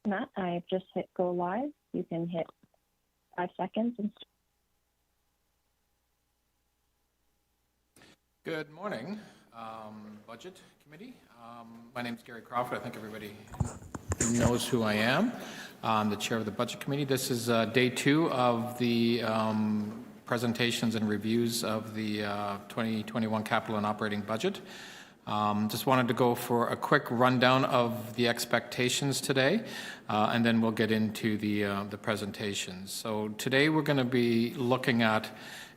Matt, I've just hit go live. You can hit 5 seconds and Good morning, Budget Committee. My name is Gary Crawford. I think everybody knows who I am. I'm the chair of the Budget Committee. This is day 2 of the presentations and reviews of the 2021 capital and operating budget. Just wanted to go for a quick rundown of the expectations today, and then we'll get into the presentations. So today we're going to be looking at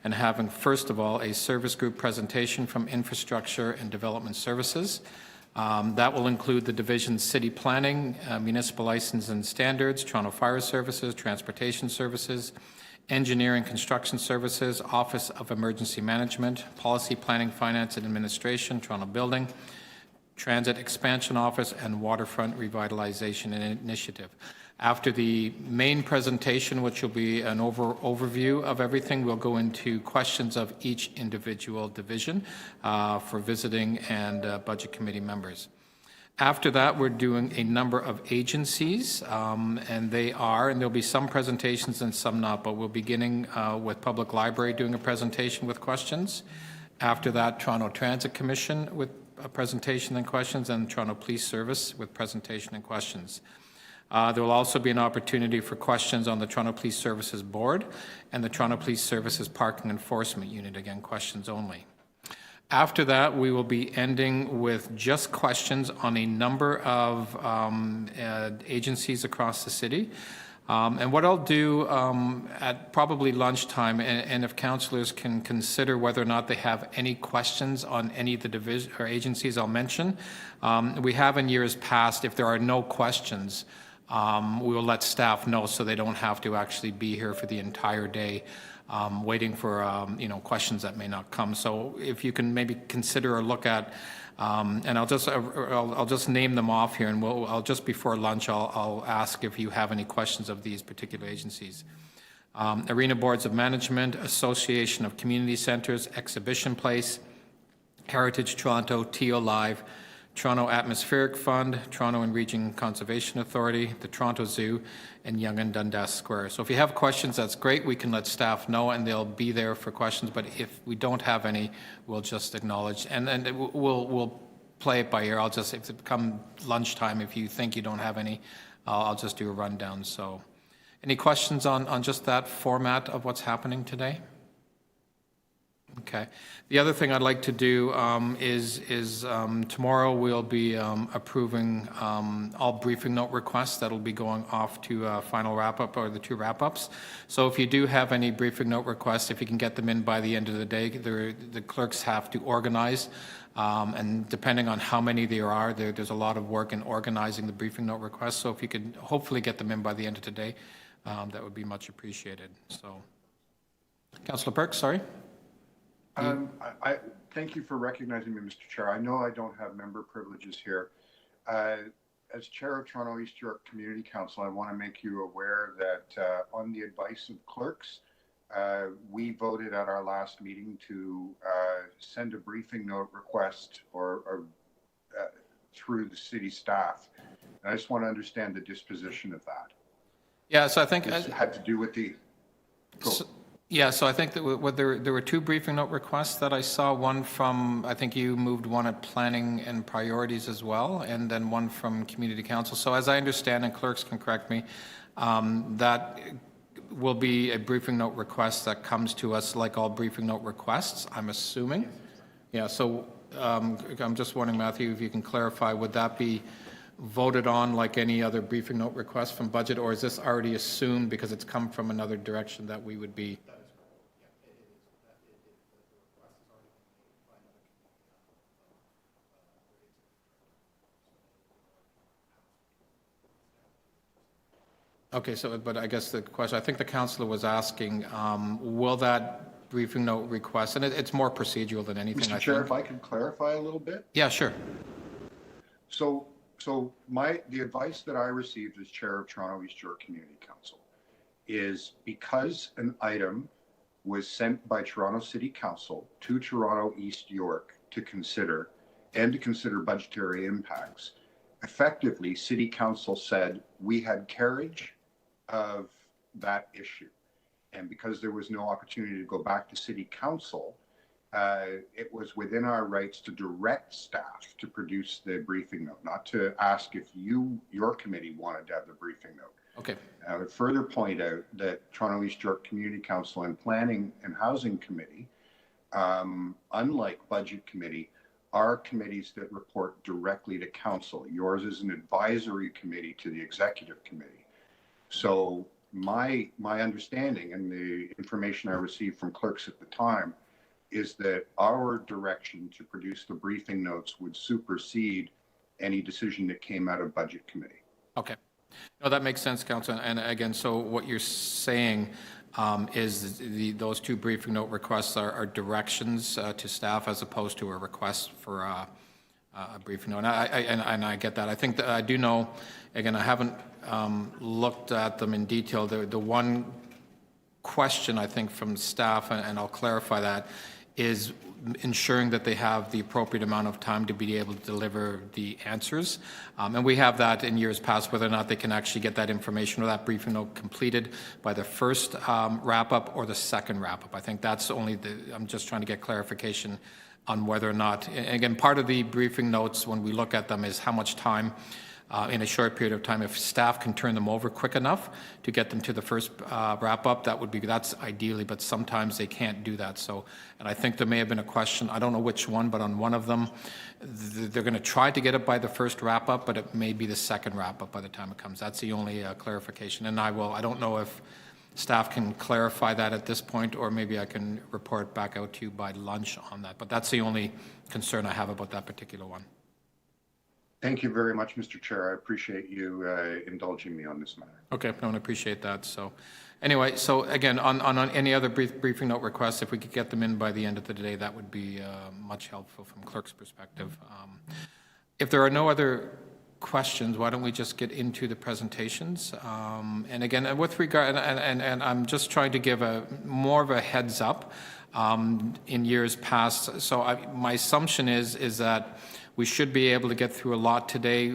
and having, first of all, a service group presentation from Infrastructure and Development Services. That will include the division's city planning, municipal license and standards, Toronto Fire Services, Transportation Services, Engineering Construction Services, Office of Emergency Management, Policy Planning, Finance and Administration, Toronto Building, Transit Expansion Office, and Waterfront Revitalization Initiative. After the main presentation, which will be an overview of everything, we'll go into questions of each individual division for visiting and Budget Committee members. After that, we're doing a number of agencies, and there'll be some presentations and some not, but we'll be beginning with Public Library doing a presentation with questions. After that, Toronto Transit Commission with a presentation and questions, and Toronto Police Service with presentation and questions. There will also be an opportunity for questions on the Toronto Police Services Board and the Toronto Police Services Parking Enforcement Unit, again, questions only. After that, we will be ending with just questions on a number of agencies across the city. And what I'll do at probably lunchtime, and if councillors can consider whether or not they have any questions on any of the division or agencies I'll mention, we have in years past, if there are no questions, we will let staff know so they don't have to actually be here for the entire day waiting for questions that may not come. So if you can maybe consider or look at, and I'll just name them off here, and I'll just before lunch I'll ask if you have any questions of these particular agencies. Arena Boards of Management, Association of Community Centres, Exhibition Place, Heritage Toronto, TO Live, Toronto Atmospheric Fund, Toronto and Region Conservation Authority, the Toronto Zoo, and Yonge and Dundas Square. So if you have questions, that's great. We can let staff know, and they'll be there for questions. But if we don't have any, we'll just acknowledge, and we'll play it by ear. I'll just, if it come lunchtime, if you think you don't have any, I'll just do a rundown. So, any questions on just that format of what's happening today? Okay. The other thing I'd like to do is tomorrow we'll be approving all briefing note requests that'll be going off to final wrap-up or the 2 wrap-ups. So if you do have any briefing note requests, if you can get them in by the end of the day, the clerks have to organize. And depending on how many there are, there's a lot of work in organizing the briefing note requests. So if you could hopefully get them in by the end of today, that would be much appreciated. So, Councillor Perks, sorry. I thank you for recognizing me, Mr. Chair. I know I don't have member privileges here. As Chair of Toronto East York Community Council, I want to make you aware that on the advice of clerks, we voted at our last meeting to send a briefing note request or through the city staff. And I just want to understand the disposition of that. Yeah, so I think it had to do with the. Yeah, so I think that there were 2 briefing note requests that I saw. One from, I think you moved one at Planning and Priorities as well, and then one from Community Council. So as I understand, and clerks can correct me, that will be a briefing note request that comes to us like all briefing note requests, I'm assuming. Yeah, so I'm just wondering, Matthew, if you can clarify, would that be voted on like any other briefing note request from budget, or is this already assumed because it's come from another direction that we would be? Okay, so, but I guess the question, I think the councillor was asking, will that briefing note request, and it's more procedural than anything, Mr. Chair, if I can clarify a little bit? Yeah, sure. So the advice that I received as Chair of Toronto East York Community Council is because an item was sent by Toronto City Council to Toronto East York to consider and to consider budgetary impacts, effectively, City Council said we had carriage of that issue. And because there was no opportunity to go back to City Council, it was within our rights to direct staff to produce the briefing note, not to ask if your committee wanted to have the briefing note. Okay. I would further point out that Toronto East York Community Council and Planning and Housing Committee, unlike Budget Committee, are committees that report directly to Council. Yours is an advisory committee to the Executive Committee. So my understanding and the information I received from clerks at the time is that our direction to produce the briefing notes would supersede any decision that came out of Budget Committee. Okay. No, that makes sense, Councillor. And again, so what you're saying is those two briefing note requests are directions to staff as opposed to a request for a briefing note. And I get that. I think that I do know, again, I haven't looked at them in detail. The one question, I think, from staff, and I'll clarify that, is ensuring that they have the appropriate amount of time to be able to deliver the answers. And we have that in years past, whether or not they can actually get that information or that briefing note completed by the first wrap-up or the second wrap-up. I think that's only I'm just trying to get clarification on whether or not, and again, part of the briefing notes when we look at them is how much time in a short period of time, if staff can turn them over quick enough to get them to the first wrap-up, that's ideally, but sometimes they can't do that. So, and I think there may have been a question, I don't know which one, but on one of them, they're going to try to get it by the first wrap-up, but it may be the second wrap-up by the time it comes. That's the only clarification. And I don't know if staff can clarify that at this point, or maybe I can report back out to you by lunch on that. But that's the only concern I have about that particular one. Thank you very much, Mr. Chair. I appreciate you indulging me on this matter. Okay, I appreciate that. So anyway, so again, on any other briefing note requests, if we could get them in by the end of the day, that would be much helpful from clerk's perspective. If there are no other questions, why don't we just get into the presentations? And again, with regard, and I'm just trying to give more of a heads up in years past. So my assumption is that we should be able to get through a lot today.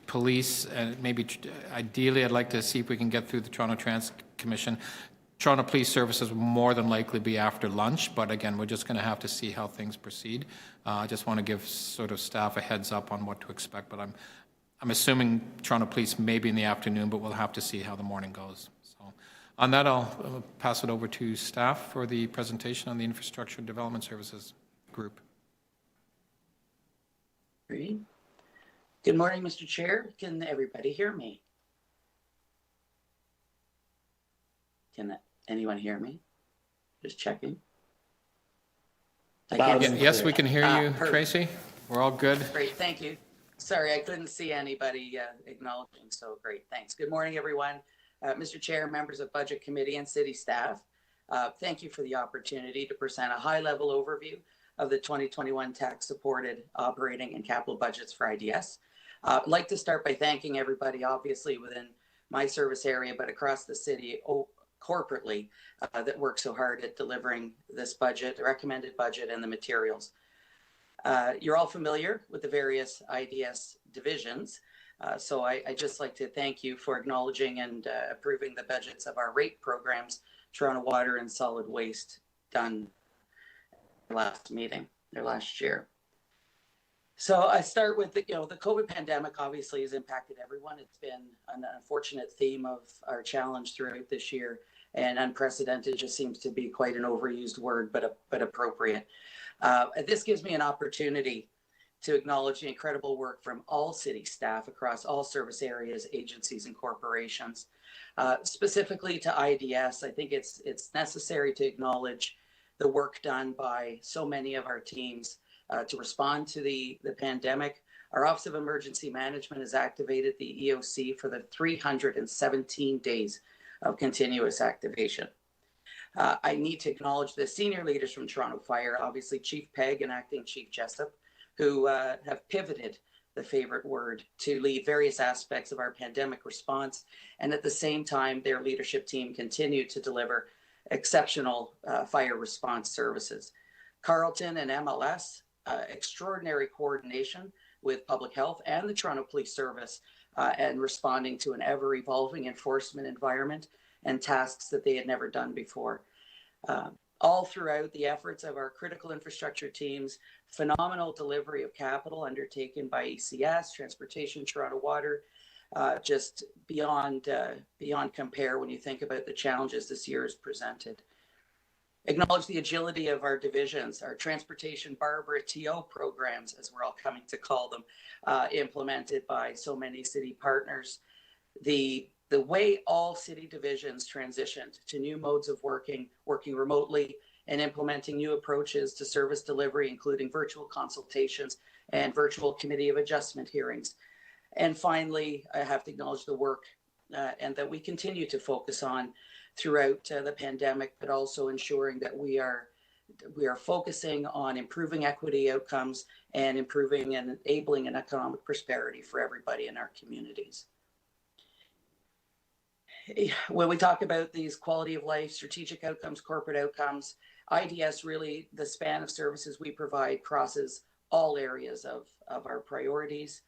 Police, and maybe ideally, I'd like to see if we can get through the Toronto Transit Commission. Toronto Police Services will more than likely be after lunch, but again, we're just going to have to see how things proceed. I just want to give sort of staff a heads up on what to expect, but I'm assuming Toronto Police may be in the afternoon, but we'll have to see how the morning goes. So on that, I'll pass it over to staff for the presentation on the Infrastructure and Development Services Group. Great. Good morning, Mr. Chair. Can everybody hear me? Can anyone hear me? Just checking. Yes, we can hear you, Tracy. We're all good. Great, thank you. Sorry, I couldn't see anybody acknowledging, so great, thanks. Good morning, everyone. Mr. Chair, members of Budget Committee and City staff, thank you for the opportunity to present a high-level overview of the 2021 tax-supported operating and capital budgets for IDS. I'd like to start by thanking everybody, obviously within my service area, but across the city corporately, that worked so hard at delivering this budget, the recommended budget, and the materials. You're all familiar with the various IDS divisions, so I just like to thank you for acknowledging and approving the budgets of our rate programs, Toronto Water and Solid Waste, done last meeting or last year. So I start with the COVID pandemic obviously has impacted everyone. It's been an unfortunate theme of our challenge throughout this year, and unprecedented just seems to be quite an overused word, but appropriate. This gives me an opportunity to acknowledge the incredible work from all city staff across all service areas, agencies, and corporations. Specifically to IDS, I think it's necessary to acknowledge the work done by so many of our teams to respond to the pandemic. Our Office of Emergency Management has activated the EOC for the 317 days of continuous activation. I need to acknowledge the senior leaders from Toronto Fire, obviously Chief Pegg and Acting Chief Jessup, who have pivoted, the favorite word, to lead various aspects of our pandemic response. And at the same time, their leadership team continued to deliver exceptional fire response services. Carleton and MLS, extraordinary coordination with public health and the Toronto Police Service and responding to an ever-evolving enforcement environment and tasks that they had never done before. All throughout the efforts of our critical infrastructure teams, phenomenal delivery of capital undertaken by ECS, Transportation, Toronto Water, just beyond compare when you think about the challenges this year has presented. Acknowledge the agility of our divisions, our Transportation Barbara TO programs, as we're all coming to call them, implemented by so many city partners. The way all city divisions transitioned to new modes of working remotely, and implementing new approaches to service delivery, including virtual consultations and virtual committee of adjustment hearings. And finally, I have to acknowledge the work and that we continue to focus on throughout the pandemic, but also ensuring that we are focusing on improving equity outcomes and improving and enabling an economic prosperity for everybody in our communities. When we talk about these quality of life, strategic outcomes, corporate outcomes, IDS really, the span of services we provide crosses all areas of our priorities.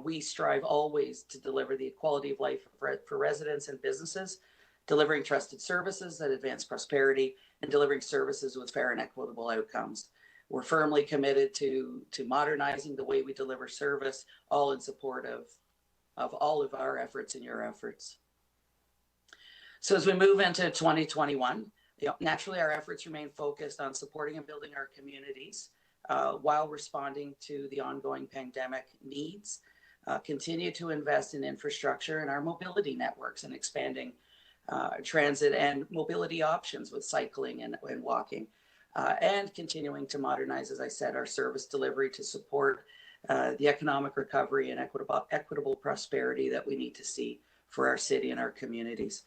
We strive always to deliver the quality of life for residents and businesses, delivering trusted services that advance prosperity, and delivering services with fair and equitable outcomes. We're firmly committed to modernizing the way we deliver service, all in support of all of our efforts and your efforts. So as we move into 2021, naturally our efforts remain focused on supporting and building our communities while responding to the ongoing pandemic needs, continue to invest in infrastructure and our mobility networks and expanding transit and mobility options with cycling and walking, and continuing to modernize, as I said, our service delivery to support the economic recovery and equitable prosperity that we need to see for our city and our communities.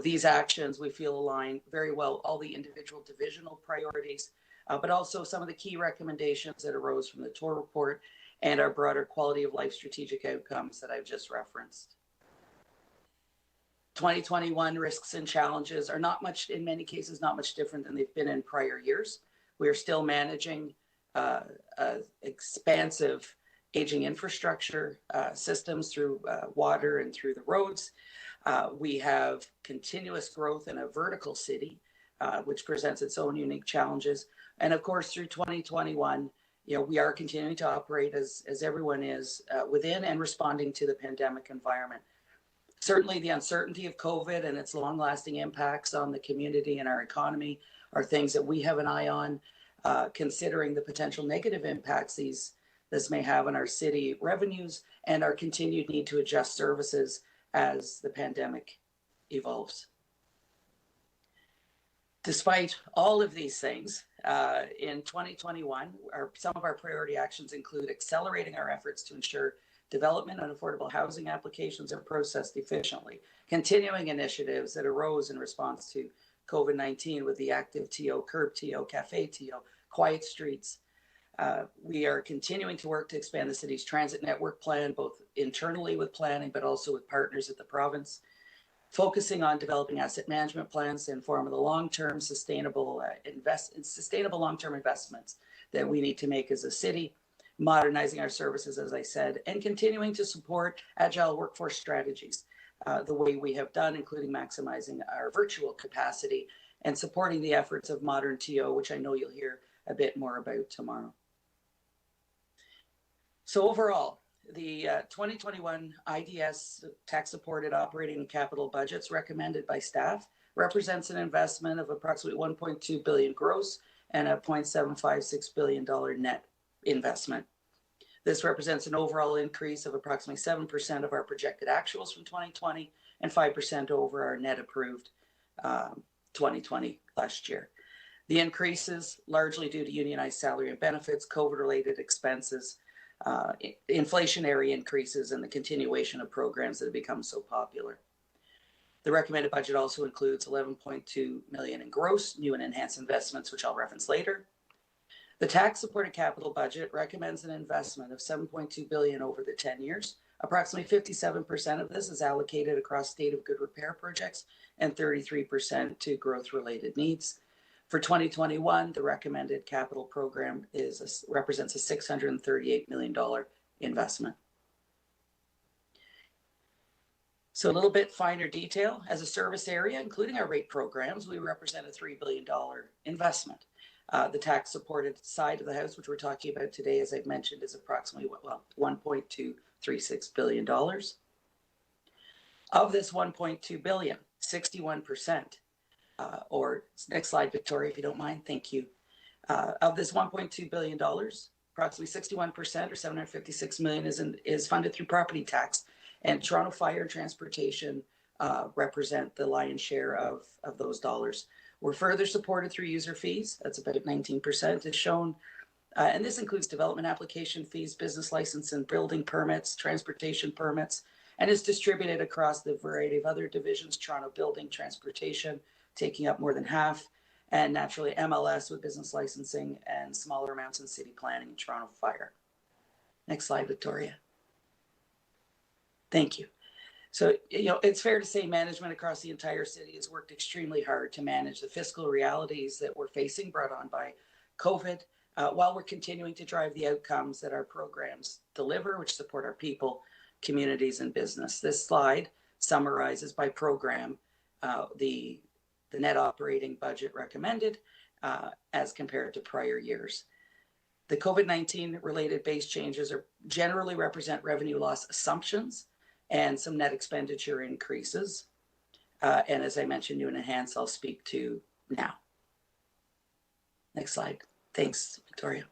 These actions we feel align very well all the individual divisional priorities, but also some of the key recommendations that arose from the TOR report and our broader quality of life strategic outcomes that I've just referenced. 2021 risks and challenges are in many cases, not much different than they've been in prior years. We are still managing expansive aging infrastructure systems through water and through the roads. We have continuous growth in a vertical city, which presents its own unique challenges. And of course, through 2021, we are continuing to operate as everyone is within and responding to the pandemic environment. Certainly the uncertainty of COVID and its long-lasting impacts on the community and our economy are things that we have an eye on, considering the potential negative impacts this may have on our city revenues and our continued need to adjust services as the pandemic evolves. Despite all of these things, in 2021, some of our priority actions include accelerating our efforts to ensure development and affordable housing applications are processed efficiently, continuing initiatives that arose in response to COVID-19 with the active TO, curb TO, cafe TO, quiet streets. We are continuing to work to expand the city's transit network plan, both internally with planning, but also with partners at the province, focusing on developing asset management plans in form of the long-term sustainable long-term investments that we need to make as a city, modernizing our services, as I said, and continuing to support agile workforce strategies the way we have done, including maximizing our virtual capacity and supporting the efforts of modern TO, which I know you'll hear a bit more about tomorrow. So overall, the 2021 IDS tax-supported operating and capital budgets recommended by staff represents an investment of approximately $1.2 billion gross and a $0.756 billion net investment. This represents an overall increase of approximately 7% of our projected actuals from 2020 and 5% over our net approved 2020 last year. The increases largely due to unionized salary and benefits, COVID-related expenses, inflationary increases, and the continuation of programs that have become so popular. The recommended budget also includes $11.2 million in gross new and enhanced investments, which I'll reference later. The tax-supported capital budget recommends an investment of $7.2 billion over the 10 years. Approximately 57% of this is allocated across state of good repair projects and 33% to growth-related needs. For 2021, the recommended capital program represents a $638 million investment. So a little bit finer detail, as a service area, including our rate programs, we represent a $3 billion investment. The tax supported side of the house, which we're talking about today, as I've mentioned, is approximately $1.236 billion. Of this $1.2 billion, 61%, or next slide, Victoria, if you don't mind, thank you. Of this $1.2 billion, approximately 61% or $756 million is funded through property tax, and Toronto Fire and Transportation represent the lion's share of those dollars. We're further supported through user fees. That's about 19% is shown. And this includes development application fees, business license and building permits, transportation permits, and is distributed across the variety of other divisions, Toronto Building, Transportation, taking up more than half, and naturally MLS with business licensing and smaller amounts in city planning, Toronto Fire. Next slide, Victoria. Thank you. So, it's fair to say management across the entire city has worked extremely hard to manage the fiscal realities that we're facing brought on by COVID, while we're continuing to drive the outcomes that our programs deliver, which support our people, communities, and business. This slide summarizes by program the net operating budget recommended as compared to prior years. The COVID-19 related base changes generally represent revenue loss assumptions and some net expenditure increases. And as I mentioned, new and enhanced, I'll speak to now. Next slide. Thanks, Victoria.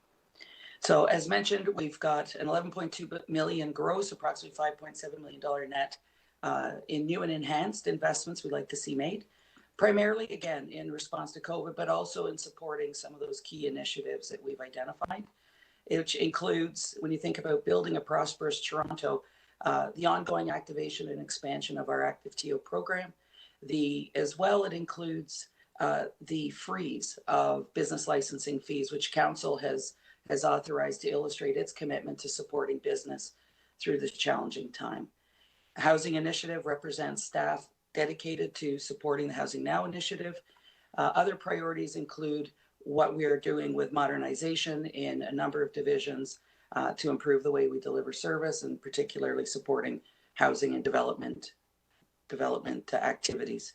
So as mentioned, we've got an 11.2 million gross, approximately $5.7 million net in new and enhanced investments we'd like to see made, primarily, again, in response to COVID, but also in supporting some of those key initiatives that we've identified, which includes, when you think about building a prosperous Toronto, the ongoing activation and expansion of our active TO program. As well, it includes the freeze of business licensing fees, which Council has authorized to illustrate its commitment to supporting business through this challenging time. Housing Initiative represents staff dedicated to supporting the Housing Now initiative. Other priorities include what we are doing with modernization in a number of divisions to improve the way we deliver service, and particularly supporting housing and development activities.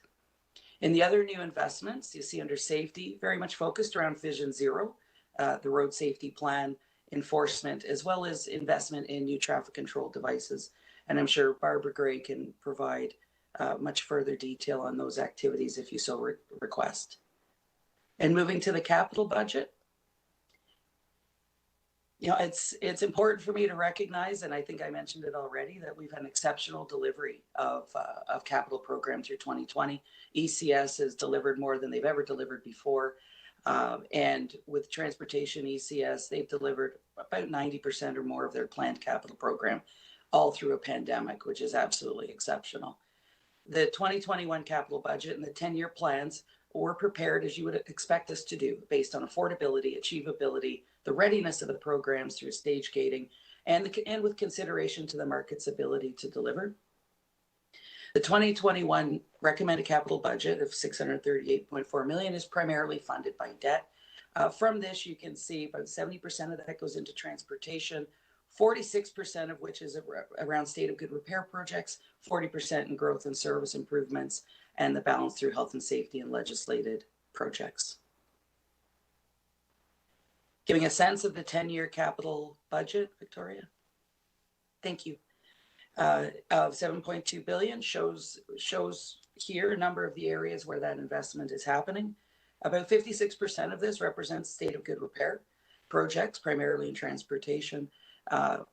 In the other new investments, you see under safety, very much focused around Vision Zero, the road safety plan enforcement, as well as investment in new traffic control devices. And I'm sure Barbara Gray can provide much further detail on those activities if you so request. And moving to the capital budget, it's important for me to recognize, and I think I mentioned it already, that we've had an exceptional delivery of capital program through 2020. ECS has delivered more than they've ever delivered before. And with transportation ECS, they've delivered about 90% or more of their planned capital program, all through a pandemic, which is absolutely exceptional. The 2021 capital budget and the 10-year plans were prepared as you would expect us to do, based on affordability, achievability, the readiness of the programs through stage gating, and with consideration to the market's ability to deliver. The 2021 recommended capital budget of $638.4 million is primarily funded by debt. From this, you can see about 70% of that goes into transportation, 46% of which is around state of good repair projects, 40% in growth and service improvements, and the balance through health and safety and legislated projects. Giving a sense of the 10-year capital budget, Victoria. Thank you. Of $7.2 billion shows here a number of the areas where that investment is happening. About 56% of this represents state of good repair projects, primarily in transportation.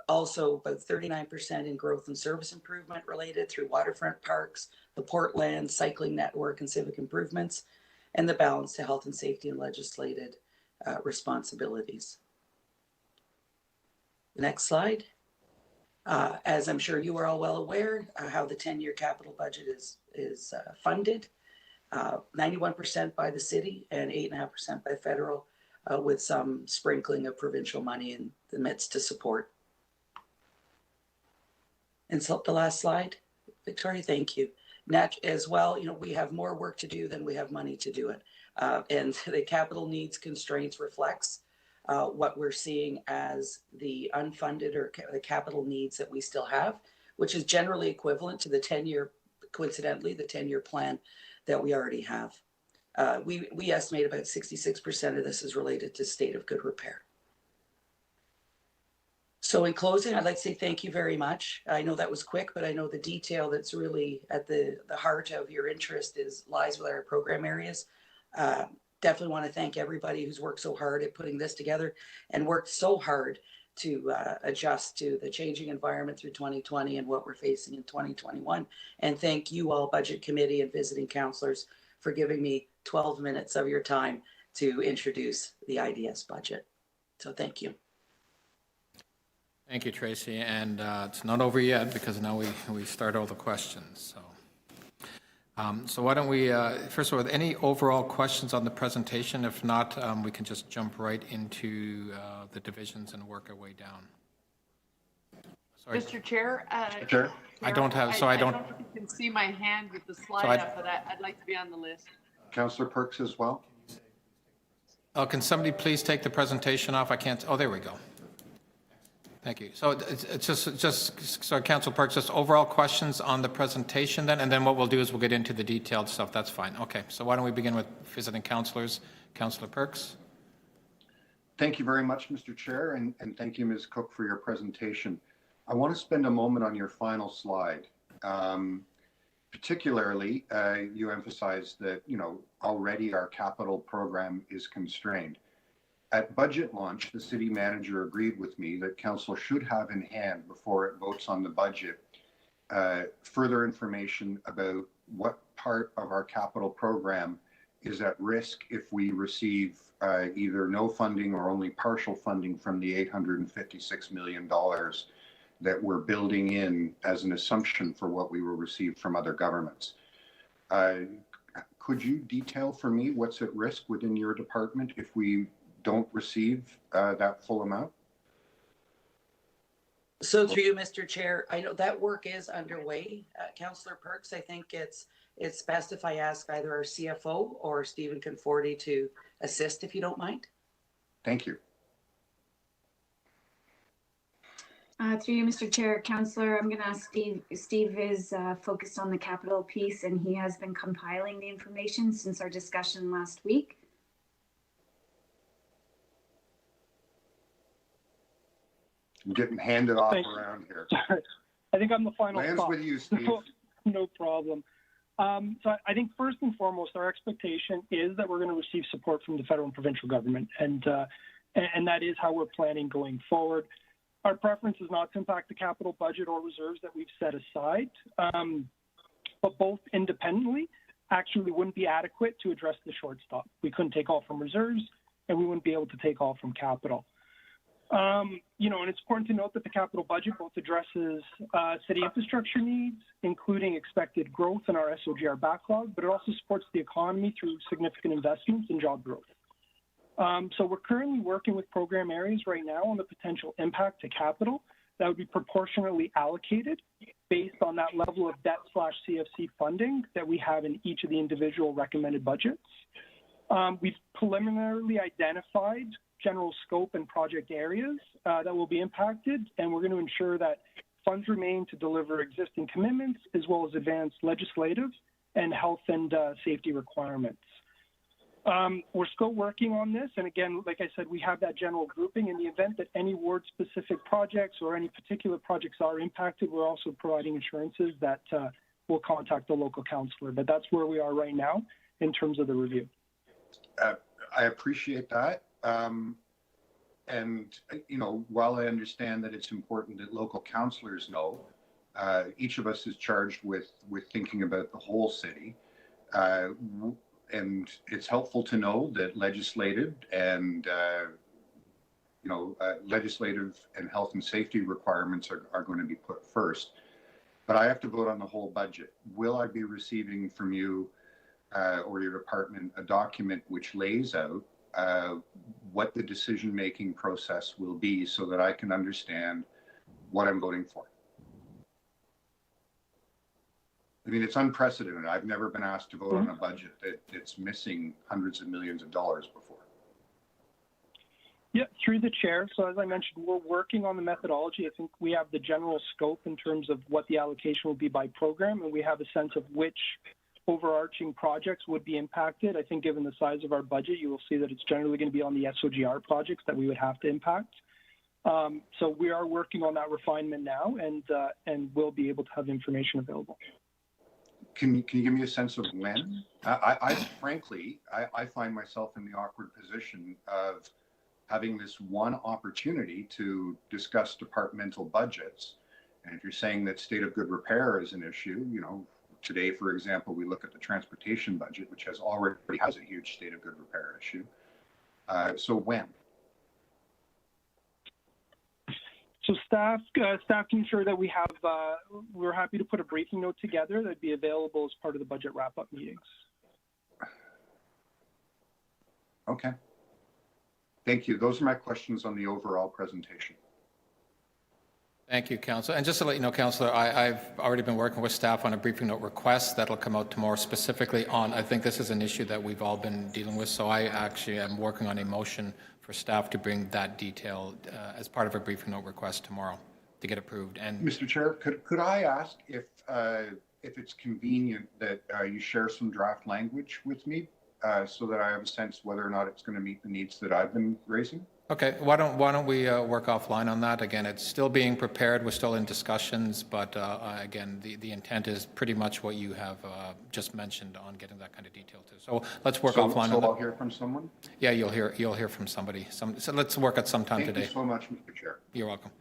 Also about 39% in growth and service improvement related through waterfront parks, the Portland cycling network and civic improvements, and the balance to health and safety and legislated responsibilities. Next slide. As I'm sure you are all well aware, how the 10-year capital budget is funded, 91% by the city and 8.5% by federal, with some sprinkling of provincial money in the midst to support. And so the last slide, Victoria, thank you. As well, we have more work to do than we have money to do it. And the capital needs constraints reflects what we're seeing as the unfunded or the capital needs that we still have, which is generally equivalent to the 10-year, coincidentally, the 10-year plan that we already have. We estimate about 66% of this is related to state of good repair. So in closing, I'd like to say thank you very much. I know that was quick, but I know the detail that's really at the heart of your interest lies with our program areas. Definitely want to thank everybody who's worked so hard at putting this together and worked so hard to adjust to the changing environment through 2020 and what we're facing in 2021. And thank you all, Budget Committee and visiting councillors, for giving me 12 minutes of your time to introduce the IDS budget. So thank you. Thank you, Tracy. And it's not over yet because now we start all the questions. So why don't we, first of all, any overall questions on the presentation? If not, we can just jump right into the divisions and work our way down. Sorry. Mr. Chair, Chair? I don't have, so I don't. I don't know if you can see my hand with the slide up, but I'd like to be on the list. Councillor Perks as well? Oh, can somebody please take the presentation off? I can't, oh, there we go. Thank you. So it's just so Councillor Perks, just overall questions on the presentation then, and then what we'll do is we'll get into the detailed stuff. That's fine. Okay, so why don't we begin with visiting councillors? Councillor Perks. Thank you very much, Mr. Chair, and thank you, Ms. Cook, for your presentation. I want to spend a moment on your final slide. Particularly, you emphasized that, already our capital program is constrained. At budget launch, the city manager agreed with me that council should have in hand before it votes on the budget further information about what part of our capital program is at risk if we receive either no funding or only partial funding from the $856 million that we're building in as an assumption for what we will receive from other governments. Could you detail for me what's at risk within your department if we don't receive that full amount? So through you, Mr. Chair, I know that work is underway. Councillor Perks, I think it's best if I ask either our CFO or Stephen Conforti to assist, if you don't mind. Thank you. Through you, Mr. Chair, Councillor, I'm going to ask Steve. Steve is focused on the capital piece, and he has been compiling the information since our discussion last week. I'm getting handed off around here. Sorry. I think I'm the final Lands stop. with you, Steve. No problem. So I think first and foremost, our expectation is that we're going to receive support from the federal and provincial government, and that is how we're planning going forward. Our preference is not to impact the capital budget or reserves that we've set aside, but both independently actually wouldn't be adequate to address the shortstop. We couldn't take all from reserves, and we wouldn't be able to take all from capital. And it's important to note that the capital budget both addresses city infrastructure needs, including expected growth in our SOGR backlog, but it also supports the economy through significant investments and job growth. So we're currently working with program areas right now on the potential impact to capital that would be proportionately allocated based on that level of debt/CFC funding that we have in each of the individual recommended budgets. We've preliminarily identified general scope and project areas that will be impacted, and we're going to ensure that funds remain to deliver existing commitments as well as advance legislative and health and safety requirements. We're still working on this, and again, like I said, we have that general grouping. In the event that any ward-specific projects or any particular projects are impacted, we're also providing assurances that we'll contact the local councillor, but that's where we are right now in terms of the review. I appreciate that. And, while I understand that it's important that local councillors know, each of us is charged with thinking about the whole city. And it's helpful to know that legislative and health and safety requirements are going to be put first. But I have to vote on the whole budget. Will I be receiving from you or your department a document which lays out what the decision-making process will be so that I can understand what I'm voting for? I mean, it's unprecedented. I've never been asked to vote on a budget that's missing hundreds of millions of dollars before. Yeah, through the chair. So as I mentioned, we're working on the methodology. I think we have the general scope in terms of what the allocation will be by program, and we have a sense of which overarching projects would be impacted. I think given the size of our budget, you will see that it's generally going to be on the SOGR projects that we would have to impact. So we are working on that refinement now, and we'll be able to have information available. Can you give me a sense of when? I frankly find myself in the awkward position of having this one opportunity to discuss departmental budgets. And if you're saying that state of good repair is an issue, you know, today, for example, we look at the transportation budget, which already has a huge state of good repair issue. So when? So staff can ensure that we have, we're happy to put a briefing note together that'd be available as part of the budget wrap-up meetings. Okay. Thank you. Those are my questions on the overall presentation. Thank you, Councillor. And just to let you know, Councillor, I've already been working with staff on a briefing note request that'll come out tomorrow specifically on, I think this is an issue that we've all been dealing with, so I actually am working on a motion for staff to bring that detail as part of a briefing note request tomorrow to get approved. And Mr. Chair, could I ask if it's convenient that you share some draft language with me so that I have a sense whether or not it's going to meet the needs that I've been raising? okay, why don't we work offline on that? Again, it's still being prepared. We're still in discussions, but again, the intent is pretty much what you have just mentioned on getting that kind of detail too. So let's work offline on that. So I'll hear from someone? Yeah, you'll hear from somebody. So let's work at some time today. Thank you so much, Mr. Chair. You're welcome.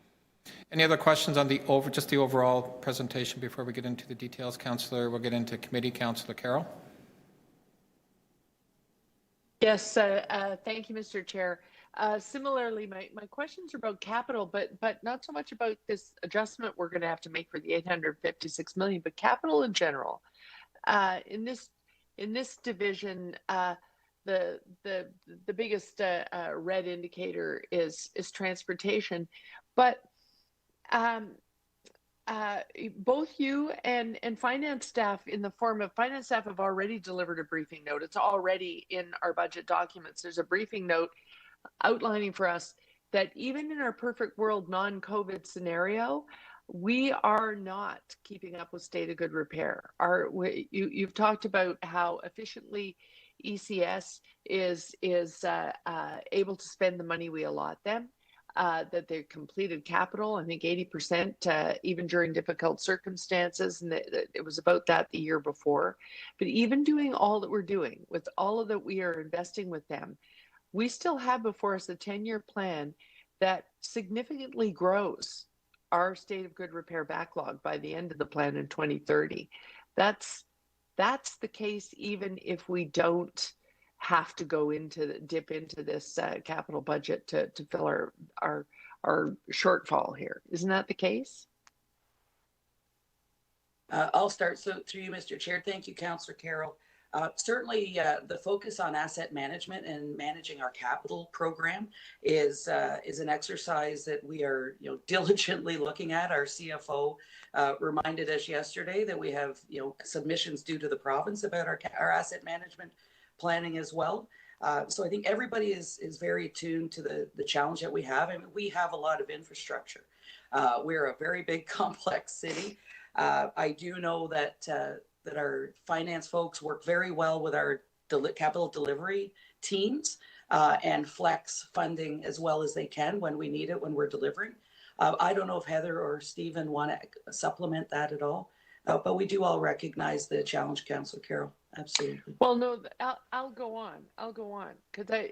Any other questions on just the overall presentation before we get into the details, Councillor? We'll get into committee. Councillor Carroll. Yes, thank you, Mr. Chair. Similarly, my questions are about capital, but not so much about this adjustment we're going to have to make for the 856 million, but capital in general. In this division, the biggest red indicator is transportation, but both you and finance staff in the form of finance staff have already delivered a briefing note. It's already in our budget documents. There's a briefing note outlining for us that even in our perfect world non-COVID scenario, we are not keeping up with state of good repair. You've talked about how efficiently ECS is able to spend the money we allot them, that they've completed capital, I think 80% even during difficult circumstances, and it was about that the year before. But even doing all that we're doing with all of that we are investing with them, we still have before us a 10-year plan that significantly grows our state of good repair backlog by the end of the plan in 2030. That's the case even if we don't have to dip into this capital budget to fill our shortfall here. Isn't that the case? I'll start. So through you, Mr. Chair. Thank you, Councillor Carroll. Certainly, the focus on asset management and managing our capital program is an exercise that we are, diligently looking at. Our CFO reminded us yesterday that we have, submissions due to the province about our asset management planning as well. So I think everybody is very attuned to the challenge that we have, and we have a lot of infrastructure. We're a very big, complex city. I do know that our finance folks work very well with our capital delivery teams and flex funding as well as they can when we need it, when we're delivering. I don't know if Heather or Stephen want to supplement that at all, but we do all recognize the challenge, Councillor Carroll. Absolutely. Well, no, I'll go on because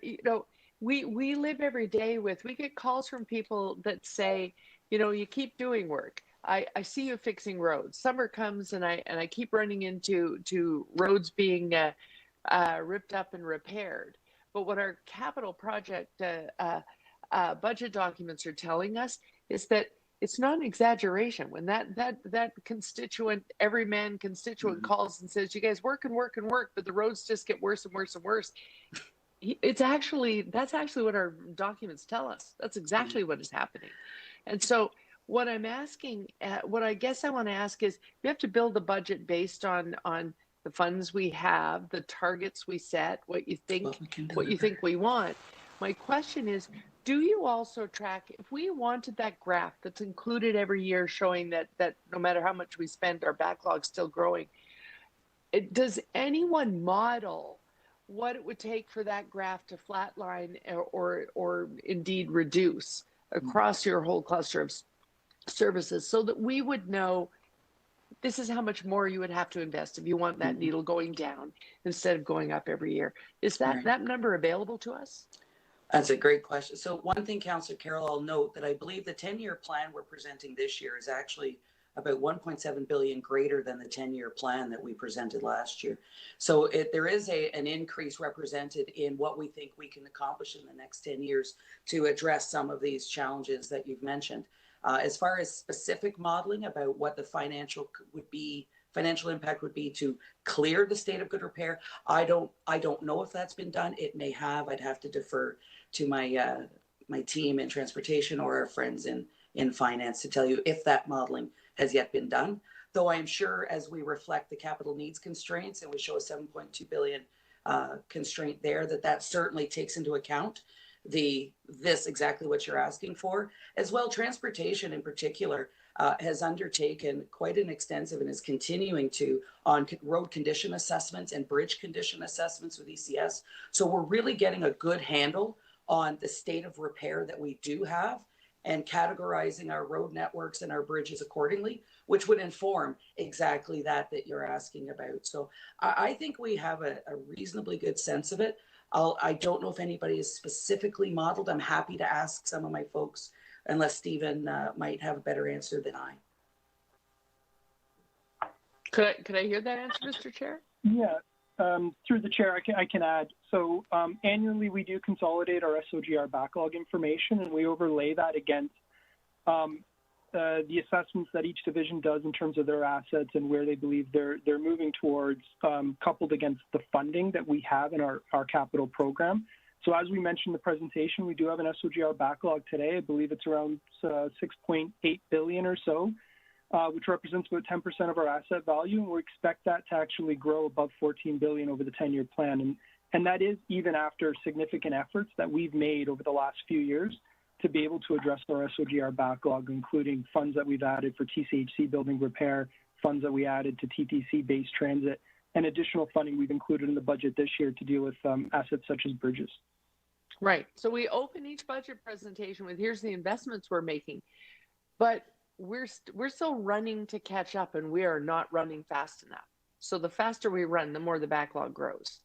we live every day we get calls from people that say, you keep doing work. I see you fixing roads. Summer comes and I keep running into roads being ripped up and repaired. But what our capital project budget documents are telling us is that it's not an exaggeration. When that constituent, every man constituent calls and says, you guys work and work and work, but the roads just get worse and worse and worse. That's actually what our documents tell us. That's exactly what is happening. And so what I'm asking, what I guess I want to ask is, we have to build a budget based on the funds we have, the targets we set, what you think we want. My question is, do you also track, if we wanted that graph that's included every year showing that no matter how much we spend, our backlog's still growing, does anyone model what it would take for that graph to flatline or indeed reduce across your whole cluster of services, so that we would know this is how much more you would have to invest if you want that needle going down instead of going up every year? Is that number available to us? That's a great question. So one thing, Councillor Carroll, I'll note that I believe the 10-year plan we're presenting this year is actually about 1.7 billion greater than the 10-year plan that we presented last year. So there is an increase represented in what we think we can accomplish in the next 10 years to address some of these challenges that you've mentioned. As far as specific modeling about what the financial impact would be to clear the state of good repair, I don't know if that's been done. It may have. I'd have to defer to my my team in transportation or our friends in finance to tell you if that modeling has yet been done. Though I'm sure, as we reflect the capital needs constraints and we show a 7.2 billion constraint there, that certainly takes into account this exactly what you're asking for. As well, transportation in particular has undertaken quite an extensive and is continuing to on road condition assessments and bridge condition assessments with ECS. So we're really getting a good handle on the state of repair that we do have and categorizing our road networks and our bridges accordingly, which would inform exactly that you're asking about. So I think we have a reasonably good sense of it. I don't know if anybody is specifically modeled. I'm happy to ask some of my folks, unless Stephen might have a better answer than I. Could I hear that answer, Mr. Chair? Yeah, through the chair, I can add. So annually, we do consolidate our SOGR backlog information, and we overlay that against the assessments that each division does in terms of their assets and where they believe they're moving towards, coupled against the funding that we have in our capital program. So as we mentioned in the presentation, we do have an SOGR backlog today. I believe it's around 6.8 billion or so, which represents about 10% of our asset value. And we expect that to actually grow above 14 billion over the 10-year plan. And that is even after significant efforts that we've made over the last few years to be able to address our SOGR backlog, including funds that we've added for TCHC building repair, funds that we added to TTC-based transit, and additional funding we've included in the budget this year to deal with assets such as bridges. Right. So we open each budget presentation with, here's the investments we're making, but we're still running to catch up, and we are not running fast enough. So the faster we run, the more the backlog grows.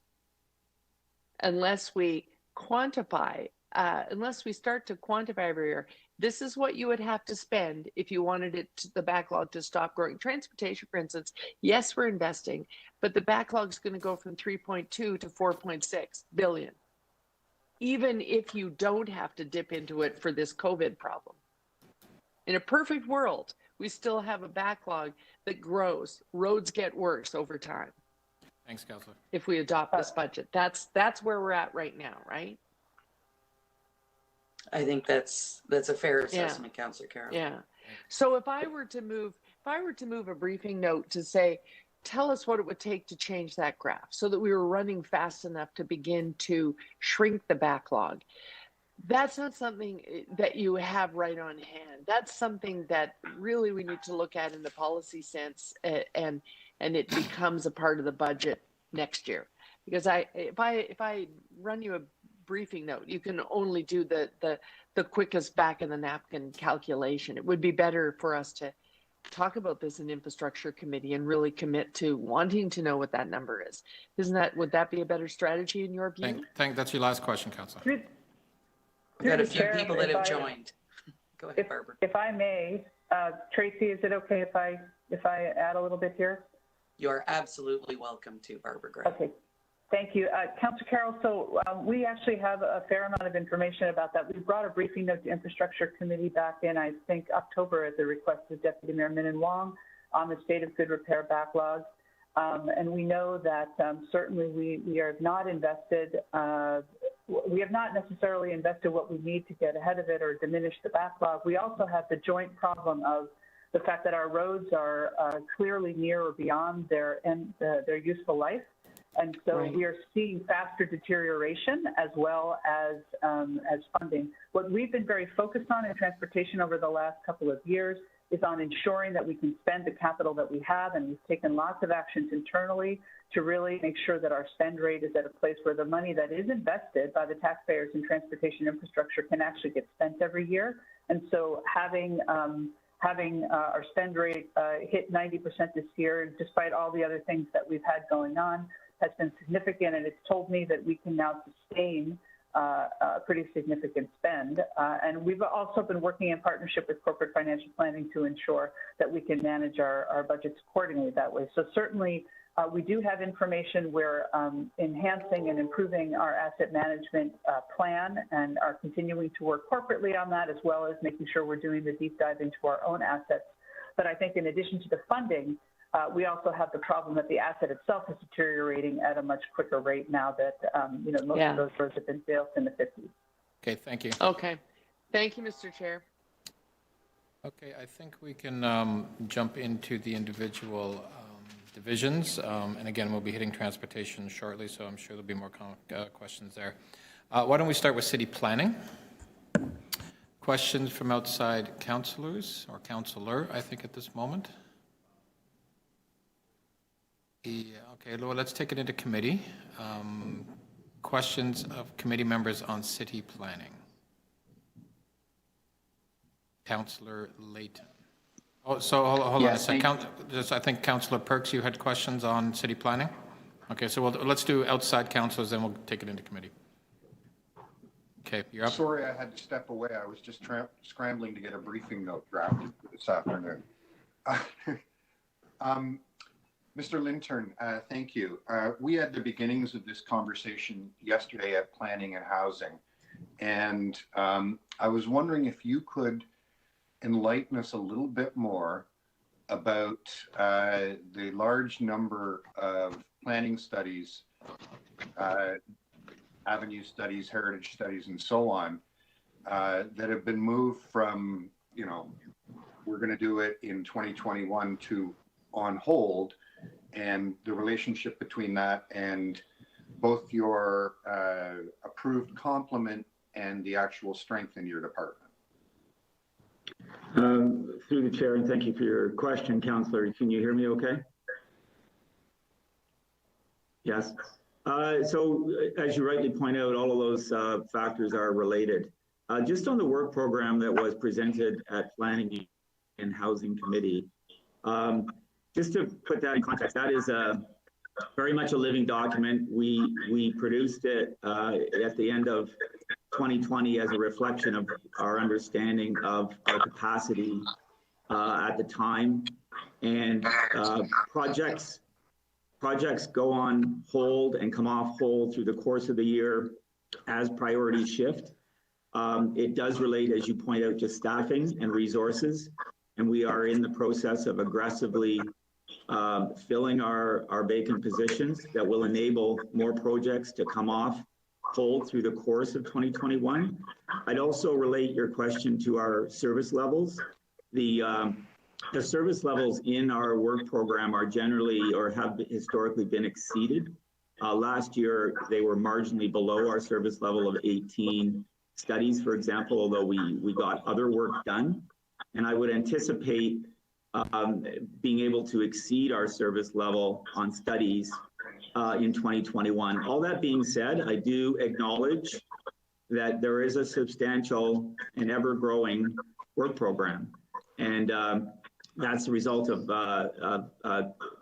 Unless we quantify, unless we start to quantify every year, this is what you would have to spend if you wanted the backlog to stop growing. Transportation, for instance, yes, we're investing, but the backlog is going to go from 3.2 to 4.6 billion. Even if you don't have to dip into it for this COVID problem. In a perfect world, we still have a backlog that grows. Roads get worse over time. Thanks, Councillor. If we adopt this budget, that's where we're at right now, right? I think that's a fair assessment, Yeah. Councillor Carroll. Yeah. So if I were to move a briefing note to say, tell us what it would take to change that graph so that we were running fast enough to begin to shrink the backlog. That's not something that you have right on hand. That's something that really we need to look at in the policy sense, and it becomes a part of the budget next year. Because if I run you a briefing note, you can only do the quickest back of the napkin calculation. It would be better for us to talk about this in infrastructure committee and really commit to wanting to know what that number is. Would that be a better strategy in your view? That's your last question, Councillor. We've got a few people that have joined. Go ahead, Barbara. If I may, Tracy, is it okay if I add a little bit here? You are absolutely welcome to, Barbara Gray. Okay, thank you. Councillor Carroll, so we actually have a fair amount of information about that. We brought a briefing note to Infrastructure Committee back in, I think, October at the request of Deputy Mayor Min Wong on the state of good repair backlog. And we know that certainly we are not invested we have not necessarily invested what we need to get ahead of it or diminish the backlog. We also have the joint problem of the fact that our roads are clearly near or beyond their useful life. And so we are seeing faster deterioration as well as funding. What we've been very focused on in transportation over the last couple of years is on ensuring that we can spend the capital that we have, and we've taken lots of actions internally to really make sure that our spend rate is at a place where the money that is invested by the taxpayers in transportation infrastructure can actually get spent every year. And so having our spend rate hit 90% this year, despite all the other things that we've had going on, has been significant, and it's told me that we can now sustain pretty significant spend. And we've also been working in partnership with corporate financial planning to ensure that we can manage our budgets accordingly that way. So certainly we do have information. We're enhancing and improving our asset management plan and are continuing to work corporately on that, as well as making sure we're doing the deep dive into our own assets. But I think in addition to the funding, we also have the problem that the asset itself is deteriorating at a much quicker rate now that most of those roads have been built in the 50s. Okay, thank you. Okay. Thank you, Mr. Chair. Okay, I think we can jump into the individual divisions. And again, we'll be hitting transportation shortly, so I'm sure there'll be more questions there. Why don't we start with city planning? Questions from outside councillors or councillor, I think, at this moment. Yeah, okay, well, let's take it into committee. Questions of committee members on city planning. Councillor Layton. Oh, so hold on a second. I think Councillor Perks, you had questions on city planning? Okay, so let's do outside councillors, then we'll take it into committee. Okay, you're up. Sorry, I had to step away. I was just scrambling to get a briefing note drafted for this afternoon. Mr. Lintern, thank you. We had the beginnings of this conversation yesterday at Planning and Housing, and I was wondering if you could enlighten us a little bit more about the large number of planning studies, avenue studies, heritage studies, and so on, that have been moved from, we're going to do it in 2021 to on hold, and the relationship between that and both your approved complement and the actual strength in your department. Through the chair, and thank you for your question, Councillor. Can you hear me okay? Yes. So as you rightly point out, all of those factors are related. Just on the work program that was presented at Planning and Housing Committee, just to put that in context, that is very much a living document. We produced it at the end of 2020 as a reflection of our understanding of our capacity at the time. And projects go on hold and come off hold through the course of the year as priorities shift. It does relate, as you point out, to staffing and resources. And we are in the process of aggressively filling our vacant positions that will enable more projects to come off hold through the course of 2021. I'd also relate your question to our service levels. The service levels in our work program are generally or have historically been exceeded. Last year, they were marginally below our service level of 18 studies, for example, although we got other work done. And I would anticipate being able to exceed our service level on studies in 2021. All that being said, I do acknowledge that there is a substantial and ever-growing work program. And that's the result of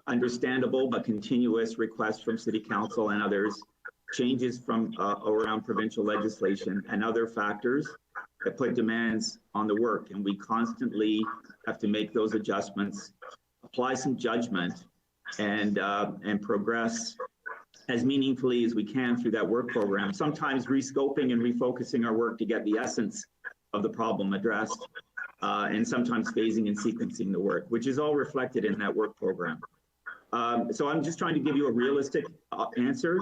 understandable but continuous requests from City Council and others, changes from around provincial legislation and other factors that put demands on the work. And we constantly have to make those adjustments, apply some judgment, and progress as meaningfully as we can through that work program, sometimes rescoping and refocusing our work to get the essence of the problem addressed, and sometimes phasing and sequencing the work, which is all reflected in that work program. So I'm just trying to give you a realistic answer.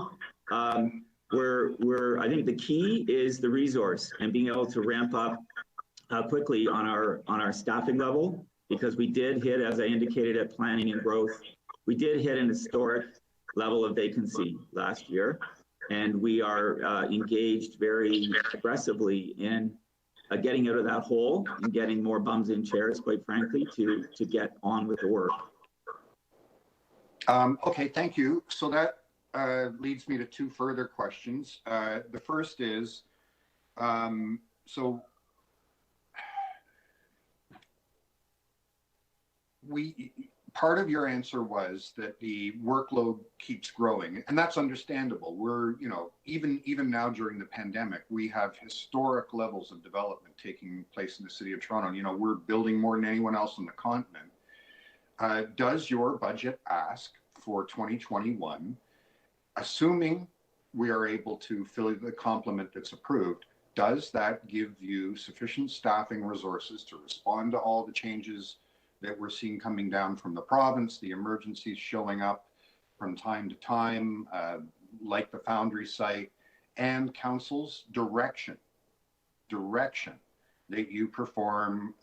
I think the key is the resource and being able to ramp up quickly on our staffing level, because we did hit, as I indicated at planning and growth, we did hit an historic level of vacancy last year, and we are engaged very aggressively in getting out of that hole and getting more bums in chairs, quite frankly, to get on with the work. Okay, thank you. So that leads me to two further questions. The first is, part of your answer was that the workload keeps growing, and that's understandable. We're, even now during the pandemic, we have historic levels of development taking place in the city of Toronto. We're building more than anyone else on the continent. Does your budget ask for 2021, assuming we are able to fill the complement that's approved, does that give you sufficient staffing resources to respond to all the changes that we're seeing coming down from the province, the emergencies showing up from time to time, like the Foundry site, and council's direction that you perform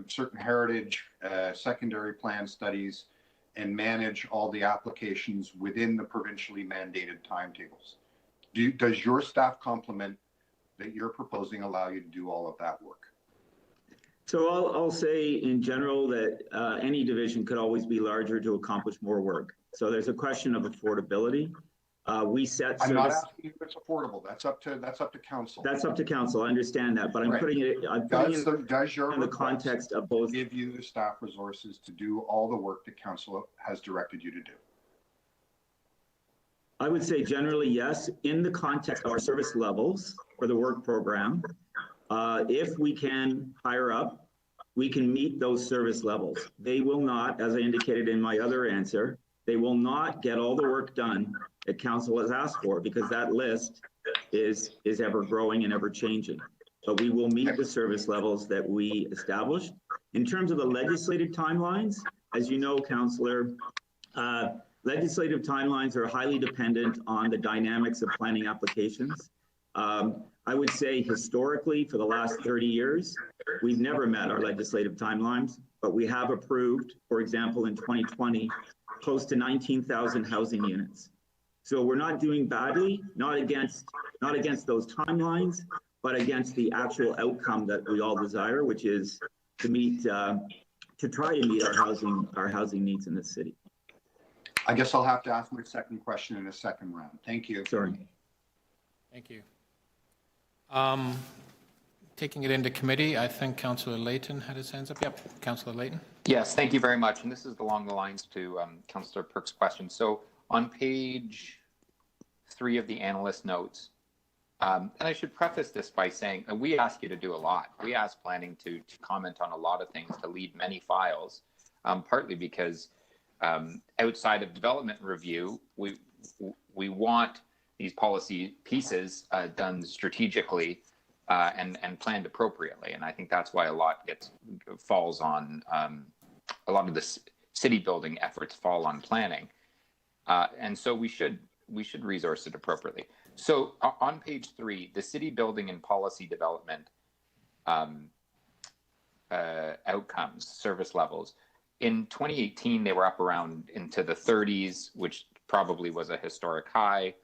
certain heritage secondary plan studies and manage all the applications within the provincially mandated timetables? Does your staff complement that you're proposing allow you to do all of that work? So I'll say in general that any division could always be larger to accomplish more work. So there's a question of affordability. We set. I'm not asking you if it's affordable. That's up to council. That's up to council. I understand that, but I'm putting it. Does your in the context of both give you the staff resources to do all the work that council has directed you to do? I would say generally yes, in the context of our service levels for the work program. If we can hire up, we can meet those service levels. They will not, as I indicated in my other answer, they will not get all the work done that council has asked for, because that list is ever growing and ever changing. But we will meet the service levels that we established. In terms of the legislative timelines, as you know, Councillor, legislative timelines are highly dependent on the dynamics of planning applications. I would say historically, for the last 30 years, we've never met our legislative timelines, but we have approved, for example, in 2020, close to 19,000 housing units. So we're not doing badly, not against those timelines, but against the actual outcome that we all desire, which is to try to meet our housing needs in this city. I guess I'll have to ask my second question in a second round. Thank you. Sorry. Thank you. Taking it into committee, I think Councillor Layton had his hands up. Yep, Councillor Layton. Yes, thank you very much. And this is along the lines to Councillor Perk's question. So on page 3 of the analyst notes, and I should preface this by saying we ask you to do a lot. We ask planning to comment on a lot of things, to lead many files, partly because outside of development review, we want these policy pieces done strategically and planned appropriately. And I think that's why a lot falls on, a lot of the city building efforts fall on planning. And so we should resource it appropriately. So on page 3, the city building and policy development outcomes, service levels. In 2018, they were up around into the 30s, which probably was a historic high.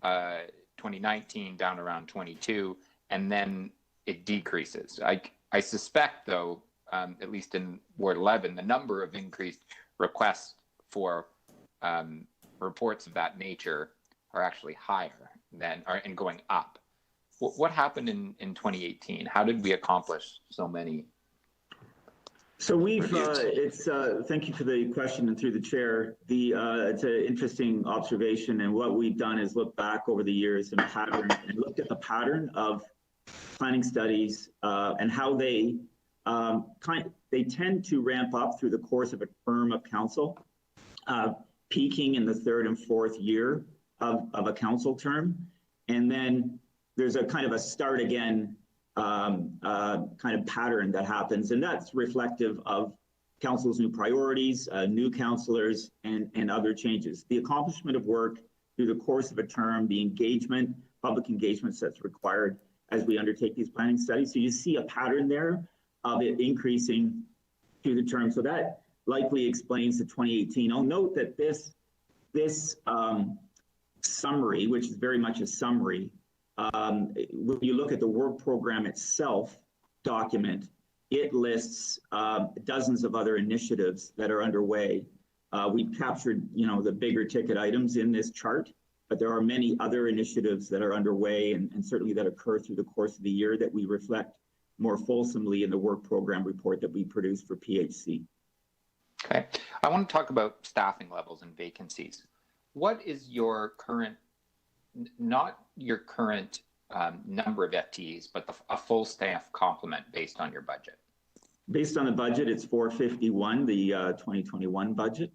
2019 down around 22, and then it decreases. I suspect, though, at least in Ward 11, the number of increased requests for reports of that nature are actually higher than, and going up. What happened in 2018? How did we accomplish so many? So we've, thank you for the question and through the chair. It's an interesting observation, and what we've done is look back over the years and looked at the pattern of planning studies and how they tend to ramp up through the course of a term of council, peaking in the 3rd and 4th year of a council term. And then there's a kind of a start again kind of pattern that happens, and that's reflective of council's new priorities, new councillors, and other changes. The accomplishment of work through the course of a term, the engagement, public engagements that's required as we undertake these planning studies. So you see a pattern there of it increasing through the term. So that likely explains the 2018. I'll note that this summary, which is very much a summary, when you look at the work program itself document, it lists dozens of other initiatives that are underway. We've captured, the bigger ticket items in this chart, but there are many other initiatives that are underway and certainly that occur through the course of the year that we reflect more fulsomely in the work program report that we produce for PHC. Okay. I want to talk about staffing levels and vacancies. What is your current, not your current number of FTEs, but a full staff complement based on your budget? Based on the budget, it's 451, the 2021 budget.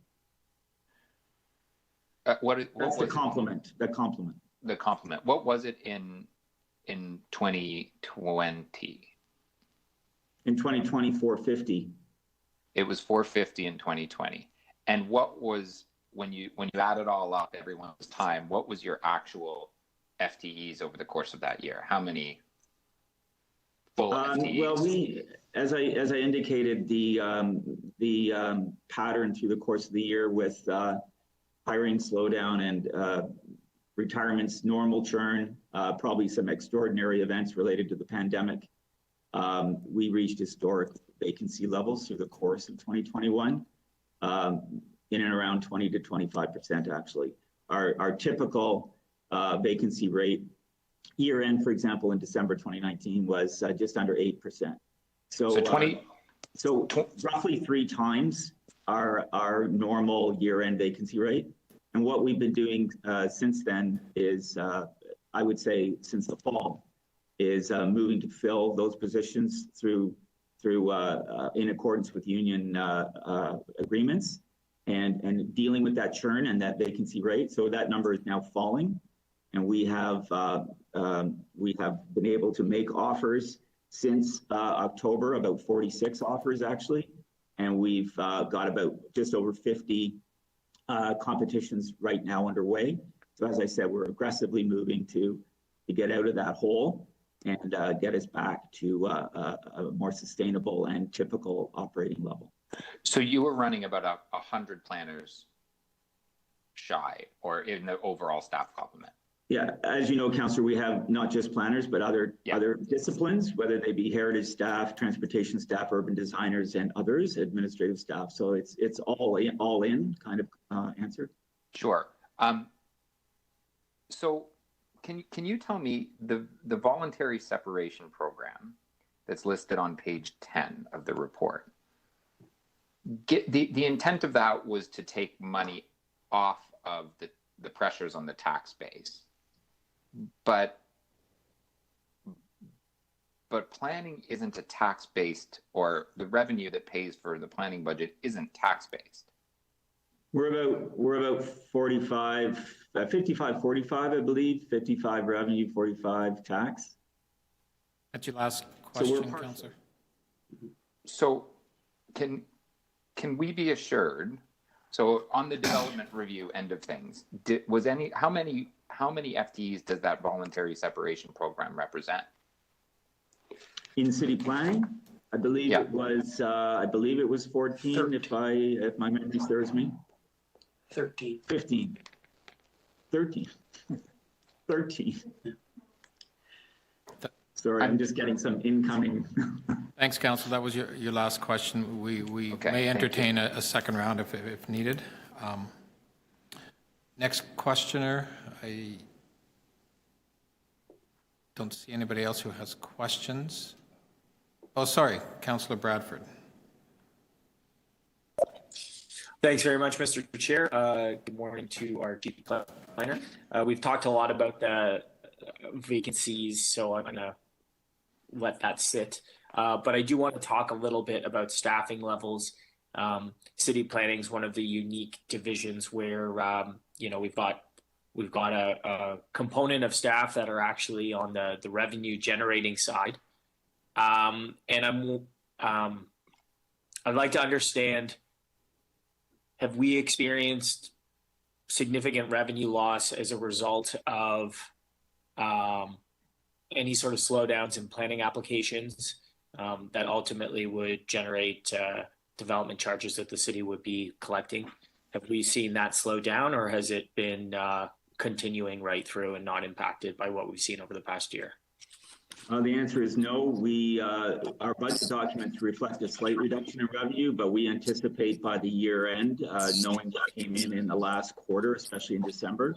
That's the complement. The complement. The complement. What was it in 2020? In 2020, 450. It was 450 in 2020. And what was, when you add it all up, everyone's time, what was your actual FTEs over the course of that year? How many full FTEs? Well, as I indicated, the pattern through the course of the year with hiring slowdown and retirements, normal churn, probably some extraordinary events related to the pandemic. We reached historic vacancy levels through the course of 2021, in and around 20 to 25% actually. Our typical vacancy rate year end, for example, in December 2019 was just under 8%. So roughly 3 times our normal year end vacancy rate. And what we've been doing since then is, I would say since the fall, is moving to fill those positions through in accordance with union agreements and dealing with that churn and that vacancy rate. So that number is now falling, and we have been able to make offers since October, about 46 offers actually, and we've got about just over 50 competitions right now underway. So as I said, we're aggressively moving to get out of that hole and get us back to a more sustainable and typical operating level. So you were running about 100 planners shy, or in the overall staff complement? Yeah, as you know, Councillor, we have not just planners, but other disciplines, whether they be heritage staff, transportation staff, urban designers, and others, administrative staff. So it's all in kind of answer. Sure. So can you tell me the voluntary separation program that's listed on page 10 of the report? The intent of that was to take money off of the pressures on the tax base. But planning isn't a tax-based, or the revenue that pays for the planning budget isn't tax-based. We're about 55, 45, I believe. 55 revenue, 45 tax. That's your last question, Councillor. So can we be assured? So on the development review end of things, how many FTEs does that voluntary separation program represent? In city planning, I believe it was 14. 13. If my memory serves me. 13. 15. 13. 13. Sorry, I'm just getting some incoming. Thanks, Council. That was your last question. We may entertain a second round if needed. Next questioner. I don't see anybody else who has questions. Oh, sorry, Councillor Bradford. Thanks very much, Mr. Chair. Good morning to our chief planner. We've talked a lot about the vacancies, so I'm going to let that sit. But I do want to talk a little bit about staffing levels. City planning is one of the unique divisions where we've got a component of staff that are actually on the revenue generating side, and I'd like to understand: have we experienced significant revenue loss as a result of any sort of slowdowns in planning applications that ultimately would generate development charges that the city would be collecting. Have we seen that slow down, or has it been continuing right through and not impacted by what we've seen over the past year? The answer is no. Our budget documents reflect a slight reduction in revenue, but we anticipate by the year end, knowing what came in the last quarter, especially in December,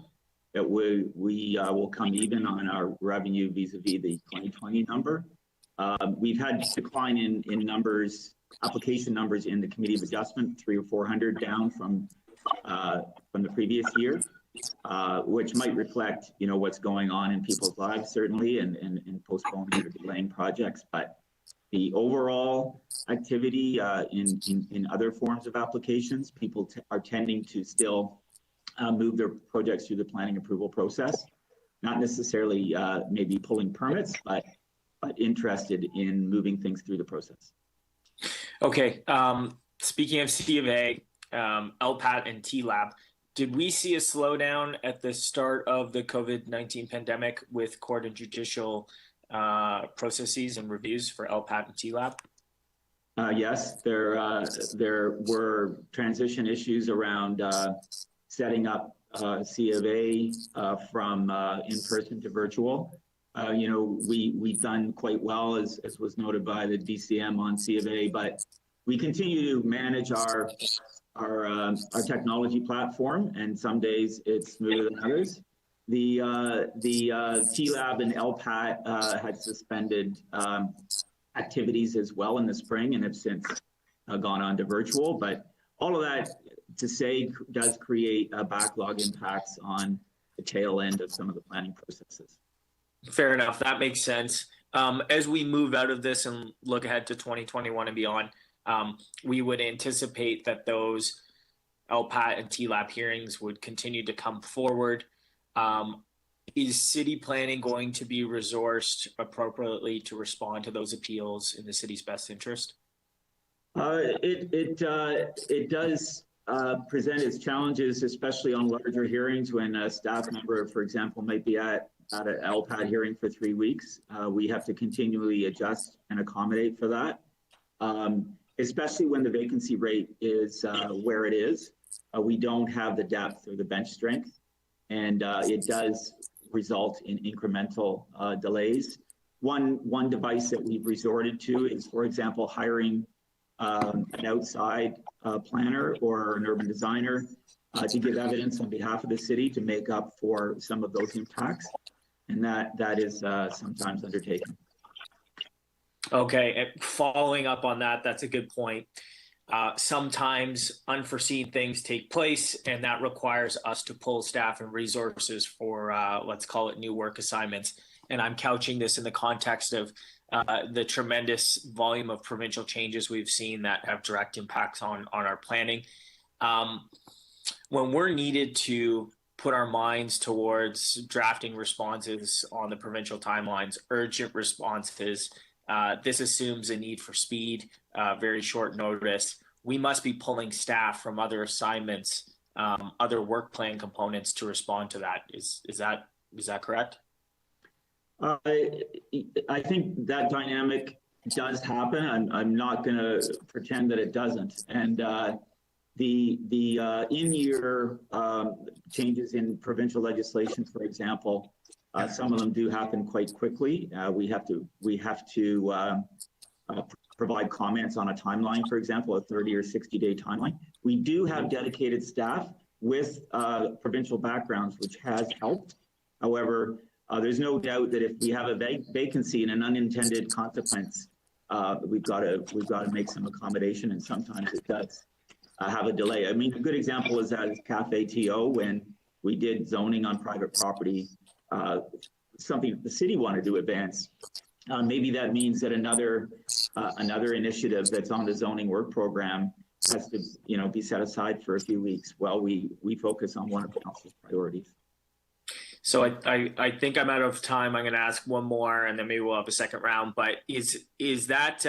that we will come even on our revenue vis-a-vis the 2020 number. We've had decline in numbers, application numbers in the Committee of Adjustment, 300 or 400 down from the previous year. Which might reflect, what's going on in people's lives, certainly, and postponing or delaying projects. But the overall activity in other forms of applications, people are tending to still move their projects through the planning approval process. Not necessarily maybe pulling permits, but interested in moving things through the process. Okay. Speaking of C of A, LPAT and TLAB, did we see a slowdown at the start of the COVID-19 pandemic with court and judicial processes and reviews for LPAT and TLAB? Yes, there were transition issues around setting up C of A from in-person to virtual. We've done quite well, as was noted by the DCM on C of A, but we continue to manage our technology platform, and some days it's smoother than others. The TLAB and LPAT had suspended activities as well in the spring and have since gone on to virtual. But all of that to say does create backlog impacts on the tail end of some of the planning processes. Fair enough. That makes sense. As we move out of this and look ahead to 2021 and beyond, we would anticipate that those LPAT and TLAB hearings would continue to come forward. Is city planning going to be resourced appropriately to respond to those appeals in the city's best interest? It does present its challenges, especially on larger hearings when a staff member, for example, might be at an LPAT hearing for 3 weeks. We have to continually adjust and accommodate for that. Especially when the vacancy rate is where it is. We don't have the depth or the bench strength, and it does result in incremental delays. One device that we've resorted to is, for example, hiring an outside planner or an urban designer to give evidence on behalf of the city to make up for some of those impacts, and that is sometimes undertaken. Okay, and following up on that, that's a good point. Sometimes unforeseen things take place, and that requires us to pull staff and resources for, let's call it, new work assignments. And I'm couching this in the context of the tremendous volume of provincial changes we've seen that have direct impacts on our planning. When we're needed to put our minds towards drafting responses on the provincial timelines, urgent responses, this assumes a need for speed, very short notice. We must be pulling staff from other assignments, other work plan components to respond to that. Is that correct? I think that dynamic does happen. I'm not going to pretend that it doesn't. And the in-year changes in provincial legislation, for example, some of them do happen quite quickly. We have to provide comments on a timeline, for example, a 30 or 60-day timeline. We do have dedicated staff with provincial backgrounds, which has helped. However, there's no doubt that if we have a vacancy and an unintended consequence, we've got to make some accommodation, and sometimes it does have a delay. I mean, a good example is that Cafe TO, when we did zoning on private property, something that the city wanted to advance. Maybe that means that another initiative that's on the zoning work program has to, be set aside for a few weeks while we focus on one of the council's priorities. So I think I'm out of time. I'm going to ask one more, and then maybe we'll have a second round. But is that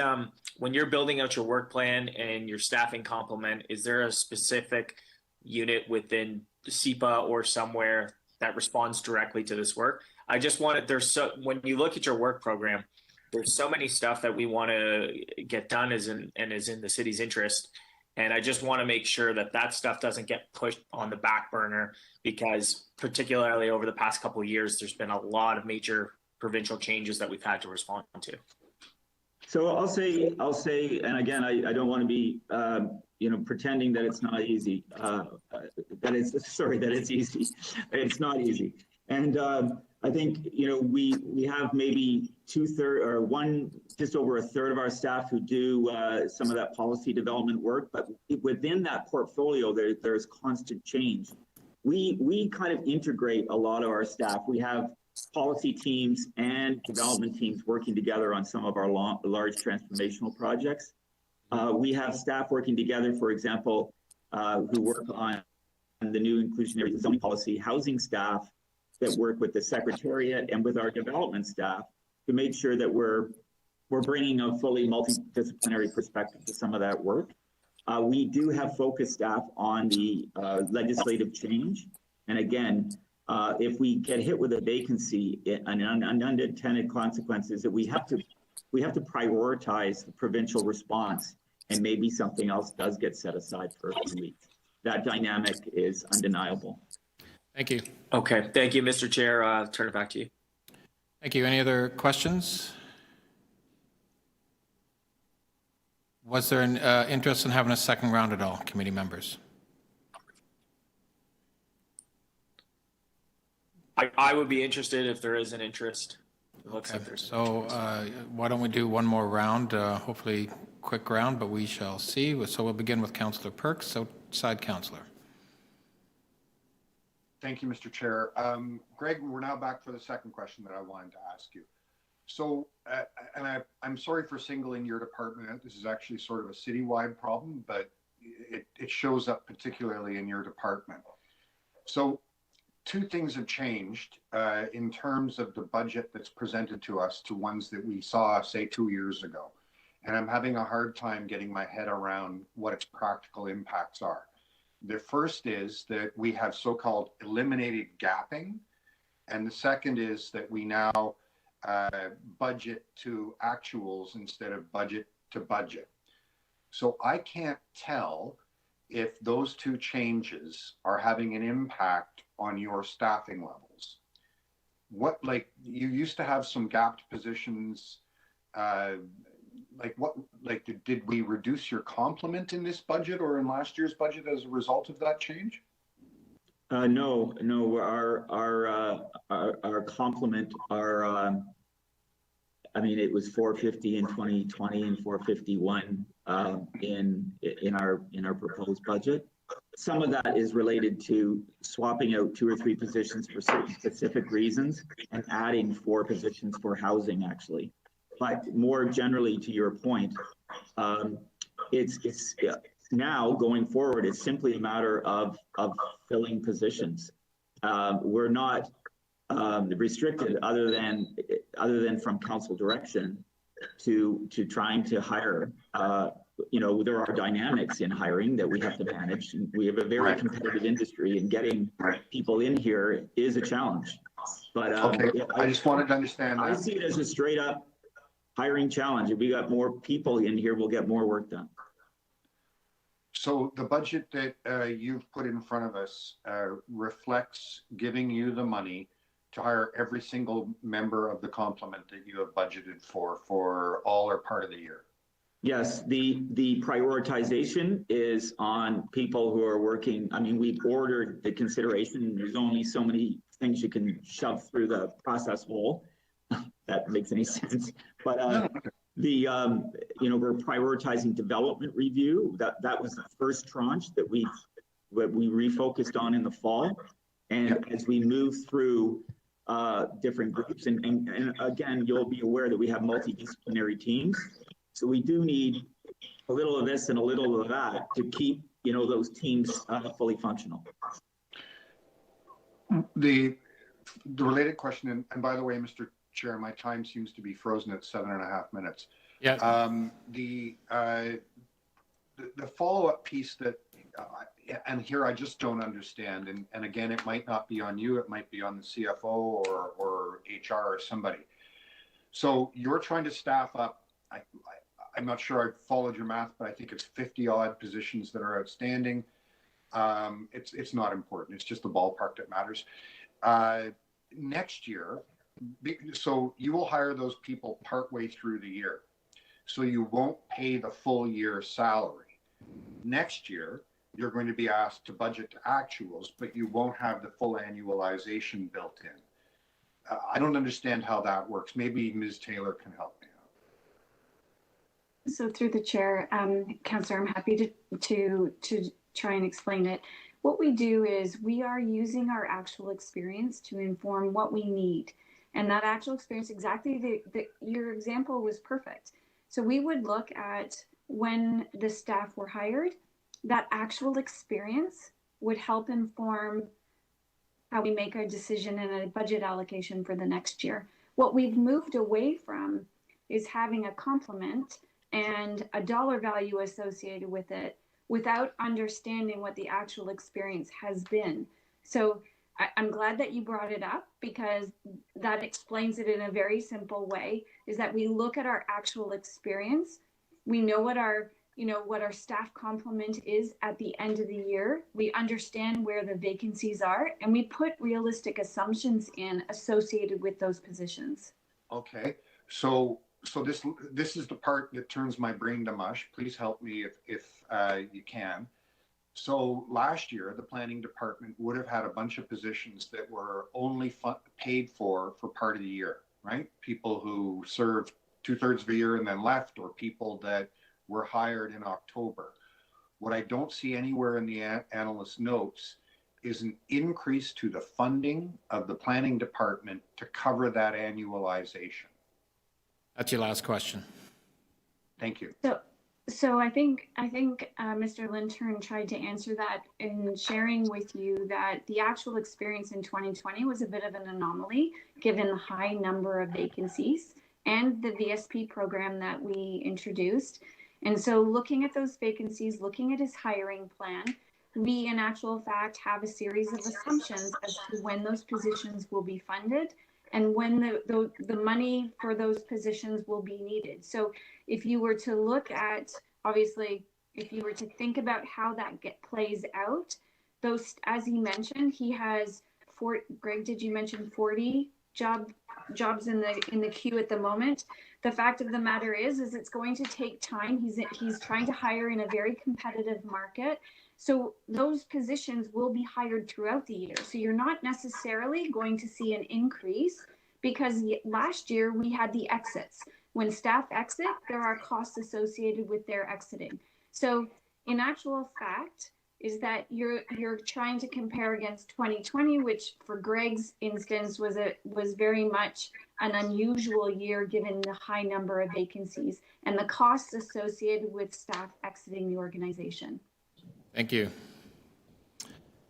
when you're building out your work plan and your staffing complement, is there a specific unit within SEPA or somewhere that responds directly to this work. I just want it, when you look at your work program, there's so many stuff that we want to get done is in the city's interest. And I just want to make sure that stuff doesn't get pushed on the back burner, because particularly over the past couple of years, there's been a lot of major provincial changes that we've had to respond to. So I'll say, and again, I don't want to be, pretending that it's not easy, that it's easy. It's not easy. And I think, we have maybe just over a third of our staff who do some of that policy development work, but within that portfolio, there's constant change. We kind of integrate a lot of our staff. We have policy teams and development teams working together on some of our large transformational projects. We have staff working together, for example, who work on the new inclusionary zoning policy, housing staff that work with the Secretariat and with our development staff to make sure that we're bringing a fully multidisciplinary perspective to some of that work. We do have focus staff on the legislative change. And again, if we get hit with a vacancy and unintended consequences, that we have to prioritize the provincial response, and maybe something else does get set aside for a few weeks. That dynamic is undeniable. Thank you. Okay, thank you, Mr. Chair. I'll turn it back to you. Thank you. Any other questions? Was there an interest in having a second round at all, committee members? I would be interested if there is an interest. It looks like there's. So why don't we do one more round, hopefully quick round, but we shall see. So we'll begin with Councillor Perks, outside councillor. Thank you, Mr. Chair. Greg, we're now back for the second question that I wanted to ask you. So, and I'm sorry for singling your department. This is actually sort of a citywide problem, but it shows up particularly in your department. So, two things have changed in terms of the budget that's presented to us to ones that we saw, say, 2 years ago. And I'm having a hard time getting my head around what its practical impacts are. The first is that we have so-called eliminated gapping. And the second is that we now budget to actuals instead of budget to budget. So I can't tell if those two changes are having an impact on your staffing levels. What, like, you used to have some gapped positions, did we reduce your complement in this budget or in last year's budget as a result of that change? No, our complement, it was 450 in 2020 and 451 in our proposed budget. Some of that is related to swapping out 2 or 3 positions for certain specific reasons and adding 4 positions for housing, actually. But more generally, to your point, it's now going forward, it's simply a matter of filling positions. We're not restricted other than from council direction to trying to hire. There are dynamics in hiring that we have to manage. We have a very competitive industry, and getting people in here is a challenge. But I just wanted to understand that. I see it as a straight up hiring challenge. If we got more people in here, we'll get more work done. So the budget that you've put in front of us reflects giving you the money to hire every single member of the complement that you have budgeted for all or part of the year. Yes, the prioritization is on people who are working. We've ordered the consideration. There's only so many things you can shove through the process hole. That makes any sense. But we're prioritizing development review. That was the first tranche that we refocused on in the fall. And as we move through different groups, and again, you'll be aware that we have multidisciplinary teams. So we do need a little of this and a little of that to keep, those teams fully functional. The related question, and by the way, Mr. Chair, my time seems to be frozen at 7.5 minutes. Yeah. The follow-up piece that and here I just don't understand. And again, it might not be on you, it might be on the CFO or HR or somebody. So you're trying to staff up, I'm not sure I followed your math, but I think it's 50 odd positions that are outstanding. It's not important. It's just the ballpark that matters. Next year, so you will hire those people partway through the year. So you won't pay the full year salary. Next year, you're going to be asked to budget to actuals, but you won't have the full annualization built in. I don't understand how that works. Maybe Ms. Taylor can help me out. So through the chair, Councillor, I'm happy to try and explain it. What we do is we are using our actual experience to inform what we need. And that actual experience, exactly your example was perfect. So we would look at when the staff were hired, that actual experience would help inform how we make our decision and a budget allocation for the next year. What we've moved away from is having a complement and a dollar value associated with it without understanding what the actual experience has been. So I'm glad that you brought it up, because that explains it in a very simple way, is that we look at our actual experience. We know what our staff complement is at the end of the year. We understand where the vacancies are, and we put realistic assumptions in associated with those positions. Okay, so this is the part that turns my brain to mush. Please help me if you can. So last year, the planning department would have had a bunch of positions that were only paid for part of the year, right? People who served 2/3 of a year and then left, or people that were hired in October. What I don't see anywhere in the analyst notes is an increase to the funding of the planning department to cover that annualization. That's your last question. Thank you. So I think Mr. Lintern tried to answer that in sharing with you that the actual experience in 2020 was a bit of an anomaly, given the high number of vacancies and the VSP program that we introduced. And so looking at those vacancies, looking at his hiring plan, we in actual fact have a series of assumptions as to when those positions will be funded and when the money for those positions will be needed. So if you were to look at, obviously, if you were to think about how that plays out, those, as he mentioned, he has Greg, did you mention 40 jobs in the queue at the moment? The fact of the matter is it's going to take time. He's trying to hire in a very competitive market. So those positions will be hired throughout the year. So you're not necessarily going to see an increase, because last year we had the exits. When staff exit, there are costs associated with their exiting. So in actual fact is that you're trying to compare against 2020, which for Greg's instance was very much an unusual year given the high number of vacancies and the costs associated with staff exiting the organization. Thank you.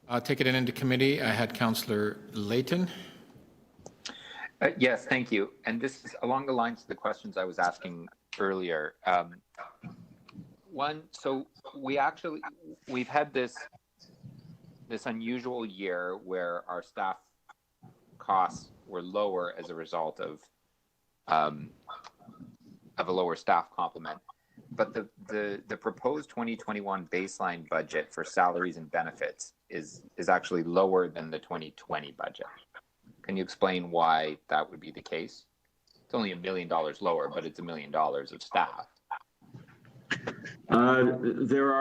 I'll take it into committee. I had Councillor Layton. Yes, thank you. And this is along the lines of the questions I was asking earlier. So we've had this unusual year where our staff costs were lower as a result of a lower staff complement. But the proposed 2021 baseline budget for salaries and benefits is actually lower than the 2020 budget. Can you explain why that would be the case? It's only $1 million lower, but it's $1 million of staff. There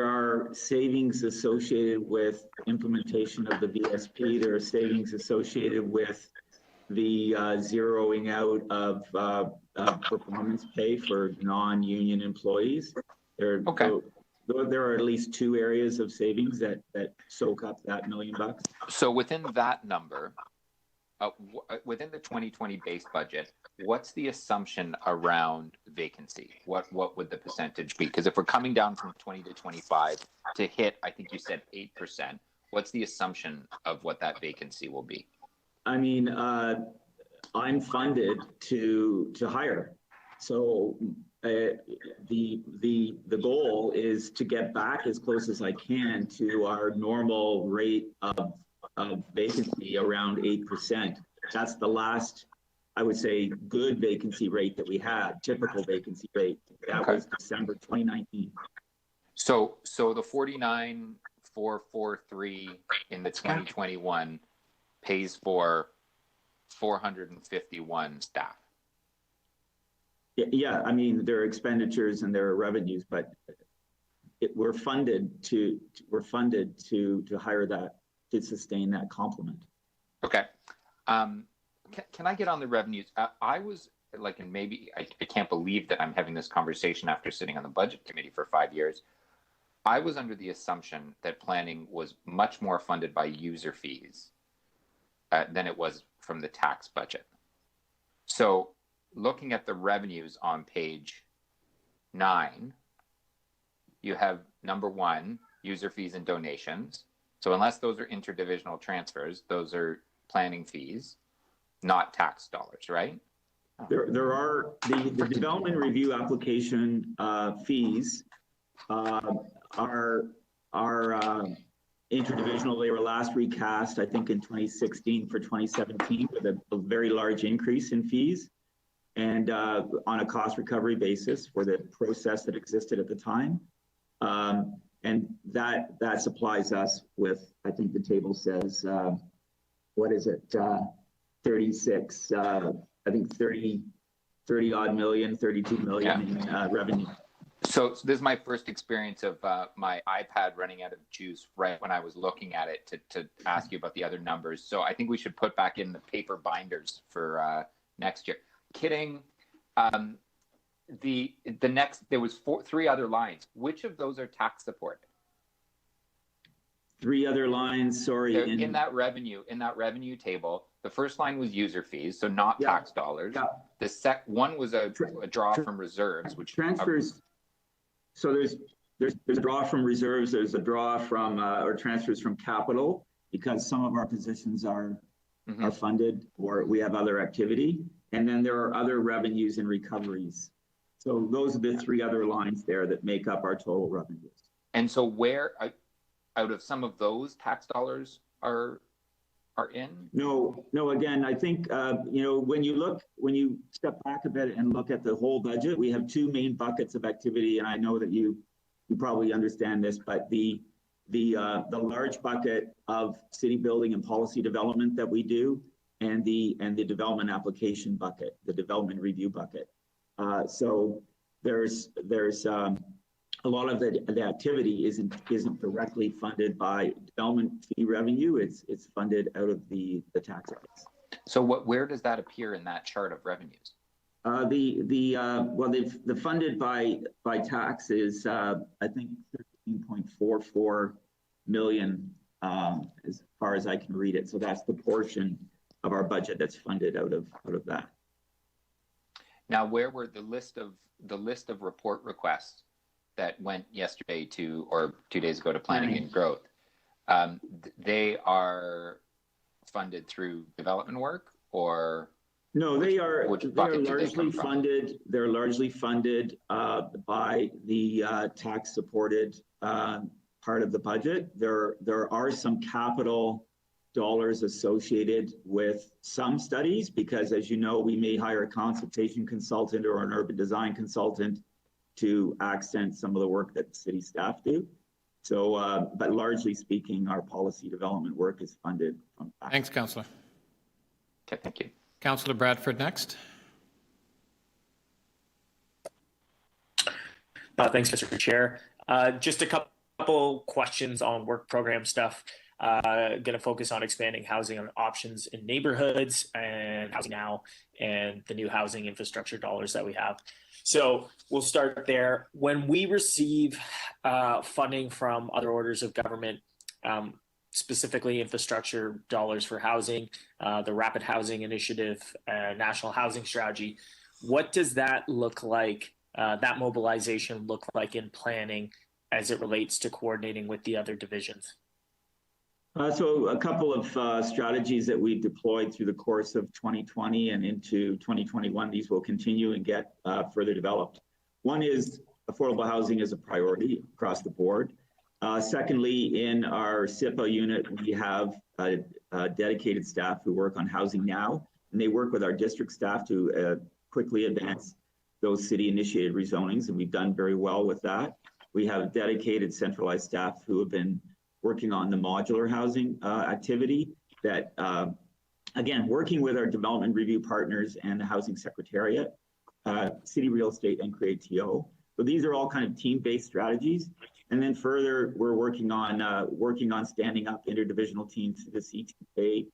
are savings associated with implementation of the VSP. There are savings associated with the zeroing out of performance pay for non-union employees. There are at least two areas of savings that soak up that $1 million. So within that number, within the 2020 base budget, what's the assumption around vacancy? What would the percentage be? Because if we're coming down from 20 to 25 to hit, I think you said 8%, what's the assumption of what that vacancy will be? I mean, I'm funded to hire. So the goal is to get back as close as I can to our normal rate of vacancy around 8%. That's the last, I would say, good vacancy rate that we had, typical vacancy rate. That was December 2019. So the 49,443 in the 2021 pays for 451 staff. Yeah, I mean, there are expenditures and there are revenues, but we're funded to hire that, to sustain that complement. Okay. Can I get on the revenues? I was like, and maybe I can't believe that I'm having this conversation after sitting on the budget committee for 5 years. I was under the assumption that planning was much more funded by user fees than it was from the tax budget. So looking at the revenues on page 9, you have number 1, user fees and donations. So unless those are interdivisional transfers, those are planning fees, not tax dollars, right? There are the development review application fees are interdivisional. They were last recast, I think, in 2016 for 2017 with a very large increase in fees, and on a cost recovery basis for the process that existed at the time. And that supplies us with, I think the table says, what is it, 36, I think 30 odd million, 32 million in revenue. So this is my first experience of my iPad running out of juice right when I was looking at it to ask you about the other numbers. So I think we should put back in the paper binders for next year. Kidding. The next, there was 3 other lines. Which of those are tax supported? 3 other lines, sorry. In that revenue table, the first line was user fees, so not tax dollars. Yeah. The one was a draw from reserves, which transfers. So there's a draw from reserves. There's a draw from or transfers from capital, because some of our positions are funded or we have other activity, and then there are other revenues and recoveries. So those are the 3 other lines there that make up our total revenues. And so where out of some of those tax dollars are in? No. Again, I think when you step back a bit and look at the whole budget, we have 2 main buckets of activity, and I know that you probably understand this, but the large bucket of city building and policy development that we do, and the development application bucket, the development review bucket. So there's a lot of the activity isn't directly funded by development fee revenue. It's funded out of the tax office. So where does that appear in that chart of revenues? The funded by tax is I think 13.44 million as far as I can read it. So that's the portion of our budget that's funded out of that. Now, where were the list of report requests that went yesterday or 2 days ago to planning and growth? They are funded through development work, or no? They're largely funded. They're largely funded by the tax supported part of the budget. There are some capital dollars associated with some studies, because as you know, we may hire a consultation consultant or an urban design consultant to accent some of the work that city staff do. So, but largely speaking, our policy development work is funded from tax. Thanks, Councillor. Okay, thank you. Councillor Bradford next. Thanks, Mr. Chair. Just a couple questions on work program stuff. Going to focus on expanding housing options in neighborhoods and housing now, and the new housing infrastructure dollars that we have. So we'll start there. When we receive funding from other orders of government, specifically infrastructure dollars for housing, the Rapid Housing Initiative, National Housing Strategy, what does that look like, that mobilization look like in planning as it relates to coordinating with the other divisions? So a couple of strategies that we've deployed through the course of 2020 and into 2021, these will continue and get further developed. One is affordable housing is a priority across the board. Secondly, in our SIPA unit, we have dedicated staff who work on housing now, and they work with our district staff to quickly advance those city-initiated rezonings, and we've done very well with that. We have dedicated centralized staff who have been working on the modular housing activity that, again, working with our development review partners and the housing secretariat, city real estate and CreateTO. So these are all kind of team-based strategies. And then further, we're working on standing up interdivisional teams to the CTA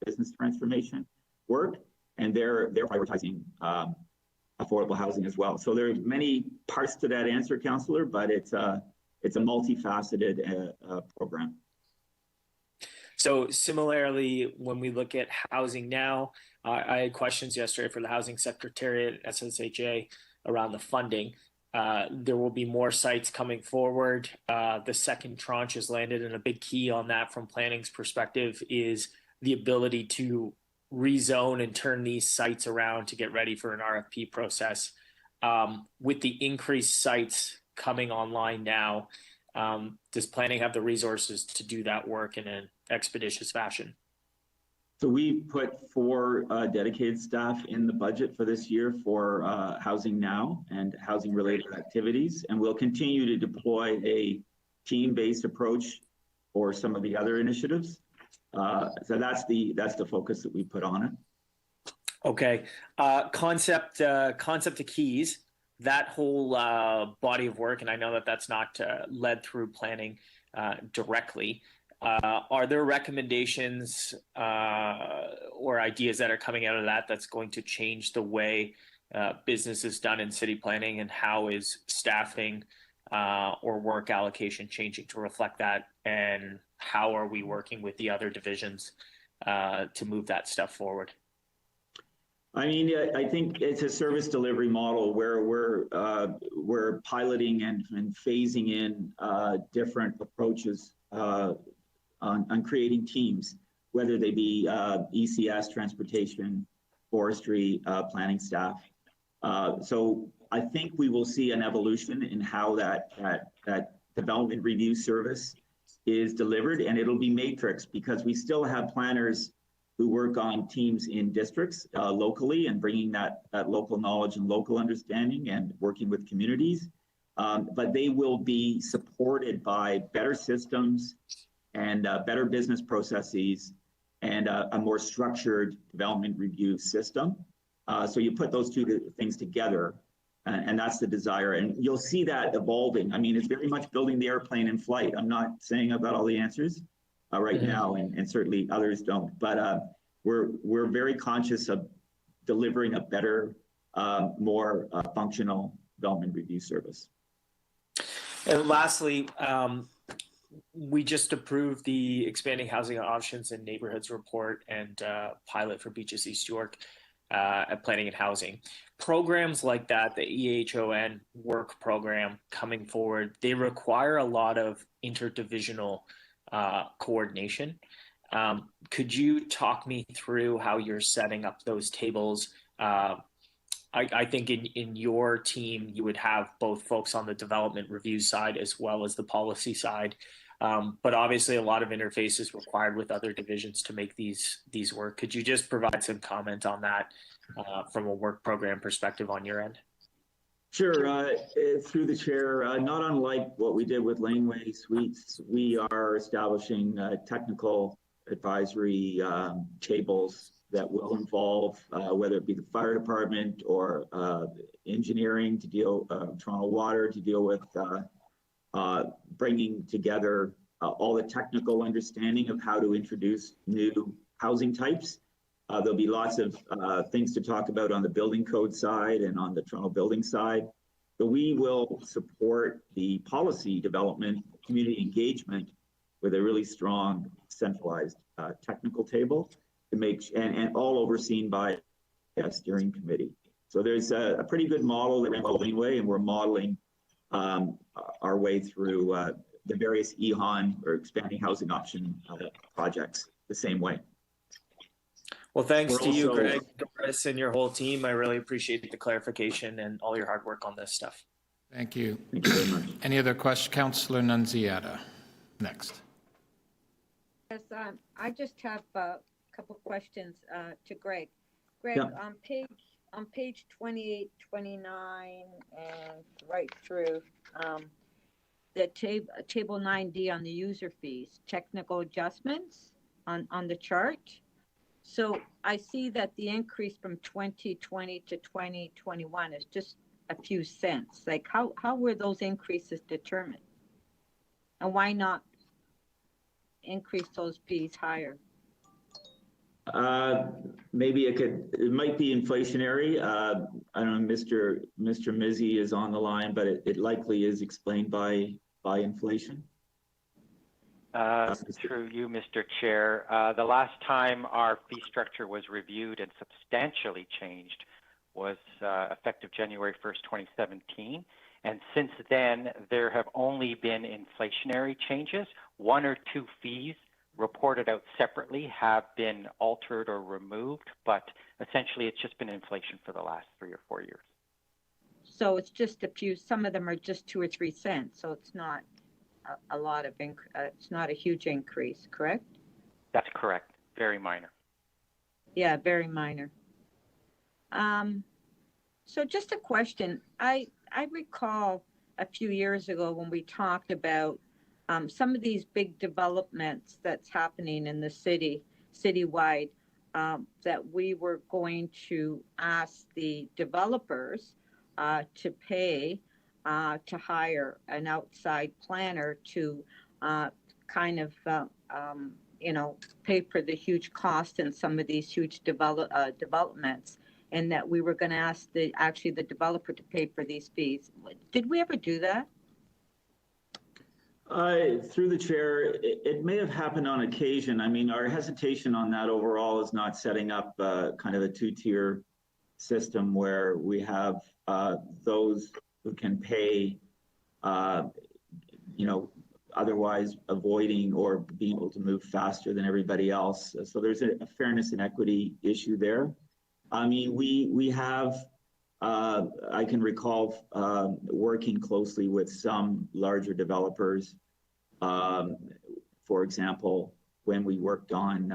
business transformation work, and they're prioritizing affordable housing as well. So there are many parts to that answer, Councillor, but it's a multifaceted program. So similarly, when we look at housing now, I had questions yesterday for the housing secretariat, SSHA, around the funding. There will be more sites coming forward. The second tranche has landed, and a big key on that from planning's perspective is the ability to rezone and turn these sites around to get ready for an RFP process. With the increased sites coming online now, does planning have the resources to do that work in an expeditious fashion? So we put 4 dedicated staff in the budget for this year for housing now and housing related activities, and we'll continue to deploy a team-based approach for some of the other initiatives. So that's the focus that we put on it. Okay, concept to keys, that whole body of work, and I know that that's not led through planning directly. Are there recommendations or ideas that are coming out of that that's going to change the way business is done in city planning, and how is staffing or work allocation changing to reflect that, and how are we working with the other divisions to move that stuff forward? I mean, I think it's a service delivery model where we're piloting and phasing in different approaches on creating teams, whether they be ECS, transportation, forestry, planning staff. So I think we will see an evolution in how that development review service is delivered, and it'll be matrix because we still have planners who work on teams in districts locally and bringing that local knowledge and local understanding and working with communities. But they will be supported by better systems and better business processes and a more structured development review system. So you put those two things together, and that's the desire. And you'll see that evolving. I mean, it's very much building the airplane in flight. I'm not saying I've got all the answers right now, and certainly others don't. But we're very conscious of delivering a better, more functional development review service. And lastly, we just approved the expanding housing options and neighborhoods report and pilot for Beaches East York at planning and housing. Programs like that, the EHON work program coming forward, they require a lot of interdivisional coordination. Could you talk me through how you're setting up those tables? I think in your team, you would have both folks on the development review side as well as the policy side. But obviously a lot of interface is required with other divisions to make these work. Could you just provide some comment on that from a work program perspective on your end? Sure. Through the chair, not unlike what we did with Laneway Suites, we are establishing technical advisory tables that will involve whether it be the fire department or engineering to deal, Toronto Water to deal with bringing together all the technical understanding of how to introduce new housing types. There'll be lots of things to talk about on the building code side and on the Toronto building side. But we will support the policy development, community engagement with a really strong centralized technical table to make, and all overseen by a steering committee. So there's a pretty good model that we're modeling way, and we're modeling our way through the various EHON or expanding housing option projects the same way. Well, thanks We're to you, also- Greg, Doris, and your whole team. I really appreciate the clarification and all your hard work on this stuff. Thank you. Thank you very much. Any other questions? Councillor Nunziata, next. Yes, I just have a couple of questions to Greg. Greg, Yeah. on page 28, 29, and right through, the table 9D on the user fees, technical adjustments on the chart. So I see that the increase from 2020 to 2021 is just a few cents. Like how were those increases determined? And why not increase those fees higher? Maybe it might be inflationary. I don't know, Mr. Mizzi is on the line, but it likely is explained by inflation. Through you, Mr. Chair. The last time our fee structure was reviewed and substantially changed was effective January 1st, 2017. And since then, there have only been inflationary changes. One or two fees reported out separately have been altered or removed, but essentially it's just been inflation for the last 3 or 4 years. So it's just a few, some of them are just 2 or 3 cents. So it's not a lot of, it's not a huge increase, correct? That's correct. Very minor. Yeah, very minor. So just a question. I recall a few years ago when we talked about some of these big developments that's happening in the citywide, that we were going to ask the developers to pay to hire an outside planner to kind of, pay for the huge cost in some of these huge developments, and that we were going to ask the developer to pay for these fees. Did we ever do that? Through the chair, it may have happened on occasion. I mean, our hesitation on that overall is not setting up kind of a 2-tier system where we have those who can pay, otherwise avoiding or being able to move faster than everybody else. So there's a fairness and equity issue there. I mean, we have, I can recall working closely with some larger developers. For example, when we worked on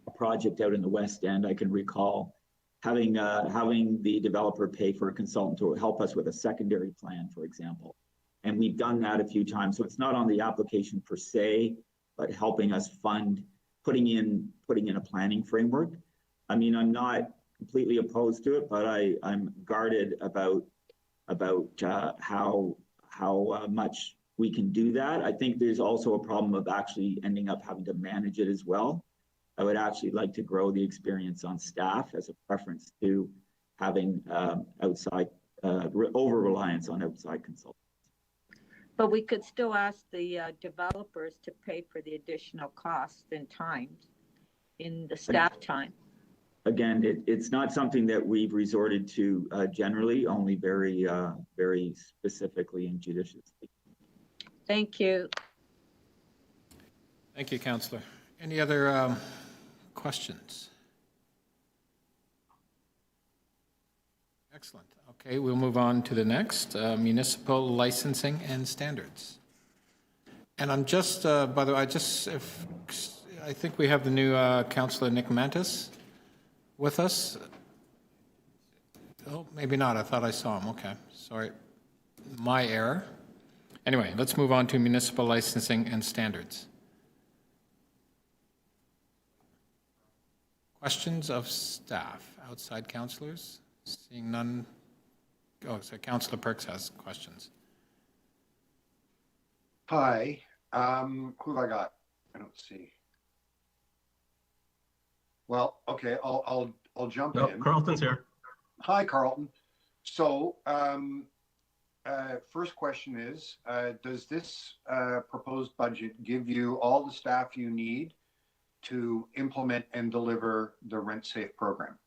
a project out in the West End, I can recall having the developer pay for a consultant to help us with a secondary plan, for example. And we've done that a few times. So it's not on the application per se, but helping us fund, putting in a planning framework. I mean, I'm not completely opposed to it, but I'm guarded about how much we can do that. I think there's also a problem of actually ending up having to manage it as well. I would actually like to grow the experience on staff as a preference to having outside over-reliance on outside consultants. But we could still ask the developers to pay for the additional cost and time in the staff time. Again, it's not something that we've resorted to generally, only very, very specifically and judiciously. Thank you. Thank you, Councillor. Any other questions? Excellent. Okay, we'll move on to the next, municipal licensing and standards. And I'm just, by the way, I think we have the new Councillor Nick Mantis with us. Oh, maybe not. I thought I saw him. Okay, sorry. My error. Anyway, let's move on to municipal licensing and standards. Questions of staff, outside councillors? Seeing none. Oh, so Councillor Perks has questions. Hi, who have I got? I don't see. Well, okay, I'll jump in. Carlton's here. Hi, Carlton. So, first question is, does this proposed budget give you all the staff you need to implement and deliver the Rent Safe program?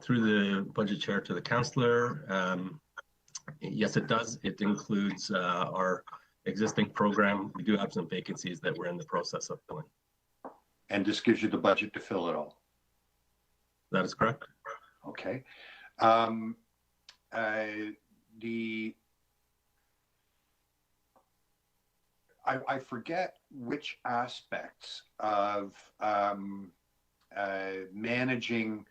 Through the budget chair to the councillor, yes, it does. It includes our existing program. We do have some vacancies that we're in the process of filling. And this gives you the budget to fill it all. That is correct. Okay. I forget which aspects of managing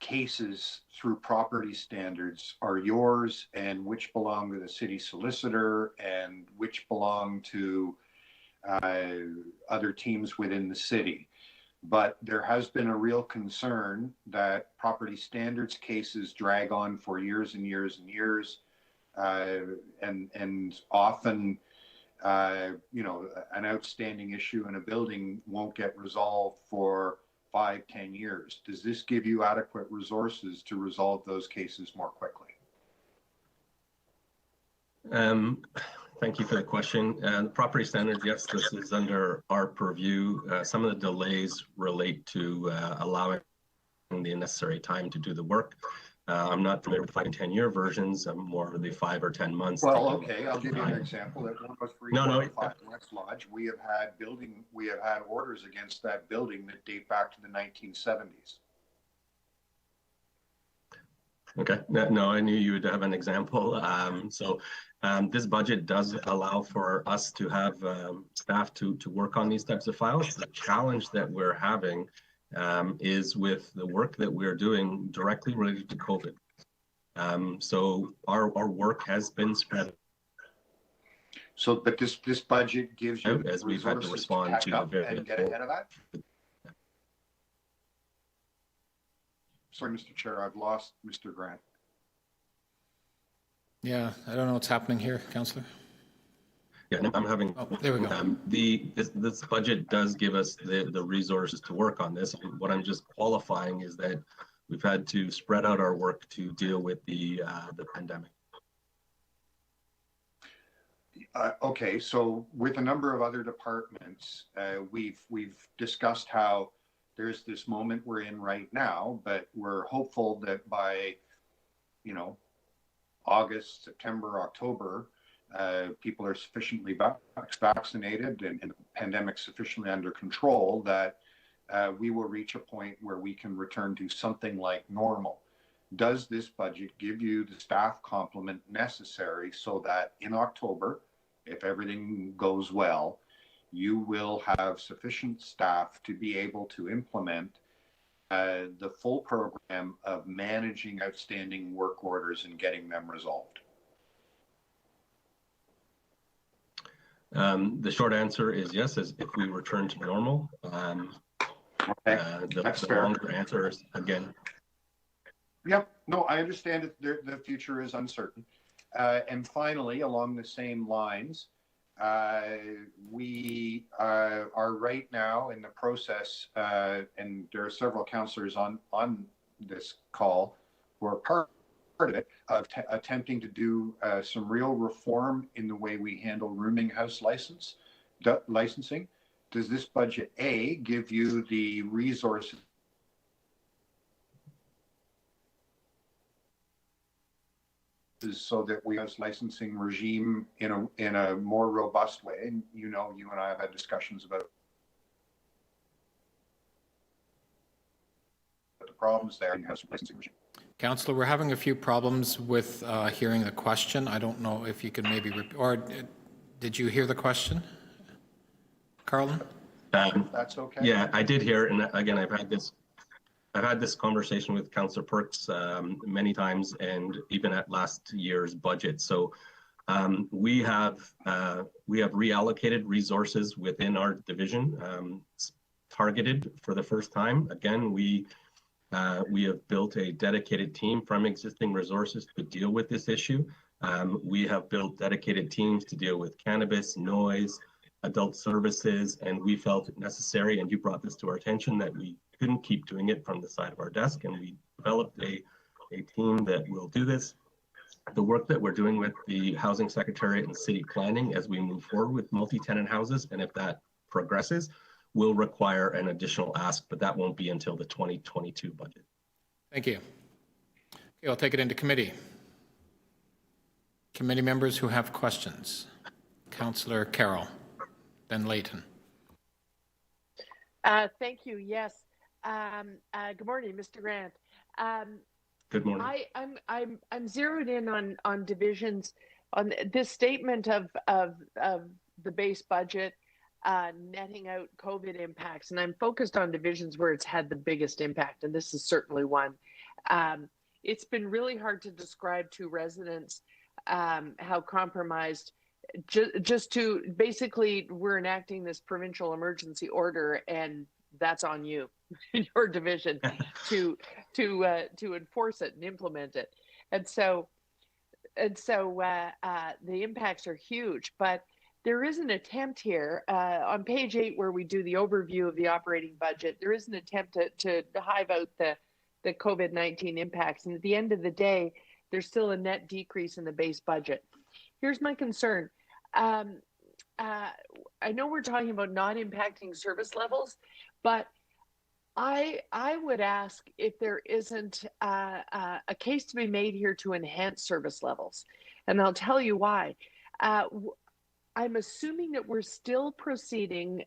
cases through property standards are yours and which belong to the city solicitor and which belong to other teams within the city. But there has been a real concern that property standards cases drag on for years and years and years, and often, you know, an outstanding issue in a building won't get resolved for 5-10 years. Does this give you adequate resources to resolve those cases more quickly? Thank you for the question. Property standards, yes, this is under our purview. Some of the delays relate to allowing the necessary time to do the work. I'm not familiar with 5 and 10-year versions. I'm more of the 5 or 10 months. Well, okay, I'll give you an example. At 10345 West Lodge, we have had orders against that building that date back to the 1970s. Okay, no, I knew you would have an example. This budget does allow for us to have staff to work on these types of files. The challenge that we're having is with the work that we're doing directly related to COVID. So our work has been spread. So, but this budget gives you as we've had to respond to the very and get ahead of that. Sorry, Mr. Chair, I've lost Mr. Grant. Yeah, I don't know what's happening here, Councillor. Yeah, I'm having. Oh, there we go. This budget does give us the resources to work on this. What I'm just qualifying is that we've had to spread out our work to deal with the pandemic. Okay, so with a number of other departments, we've discussed how there's this moment we're in right now, but we're hopeful that by, you know, August, September, October, people are sufficiently vaccinated and the pandemic sufficiently under control that we will reach a point where we can return to something like normal. Does this budget give you the staff complement necessary so that in October, if everything goes well, you will have sufficient staff to be able to implement the full program of managing outstanding work orders and getting them resolved? The short answer is yes, as if we return to normal. The longer answer is again. Yep, no, I understand that the future is uncertain. And finally, along the same lines, we are right now in the process, and there are several councillors on this call who are part of it, of attempting to do some real reform in the way we handle rooming house licensing. Does this budget, A, give you the resources so that we have licensing regime in a more robust way? And you know, you and I have had discussions about the problems there in house licensing regime. Councillor, we're having a few problems with hearing the question. I don't know if you could maybe or did you hear the question, Carlin? That's okay. Yeah, I did hear, and again, I've had this conversation with Councillor Perks many times, and even at last year's budget. So we have reallocated resources within our division, targeted for the first time. Again, we have built a dedicated team from existing resources to deal with this issue. We have built dedicated teams to deal with cannabis, noise, adult services, and we felt it necessary, and you brought this to our attention, that we couldn't keep doing it from the side of our desk, and we developed a team that will do this. The work that we're doing with the Housing Secretariat and City Planning as we move forward with multi-tenant houses, and if that progresses, will require an additional ask, but that won't be until the 2022 budget. Thank you. Okay, I'll take it into committee. Committee members who have questions. Councillor Carroll, then Layton. Thank you. Yes. Good morning, Mr. Grant. Good morning. I'm zeroed in on divisions, on this statement of the base budget netting out COVID impacts, and I'm focused on divisions where it's had the biggest impact, and this is certainly one. It's been really hard to describe to residents how compromised. Just to basically, we're enacting this provincial emergency order, and that's on you, your division, to enforce it and implement it. And so the impacts are huge. But there is an attempt here on page 8, where we do the overview of the operating budget. There is an attempt to hive out the COVID-19 impacts, and at the end of the day, there's still a net decrease in the base budget. Here's my concern. I know we're talking about not impacting service levels, but I would ask if there isn't a case to be made here to enhance service levels. And I'll tell you why. I'm assuming that we're still proceeding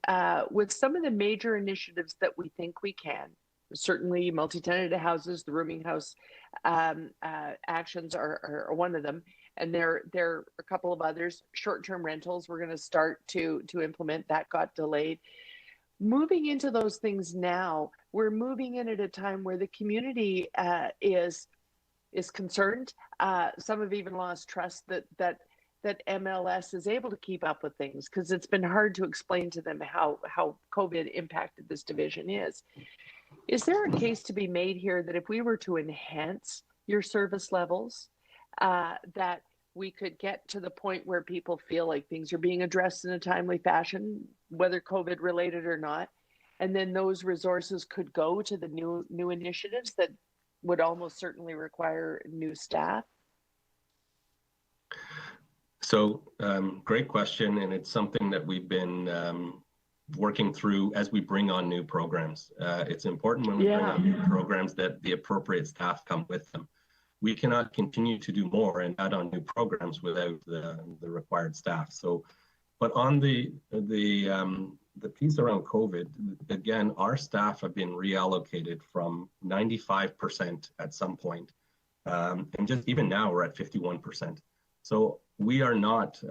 with some of the major initiatives that we think we can. Certainly multi-tenanted houses, the rooming house actions are one of them. And there are a couple of others. Short-term rentals, we're going to start to implement. That got delayed. Moving into those things now, we're moving in at a time where the community is concerned. Some have even lost trust that MLS is able to keep up with things, because it's been hard to explain to them how COVID impacted this division is. Is there a case to be made here that if we were to enhance your service levels, that we could get to the point where people feel like things are being addressed in a timely fashion, whether COVID related or not, and then those resources could go to the new initiatives that would almost certainly require new staff? So great question, and it's something that we've been working through as we bring on new programs. It's important when we bring on new programs that the appropriate staff come with them. We cannot continue to do more and add on new programs without the required staff. So, but on the piece around COVID, again, our staff have been reallocated from 95% at some point, and just even now we're at 51%. So we are not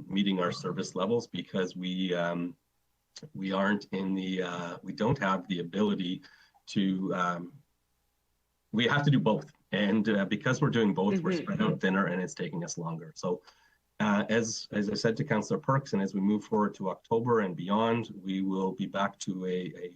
meeting our service levels because we aren't in the we don't have the ability to. We have to do both. And because we're doing both, we're spread out thinner and it's taking us longer. So as I said to Councillor Perks, and as we move forward to October and beyond, we will be back to a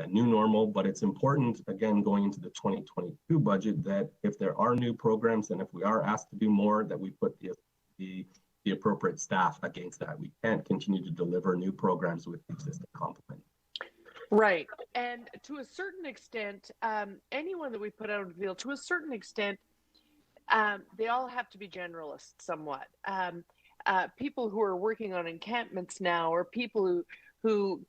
new normal. But it's important, again, going into the 2022 budget, that if there are new programs and if we are asked to do more, that we put the appropriate staff against that. We can't continue to deliver new programs with the existing complement. Right. And to a certain extent, anyone that we put out in the field, to a certain extent, they all have to be generalists somewhat. People who are working on encampments now, or people who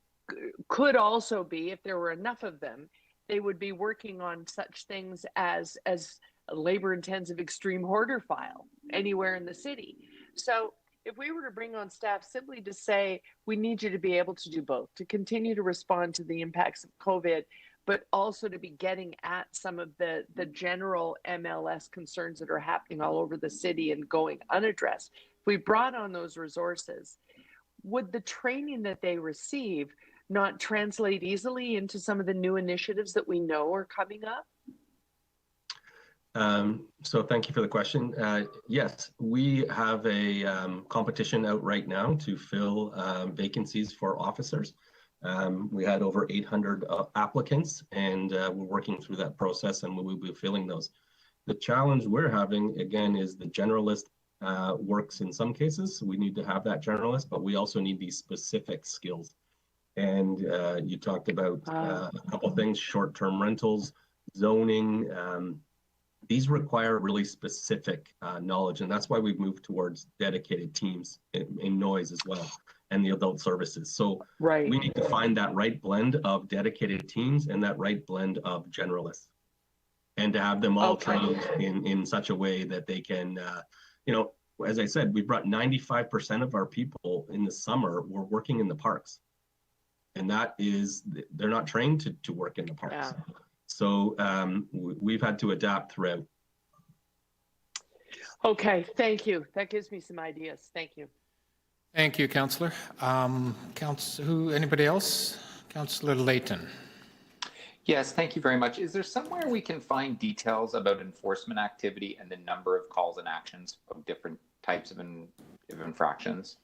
could also be, if there were enough of them, they would be working on such things as a labor-intensive extreme hoarder file anywhere in the city. So if we were to bring on staff simply to say, we need you to be able to do both, to continue to respond to the impacts of COVID, but also to be getting at some of the general MLS concerns that are happening all over the city and going unaddressed. If we brought on those resources, would the training that they receive not translate easily into some of the new initiatives that we know are coming up? So thank you for the question. Yes, we have a competition out right now to fill vacancies for officers. We had over 800 applicants, and we're working through that process, and we will be filling those. The challenge we're having, again, is the generalist works in some cases. We need to have that generalist, but we also need these specific skills. And you talked about a couple of things: short-term rentals, zoning. These require really specific knowledge, and that's why we've moved towards dedicated teams in noise as well, and the adult services. So we need to find that right blend of dedicated teams and that right blend of generalists, and to have them all trained in such a way that they can, as I said, we brought 95% of our people in the summer were working in the parks. and that is they're not trained to work in the parks. Yeah. So we've had to adapt throughout. Okay, thank you. That gives me some ideas. Thank you. Thank you, Councillor. Anybody else? Councillor Layton. Yes, thank you very much. Is there somewhere we can find details about enforcement activity and the number of calls and actions of different types of infractions?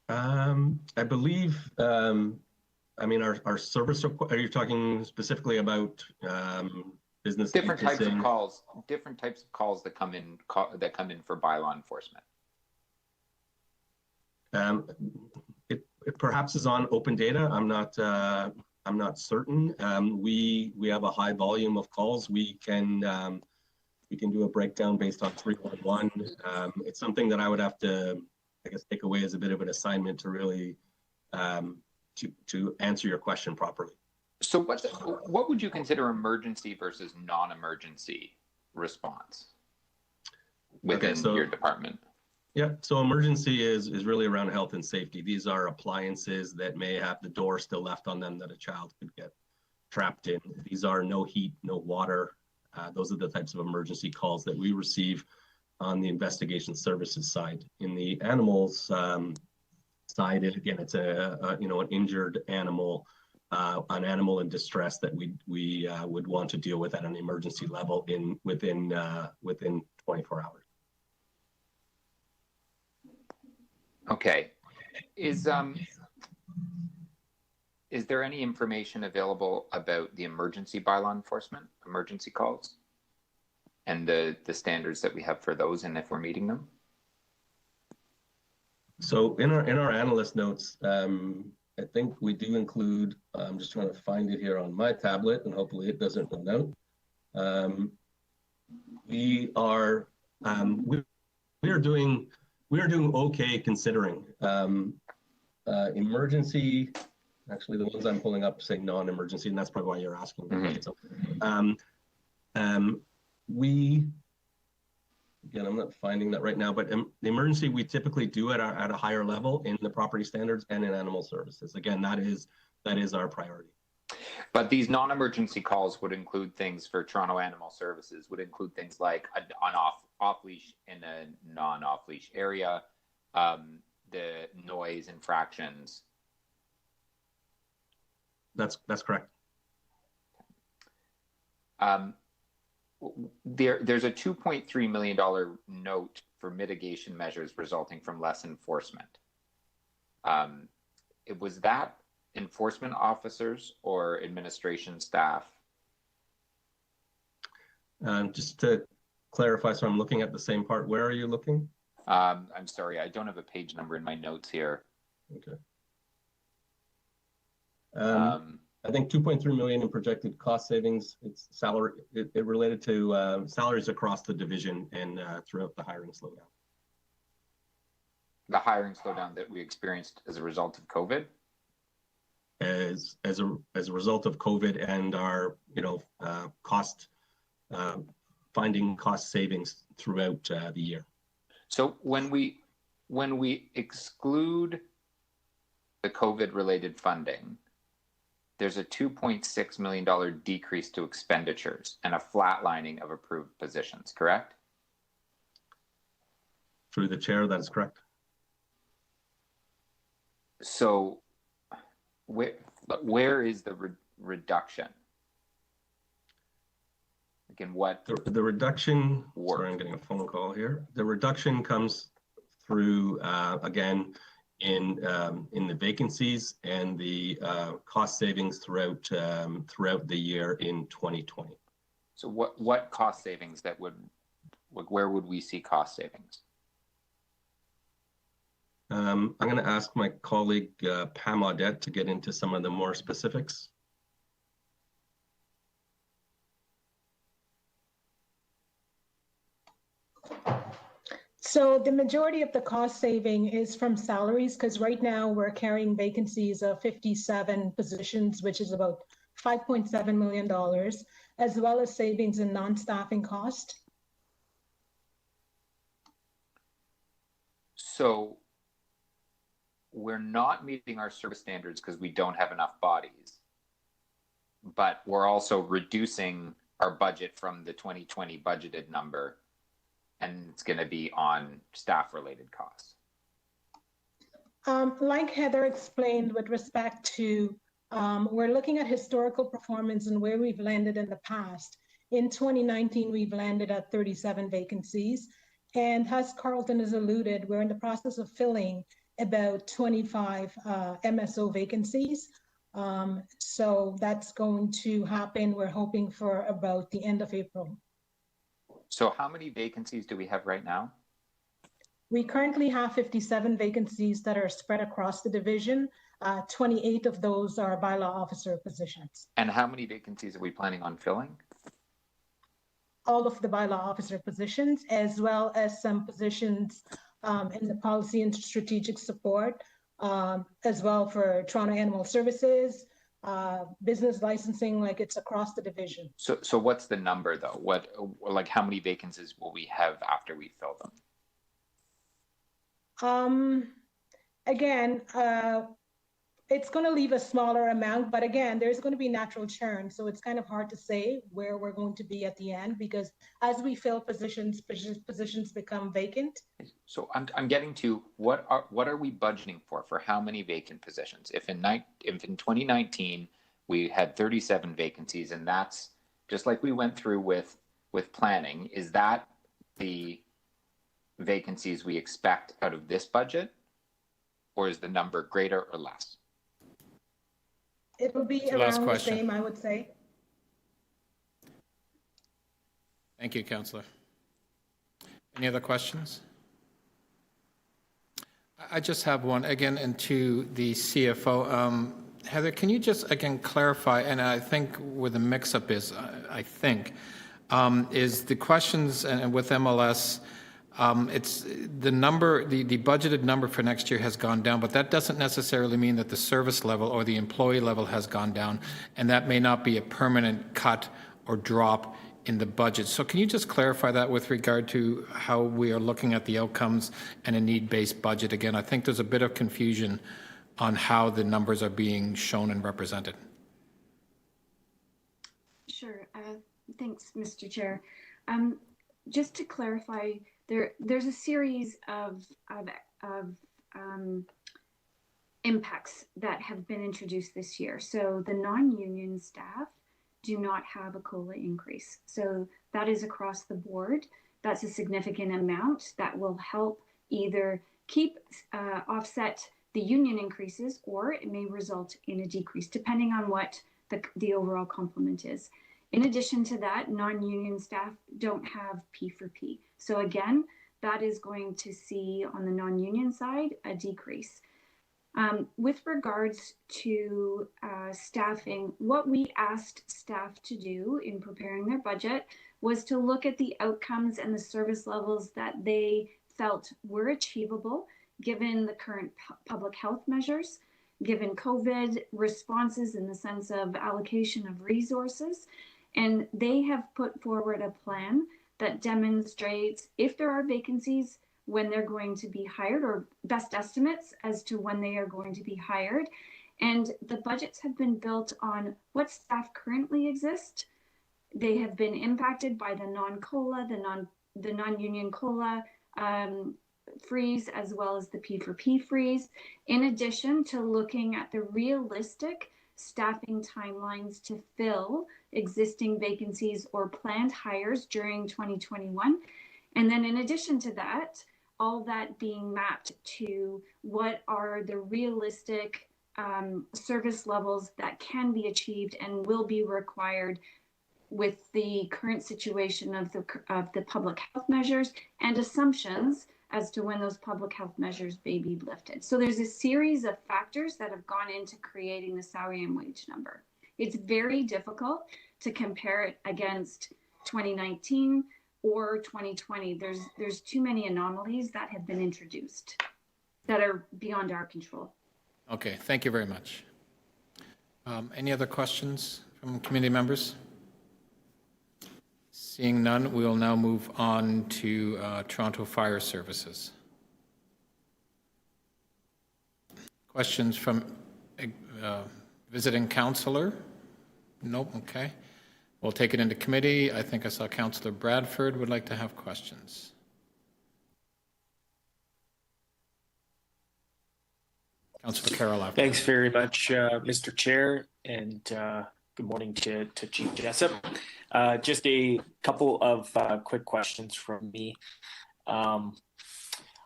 I believe, I mean, our service, are you talking specifically about business? Different types of calls that come in for bylaw enforcement. It perhaps is on open data. I'm not certain. We have a high volume of calls. We can do a breakdown based on 311. It's something that I would have to, I guess, take away as a bit of an assignment to really to answer your question properly. So what would you consider emergency versus non-emergency response within your department? Yeah, so emergency is really around health and safety. These are appliances that may have the door still left on them that a child could get trapped in. These are no heat, no water. Those are the types of emergency calls that we receive on the investigation services side. In the animals side, again, it's an injured animal, an animal in distress that we would want to deal with at an emergency level within 24 hours. Okay. Is there any information available about the emergency bylaw enforcement, emergency calls, and the standards that we have for those, and if we're meeting them? So in our analyst notes, I think we do include. I'm just trying to find it here on my tablet, and hopefully it doesn't run out. We are doing okay considering emergency. Actually, the ones I'm pulling up say non-emergency, and that's probably why you're asking. Mm-hmm. So, again, I'm not finding that right now, but the emergency we typically do at a higher level in the property standards and in animal services. Again, that is our priority. But these non-emergency calls would include things for Toronto Animal Services, would include things like an off-leash in a non-off-leash area, the noise infractions. That's correct. There's a $2.3 million note for mitigation measures resulting from less enforcement. Was that enforcement officers or administration staff? Just to clarify, so I'm looking at the same part. Where are you looking? I'm sorry, I don't have a page number in my notes here. Okay. I think 2.3 million in projected cost savings. It's salary. It related to salaries across the division and throughout the hiring slowdown. The hiring slowdown that we experienced as a result of COVID. As a result of COVID and our cost finding cost savings throughout the year. So when we exclude the COVID related funding, there's a $2.6 million decrease to expenditures and a flatlining of approved positions, correct? Through the chair, that is correct. So where is the reduction? Again, what? The reduction, sorry, I'm getting a phone call here. The reduction comes through, again, in the vacancies and the cost savings throughout the year in 2020. So what cost savings where would we see cost savings? I'm going to ask my colleague Pam Audette to get into some of the more specifics. So the majority of the cost saving is from salaries, because right now we're carrying vacancies of 57 positions, which is about $5.7 million, as well as savings in non-staffing cost. So we're not meeting our service standards because we don't have enough bodies, but we're also reducing our budget from the 2020 budgeted number, and it's going to be on staff-related costs. Like Heather explained with respect to, we're looking at historical performance and where we've landed in the past. In 2019, we've landed at 37 vacancies. And as Carlton has alluded, we're in the process of filling about 25 MSO vacancies. So that's going to happen. We're hoping for about the end of April. So how many vacancies do we have right now? We currently have 57 vacancies that are spread across the division. 28 of those are bylaw officer positions. And how many vacancies are we planning on filling? All of the bylaw officer positions, as well as some positions in the policy and strategic support, as well for Toronto Animal Services, business licensing, like it's across the division. So what's the number though? Like how many vacancies will we have after we fill them? Again, it's going to leave a smaller amount, but again, there's going to be natural churn. So it's kind of hard to say where we're going to be at the end, because as we fill positions become vacant. So I'm getting to what are we budgeting for how many vacant positions? If in 2019 we had 37 vacancies, and that's just like we went through with planning, is that the vacancies we expect out of this budget, or is the number greater or less? It'll be around the same, I would say. Thank you, Councillor. Any other questions? I just have one again, and to the CFO. Heather, can you just again clarify, and I think where the mix-up is, is the questions and with MLS, it's the number, the budgeted number for next year has gone down, but that doesn't necessarily mean that the service level or the employee level has gone down, and that may not be a permanent cut or drop in the budget. So can you just clarify that with regard to how we are looking at the outcomes and a need-based budget? Again, I think there's a bit of confusion on how the numbers are being shown and represented. Sure. Thanks, Mr. Chair. Just to clarify, there's a series of impacts that have been introduced this year. So the non-union staff do not have a COLA increase. So that is across the board. That's a significant amount that will help either keep offset the union increases, or it may result in a decrease, depending on what the overall complement is. In addition to that, non-union staff don't have P4P. So again, that is going to see on the non-union side a decrease. With regards to staffing, what we asked staff to do in preparing their budget was to look at the outcomes and the service levels that they felt were achievable given the current public health measures, given COVID responses in the sense of allocation of resources. And they have put forward a plan that demonstrates if there are vacancies, when they're going to be hired, or best estimates as to when they are going to be hired. And the budgets have been built on what staff currently exist. They have been impacted by the non-COLA, the non-union COLA freeze, as well as the P4P freeze, in addition to looking at the realistic staffing timelines to fill existing vacancies or planned hires during 2021. And then in addition to that, all that being mapped to what are the realistic service levels that can be achieved and will be required with the current situation of the public health measures, and assumptions as to when those public health measures may be lifted. So there's a series of factors that have gone into creating the salary and wage number. It's very difficult to compare it against 2019 or 2020. There's too many anomalies that have been introduced that are beyond our control. Okay, thank you very much. Any other questions from community members? Seeing none, we will now move on to Toronto Fire Services. Questions from visiting councillor? Nope, okay. We'll take it into committee. I think I saw Councillor Bradford would like to have questions. Councillor Carroll. Thanks very much, Mr. Chair, and good morning to Chief Jessup. Just a couple of quick questions from me.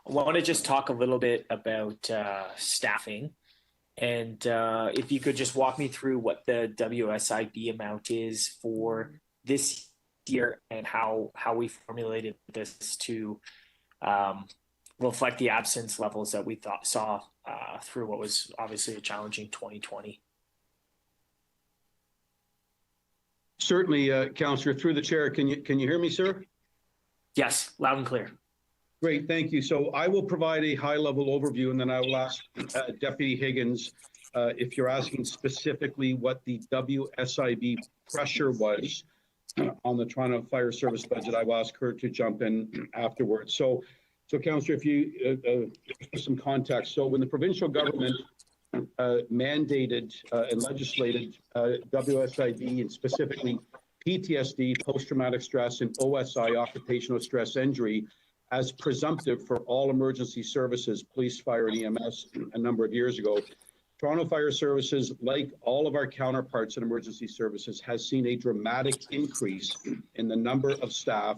I want to just talk a little bit about staffing, and if you could just walk me through what the WSIB amount is for this year and how we formulated this to reflect the absence levels that we saw through what was obviously a challenging 2020. Certainly, Councillor, through the chair. Can you hear me, sir? Yes, loud and clear. Great, thank you. So I will provide a high-level overview, and then I will ask Deputy Higgins if you're asking specifically what the WSIB pressure was on the Toronto Fire Service budget. I will ask her to jump in afterwards. So Councillor, if you for some context, so when the provincial government mandated and legislated WSIB and specifically PTSD, post-traumatic stress, and OSI, occupational stress injury, as presumptive for all emergency services, police, fire, and EMS a number of years ago, Toronto Fire Services, like all of our counterparts in emergency services, has seen a dramatic increase in the number of staff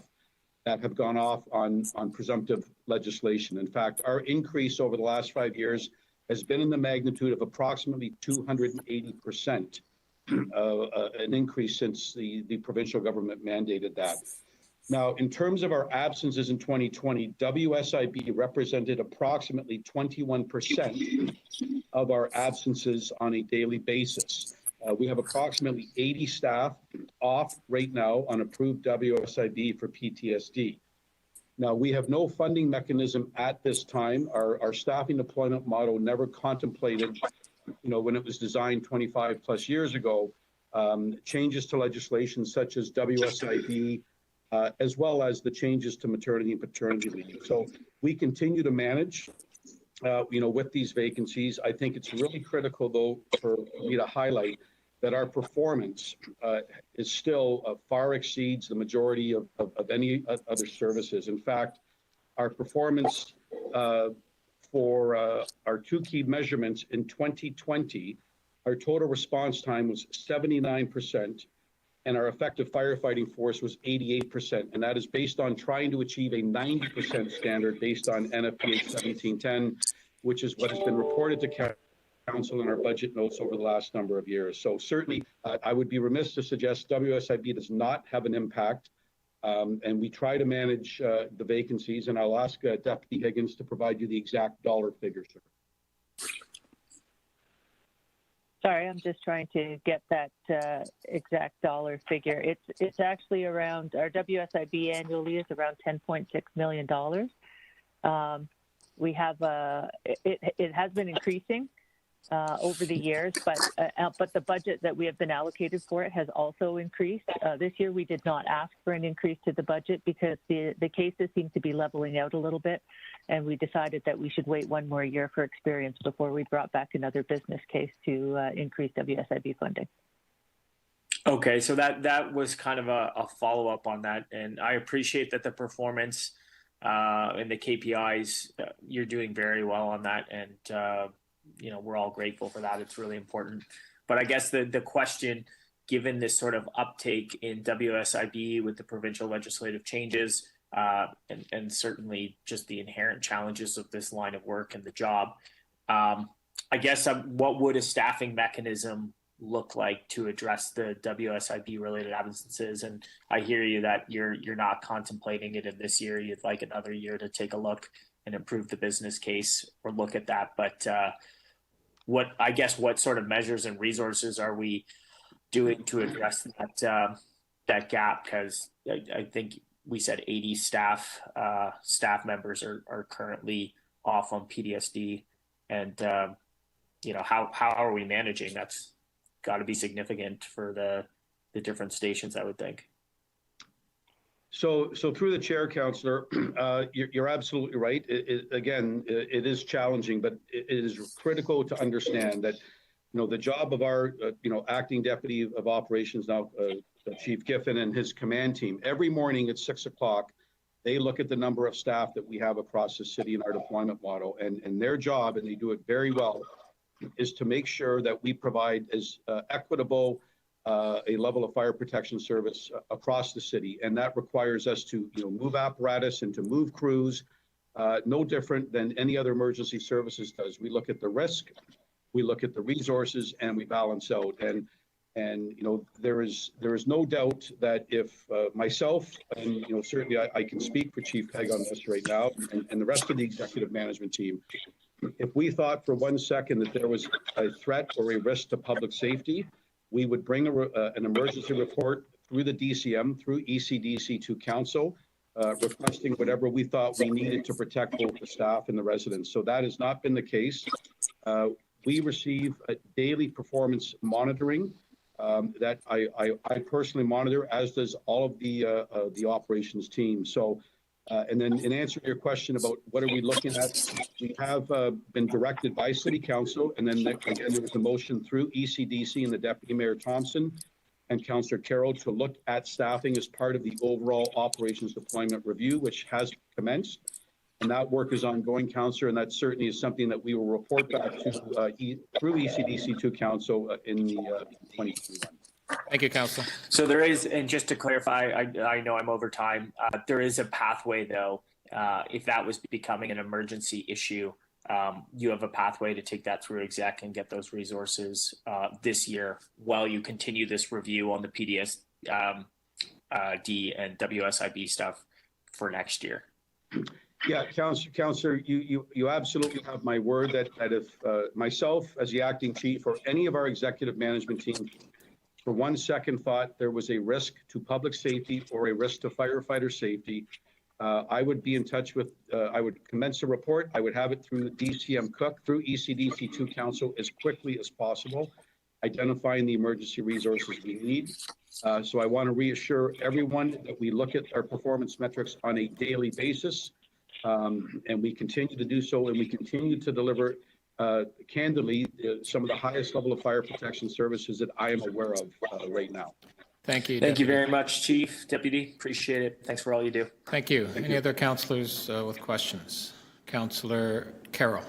that have gone off on presumptive legislation. In fact, our increase over the last 5 years has been in the magnitude of approximately 280%, an increase since the provincial government mandated that. Now, in terms of our absences in 2020, WSIB represented approximately 21% of our absences on a daily basis. We have approximately 80 staff off right now on approved WSIB for PTSD. Now, we have no funding mechanism at this time. Our staffing deployment model never contemplated, when it was designed 25 plus years ago, changes to legislation such as WSIB, as well as the changes to maternity and paternity leave. So we continue to manage, with these vacancies. I think it's really critical, though, for me to highlight that our performance is still far exceeds the majority of any other services. In fact, our performance for our two key measurements in 2020, our total response time was 79%, and our effective firefighting force was 88%. And that is based on trying to achieve a 90% standard based on NFPA 1710, which is what has been reported to Council in our budget notes over the last number of years. So certainly, I would be remiss to suggest WSIB does not have an impact, and we try to manage the vacancies. And I'll ask Deputy Higgins to provide you the exact dollar figure, sir. Sorry, I'm just trying to get that exact dollar figure. It's actually around, our WSIB annually is around $10.6 million. We have it has been increasing over the years, but the budget that we have been allocated for it has also increased. This year we did not ask for an increase to the budget because the cases seem to be leveling out a little bit, and we decided that we should wait one more year for experience before we brought back another business case to increase WSIB funding. Okay, so that was kind of a follow-up on that, and I appreciate that the performance and the KPIs, you're doing very well on that, and we're all grateful for that. It's really important. But I guess the question, given this sort of uptake in WSIB with the provincial legislative changes, and certainly just the inherent challenges of this line of work and the job, I guess what would a staffing mechanism look like to address the WSIB related absences? And I hear you that you're not contemplating it in this year. You'd like another year to take a look and improve the business case or look at that. But what sort of measures and resources are we doing to address that gap? Because I think we said 80 staff members are currently off on PTSD, and how are we managing? That's got to be significant for the different stations, I would think. So through the chair, Councillor, you're absolutely right. It is challenging, but it is critical to understand that, the job of our, acting deputy of operations now, Chief Giffen and his command team, every morning at 6 o'clock, they look at the number of staff that we have across the city in our deployment model, and their job, and they do it very well, is to make sure that we provide as equitable a level of fire protection service across the city. And that requires us to move apparatus and to move crews, no different than any other emergency services does. We look at the risk, we look at the resources, and we balance out. And there is no doubt that if myself, and certainly I can speak for Chief Pegg on this right now, and the rest of the executive management team, if we thought for 1 second that there was a threat or a risk to public safety, we would bring an emergency report through the DCM, through ECDC to council, requesting whatever we thought we needed to protect both the staff and the residents. So that has not been the case. We receive a daily performance monitoring that I personally monitor, as does all of the operations team. So, and then in answer to your question about what are we looking at, we have been directed by City Council, and then again there was a motion through ECDC and the Deputy Mayor Thompson and Councillor Carroll to look at staffing as part of the overall operations deployment review, which has commenced. And that work is ongoing, Councillor, and that certainly is something that we will report back to through ECDC to Council in the 2021. Thank you, Councillor. So there is, and just to clarify, I know I'm over time. There is a pathway, though, if that was becoming an emergency issue. You have a pathway to take that through exec and get those resources this year while you continue this review on the PDS D and WSIB stuff for next year. Yeah, Councillor, you absolutely have my word that if myself as the acting chief or any of our executive management team for 1 second thought there was a risk to public safety or a risk to firefighter safety, I would be in touch with, I would commence a report. I would have it through the DCM Cook, through ECDC to Council as quickly as possible, identifying the emergency resources we need. So I want to reassure everyone that we look at our performance metrics on a daily basis, and we continue to do so, and we continue to deliver candidly some of the highest level of fire protection services that I am aware of right now. Thank you. Thank you very much, Chief, Deputy. Appreciate it. Thanks for all you do. Thank you. Any other councillors with questions? Councillor Carroll.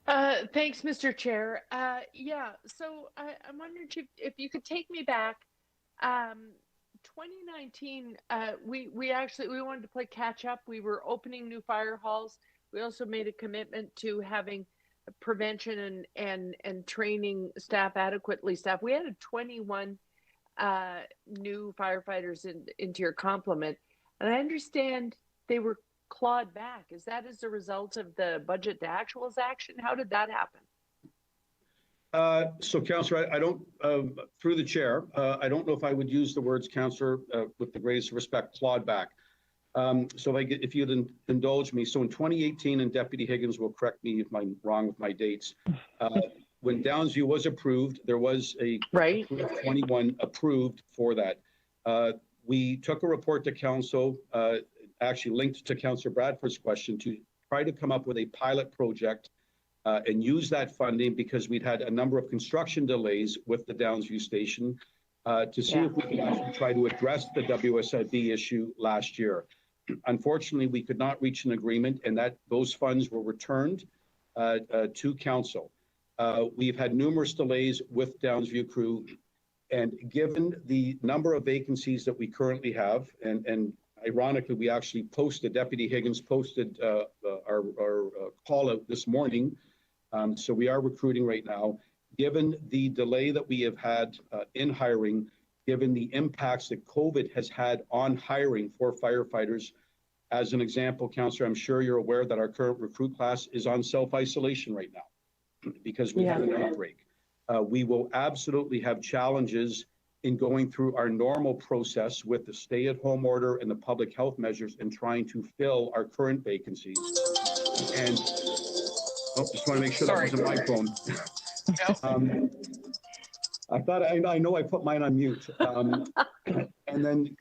Thanks, Mr. Chair. Yeah, so I'm wondering if you could take me back. 2019, we wanted to play catch up. We were opening new fire halls. We also made a commitment to having prevention and training staff adequately staffed. We added 21 new firefighters into your complement, and I understand they were clawed back. Is that as a result of the budget to actuals action? How did that happen? So, Councillor, I don't, through the chair, I don't know if I would use the words, Councillor, with the greatest respect, clawed back. So if you'd indulge me, so in 2018, and Deputy Higgins will correct me if I'm wrong with my dates, when Downsview was approved, there was a 21 approved for that. We took a report to Council, actually linked to Councillor Bradford's question, to try to come up with a pilot project and use that funding because we'd had a number of construction delays with the Downsview station to see if we could actually try to address the WSIB issue last year. Unfortunately, we could not reach an agreement, and those funds were returned to Council. We've had numerous delays with Downsview crew, and given the number of vacancies that we currently have, and ironically, we actually posted, Deputy Higgins posted our call out this morning, so we are recruiting right now. Given the delay that we have had in hiring, given the impacts that COVID has had on hiring for firefighters. As an example, Councillor, I'm sure you're aware that our current recruit class is on self-isolation right now because we have an outbreak. We will absolutely have challenges in going through our normal process with the stay-at-home order and the public health measures and trying to fill our current vacancies. And just want to make sure that wasn't my phone. I thought I know I put mine on mute. And then,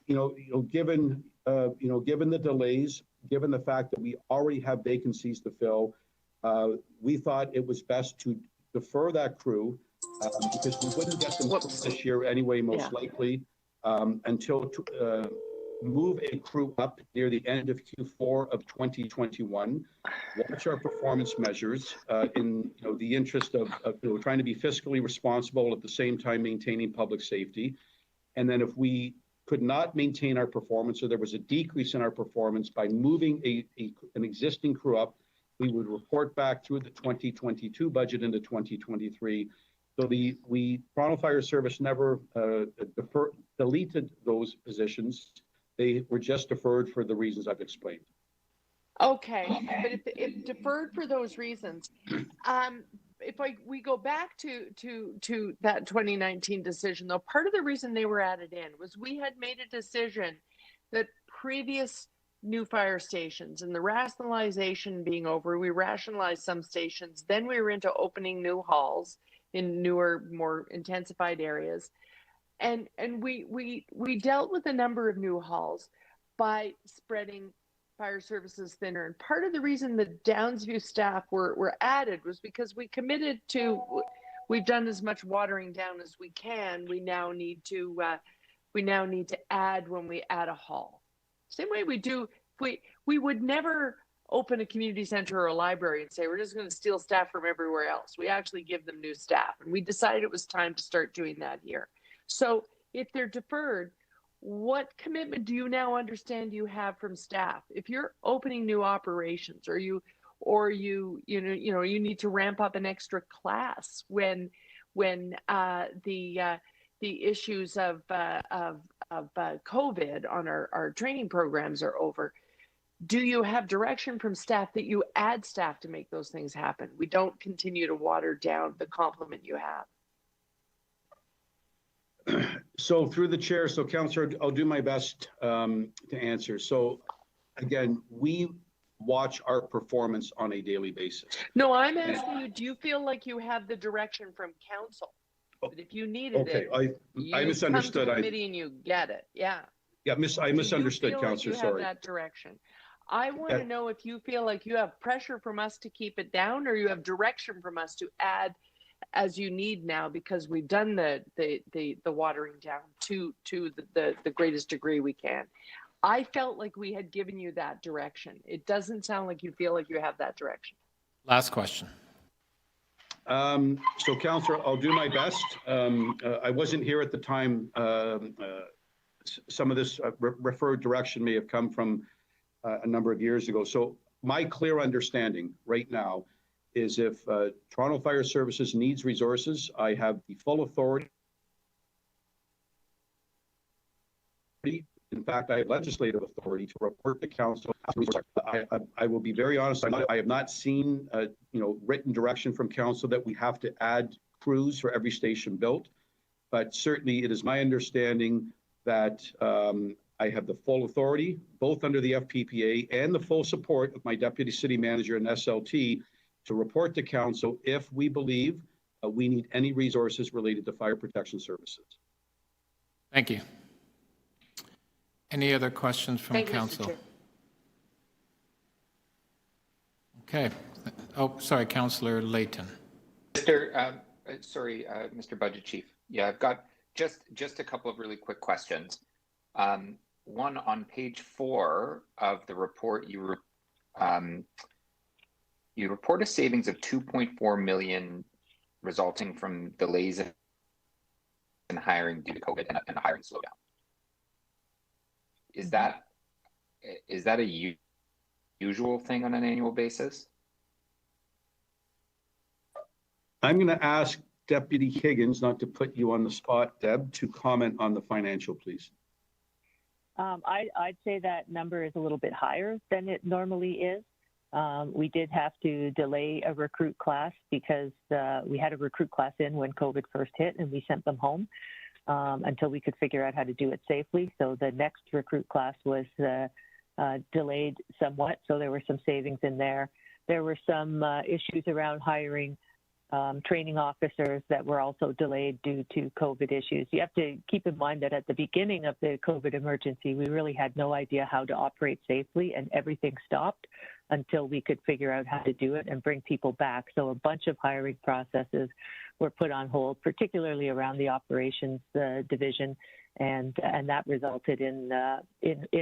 given the delays, given the fact that we already have vacancies to fill, we thought it was best to defer that crew because we wouldn't get them this year anyway, most likely, until move a crew up near the end of Q4 of 2021, watch our performance measures in the interest of trying to be fiscally responsible at the same time maintaining public safety. And then if we could not maintain our performance or there was a decrease in our performance by moving an existing crew up, we would report back through the 2022 budget into 2023. So the Toronto Fire Service never deleted those positions. They were just deferred for the reasons I've explained. Okay, but if deferred for those reasons, if we go back to that 2019 decision, though, part of the reason they were added in was we had made a decision that previous new fire stations and the rationalization being over, we rationalized some stations, then we were into opening new halls in newer, more intensified areas. And we dealt with a number of new halls by spreading fire services thinner. And part of the reason the Downsview staff were added was because we committed to, we've done as much watering down as we can. We now need to add when we add a hall. Same way we do, we would never open a community center or a library and say, we're just going to steal staff from everywhere else. We actually give them new staff. And we decided it was time to start doing that here. So if they're deferred, what commitment do you now understand you have from staff? If you're opening new operations, or you need to ramp up an extra class when the issues of COVID on our training programs are over, do you have direction from staff that you add staff to make those things happen? We don't continue to water down the complement you have. So through the chair, so Councillor, I'll do my best to answer. So again, we watch our performance on a daily basis. No, I'm asking you, do you feel like you have the direction from council? But if you needed it, I misunderstood. Come to committee and you get it. Yeah. Yeah, I misunderstood, Councillor. Like you sorry. Have that direction. I want to know if you feel like you have pressure from us to keep it down, or you have direction from us to add as you need now, because we've done the watering down to the greatest degree we can. I felt like we had given you that direction. It doesn't sound like you feel like you have that direction. Last question. So Councillor, I'll do my best. I wasn't here at the time. Some of this referred direction may have come from a number of years ago. So my clear understanding right now is if Toronto Fire Services needs resources, I have the full authority. In fact, I have legislative authority to report to council. I will be very honest. I have not seen written direction from council that we have to add crews for every station built. But certainly it is my understanding that I have the full authority, both under the FPPA and the full support of my deputy city manager and SLT, to report to council if we believe we need any resources related to fire protection services. Thank you. Any other questions from council? Okay. Oh, sorry, Councillor Layton. Mr. Budget Chief. Yeah, I've got just a couple of really quick questions. One, on page 4 of the report, you report a savings of 2.4 million resulting from delays in hiring due to COVID and a hiring slowdown. Is that a usual thing on an annual basis? I'm going to ask Deputy Higgins, not to put you on the spot, Deb, to comment on the financial, please. I'd say that number is a little bit higher than it normally is. We did have to delay a recruit class because we had a recruit class in when COVID first hit, and we sent them home until we could figure out how to do it safely. So the next recruit class was delayed somewhat, so there were some savings in there. There were some issues around hiring training officers that were also delayed due to COVID issues. You have to keep in mind that at the beginning of the COVID emergency, we really had no idea how to operate safely, and everything stopped until we could figure out how to do it and bring people back. So a bunch of hiring processes were put on hold, particularly around the operations division, and that resulted in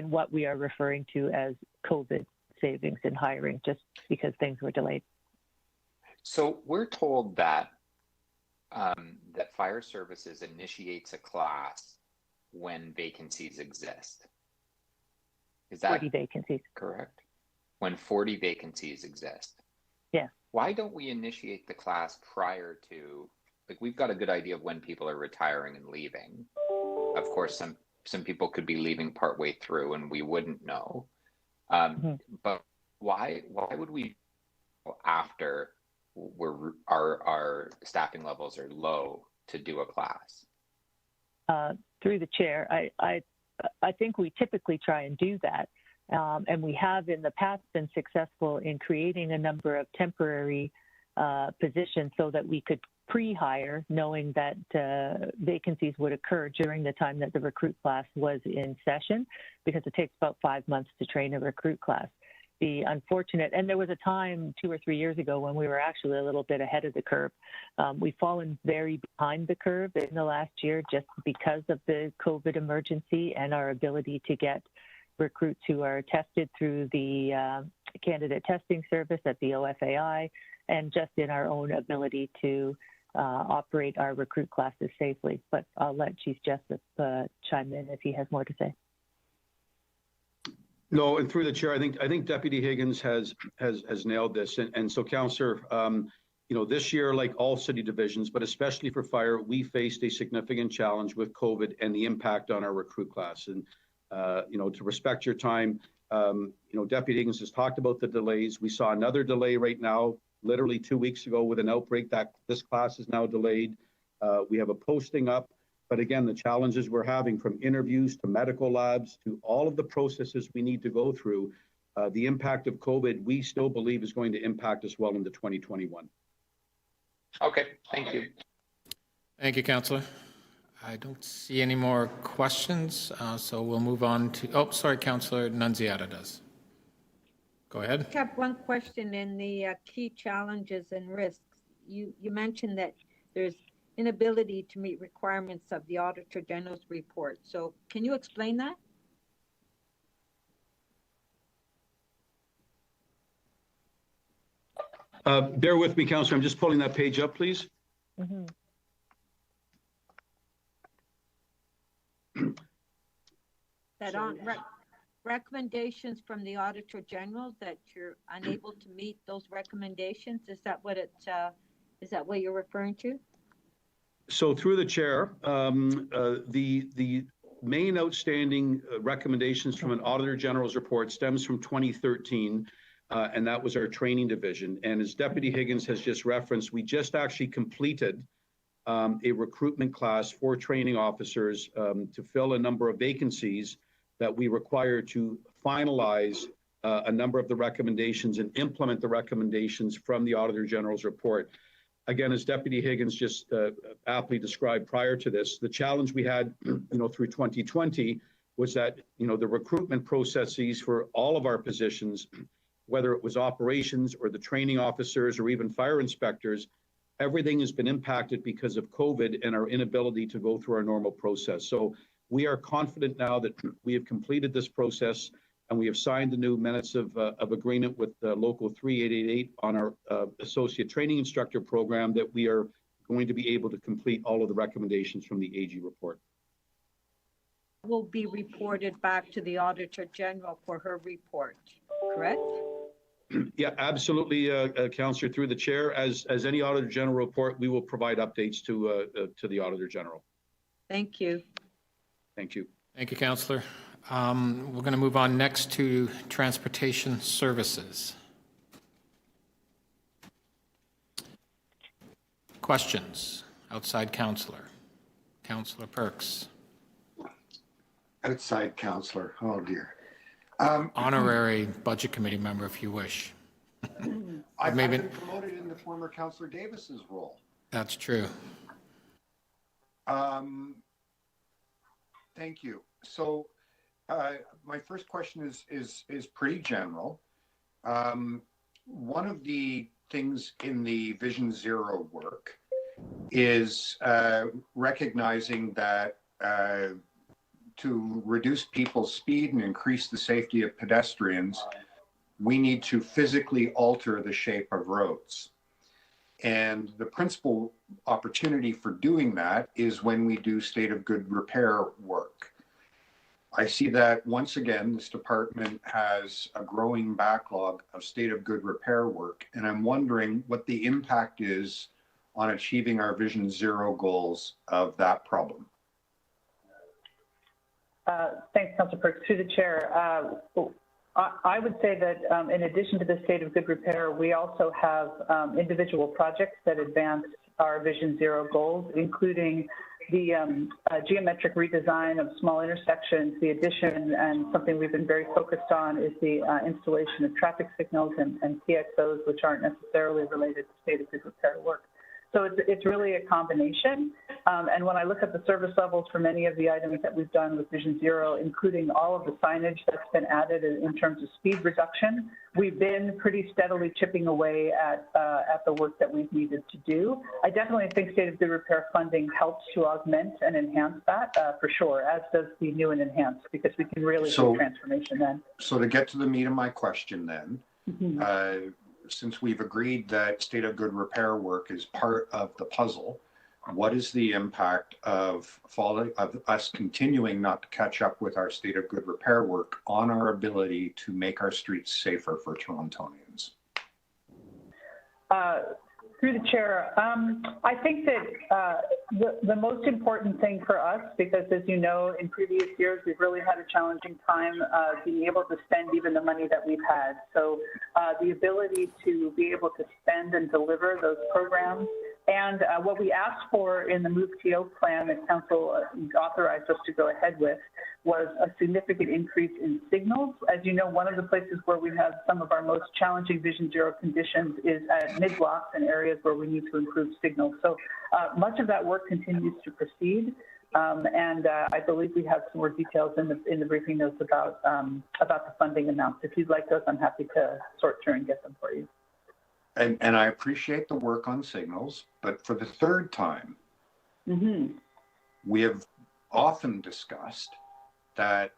what we are referring to as COVID savings in hiring, just because things were delayed. So we're told that that fire services initiates a class when vacancies exist. Is that 40 vacancies. correct? When 40 vacancies exist. Yeah. Why don't we initiate the class prior to, like, we've got a good idea of when people are retiring and leaving. Of course, some people could be leaving partway through and we wouldn't know. But why would we, after our staffing levels are low, to do a class? Through the chair, I think we typically try and do that. And we have in the past been successful in creating a number of temporary positions so that we could pre-hire, knowing that vacancies would occur during the time that the recruit class was in session, because it takes about 5 months to train a recruit class. The unfortunate, and there was a time 2 or 3 years ago when we were actually a little bit ahead of the curve. We've fallen very behind the curve in the last year just because of the COVID emergency and our ability to get recruits who are tested through the candidate testing service at the OFAI, and just in our own ability to operate our recruit classes safely. But I'll let Chief Justice chime in if he has more to say. No, and through the chair, I think Deputy Higgins has nailed this. And so, Councillor, this year, like all city divisions, but especially for fire, we faced a significant challenge with COVID and the impact on our recruit class. And to respect your time, Deputy Higgins has talked about the delays. We saw another delay right now, literally 2 weeks ago, with an outbreak that this class is now delayed. We have a posting up. But again, the challenges we're having, from interviews to medical labs to all of the processes we need to go through, the impact of COVID, we still believe is going to impact us well into 2021. Okay, thank you. Thank you, Councillor. I don't see any more questions, so we'll move on to, oh, sorry, Councillor Nunziata does. Go ahead. I have one question in the key challenges and risks. You mentioned that there's inability to meet requirements of the Auditor General's report. So can you explain that? Bear with me, Councillor. I'm just pulling that page up, please. Mm-hmm. That on recommendations from the Auditor General, that you're unable to meet those recommendations. Is that what you're referring to? So through the chair, the main outstanding recommendations from an Auditor General's report stems from 2013, and that was our training division. And as Deputy Higgins has just referenced, we just actually completed a recruitment class for training officers to fill a number of vacancies that we require to finalize a number of the recommendations and implement the recommendations from the Auditor General's report. Again, as Deputy Higgins just aptly described prior to this, the challenge we had, through 2020 was that, the recruitment processes for all of our positions, whether it was operations or the training officers or even fire inspectors, everything has been impacted because of COVID and our inability to go through our normal process. So we are confident now that we have completed this process, and we have signed the new minutes of agreement with Local 3888 on our Associate Training Instructor program, that we are going to be able to complete all of the recommendations from the AG report. Will be reported back to the Auditor General for her report, correct? Yeah, absolutely, Councillor. Through the chair, as any Auditor General report, we will provide updates to the Auditor General. Thank you. Thank you. Thank you, Councillor. We're going to move on next to transportation services. Questions? Outside Councillor. Councillor Perks. Outside Councillor. Oh, dear. Honorary Budget Committee member, if you wish. I've been promoted in into former Councillor Davis's role. That's true. Thank you. So my first question is pretty general. One of the things in the Vision Zero work is recognizing that to reduce people's speed and increase the safety of pedestrians, we need to physically alter the shape of roads. And the principal opportunity for doing that is when we do state of good repair work. I see that once again, this department has a growing backlog of state of good repair work, and I'm wondering what the impact is on achieving our Vision Zero goals of that problem. Thanks, Councillor Perks. Through the chair, I would say that in addition to the state of good repair, we also have individual projects that advance our Vision Zero goals, including the geometric redesign of small intersections, the addition, and something we've been very focused on is the installation of traffic signals and TXOs, which aren't necessarily related to state of good repair work. So it's really a combination. And when I look at the service levels for many of the items that we've done with Vision Zero, including all of the signage that's been added in terms of speed reduction, we've been pretty steadily chipping away at the work that we've needed to do. I definitely think state of good repair funding helps to augment and enhance that for sure, as does the new and enhanced, because we can really do transformation then. So to get to the meat of my question then, since we've agreed that state of good repair work is part of the puzzle, what is the impact of us continuing not to catch up with our state of good repair work on our ability to make our streets safer for Torontonians? Through the chair, I think that the most important thing for us, because as you know, in previous years, we've really had a challenging time being able to spend even the money that we've had. So the ability to be able to spend and deliver those programs, and what we asked for in the Move TO plan that Council authorized us to go ahead with was a significant increase in signals. As you know, one of the places where we have some of our most challenging Vision Zero conditions is at mid-blocks and areas where we need to improve signals. So much of that work continues to proceed. And I believe we have some more details in the briefing notes about the funding amounts. If you'd like those, I'm happy to sort through and get them for you. And I appreciate the work on signals, but for the third time, we have often discussed that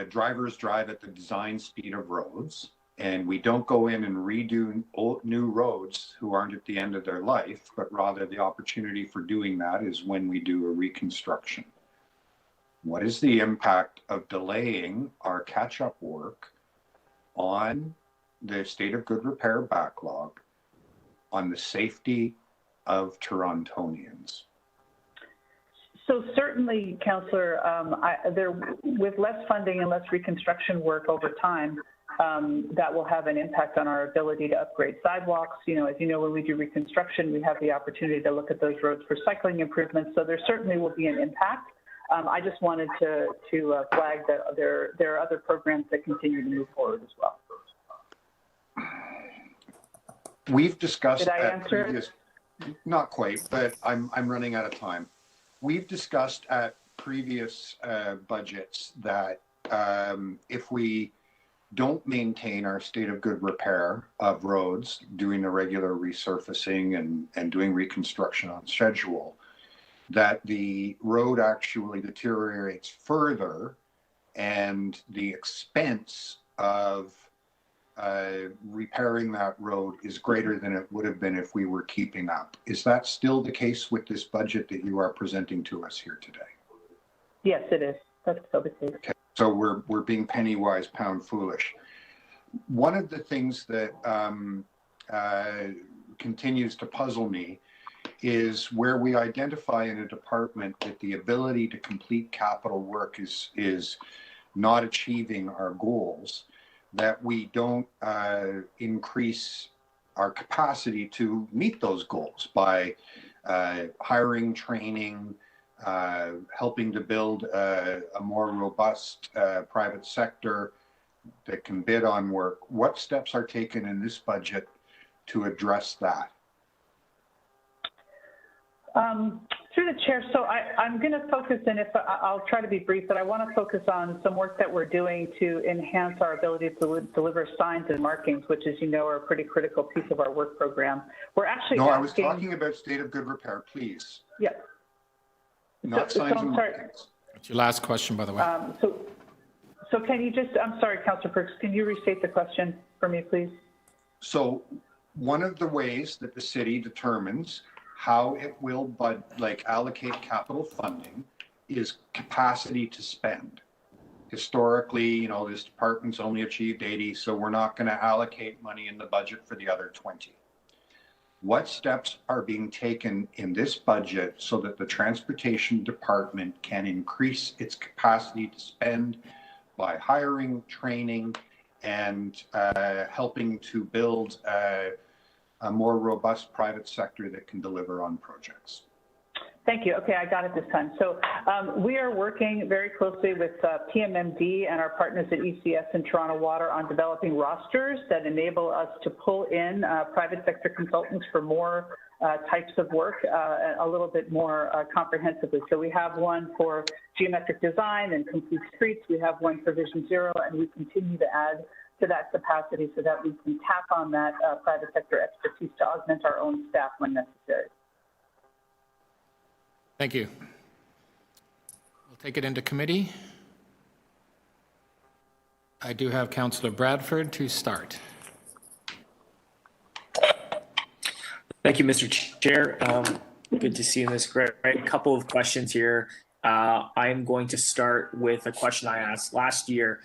drivers drive at the design speed of roads, and we don't go in and redo new roads who aren't at the end of their life, but rather the opportunity for doing that is when we do a reconstruction. What is the impact of delaying our catch-up work on the state of good repair backlog on the safety of Torontonians? So certainly, Councillor, with less funding and less reconstruction work over time, that will have an impact on our ability to upgrade sidewalks. You know, as you know, when we do reconstruction, we have the opportunity to look at those roads for cycling improvements. So there certainly will be an impact. I just wanted to flag that there are other programs that continue to move forward as well. We've discussed Did I answer? Not quite, but I'm running out of time. We've discussed at previous budgets that if we don't maintain our state of good repair of roads, doing the regular resurfacing and doing reconstruction on schedule, that the road actually deteriorates further and the expense of repairing that road is greater than it would have been if we were keeping up. Is that still the case with this budget that you are presenting to us here today? Yes, it is. That's still the case. Okay. So we're being penny wise, pound foolish. One of the things that continues to puzzle me is where we identify in a department that the ability to complete capital work is not achieving our goals, that we don't increase our capacity to meet those goals by hiring, training, helping to build a more robust private sector that can bid on work. What steps are taken in this budget to address that? Through the chair, so I'm going to focus, and if I'll try to be brief, but I want to focus on some work that we're doing to enhance our ability to deliver signs and markings, which, as you know, are a pretty critical piece of our work program. We're actually No, I was talking about state of good repair, please. Yeah. Not signs and markings. That's your last question, by the way. So can you just, I'm sorry, Councillor Perks, can you restate the question for me, please? So one of the ways that the city determines how it will allocate capital funding is capacity to spend. Historically, you know, this department's only achieved 80, so we're not going to allocate money in the budget for the other 20. What steps are being taken in this budget so that the transportation department can increase its capacity to spend by hiring, training, and helping to build a more robust private sector that can deliver on projects? Thank you. Okay, I got it this time. So we are working very closely with PMMD and our partners at ECS and Toronto Water on developing rosters that enable us to pull in private sector consultants for more types of work a little bit more comprehensively. So we have one for geometric design and complete streets. We have one for Vision Zero, and we continue to add to that capacity so that we can tap on that private sector expertise to augment our own staff when necessary. Thank you. We'll take it into committee. I do have Councillor Bradford to start. Thank you, Mr. Chair. Good to see you in this. Great. A couple of questions here. I'm going to start with a question I asked last year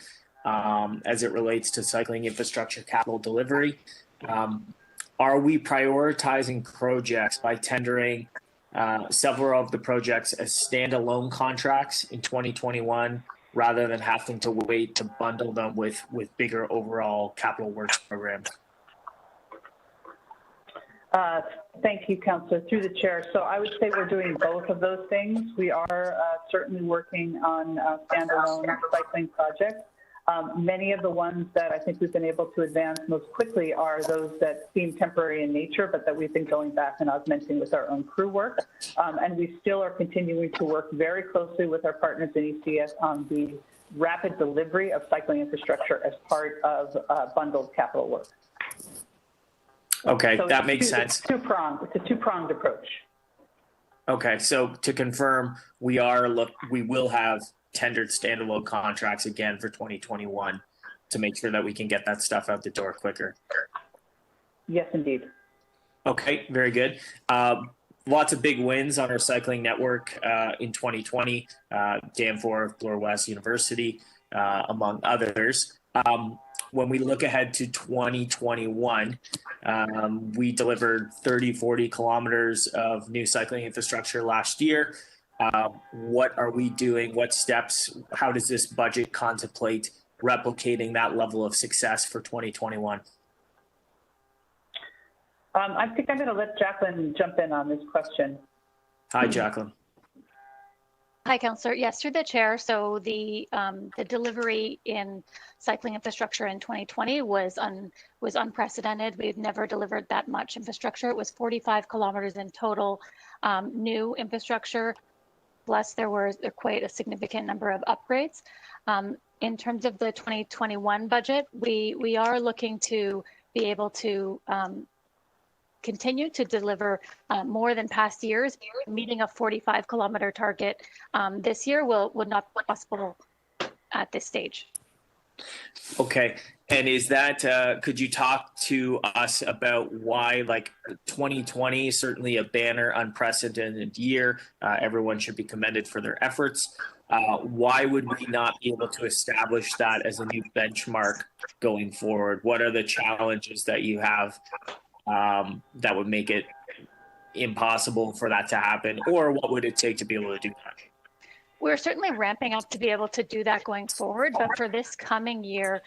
as it relates to cycling infrastructure capital delivery. Are we prioritizing projects by tendering several of the projects as standalone contracts in 2021 rather than having to wait to bundle them with bigger overall capital works programs? Thank you, Councillor. Through the chair. So I would say we're doing both of those things. We are certainly working on standalone cycling projects. Many of the ones that I think we've been able to advance most quickly are those that seem temporary in nature, but that we've been going back and augmenting with our own crew work. And we still are continuing to work very closely with our partners in ECS on the rapid delivery of cycling infrastructure as part of bundled capital work. Okay, so that makes sense. It's a two-pronged approach. Okay, so to confirm, we will have tendered standalone contracts again for 2021 to make sure that we can get that stuff out the door quicker. Yes, indeed. Okay, very good. Lots of big wins on our cycling network in 2020, Danforth, Bloor West University, among others. When we look ahead to 2021, we delivered 40 kilometers of new cycling infrastructure last year. What are we doing? What steps? How does this budget contemplate replicating that level of success for 2021? I think I'm going to let Jacqueline jump in on this question. Hi, Jacqueline. Hi, Councillor. Yes, through the chair. So the delivery in cycling infrastructure in 2020 was unprecedented. We've never delivered that much infrastructure. It was 45 kilometers in total new infrastructure, plus there was quite a significant number of upgrades. In terms of the 2021 budget, we are looking to be able to continue to deliver more than past years. Meeting a 45 kilometer target this year would not be possible at this stage. Okay, and is that, could you talk to us about why, like 2020 is certainly a banner, unprecedented year. Everyone should be commended for their efforts. Why would we not be able to establish that as a new benchmark going forward? What are the challenges that you have that would make it impossible for that to happen, or what would it take to be able to do that? We're certainly ramping up to be able to do that going forward, but for this coming year,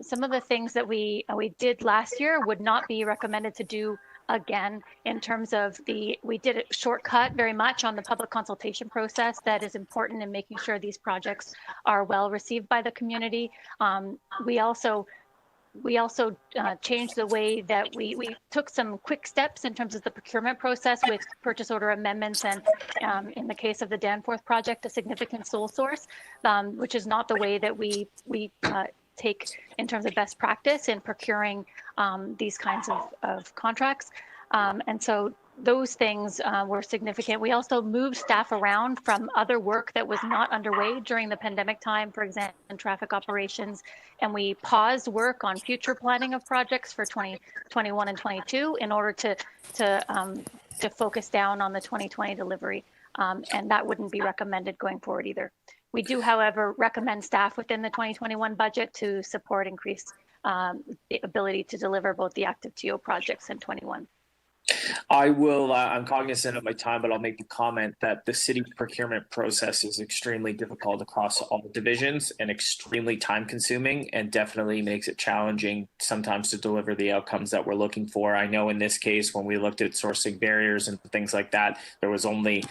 some of the things that we did last year would not be recommended to do again. In terms of we did a shortcut very much on the public consultation process that is important in making sure these projects are well received by the community. We also we also changed the way that we took some quick steps in terms of the procurement process with purchase order amendments and in the case of the Danforth project, a significant sole source, which is not the way that we take in terms of best practice in procuring these kinds of contracts. And so those things were significant. We also moved staff around from other work that was not underway during the pandemic time, for example, in traffic operations, and we paused work on future planning of projects for 2021 and 22 in order to focus down on the 2020 delivery, and that wouldn't be recommended going forward either. We do, however, recommend staff within the 2021 budget to support increased the ability to deliver both the active TO projects in 21. I will, I'm cognizant of my time, but I'll make the comment that the city procurement process is extremely difficult across all divisions and extremely time consuming, and definitely makes it challenging sometimes to deliver the outcomes that we're looking for. I know in this case, when we looked at sourcing barriers and things like that, there was only,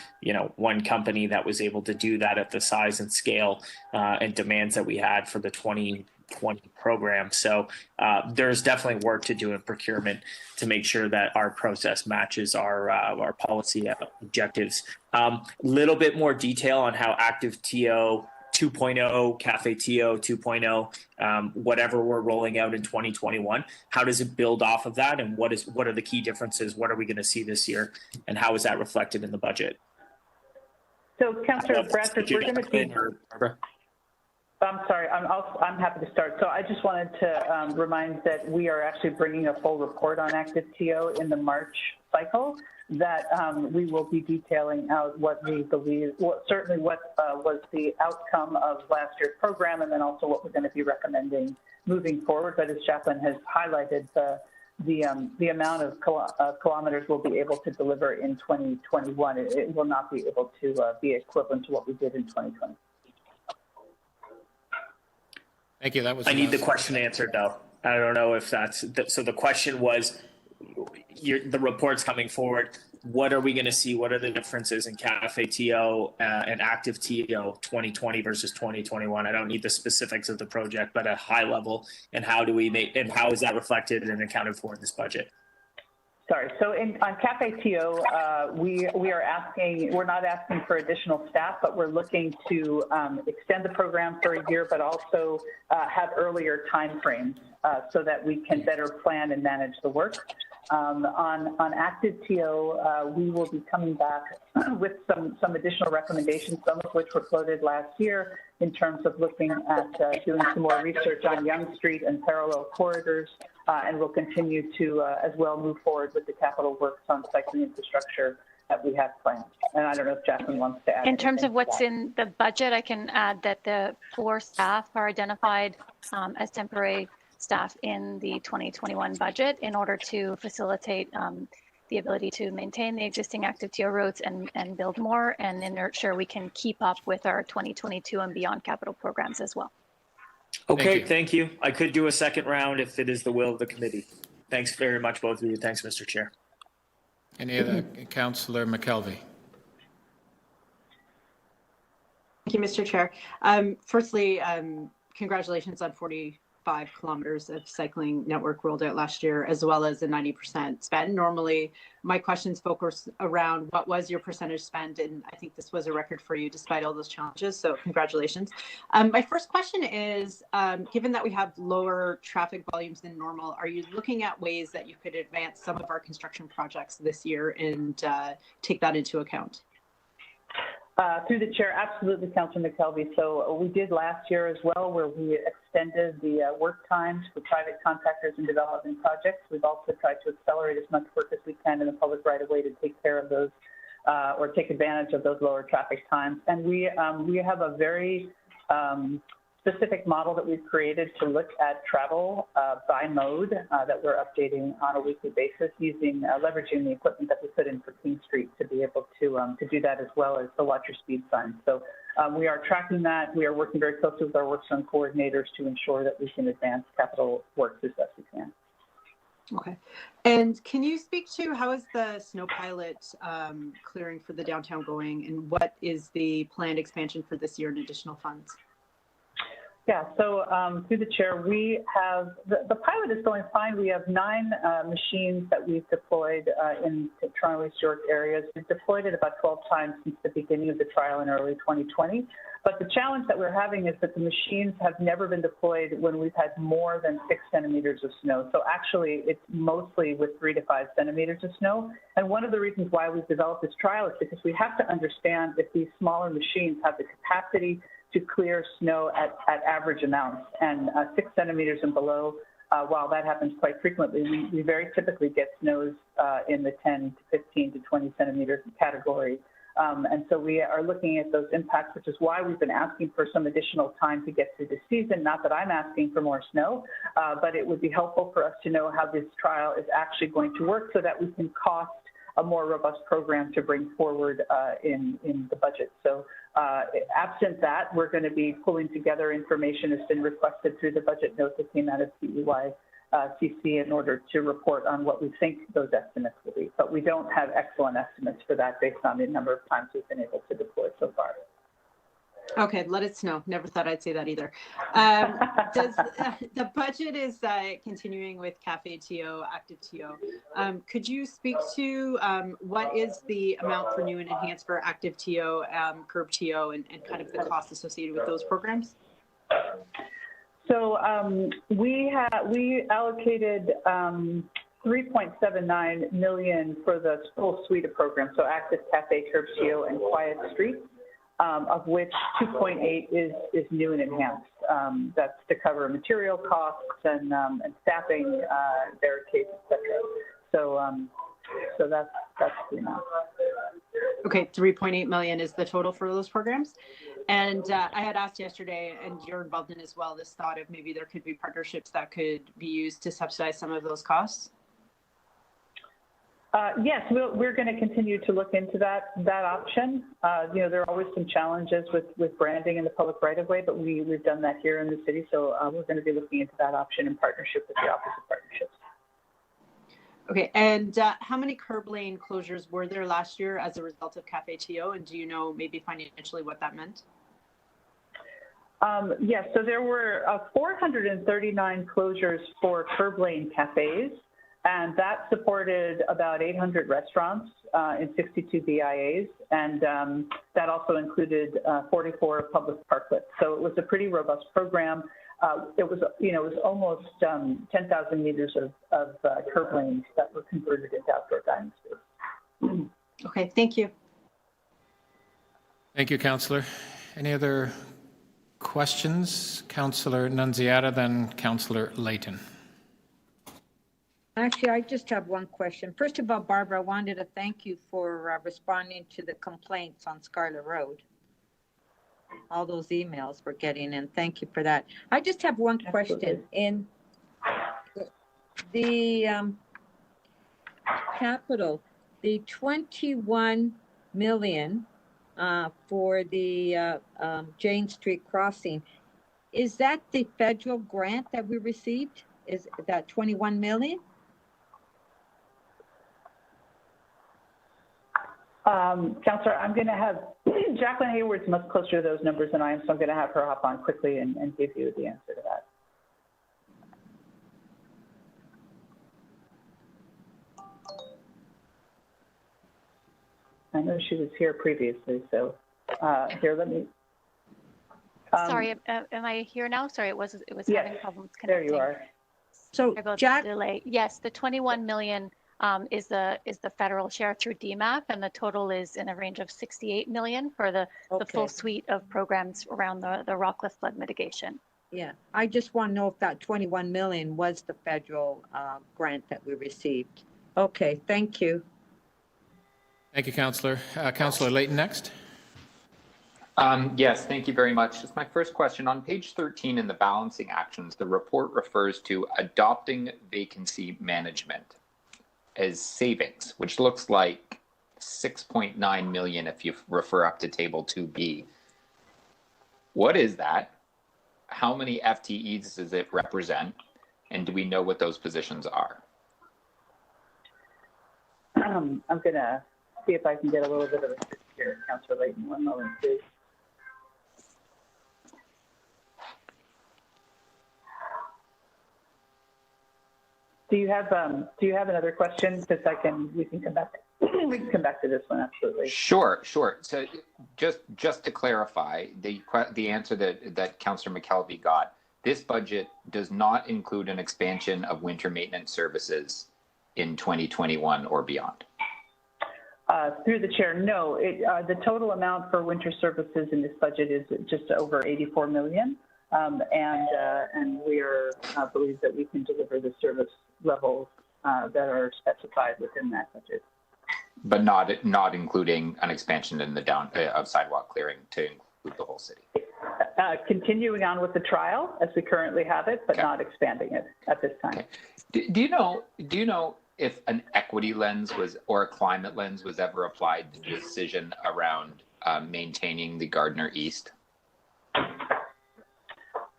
one company that was able to do that at the size and scale and demands that we had for the 2020 program. So there's definitely work to do in procurement to make sure that our process matches our policy objectives. Little bit more detail on how Active TO 2.0, Cafe TO 2.0, whatever we're rolling out in 2021, how does it build off of that, and what are the key differences? What are we going to see this year, and how is that reflected in the budget? So, Councillor Bradford, we're going to be. I'm sorry, I'm happy to start. So I just wanted to remind that we are actually bringing a full report on Active TO in the March cycle that we will be detailing out what we believe, certainly what was the outcome of last year's program, and then also what we're going to be recommending moving forward. But as Jacqueline has highlighted, the amount of kilometers we'll be able to deliver in 2021, it will not be able to be equivalent to what we did in 2020. Thank you. That was. I need the question answered though. I don't know if that's so. The question was, the report's coming forward. What are we going to see? What are the differences in Cafe TO and Active TO 2020 versus 2021? I don't need the specifics of the project, but at a high level, and how do we make, and how is that reflected and accounted for in this budget? Sorry. So on Cafe TO, we're not asking for additional staff, but we're looking to extend the program for a year, but also have earlier timeframes so that we can better plan and manage the work. On Active TO, we will be coming back with some additional recommendations, some of which were floated last year in terms of looking at doing some more research on Yonge Street and parallel corridors, and we'll continue to as well move forward with the capital works on cycling infrastructure that we have planned. And I don't know if Jacqueline wants to add. In terms of what's in the budget, I can add that the 4 staff are identified as temporary staff in the 2021 budget in order to facilitate the ability to maintain the existing active TO routes and build more, and ensure we can keep up with our 2022 and beyond capital programs as well. Okay, thank you. I could do a second round if it is the will of the committee. Thanks very much, both of you. Thanks, Mr. Chair. Any other? Councillor McKelvey. Thank you, Mr. Chair. Firstly, congratulations on 45 kilometers of cycling network rolled out last year, as well as the 90% spend. Normally, my questions focus around what was your percentage spend, and I think this was a record for you despite all those challenges, so congratulations. My first question is, given that we have lower traffic volumes than normal, are you looking at ways that you could advance some of our construction projects this year and take that into account? Through the chair, absolutely, Councillor McKelvey. So we did last year as well, where we extended the work times for private contractors in developing projects. We've also tried to accelerate as much work as we can in the public right of way to take care of those or take advantage of those lower traffic times. And we have a very specific model that we've created to look at travel by mode that we're updating on a weekly basis, using leveraging the equipment that we put in for King Street to be able to do that, as well as the watch your speed signs. So we are tracking that. We are working very closely with our work zone coordinators to ensure that we can advance capital works as best we can. Okay. And can you speak to how is the snow pilot clearing for the downtown going, and what is the planned expansion for this year in additional funds? Yeah, so through the chair, we have, the pilot is going fine. We have 9 machines that we've deployed in the Toronto East York areas. We've deployed it about 12 times since the beginning of the trial in early 2020. But the challenge that we're having is that the machines have never been deployed when we've had more than 6 centimeters of snow. So actually, it's mostly with 3 to 5 centimeters of snow. And one of the reasons why we've developed this trial is because we have to understand if these smaller machines have the capacity to clear snow at average amounts. And 6 centimeters and below, while that happens quite frequently, we very typically get snows in the 10 to 15 to 20 centimeter category. And so we are looking at those impacts, which is why we've been asking for some additional time to get through the season. Not that I'm asking for more snow, but it would be helpful for us to know how this trial is actually going to work so that we can cost a more robust program to bring forward in the budget. So absent that, we're going to be pulling together information that's been requested through the budget note that came out of CEYCC in order to report on what we think those estimates will be. But we don't have excellent estimates for that based on the number of times we've been able to deploy so far. Okay, let it snow. Never thought I'd say that either. The budget is continuing with Cafe TO, Active TO. Could you speak to what is the amount for new and enhanced for Active TO, Curb TO, and kind of the cost associated with those programs? So we allocated 3.79 million for the full suite of programs. So Active Cafe, Curb TO, and Quiet Streets. Of which 2.8 is new and enhanced. That's to cover material costs and staffing, barricades, etc. So that's the amount. Okay, 3.8 million is the total for those programs. And I had asked yesterday, and you're involved in as well, this thought of maybe there could be partnerships that could be used to subsidize some of those costs. Yes, we're going to continue to look into that option. There are always some challenges with branding in the public right-of-way, but we've done that here in the city, so we're going to be looking into that option in partnership with the Office of Partnerships. Okay, and how many curb lane closures were there last year as a result of Cafe TO, and do you know maybe financially what that meant? Yes, so there were 439 closures for curb lane cafes. And that supported about 800 restaurants in 62 BIAs, and that also included 44 public parklets. So it was a pretty robust program. It was almost 10,000 meters of curb lanes that were converted into outdoor dining space. Okay, thank you. Thank you, Councillor. Any other questions? Councillor Nunziata, then Councillor Layton. Actually, I just have one question. First of all, Barbara, I wanted to thank you for responding to the complaints on Scarlet Road. All those emails we're getting in. Thank you for that. I just have one question. In the capital, the 21 million for the Jane Street crossing, is that the federal grant that we received? Is that 21 million? Councillor, I'm going to have Jacqueline Hayward's much closer to those numbers than I am, so I'm going to have her hop on quickly and give you the answer to that. I know she was here previously, so here, let me. Sorry, am I here now? Sorry, it was yes, having problems connecting. There you are. So, Jack, delay. Yes, the 21 million is the federal share through DMAP, and the total is in a range of 68 million for the full suite of programs around the Rockcliffe flood mitigation. Yeah, I just want to know if that 21 million was the federal grant that we received. Okay, thank you. Thank you, Councillor. Councillor Layton next. Yes, thank you very much. Just my first question. On page 13 in the balancing actions, the report refers to adopting vacancy management as savings, which looks like 6.9 million if you refer up to table 2B. What is that? How many FTEs does it represent? And do we know what those positions are? I'm going to see if I can get a little bit of a switch here. Councillor Layton, one moment, please. Do you have another question? Because we can come back. We can come back to this one, absolutely. Sure. So just to clarify, the answer that Councillor McKelvey got, this budget does not include an expansion of winter maintenance services in 2021 or beyond. Through the chair, no. The total amount for winter services in this budget is just over 84 million, and we believe that we can deliver the service levels that are specified within that budget. But not including an expansion in the of sidewalk clearing to include the whole city. Continuing on with the trial as we currently have it, but not expanding it at this time. Okay. Do you know if an equity lens or a climate lens was ever applied to the decision around maintaining the Gardner East?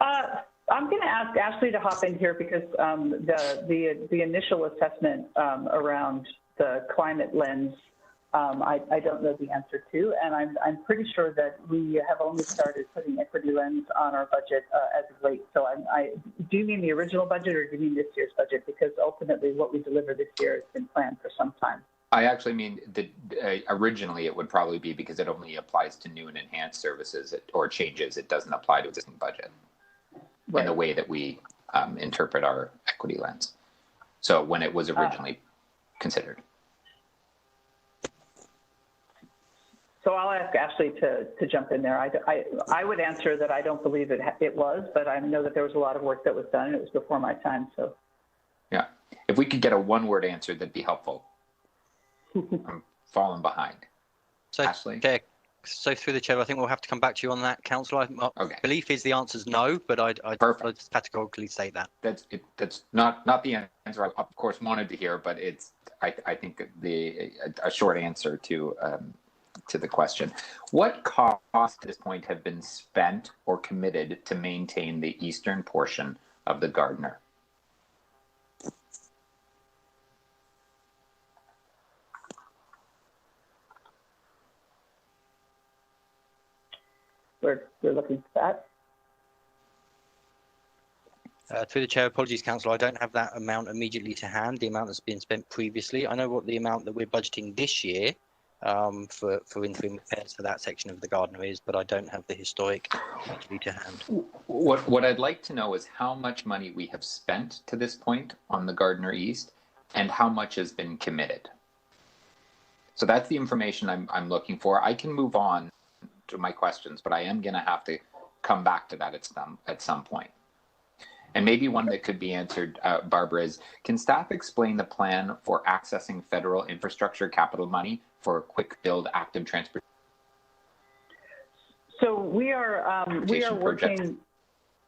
I'm going to ask Ashley to hop in here because the initial assessment around the climate lens, I don't know the answer to, and I'm pretty sure that we have only started putting equity lens on our budget as of late. So do you mean the original budget or do you mean this year's budget? Because ultimately what we deliver this year has been planned for some time. I actually mean that originally it would probably be because it only applies to new and enhanced services or changes. It doesn't apply to existing budget in the way that we interpret our equity lens. So when it was originally considered. So I'll ask Ashley to jump in there. I would answer that I don't believe it was, but I know that there was a lot of work that was done and it was before my time. So yeah, if we could get a one-word answer, that'd be helpful. I'm falling behind. So, Ashley? So through the chair, I think we'll have to come back to you on that, Councillor. My belief is the answer is no, but I'd just categorically say that. That's not the answer I of course wanted to hear, but it's I think a short answer to the question. What costs at this point have been spent or committed to maintain the eastern portion of the Gardner? We're looking for that. Through the chair, apologies, Councillor, I don't have that amount immediately to hand, the amount that's been spent previously. I know what the amount that we're budgeting this year for interim repairs for that section of the Gardner is, but I don't have the historic immediately to hand. What I'd like to know is how much money we have spent to this point on the Gardner East and how much has been committed. So that's the information I'm looking for. I can move on to my questions, but I am going to have to come back to that at some point. And maybe one that could be answered, Barbara, is can staff explain the plan for accessing federal infrastructure capital money for quick build active transportation? So we are working.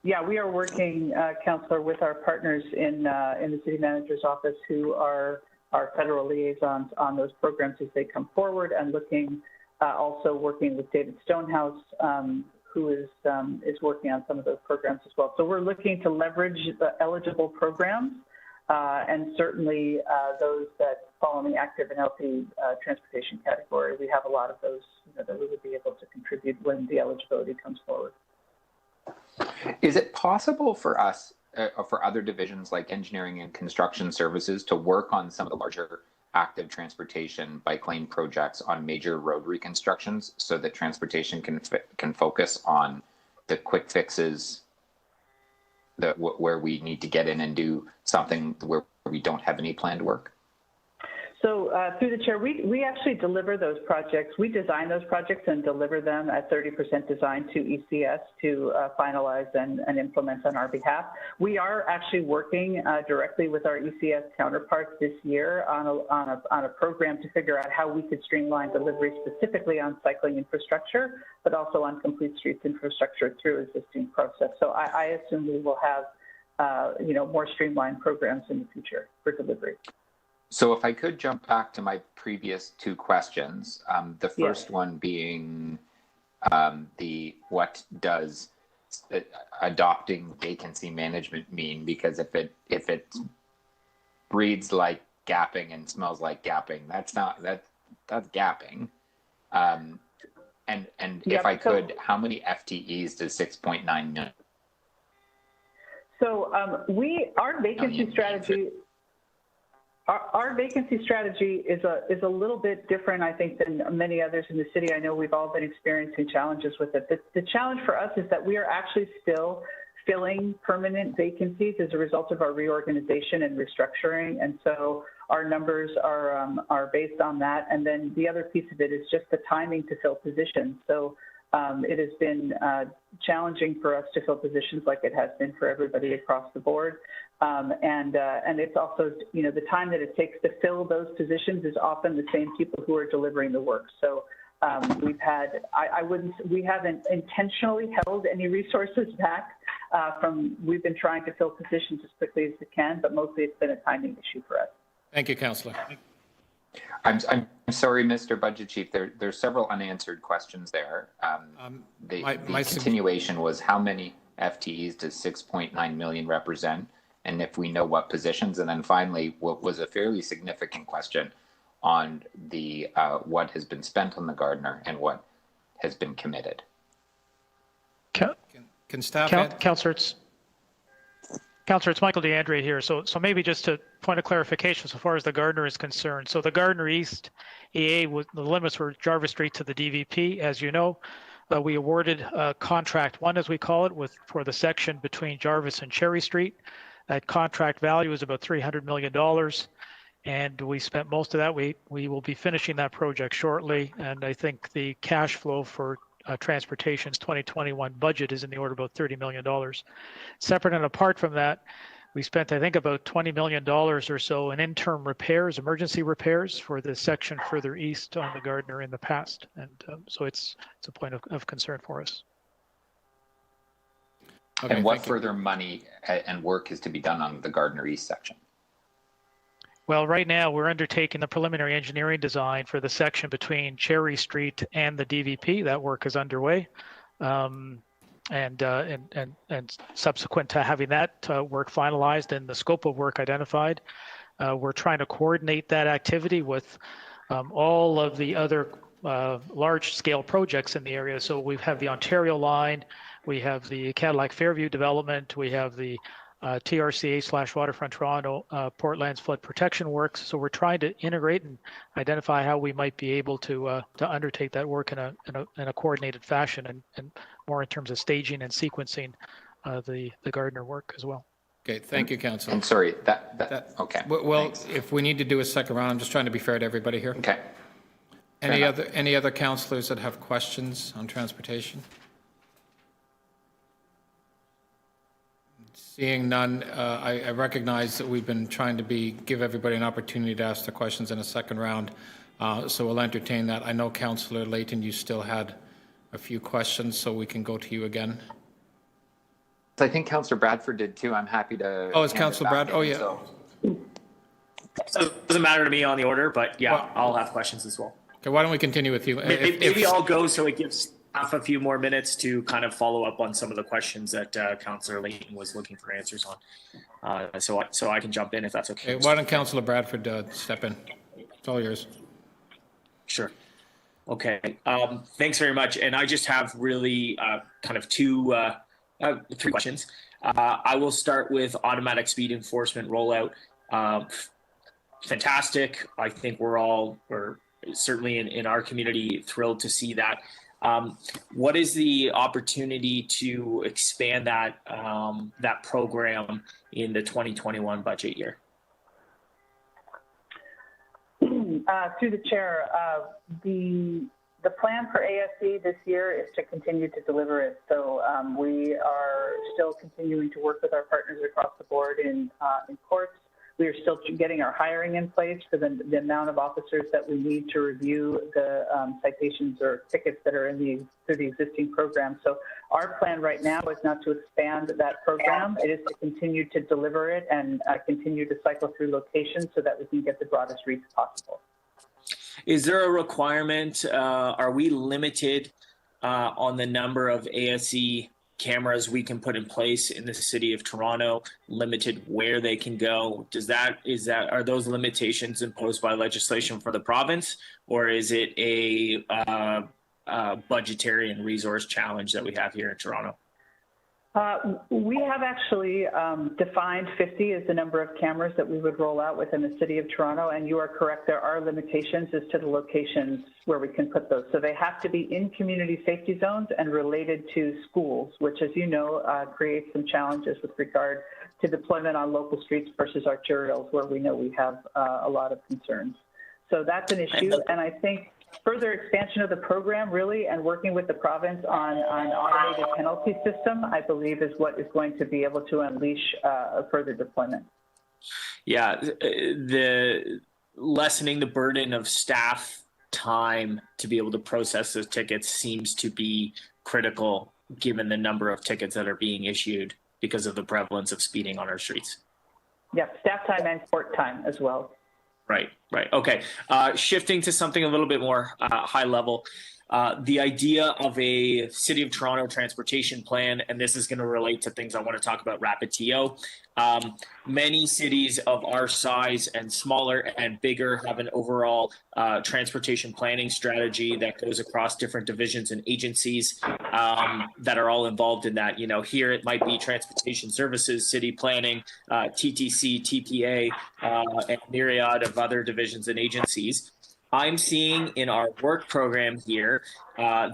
Yeah, we are working, Councillor, with our partners in the City Manager's office who are our federal liaisons on those programs as they come forward, and looking. Also working with David Stonehouse, who is working on some of those programs as well. So we're looking to leverage the eligible programs and certainly those that fall in the active and healthy transportation category. We have a lot of those that we would be able to contribute when the eligibility comes forward. Is it possible for us, or for other divisions like engineering and construction services, to work on some of the larger active transportation bike lane projects on major road reconstructions so that transportation can focus on the quick fixes where we need to get in and do something where we don't have any planned work? So through the chair, we actually deliver those projects. We design those projects and deliver them at 30% design to ECS to finalize and implement on our behalf. We are actually working directly with our ECS counterparts this year on a program to figure out how we could streamline delivery specifically on cycling infrastructure, but also on complete streets infrastructure through existing process. So I assume we will have more streamlined programs in the future for delivery. So if I could jump back to my previous two questions, the first one being what does adopting vacancy management mean? Because if it reads like gapping and smells like gapping, that's gapping. And if I could, how many FTEs does 6.9 million? So our vacancy strategy. Our vacancy strategy is a little bit different, I think, than many others in the city. I know we've all been experiencing challenges with it. The challenge for us is that we are actually still filling permanent vacancies as a result of our reorganization and restructuring. And so our numbers are based on that. And then the other piece of it is just the timing to fill positions. So it has been challenging for us to fill positions like it has been for everybody across the board. And it's also, you know, the time that it takes to fill those positions is often the same people who are delivering the work. So we haven't intentionally held any resources back we've been trying to fill positions as quickly as we can, but mostly it's been a timing issue for us. Thank you, Councillor. I'm sorry, Mr. Budget Chief. There's several unanswered questions there. The continuation was how many FTEs does 6.9 million represent, and if we know what positions, and then finally, what was a fairly significant question on the what has been spent on the Gardner and what has been committed. Can staff Councillor, it's Michael DeAndre here. So maybe just a point of clarification so far as the Gardner is concerned. So the Gardner East EA, the limits were Jarvis Street to the DVP. As you know, we awarded contract 1, as we call it, for the section between Jarvis and Cherry Street. That contract value is about $300 million. And we spent most of that. We will be finishing that project shortly. And I think the cash flow for Transportation's 2021 budget is in the order of about $30 million. Separate and apart from that, we spent, I think, about $20 million or so in interim repairs, emergency repairs for the section further east on the Gardner in the past. And so it's a point of concern for us. Okay, and what further money and work is to be done on the Gardner East section? Well, right now we're undertaking the preliminary engineering design for the section between Cherry Street and the DVP. That work is underway. And subsequent to having that work finalized and the scope of work identified, we're trying to coordinate that activity with all of the other large-scale projects in the area. So we have the Ontario line, we have the Cadillac Fairview development, we have the TRCA/Waterfront Toronto Portland's flood protection works. So we're trying to integrate and identify how we might be able to undertake that work in a coordinated fashion and more in terms of staging and sequencing the Gardner work as well. Okay, thank you, Councillor. And sorry, okay. Well, thanks. If we need to do a second round, I'm just trying to be fair to everybody here. Okay. Any other councillors that have questions on transportation? Seeing none, I recognize that we've been trying to give everybody an opportunity to ask the questions in a second round, so we'll entertain that. I know, Councillor Layton, you still had a few questions, so we can go to you again. I think Councillor Bradford did too. I'm happy to. Oh, it's Councillor Brad. Oh, yeah. So it doesn't matter to me on the order, but yeah, well, I'll have questions as well. Okay, why don't we continue with you? Maybe I'll go so it gives a few more minutes to kind of follow up on some of the questions that Councillor Layton was looking for answers on. So I can jump in if that's okay. Why don't Councillor Bradford step in? It's all yours. Sure. Okay. Thanks very much. And I just have really kind of three questions. I will start with automatic speed enforcement rollout. Fantastic. I think we're certainly in our community thrilled to see that. What is the opportunity to expand that program in the 2021 budget year? Through the chair, the plan for ASC this year is to continue to deliver it. So we are still continuing to work with our partners across the board in courts. We are still getting our hiring in place for the amount of officers that we need to review the citations or tickets that are through the existing program. So our plan right now is not to expand that program. It is to continue to deliver it and continue to cycle through locations so that we can get the broadest reach possible. Is there a requirement? Are we limited on the number of ASE cameras we can put in place in the city of Toronto? Limited where they can go? Are those limitations imposed by legislation for the province, or is it a budgetary and resource challenge that we have here in Toronto? We have actually defined 50 as the number of cameras that we would roll out within the City of Toronto, and you are correct, there are limitations as to the locations where we can put those. So they have to be in community safety zones and related to schools, which, as you know, creates some challenges with regard to deployment on local streets versus arterials, where we know we have a lot of concerns. So that's an issue, and I think further expansion of the program, really, and working with the province on automated penalty system, I believe, is what is going to be able to unleash a further deployment. Yeah, the lessening the burden of staff time to be able to process those tickets seems to be critical, given the number of tickets that are being issued because of the prevalence of speeding on our streets. Yeah, staff time and court time as well. Right. Okay. Shifting to something a little bit more high level, the idea of a City of Toronto transportation plan, and this is going to relate to things I want to talk about rapid TO. Many cities of our size and smaller and bigger have an overall transportation planning strategy that goes across different divisions and agencies that are all involved in that. You know, here it might be transportation services, city planning, TTC, TPA, and myriad of other divisions and agencies. I'm seeing in our work program here,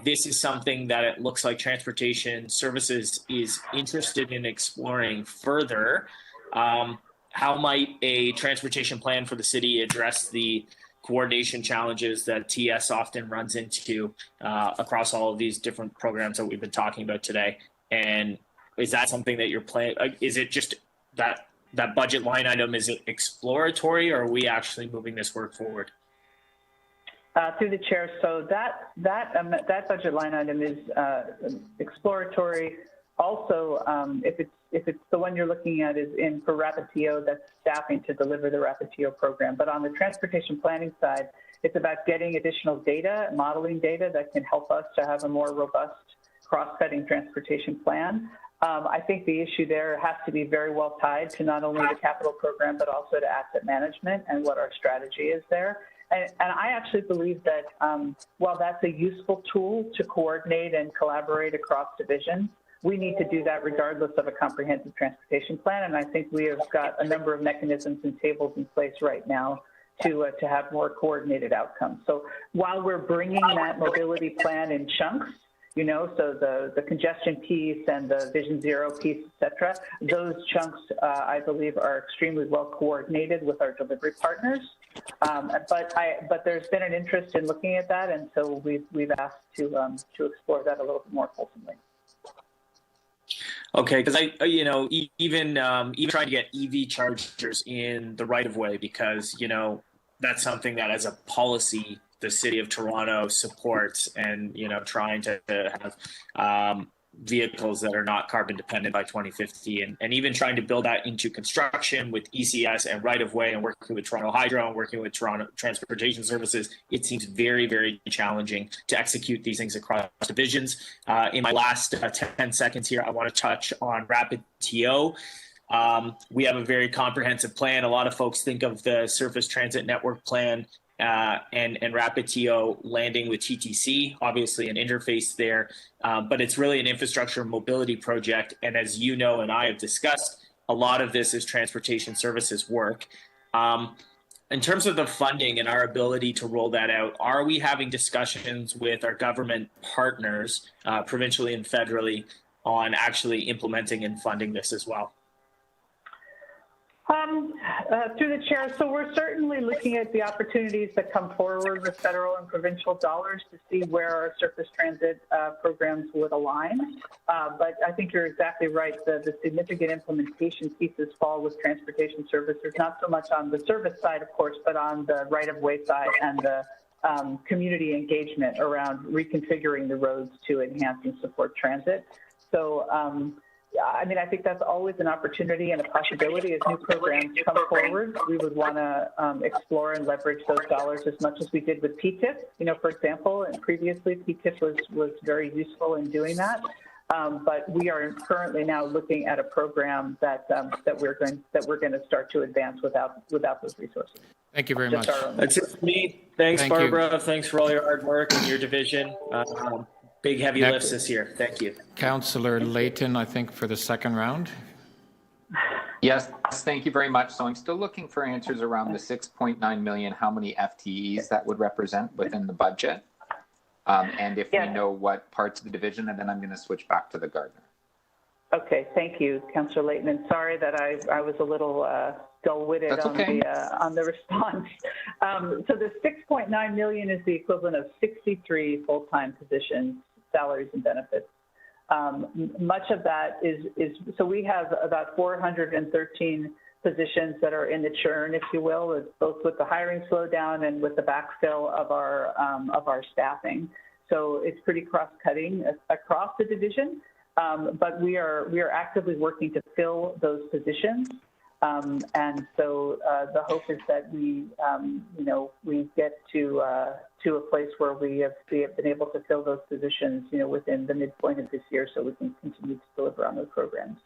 this is something that it looks like Transportation Services is interested in exploring further. How might a transportation plan for the city address the coordination challenges that TS often runs into across all of these different programs that we've been talking about today? And is that something that you're planning? Is it just that budget line item, is it exploratory, or are we actually moving this work forward? Through the chair, so that budget line item is exploratory. Also, if it's the one you're looking at is in for rapid TO, that's staffing to deliver the rapid TO program. But on the transportation planning side, it's about getting additional data, modeling data that can help us to have a more robust cross-cutting transportation plan. I think the issue there has to be very well tied to not only the capital program, but also to asset management and what our strategy is there. And I actually believe that while that's a useful tool to coordinate and collaborate across divisions, we need to do that regardless of a comprehensive transportation plan. And I think we have got a number of mechanisms and tables in place right now to have more coordinated outcomes. So while we're bringing that mobility plan in chunks, you know, so the congestion piece and the Vision Zero piece, et cetera, those chunks, I believe, are extremely well coordinated with our delivery partners. But there's been an interest in looking at that, and so we've asked to explore that a little bit more fulsomely. Okay, because even trying to get EV chargers in the right of way, because that's something that as a policy the City of Toronto supports, and trying to have vehicles that are not carbon dependent by 2050, and even trying to build that into construction with ECS and right of way, and working with Toronto Hydro and working with Toronto Transportation Services, it seems very, very challenging to execute these things across divisions. In my last 10 seconds here, I want to touch on rapid TO. We have a very comprehensive plan. A lot of folks think of the Surface Transit Network Plan and rapid TO landing with TTC, obviously an interface there, but it's really an infrastructure mobility project. And as you know, and I have discussed, a lot of this is transportation services work. In terms of the funding and our ability to roll that out, are we having discussions with our government partners, provincially and federally, on actually implementing and funding this as well? Through the chair, so we're certainly looking at the opportunities that come forward with federal and provincial dollars to see where our surface transit programs would align. But I think you're exactly right. The significant implementation pieces fall with transportation services, not so much on the service side, of course, but on the right-of-way side and the community engagement around reconfiguring the roads to enhance and support transit. So, I mean, I think that's always an opportunity and a possibility as new programs come forward. We would want to explore and leverage those dollars as much as we did with PTIP. For example, and previously PTIP was very useful in doing that. But we are currently now looking at a program that we're going to start to advance without those resources. Thank you very much. That's it for me. Thanks, Barbara. Thanks for all your hard work and your division. Big heavy Next. lifts this year. Thank you. Councillor Layton, I think, for the second round. Yes, thank you very much. So I'm still looking for answers around the 6.9 million, how many FTEs that would represent within the budget. And if we know what parts of the division, and then I'm going to switch back to the gardener. Okay, thank you, Councillor Layton. And sorry that I was a little dull-witted on the response. So the 6.9 million is the equivalent of 63 full-time positions, salaries and benefits. Much of that is so we have about 413 positions that are in the churn, if you will, both with the hiring slowdown and with the backfill of our staffing. So it's pretty cross-cutting across the division, but we are actively working to fill those positions. And so the hope is that we get to a place where we have been able to fill those positions, within the midpoint of this year, so we can continue to deliver on those programs.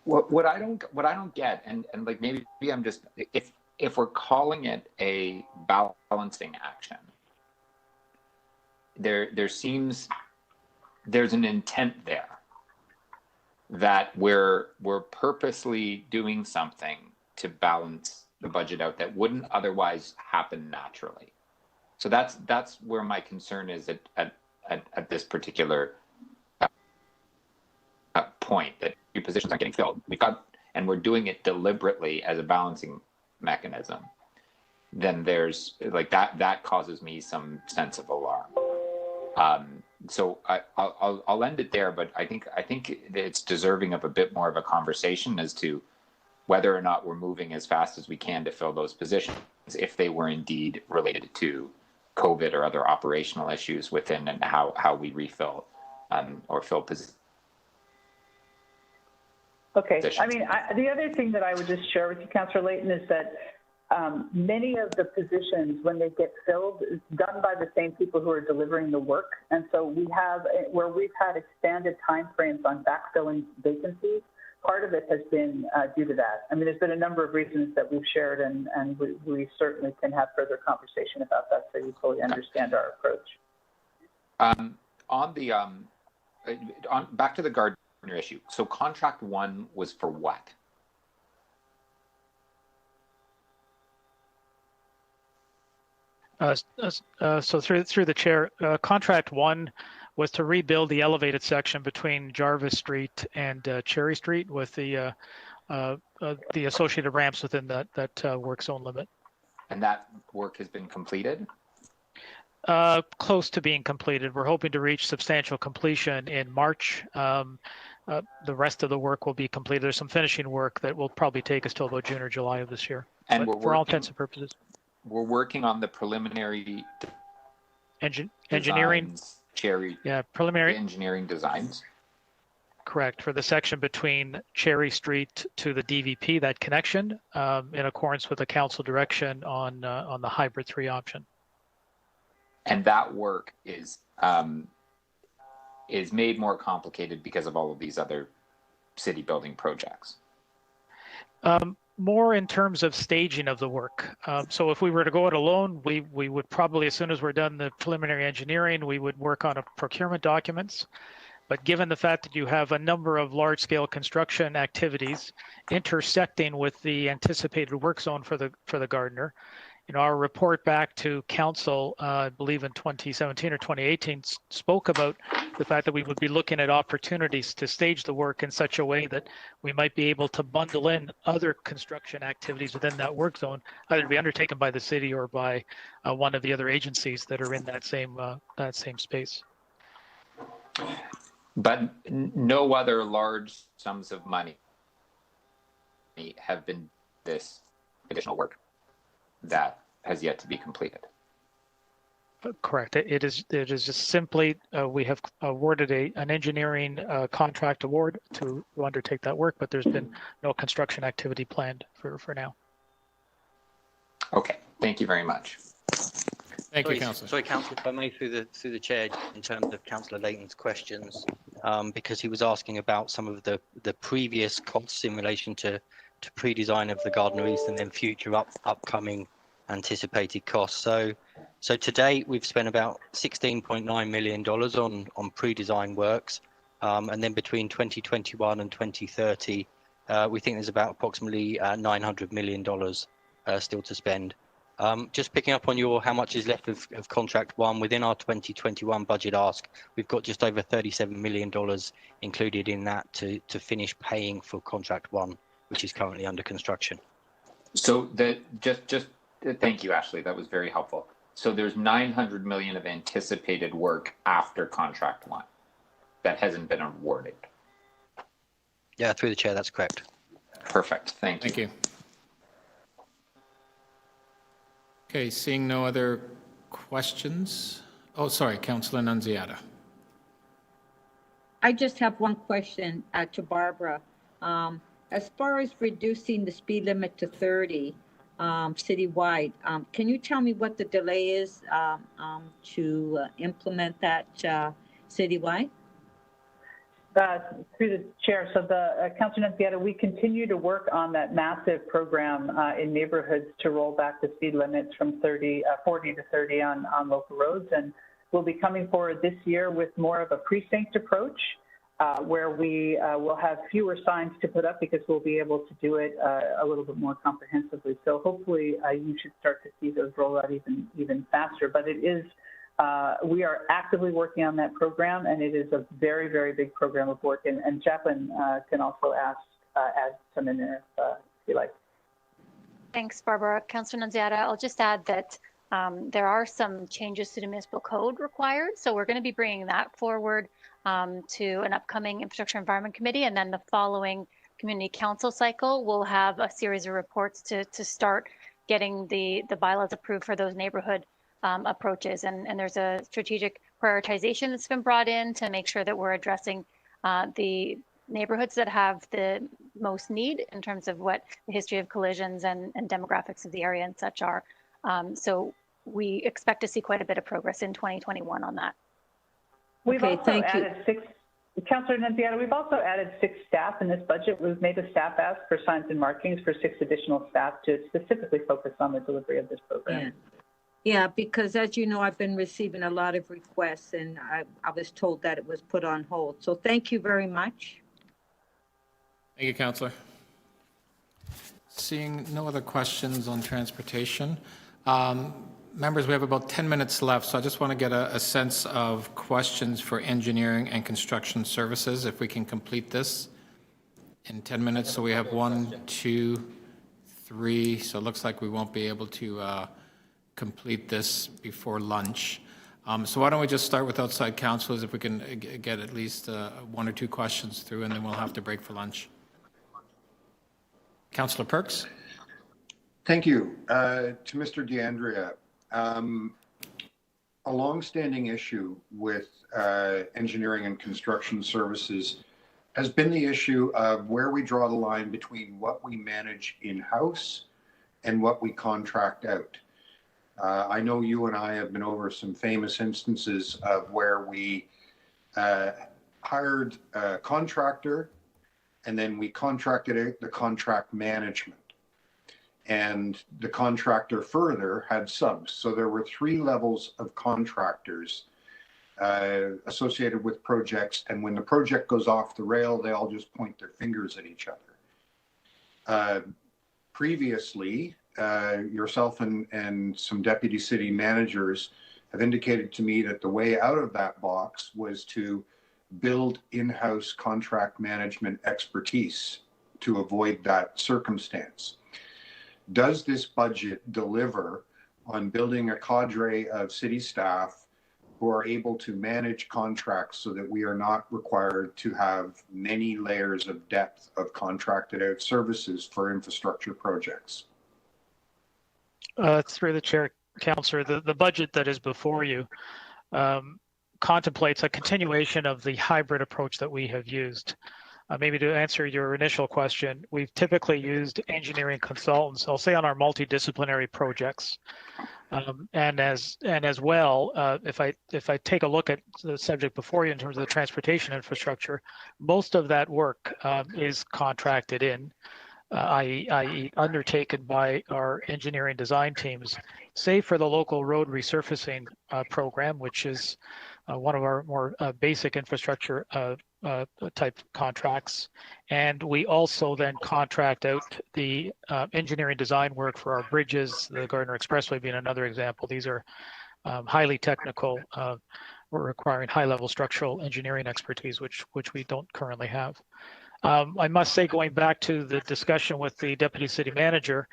What I don't get, and like maybe I'm just, if we're calling it a balancing action, there's an intent there that we're purposely doing something to balance the budget out that wouldn't otherwise happen naturally. So that's where my concern is at this particular point, that new positions aren't getting filled. And we're doing it deliberately as a balancing mechanism. Then there's like that causes me some sense of alarm. So I'll end it there, but I think it's deserving of a bit more of a conversation as to whether or not we're moving as fast as we can to fill those positions, if they were indeed related to COVID or other operational issues within, and how we refill or fill positions. Okay. I mean, the other thing that I would just share with you, Councillor Layton, is that many of the positions, when they get filled, is done by the same people who are delivering the work. And so we've had expanded timeframes on backfilling vacancies, part of it has been due to that. I mean, there's been a number of reasons that we've shared, and we certainly can have further conversation about that, so you fully understand our approach. Back to the gardener issue. So contract one was for what? So through the chair, contract one was to rebuild the elevated section between Jarvis Street and Cherry Street with the associated ramps within that work zone limit. And that work has been completed? Close to being completed. We're hoping to reach substantial completion in March. The rest of the work will be completed. There's some finishing work that will probably take us till about June or July of this year. And for all intents and purposes. We're working on the preliminary engineering. Designs, Cherry. Yeah, preliminary engineering designs. Correct, for the section between Cherry Street to the DVP, that connection, in accordance with the council direction on the hybrid 3 option. And that work is made more complicated because of all of these other city building projects. More in terms of staging of the work. So if we were to go it alone, we would probably, as soon as we're done the preliminary engineering, we would work on procurement documents. But given the fact that you have a number of large-scale construction activities intersecting with the anticipated work zone for the gardener, our report back to council, I believe in 2017 or 2018, spoke about the fact that we would be looking at opportunities to stage the work in such a way that we might be able to bundle in other construction activities within that work zone, either to be undertaken by the city or by one of the other agencies that are in that same space. But no other large sums of money have been this additional work that has yet to be completed. Correct. It is just simply we have awarded an engineering contract award to undertake that work, but there's been no construction activity planned for now. Okay. Thank you very much. Thank you, Councillor. Sorry, Councillor, if I may, through the chair, in terms of Councillor Layton's questions, because he was asking about some of the previous costs in relation to pre-design of the Gardener East and then future upcoming anticipated costs. So So to date, we've spent about $16.9 million on pre-design works. And then between 2021 and 2030, we think there's about approximately $900 million still to spend. Just picking up on your how much is left of contract one, within our 2021 budget ask, we've got just over $37 million included in that to finish paying for contract one, which is currently under construction. So thank you, Ashley. That was very helpful. So there's 900 million of anticipated work after contract one that hasn't been awarded. Yeah, through the chair, that's correct. Perfect. Thank you. Thank you. Okay, seeing no other questions. Oh, sorry, Councillor Nunziata. I just have one question to Barbara. As far as reducing the speed limit to 30 citywide, can you tell me what the delay is to implement that citywide? Through the chair, so Councillor Nunziata, we continue to work on that massive program in neighborhoods to roll back the speed limits from 40 to 30 on local roads, and we'll be coming forward this year with more of a precinct approach where we will have fewer signs to put up because we'll be able to do it a little bit more comprehensively. So hopefully you should start to see those roll out even faster, but it is we are actively working on that program, and it is a very, very big program of work. And Jacqueline can also add some in there if you like. Thanks, Barbara. Councillor Nunziata, I'll just add that there are some changes to the municipal code required. So we're going to be bringing that forward to an upcoming Infrastructure Environment Committee. And then the following Community Council cycle, we'll have a series of reports to start getting the bylaws approved for those neighborhood approaches. And there's a strategic prioritization that's been brought in to make sure that we're addressing the neighborhoods that have the most need in terms of what the history of collisions and demographics of the area and such are. So we expect to see quite a bit of progress in 2021 on that. We've also added 6, Councillor Nunziata, we've also added 6 staff in this budget. We've made a staff ask for signs and markings for 6 additional staff to specifically focus on the delivery of this program. Yeah, because as you know, I've been receiving a lot of requests, and I was told that it was put on hold. So thank you very much. Thank you, Councillor. Seeing no other questions on transportation. Members, we have about 10 minutes left, so I just want to get a sense of questions for engineering and construction services, if we can complete this in 10 minutes. So we have 1, 2, 3, so it looks like we won't be able to complete this before lunch. So why don't we just start with outside councillors, if we can get at least 1 or 2 questions through, and then we'll have to break for lunch. Councillor Perks. Thank you. To Mr. DeAndrea, a longstanding issue with engineering and construction services has been the issue of where we draw the line between what we manage in-house and what we contract out. I know you and I have been over some famous instances of where we hired a contractor and then we contracted out the contract management. And the contractor further had subs. So there were 3 levels of contractors associated with projects. And when the project goes off the rail, they all just point their fingers at each other. Previously, yourself and some deputy city managers have indicated to me that the way out of that box was to build in-house contract management expertise to avoid that circumstance. Does this budget deliver on building a cadre of city staff who are able to manage contracts so that we are not required to have many layers of depth of contracted out services for infrastructure projects? Through the chair, Councillor, the budget that is before you contemplates a continuation of the hybrid approach that we have used. Maybe to answer your initial question, we've typically used engineering consultants, I'll say on our multidisciplinary projects. And as well, if I take a look at the subject before you in terms of the transportation infrastructure, most of that work is contracted in. i.e. undertaken by our engineering design teams, save for the local road resurfacing program, which is one of our more basic infrastructure type contracts. And we also then contract out the engineering design work for our bridges, the Gardner Expressway being another example. These are highly technical, requiring high-level structural engineering expertise, which we don't currently have. I must say, going back to the discussion with the deputy city manager,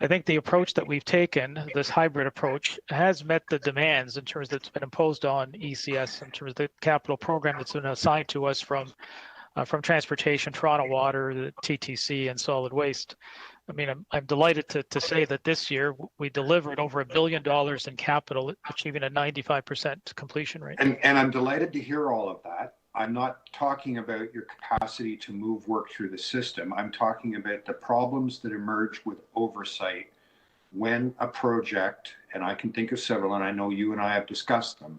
I think the approach that we've taken, this hybrid approach, has met the demands in terms that's been imposed on ECS in terms of the capital program that's been assigned to us from transportation, Toronto Water, the TTC, and solid waste. I mean, I'm delighted to say that this year we delivered over $1 billion in capital, achieving a 95% completion rate. And I'm delighted to hear all of that. I'm not talking about your capacity to move work through the system. I'm talking about the problems that emerge with oversight when a project, and I can think of several, and I know you and I have discussed them,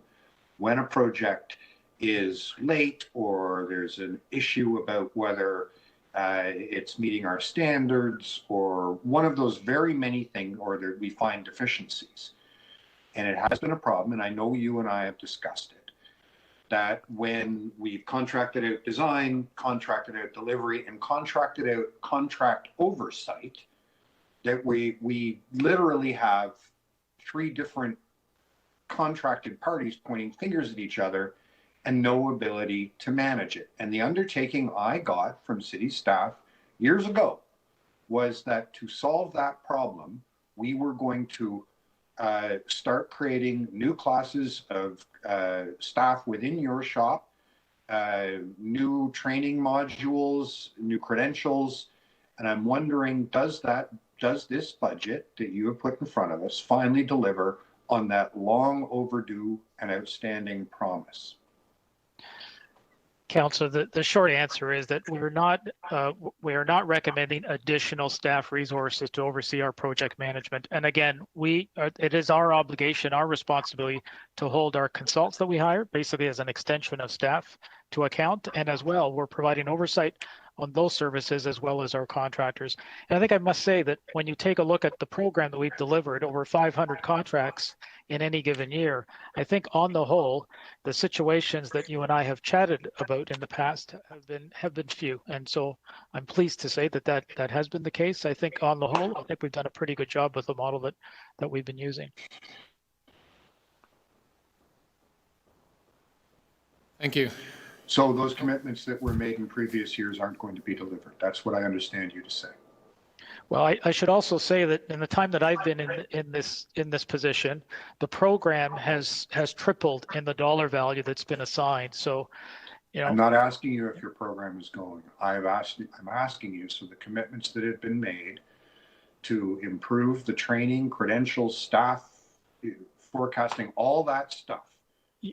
when a project is late or there's an issue about whether it's meeting our standards or one of those very many things, or that we find deficiencies. And it has been a problem, and I know you and I have discussed it, that when we've contracted out design, contracted out delivery, and contracted out contract oversight, that we literally have 3 different contracted parties pointing fingers at each other and no ability to manage it. And the undertaking I got from city staff years ago was that to solve that problem, we were going to start creating new classes of staff within your shop, new training modules, new credentials. And I'm wondering, does this budget that you have put in front of us finally deliver on that long overdue and outstanding promise? Councillor, the short answer is that we are not recommending additional staff resources to oversee our project management. And again, it is our obligation, our responsibility to hold our consultants that we hire, basically as an extension of staff, to account. And as well, we're providing oversight on those services as well as our contractors. And I think I must say that when you take a look at the program that we've delivered, over 500 contracts in any given year, I think on the whole, the situations that you and I have chatted about in the past have been few. And so I'm pleased to say that has been the case. I think on the whole, I think we've done a pretty good job with the model that we've been using. Thank you. So those commitments that were made in previous years aren't going to be delivered. That's what I understand you to say. Well, I should also say that in the time that I've been in this position, the program has tripled in the dollar value that's been assigned. So, you know, I'm not asking you if your program is going. I'm asking you, so the commitments that have been made to improve the training, credentials, staff, forecasting, all that stuff,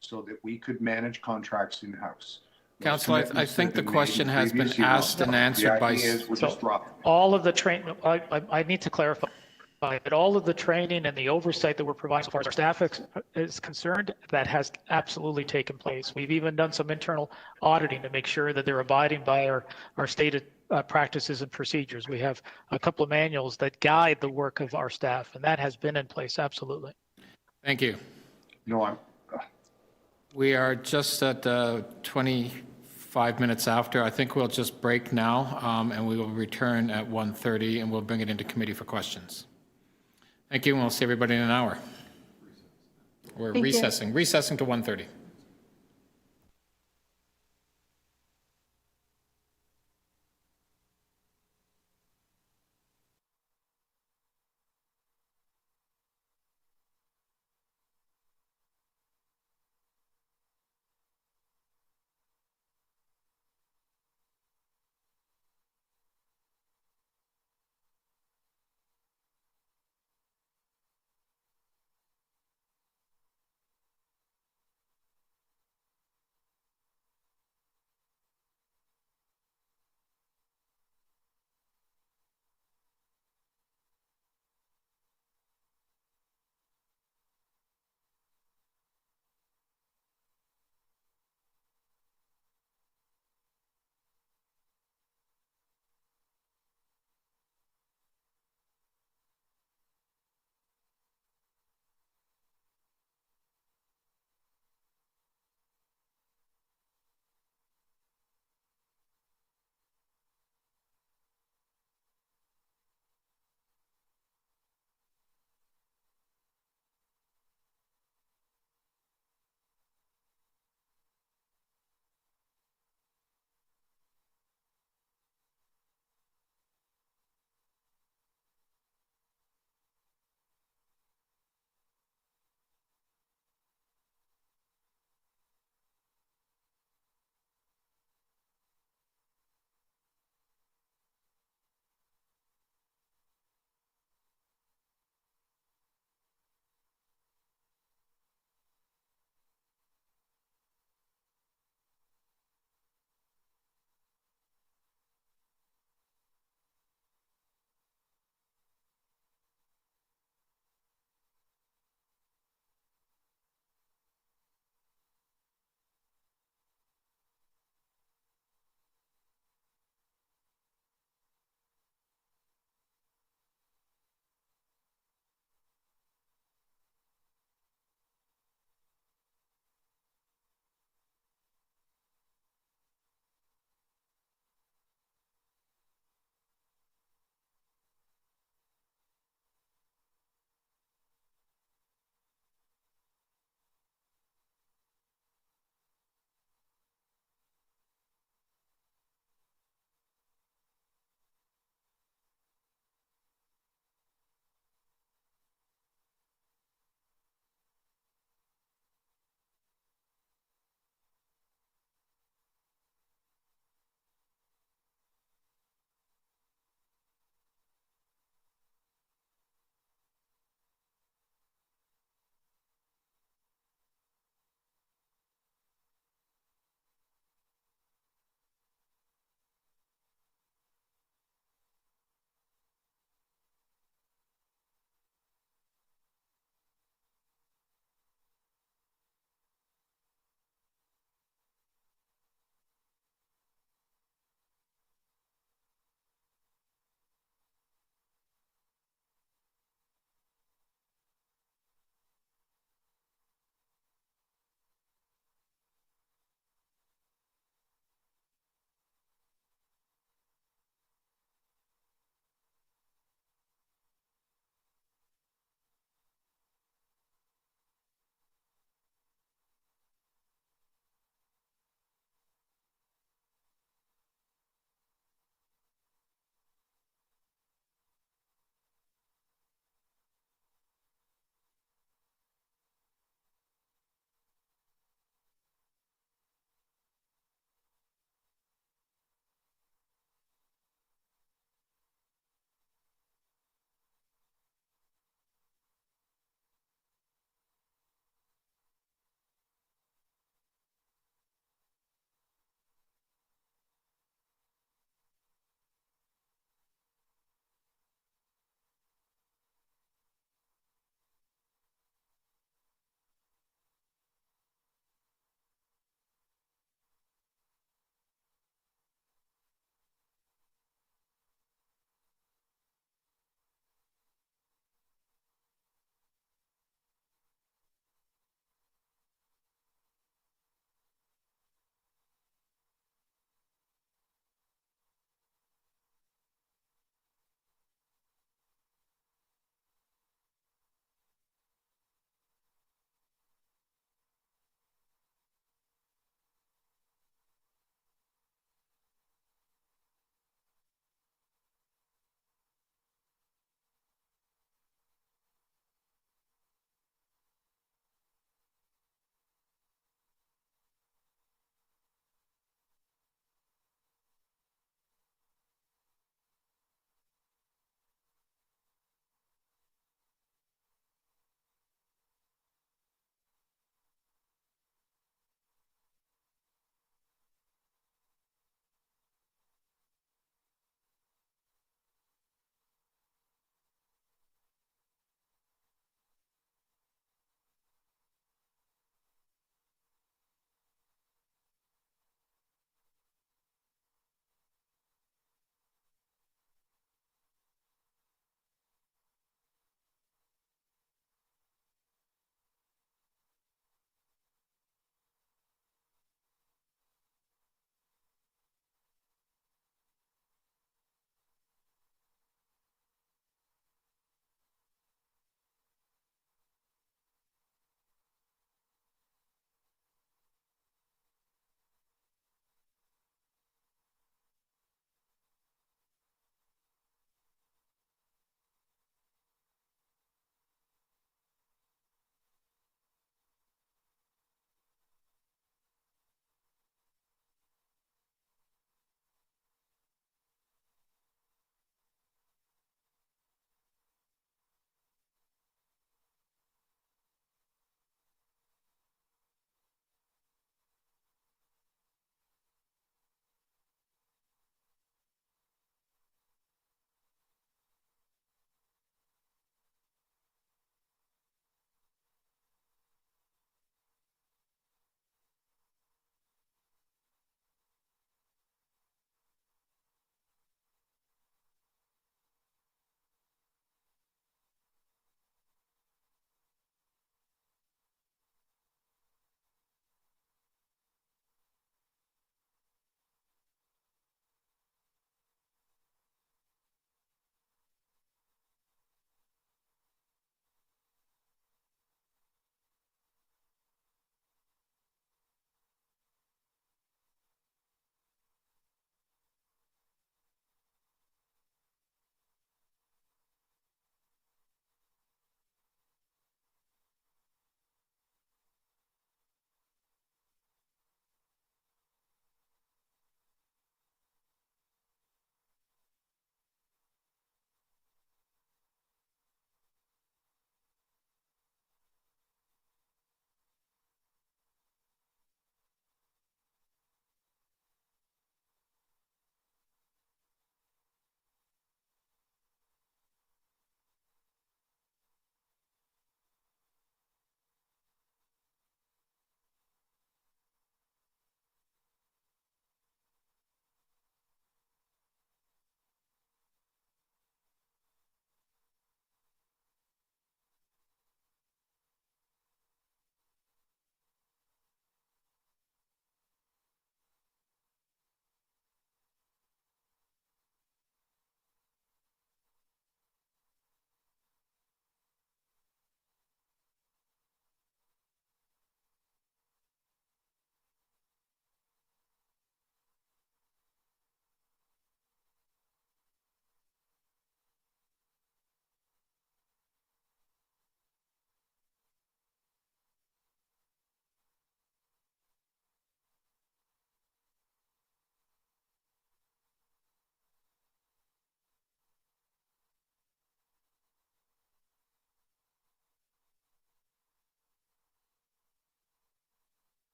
so that we could manage contracts in-house. Councillor, I think the question has been asked and answered by. All of the training, I need to clarify that all of the training and the oversight that we're providing so far as our staff is concerned, that has absolutely taken place. We've even done some internal auditing to make sure that they're abiding by our stated practices and procedures. We have a couple of manuals that guide the work of our staff, and that has been in place, absolutely. Thank you. No, we are just at 25 minutes after. I think we'll just break now, and we will return at 1:30, and we'll bring it into committee for questions. Thank you, and we'll see everybody in an hour. We're recessing to 1:30.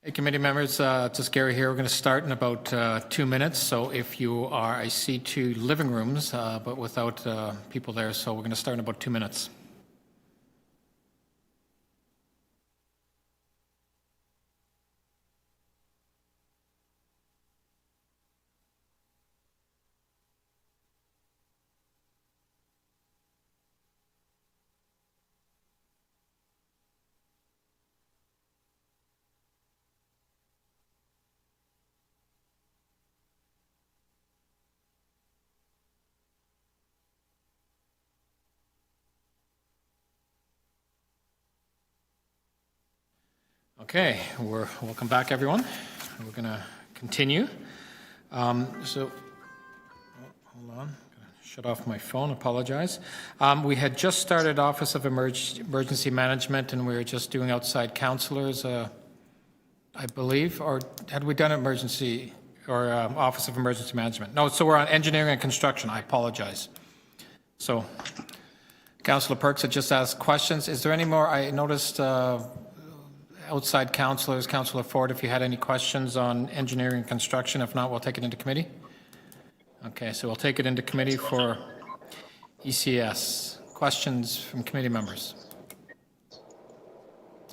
Hey, committee members, just Gary here. We're going to start in about 2 minutes. So if you are, I see 2 living rooms, but without people there. So we're going to start in about 2 minutes. Okay, welcome back, everyone. We're going to continue. Hold on. Shut off my phone. Apologize. We had just started Office of Emergency Management, and we were just doing outside counselors, I believe, or had we done emergency or Office of Emergency Management? No. So we're on engineering and construction. I apologize. So, Councillor Perks had just asked questions. Is there any more? I noticed. Outside councillors, Councillor Ford, if you had any questions on engineering and construction. If not, we'll take it into committee. Okay, so we'll take it into committee for ECS. Questions from committee members?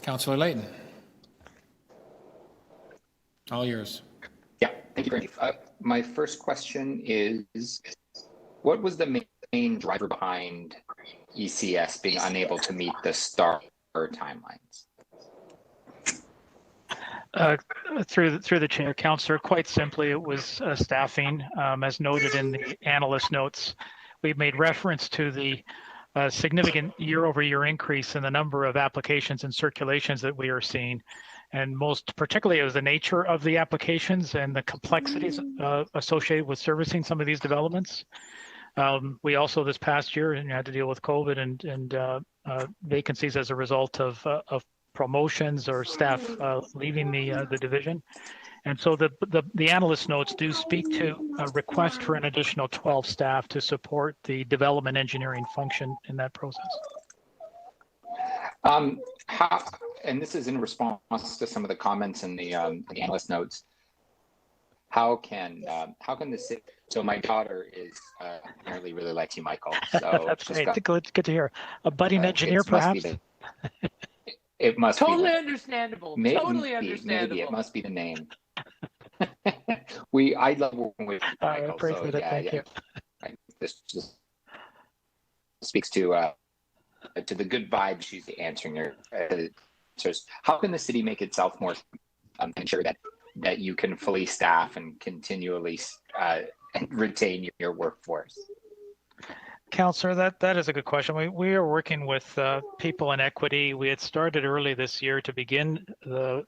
Councillor Layton. All yours. Yeah, thank you very much. My first question is, what was the main driver behind ECS being unable to meet the STAR timelines? Through the chair, Councillor, quite simply, it was staffing. As noted in the analyst notes, we've made reference to the significant year-over-year increase in the number of applications and circulations that we are seeing. And most particularly, it was the nature of the applications and the complexities associated with servicing some of these developments. We also, this past year, had to deal with COVID and vacancies as a result of promotions or staff leaving the division. And so the analyst notes do speak to a request for an additional 12 staff to support the development engineering function in that process. And this is in response to some of the comments in the analyst notes. How can the city? So my daughter is apparently really likes you, Michael. So that's great. Good to hear. A budding engineer, perhaps. It must totally be understandable. Maybe, totally understandable. Maybe it must be the name. I love working with Michael. Appreciate it. Thank you. This just speaks to the good vibes she's answering her. How can the city make itself more ensure that you can fully staff and continually retain your workforce? Councillor, that is a good question. We are working with people in equity. We had started early this year to begin the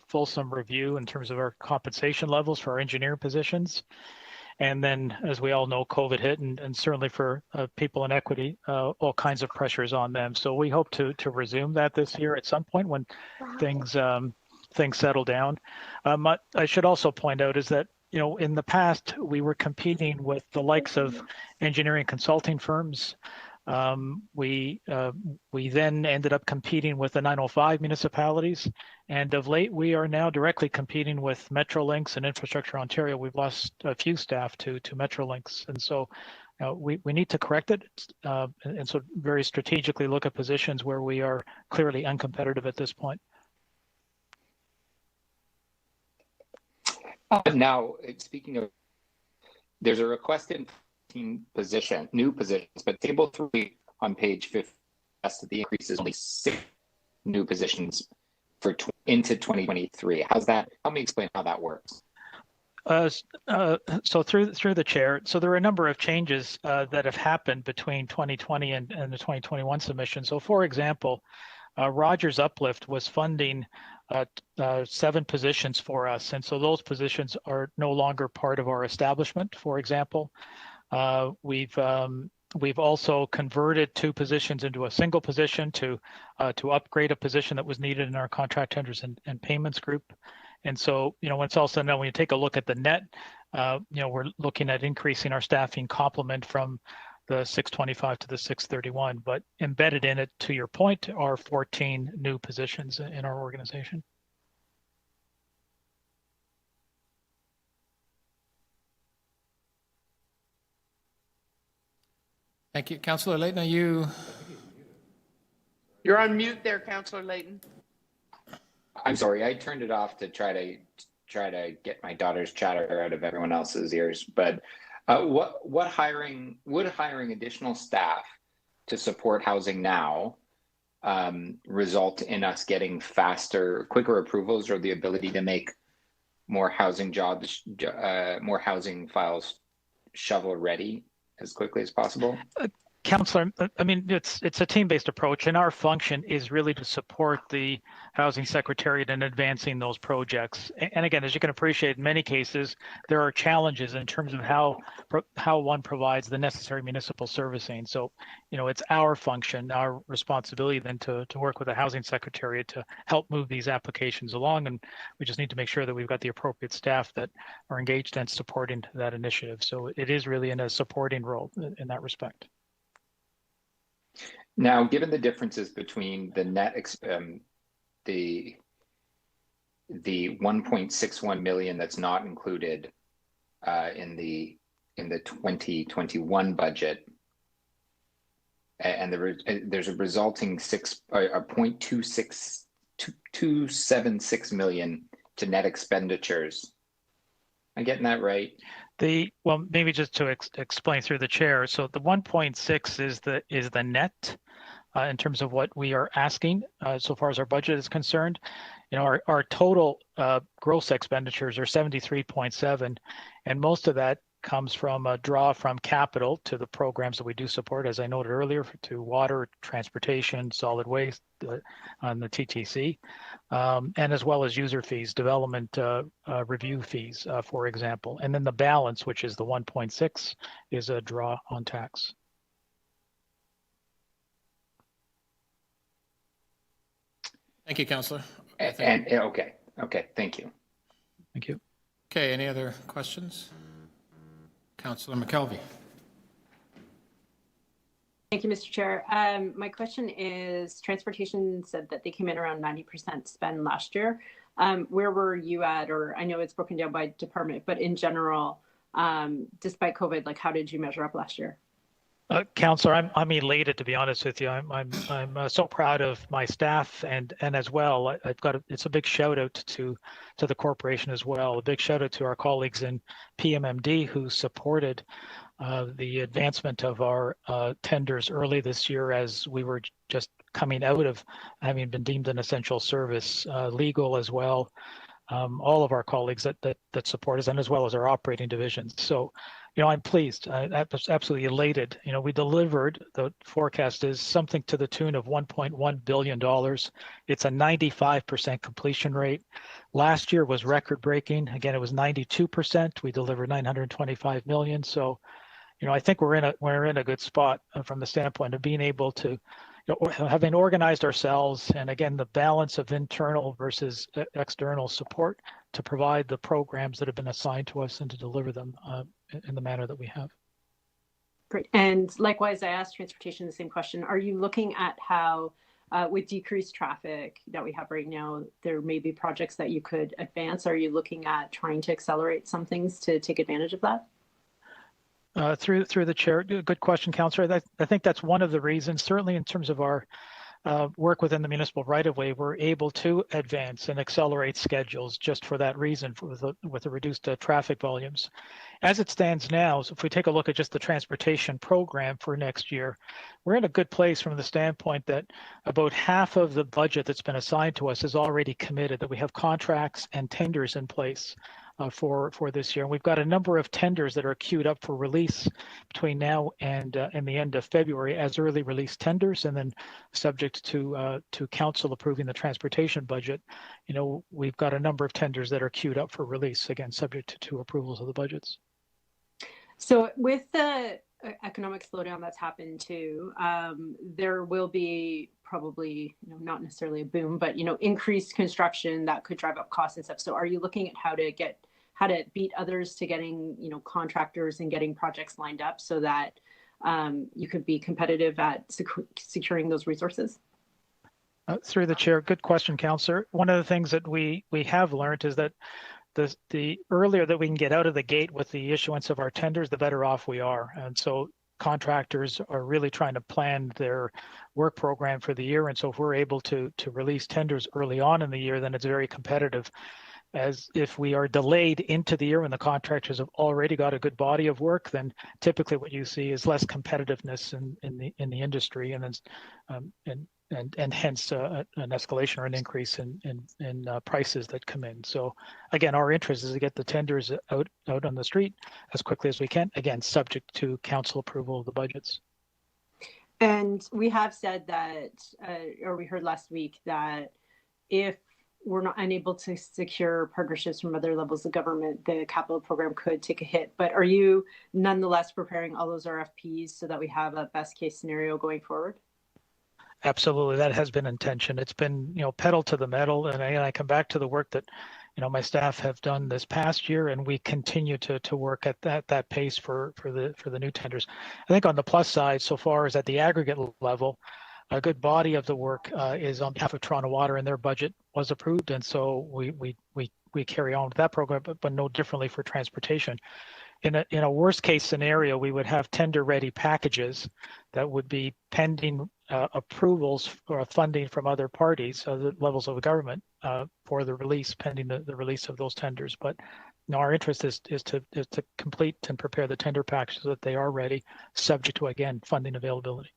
fulsome review in terms of our compensation levels for our engineer positions. And then, as we all know, COVID hit, and certainly for people in equity, all kinds of pressures on them. So we hope to resume that this year at some point when things settle down. I should also point out is that, in the past, we were competing with the likes of engineering consulting firms. We then ended up competing with the 905 municipalities. And of late, we are now directly competing with Metrolinx and Infrastructure Ontario. We've lost a few staff to Metrolinx. And so we need to correct it. And so very strategically look at positions where we are clearly uncompetitive at this point. Now, speaking of, there's a requested new positions, but table 3 on page 50 has the increase is only 6 new positions into 2023. How's that? Help me explain how that works. So through the chair, so there are a number of changes that have happened between 2020 and the 2021 submission. So for example, Rogers Uplift was funding 7 positions for us. And so those positions are no longer part of our establishment, for example. We've also converted 2 positions into a single position to upgrade a position that was needed in our contract tenders and payments group. And so, when it's all said and done, when you take a look at the net, we're looking at increasing our staffing complement from the 625 to the 631, but embedded in it, to your point, are 14 new positions in our organization. Thank you. Councillor Layton, are you? You're on mute there, Councillor Layton. I'm sorry, I turned it off to try to get my daughter's chatter out of everyone else's ears. But would hiring additional staff to support Housing Now result in us getting quicker approvals, or the ability to make more housing jobs, more housing files shovel ready as quickly as possible? Councillor, I mean, it's a team-based approach, and our function is really to support the Housing Secretariat in advancing those projects. And again, as you can appreciate, in many cases, there are challenges in terms of how one provides the necessary municipal servicing. So, you know, it's our function, our responsibility then to work with the Housing Secretariat to help move these applications along. And we just need to make sure that we've got the appropriate staff that are engaged and supporting that initiative. So it is really in a supporting role in that respect. Now, given the differences between the net, the 1.61 million that's not included in the 2021 budget, and there's a resulting 0.276 million to net expenditures. Am I getting that right? Well, maybe just to explain through the chair. So the 1.6 is the net in terms of what we are asking so far as our budget is concerned. You know, our total gross expenditures are 73.7, and most of that comes from a draw from capital to the programs that we do support, as I noted earlier, to water, transportation, solid waste on the TTC, and as well as user fees, development review fees, for example. And then the balance, which is the 1.6, is a draw on tax. Thank you, Councillor. Okay, thank you. Thank you. Okay, any other questions? Councillor McKelvey. Thank you, Mr. Chair. My question is, transportation said that they came in around 90% spend last year. Where were you at, or I know it's broken down by department, but in general, despite COVID, like how did you measure up last year? Councillor, I'm elated, to be honest with you. I'm so proud of my staff, and as well, it's a big shout out to the corporation as well. A big shout out to our colleagues in PMMD who supported the advancement of our tenders early this year as we were just coming out of having been deemed an essential service, legal as well. All of our colleagues that support us, and as well as our operating divisions. So, you know, I'm pleased. I'm absolutely elated. You know, we delivered, the forecast is something to the tune of $1.1 billion. It's a 95% completion rate. Last year was record breaking. Again, it was 92%. We delivered 925 million. So, you know, I think we're in a good spot from the standpoint of being able to, you know, having organized ourselves, and again, the balance of internal versus external support to provide the programs that have been assigned to us and to deliver them in the manner that we have. Great. And likewise, I asked transportation the same question. Are you looking at how, with decreased traffic that we have right now, there may be projects that you could advance? Are you looking at trying to accelerate some things to take advantage of that? Through the chair, good question, Councillor. I think that's one of the reasons, certainly in terms of our work within the municipal right-of-way, we're able to advance and accelerate schedules just for that reason, with the reduced traffic volumes. As it stands now, so if we take a look at just the transportation program for next year, we're in a good place from the standpoint that about half of the budget that's been assigned to us is already committed, that we have contracts and tenders in place for this year. And we've got a number of tenders that are queued up for release between now and the end of February as early release tenders, and then subject to council approving the transportation budget. You know, we've got a number of tenders that are queued up for release, again, subject to approvals of the budgets. So with the economic slowdown that's happened too, there will be probably, you know, not necessarily a boom, but, you know, increased construction that could drive up costs and stuff. So are you looking at how to beat others to getting, you know, contractors and getting projects lined up so that you could be competitive at securing those resources? Through the chair, good question, Councillor. One of the things that we have learned is that the earlier that we can get out of the gate with the issuance of our tenders, the better off we are. And so contractors are really trying to plan their work program for the year. And so if we're able to release tenders early on in the year, then it's very competitive. As if we are delayed into the year when the contractors have already got a good body of work, then typically what you see is less competitiveness in the industry, and then and hence an escalation or an increase in prices that come in. So again, our interest is to get the tenders out on the street as quickly as we can. Again, subject to council approval of the budgets. And we have said that, or we heard last week that if we're not unable to secure partnerships from other levels of government, the capital program could take a hit. But are you nonetheless preparing all those RFPs so that we have a best case scenario going forward? Absolutely, that has been intention. It's been, pedal to the metal, and I come back to the work that, my staff have done this past year, and we continue to work at that pace for the new tenders. I think on the plus side, so far as at the aggregate level, a good body of the work is on behalf of Toronto Water, and their budget was approved, and so we carry on with that program, but no differently for transportation. In a worst case scenario, we would have tender ready packages that would be pending approvals or funding from other parties, other levels of the government, for the release, pending the release of those tenders. But our interest is to complete and prepare the tender packages so that they are ready, subject to, again, funding availability.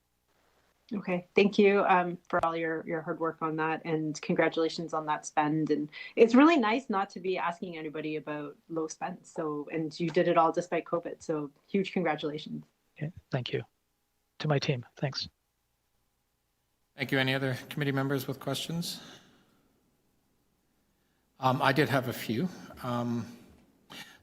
Okay, thank you for all your hard work on that, and congratulations on that spend. And it's really nice not to be asking anybody about low spend. So, and you did it all despite COVID. So huge congratulations. Okay, thank you to my team. Thanks. Thank you. Any other committee members with questions? I did have a few.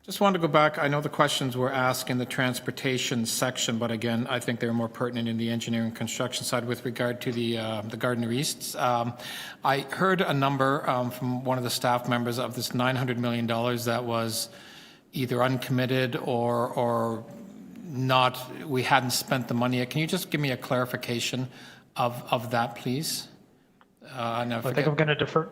Just wanted to go back. I know the questions were asked in the transportation section, but again, I think they're more pertinent in the engineering and construction side with regard to the Gardiner Easts. I heard a number from one of the staff members of this $900 million that was either uncommitted or not, we hadn't spent the money yet. Can you just give me a clarification of that, please? I think I'm going to defer.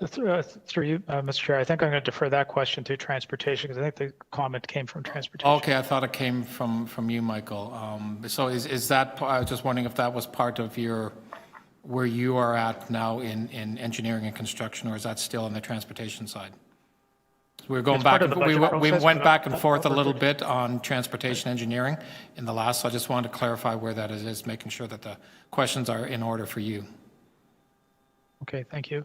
Through you, Mr. Chair, I think I'm going to defer that question to transportation because I think the comment came from transportation. Okay, I thought it came from you, Michael. So is that, I was just wondering if that was part of where you are at now in engineering and construction, or is that still on the transportation side? We're going back, we went back and forth a little bit on transportation engineering in the last, so I just wanted to clarify where that is, making sure that the questions are in order for you. Okay, thank you.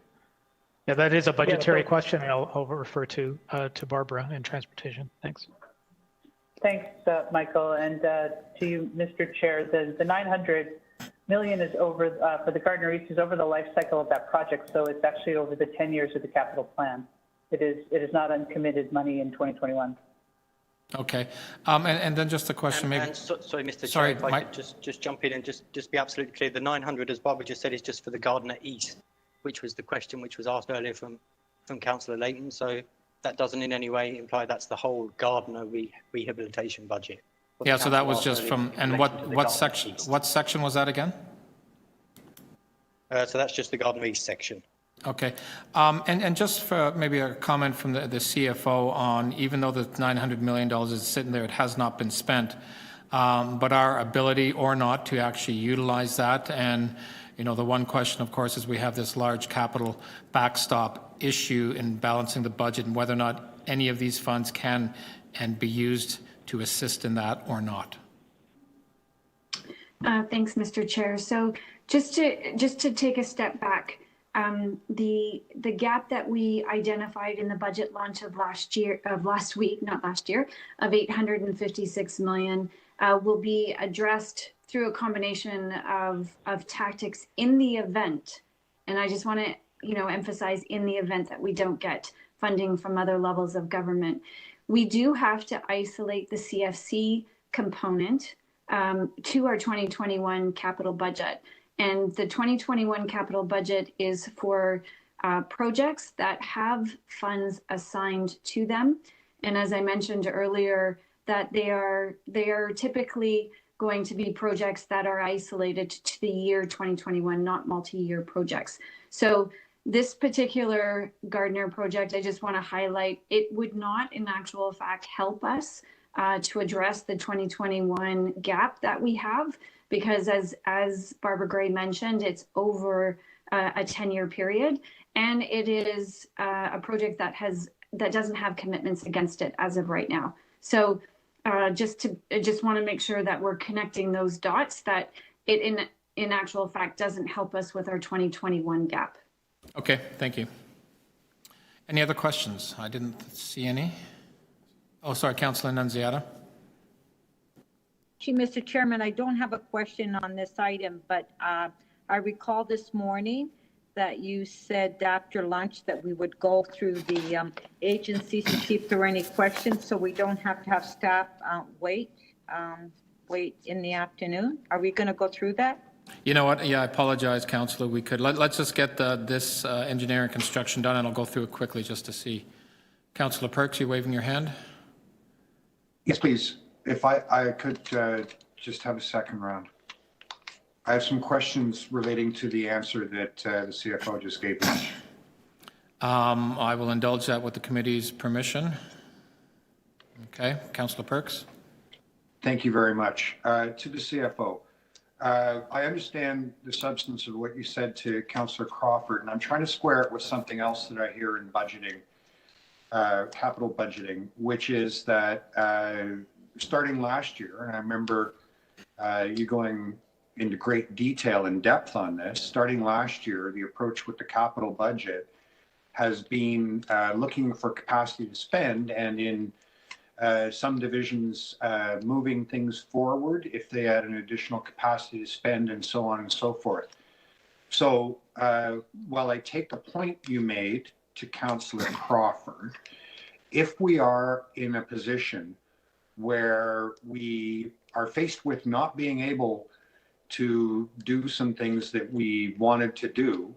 Yeah, that is a budgetary question, and I'll refer to Barbara in transportation. Thanks. Thanks, Michael, and to you, Mr. Chair. The $900 million is over for the Gardiner East is over the life cycle of that project, so it's actually over the 10 years of the capital plan. It is not uncommitted money in 2021. Okay, and then just a question, maybe. Sorry, Mr. Chair, if I could just jump in and just be absolutely clear. The 900, as Barbara just said, is just for the Gardiner East, which was the question which was asked earlier from Councillor Layton. So that doesn't in any way imply that's the whole Gardiner rehabilitation budget. Yeah, so that was just from, and what section was that again? So that's just the Gardiner East section. Okay, and just for maybe a comment from the CFO on, even though the $900 million is sitting there, it has not been spent, but our ability or not to actually utilize that. And the one question, of course, is we have this large capital backstop issue in balancing the budget and whether or not any of these funds can and be used to assist in that or not. Thanks, Mr. Chair. So just to take a step back, the gap that we identified in the budget launch of last week, of 856 million will be addressed through a combination of tactics in the event, and I just want to emphasize, in the event that we don't get funding from other levels of government. We do have to isolate the CFC component to our 2021 capital budget. And the 2021 capital budget is for projects that have funds assigned to them. And as I mentioned earlier, that they are typically going to be projects that are isolated to the year 2021, not multi-year projects. So this particular Gardiner project, I just want to highlight, it would not in actual fact help us to address the 2021 gap that we have, because as Barbara Gray mentioned, it's over a 10-year period, and it is a project that doesn't have commitments against it as of right now. So I just want to make sure that we're connecting those dots, that it in actual fact doesn't help us with our 2021 gap. Okay, thank you. Any other questions? I didn't see any. Oh, sorry, Councillor Nunziata. Gee, Mr. Chairman, I don't have a question on this item, but I recall this morning that you said after lunch that we would go through the agencies to see if there were any questions, so we don't have to have staff wait in the afternoon. Are we going to go through that? You know what? Yeah, I apologize, Councillor. We could. Let's just get this engineering construction done, and I'll go through it quickly just to see. Councillor Perks, you waving your hand? Yes, please. If I could just have a second round. I have some questions relating to the answer that the CFO just gave me. I will indulge that with the committee's permission. Okay, Councillor Perks. Thank you very much. To the CFO, I understand the substance of what you said to Councillor Crawford, and I'm trying to square it with something else that I hear in budgeting, capital budgeting, which is that starting last year, and I remember you going into great detail and depth on this, starting last year, the approach with the capital budget has been looking for capacity to spend, and in some divisions moving things forward if they had an additional capacity to spend, and so on and so forth. So while I take the point you made to Councillor Crawford, if we are in a position where we are faced with not being able to do some things that we wanted to do,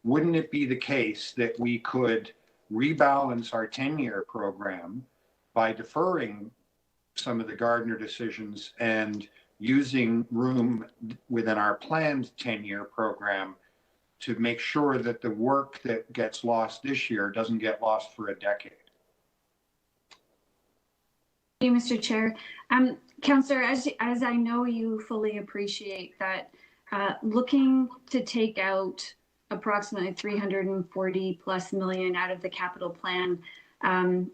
wouldn't it be the case that we could rebalance our 10-year program by deferring some of the Gardner decisions and using room within our planned 10-year program to make sure that the work that gets lost this year doesn't get lost for a decade? Thank you, Mr. Chair. Councillor, as I know you fully appreciate that looking to take out approximately 340 plus million out of the capital plan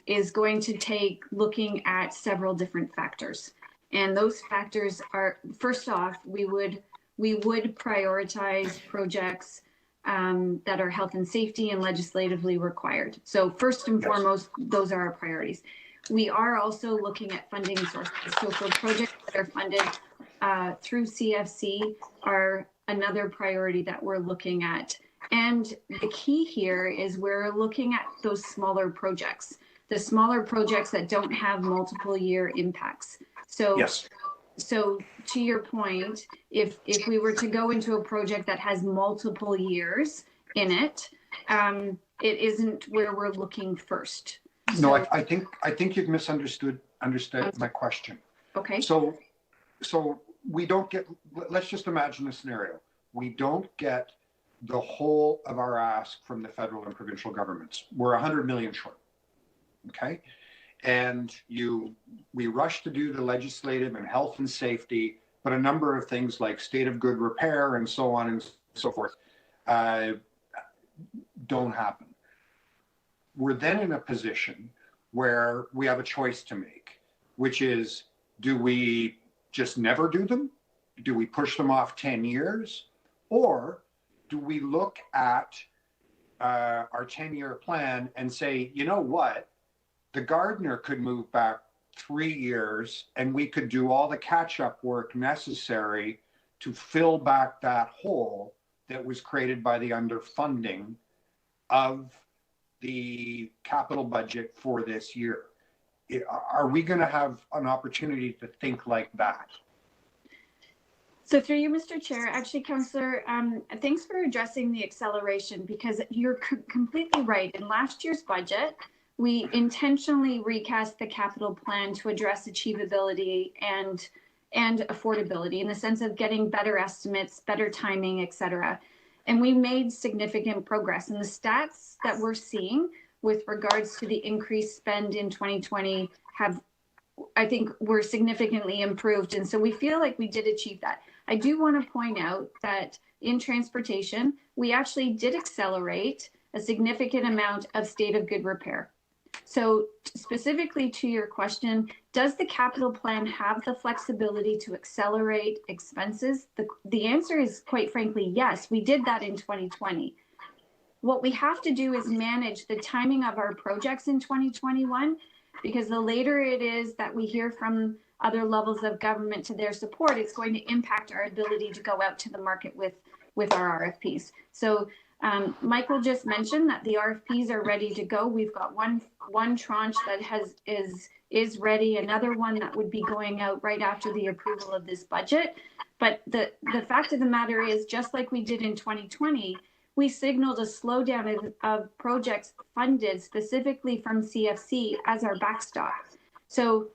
is going to take looking at several different factors. And those factors are, first off, we would prioritize projects that are health and safety and legislatively required. So first and foremost, those are our priorities. We are also looking at funding sources. So for projects that are funded through CFC are another priority that we're looking at. And the key here is we're looking at those smaller projects, the smaller projects that don't have multiple year impacts. So, yes. So to your point, if we were to go into a project that has multiple years in it, it isn't where we're looking first. No, I think you've understood my question. Okay. So we don't get, let's just imagine a scenario. We don't get the whole of our ask from the federal and provincial governments. We're 100 million short, okay? And we rush to do the legislative and health and safety, but a number of things like state of good repair and so on and so forth don't happen. We're then in a position where we have a choice to make, which is, do we just never do them? Do we push them off 10 years? Or do we look at our 10-year plan and say, you know what, the Gardner could move back 3 years and we could do all the catch-up work necessary to fill back that hole that was created by the underfunding of the capital budget for this year. Are we going to have an opportunity to think like that? So through you, Mr. Chair, actually, Councillor, thanks for addressing the acceleration, because you're completely right. In last year's budget, we intentionally recast the capital plan to address achievability and affordability in the sense of getting better estimates, better timing, et cetera. And we made significant progress. And the stats that we're seeing with regards to the increased spend in 2020 I think were significantly improved. And so we feel like we did achieve that. I do want to point out that in transportation, we actually did accelerate a significant amount of state of good repair. So specifically to your question, does the capital plan have the flexibility to accelerate expenses? The answer is quite frankly, yes, we did that in 2020. What we have to do is manage the timing of our projects in 2021, because the later it is that we hear from other levels of government to their support, it's going to impact our ability to go out to the market with our RFPs. So Michael just mentioned that the RFPs are ready to go. We've got one tranche that is ready, another one that would be going out right after the approval of this budget. But the fact of the matter is, just like we did in 2020, we signaled a slowdown of projects funded specifically from CFC as our backstop. So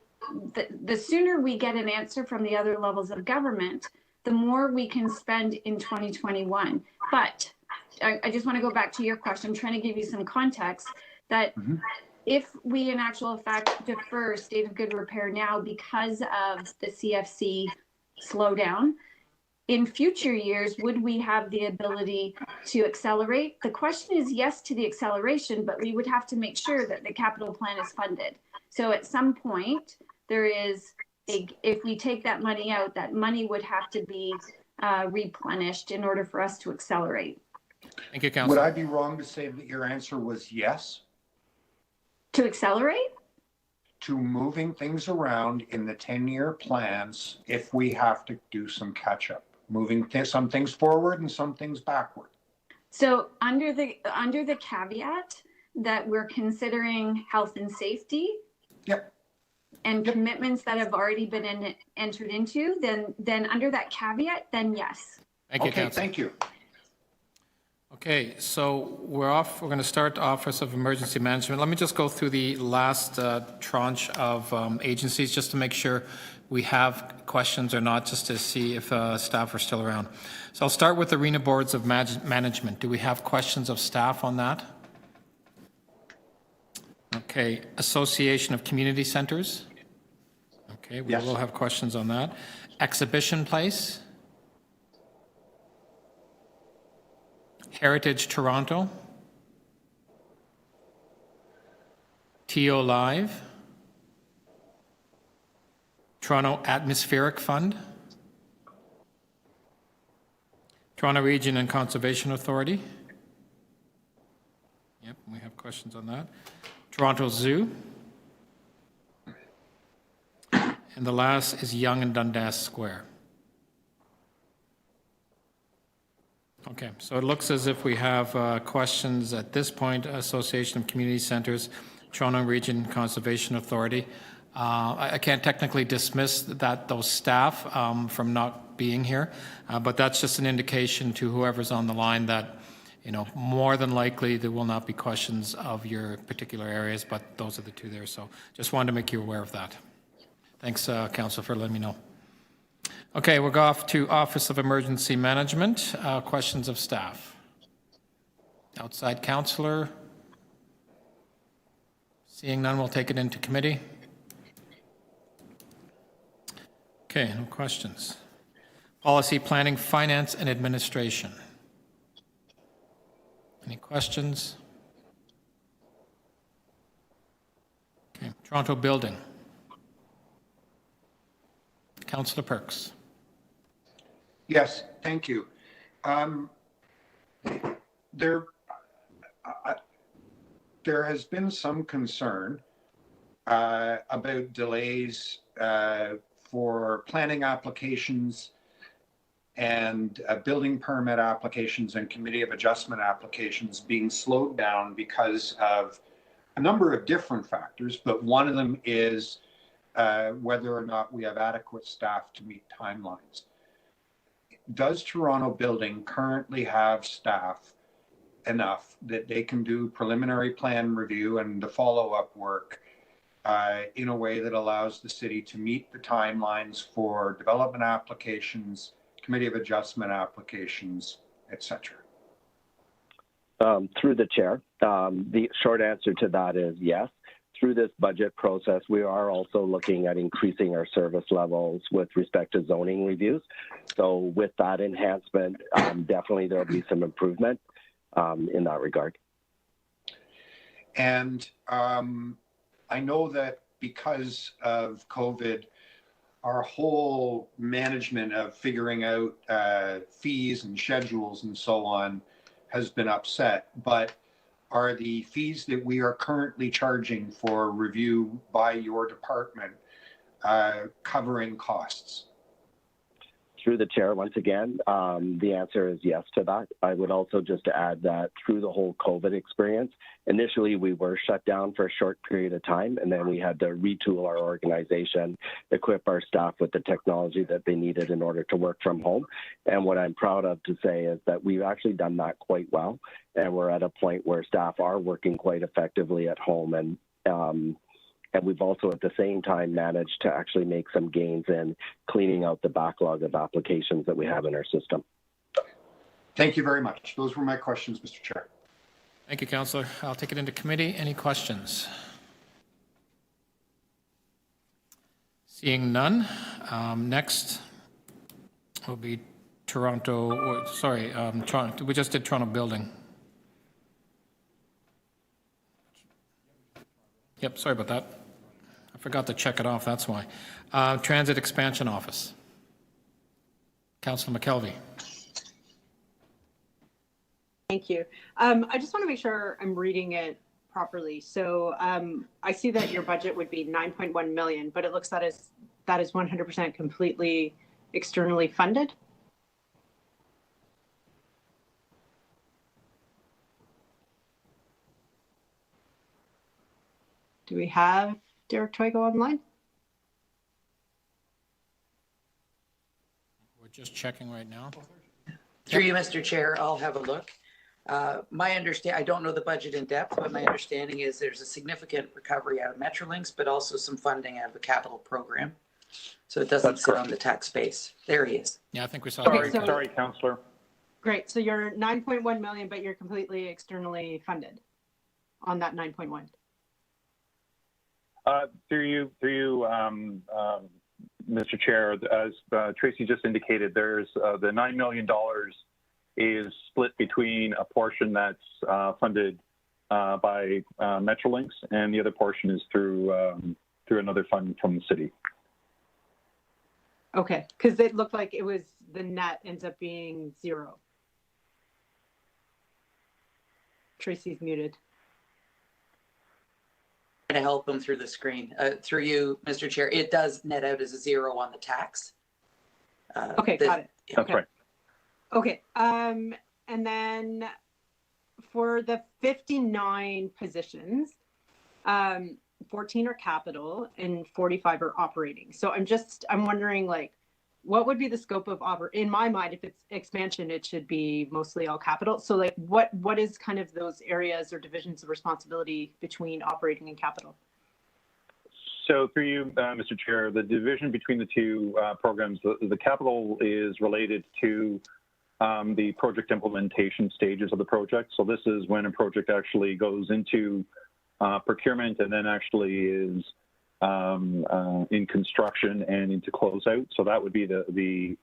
the sooner we get an answer from the other levels of government, the more we can spend in 2021. But I just want to go back to your question. I'm trying to give you some context that if we in actual fact defer state of good repair now because of the CFC slowdown, in future years, would we have the ability to accelerate? The question is yes to the acceleration, but we would have to make sure that the capital plan is funded. So at some point, if we take that money out, that money would have to be replenished in order for us to accelerate. Thank you, Councillor. Would I be wrong to say that your answer was yes? To accelerate? To moving things around in the 10-year plans if we have to do some catch-up, moving some things forward and some things backward. So under the caveat that we're considering health and safety, and commitments that have already been entered into, then under that caveat, then yes. Thank you, okay, Councillor. thank you. Okay, so we're off. We're going to start Office of Emergency Management. Let me just go through the last tranche of agencies just to make sure we have questions or not, just to see if staff are still around. So I'll start with Arena Boards of Management. Do we have questions of staff on that? Okay, Association of Community Centers. Okay, we will have questions on that. Exhibition Place. Heritage Toronto. TO Live. Toronto Atmospheric Fund. Toronto Region and Conservation Authority. Yep, we have questions on that. Toronto Zoo. And the last is Yonge and Dundas Square. Okay, so it looks as if we have questions at this point. Association of Community Centers, Toronto Region Conservation Authority. I can't technically dismiss those staff from not being here, but that's just an indication to whoever's on the line that, you know, more than likely there will not be questions of your particular areas, but those are the two there. So just wanted to make you aware of that. Thanks, Council, for letting me know. Okay, we'll go off to Office of Emergency Management. Questions of staff. Outside Councillor. Seeing none, we'll take it into committee. Okay, no questions. Policy, Planning, Finance, and Administration. Any questions? Okay, Toronto Building. Councillor Perks. Yes, thank you. There has been some concern about delays for planning applications and building permit applications and committee of adjustment applications being slowed down because of a number of different factors, but one of them is whether or not we have adequate staff to meet timelines. Does Toronto Building currently have staff enough that they can do preliminary plan review and the follow-up work in a way that allows the city to meet the timelines for development applications, committee of adjustment applications, etc.? Through the chair, the short answer to that is yes. through this budget process, we are also looking at increasing our service levels with respect to zoning reviews. So with that enhancement, definitely there'll be some improvement in that regard. And I know that because of COVID, our whole management of figuring out fees and schedules and so on has been upset. But are the fees that we are currently charging for review by your department covering costs? Through the chair, once again, the answer is yes to that. I would also just add that through the whole COVID experience, initially we were shut down for a short period of time, and then we had to retool our organization, equip our staff with the technology that they needed in order to work from home. And what I'm proud of to say is that we've actually done that quite well, and we're at a point where staff are working quite effectively at home, and we've also at the same time managed to actually make some gains in cleaning out the backlog of applications that we have in our system. Thank you very much. Those were my questions, Mr. Chair. Thank you, Councillor. I'll take it into committee. Any questions? Seeing none. Next will be Toronto, Toronto. We just did Toronto Building. Yep, sorry about that. I forgot to check it off, that's why. Transit Expansion Office. Councillor McKelvey. Thank you. I just want to make sure I'm reading it properly. So I see that your budget would be 9.1 million, but it looks that is 100% completely externally funded. Do we have Derek Toigo online? We're just checking right now. Through you, Mr. Chair, I'll have a look. I don't know the budget in depth, but my understanding is there's a significant recovery out of Metrolinx, but also some funding out of a capital program. So it doesn't sit on the tax base. There he is. Yeah, I think we saw that. Sorry, Councillor. Great. So you're 9.1 million, but you're completely externally funded on that 9.1. Through you, Mr. Chair, as Tracy just indicated, there's the $9 million is split between a portion that's funded by Metrolinx, and the other portion is through another fund from the city. Okay, because it looked like it was the net ends up being zero. Tracy's muted. To help him through the screen. Through you, Mr. Chair, it does net out as a zero on the tax. Okay, got it. That's okay. right. Okay, and then for the 59 positions, 14 are capital and 45 are operating. So I'm wondering, like, what would be the scope of in my mind, if it's expansion, it should be mostly all capital. So like what is kind of those areas or divisions of responsibility between operating and capital? So through you, Mr. Chair, the division between the two programs, the capital is related to the project implementation stages of the project. So this is when a project actually goes into procurement and then actually is in construction and into closeout. So that would be the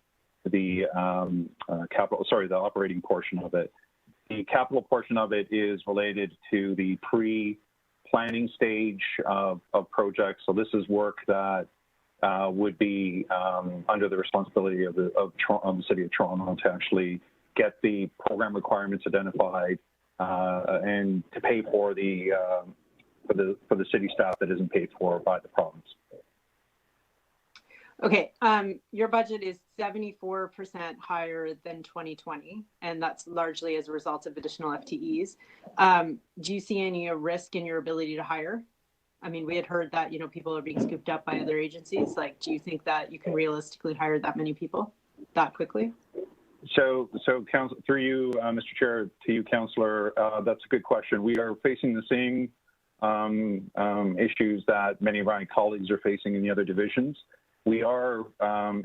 capital, sorry, the operating portion of it. The capital portion of it is related to the pre-planning stage of projects. So this is work that would be under the responsibility of the City of Toronto to actually get the program requirements identified and to pay for the city staff that isn't paid for by the province. Okay, your budget is 74% higher than 2020, and that's largely as a result of additional FTEs. Do you see any risk in your ability to hire? I mean, we had heard that, people are being scooped up by other agencies. Like, do you think that you can realistically hire that many people that quickly? So through you, Mr. Chair, to you, Councillor, that's a good question. We are facing the same issues that many of my colleagues are facing in the other divisions. We are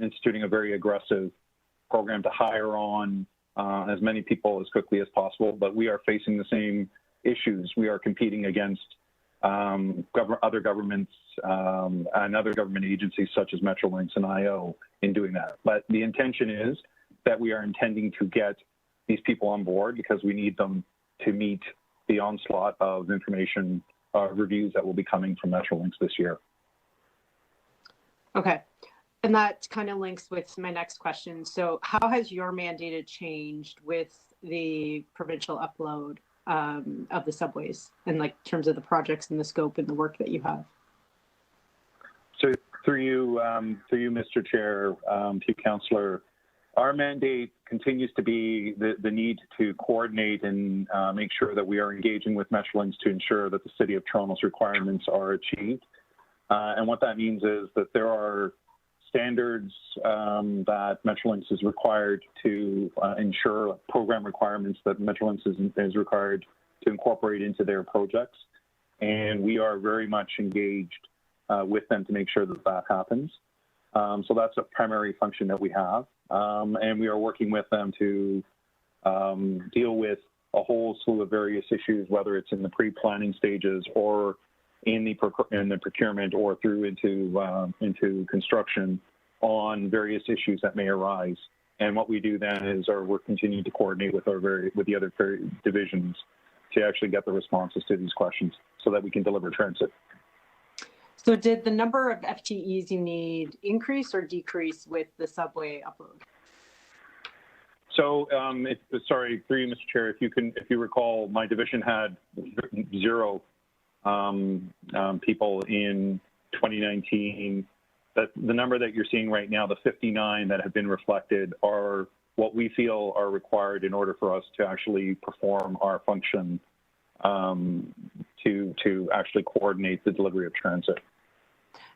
instituting a very aggressive program to hire on as many people as quickly as possible, but we are facing the same issues. We are competing against other governments and other government agencies such as Metrolinx and IO in doing that. But the intention is that we are intending to get these people on board because we need them to meet the onslaught of information reviews that will be coming from Metrolinx this year. Okay. And that kind of links with my next question. So how has your mandate changed with the provincial upload of the subways and like terms of the projects and the scope and the work that you have? So through you, Mr. Chair, to you, Councillor, our mandate continues to be the need to coordinate and make sure that we are engaging with Metrolinx to ensure that the City of Toronto's requirements are achieved. And what that means is that there are standards that Metrolinx is required to ensure, program requirements that Metrolinx is required to incorporate into their projects. And we are very much engaged with them to make sure that that happens. So that's a primary function that we have. And we are working with them to deal with a whole slew of various issues, whether it's in the pre-planning stages or in the procurement or through into construction on various issues that may arise. And what we do then is we're continuing to coordinate with with the other divisions to actually get the responses to these questions so that we can deliver transit. So did the number of FTEs you need increase or decrease with the subway upload? So, sorry, through you, Mr. Chair, if you recall, my division had 0 people in 2019. That the number that you're seeing right now, the 59 that have been reflected, are what we feel are required in order for us to actually perform our function to actually coordinate the delivery of transit.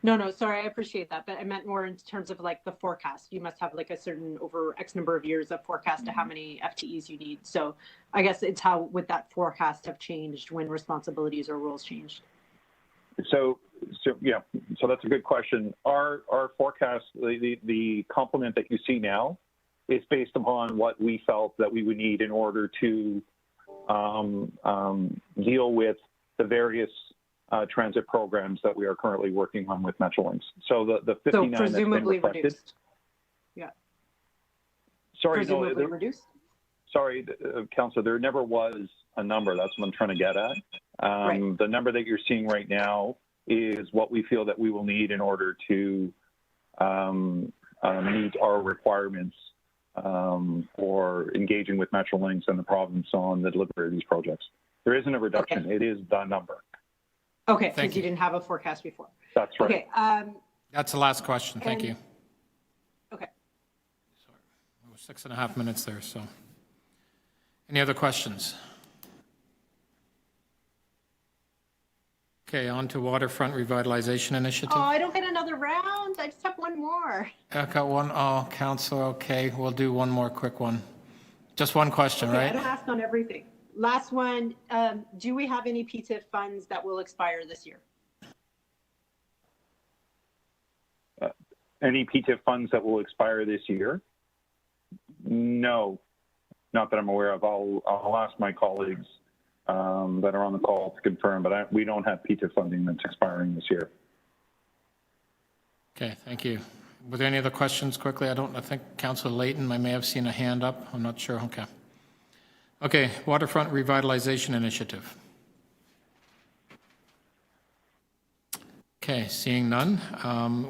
No, sorry, I appreciate that, but I meant more in terms of like the forecast. You must have like a certain over X number of years of forecast to how many FTEs you need. So I guess it's how would that forecast have changed when responsibilities or roles changed? So that's a good question. Our forecast, the complement that you see now, is based upon what we felt that we would need in order to deal with the various transit programs that we are currently working on with Metrolinx. So the 59 so presumably that's been reflected, reduced. Yeah. Sorry, presumably reduced. Sorry, Councillor, there never was a number. That's what I'm trying to get at. Right. The number that you're seeing right now is what we feel that we will need in order to meet our requirements for engaging with Metrolinx and the province on the delivery of these projects. There isn't a reduction. Okay. It is the number. Okay, because you didn't have a forecast before. That's right. Okay. That's the last question. Thank you. Okay. Sorry. It was 6.5 minutes there, so. Any other questions? Okay, on to Waterfront Revitalization Initiative. Oh, I don't get another round. I just have one more. I got one. Oh, Councillor, okay. We'll do one more quick one. Just one question, okay, right? I don't ask on everything. Last one, do we have any PTIF funds that will expire this year? Any PTIF funds that will expire this year? No, not that I'm aware of. I'll ask my colleagues that are on the call to confirm, but we don't have PTIF funding that's expiring this year. Okay, thank you. Were there any other questions quickly? I think Councillor Layton, I may have seen a hand up. I'm not sure. Okay. Okay, Waterfront Revitalization Initiative. Okay, seeing none,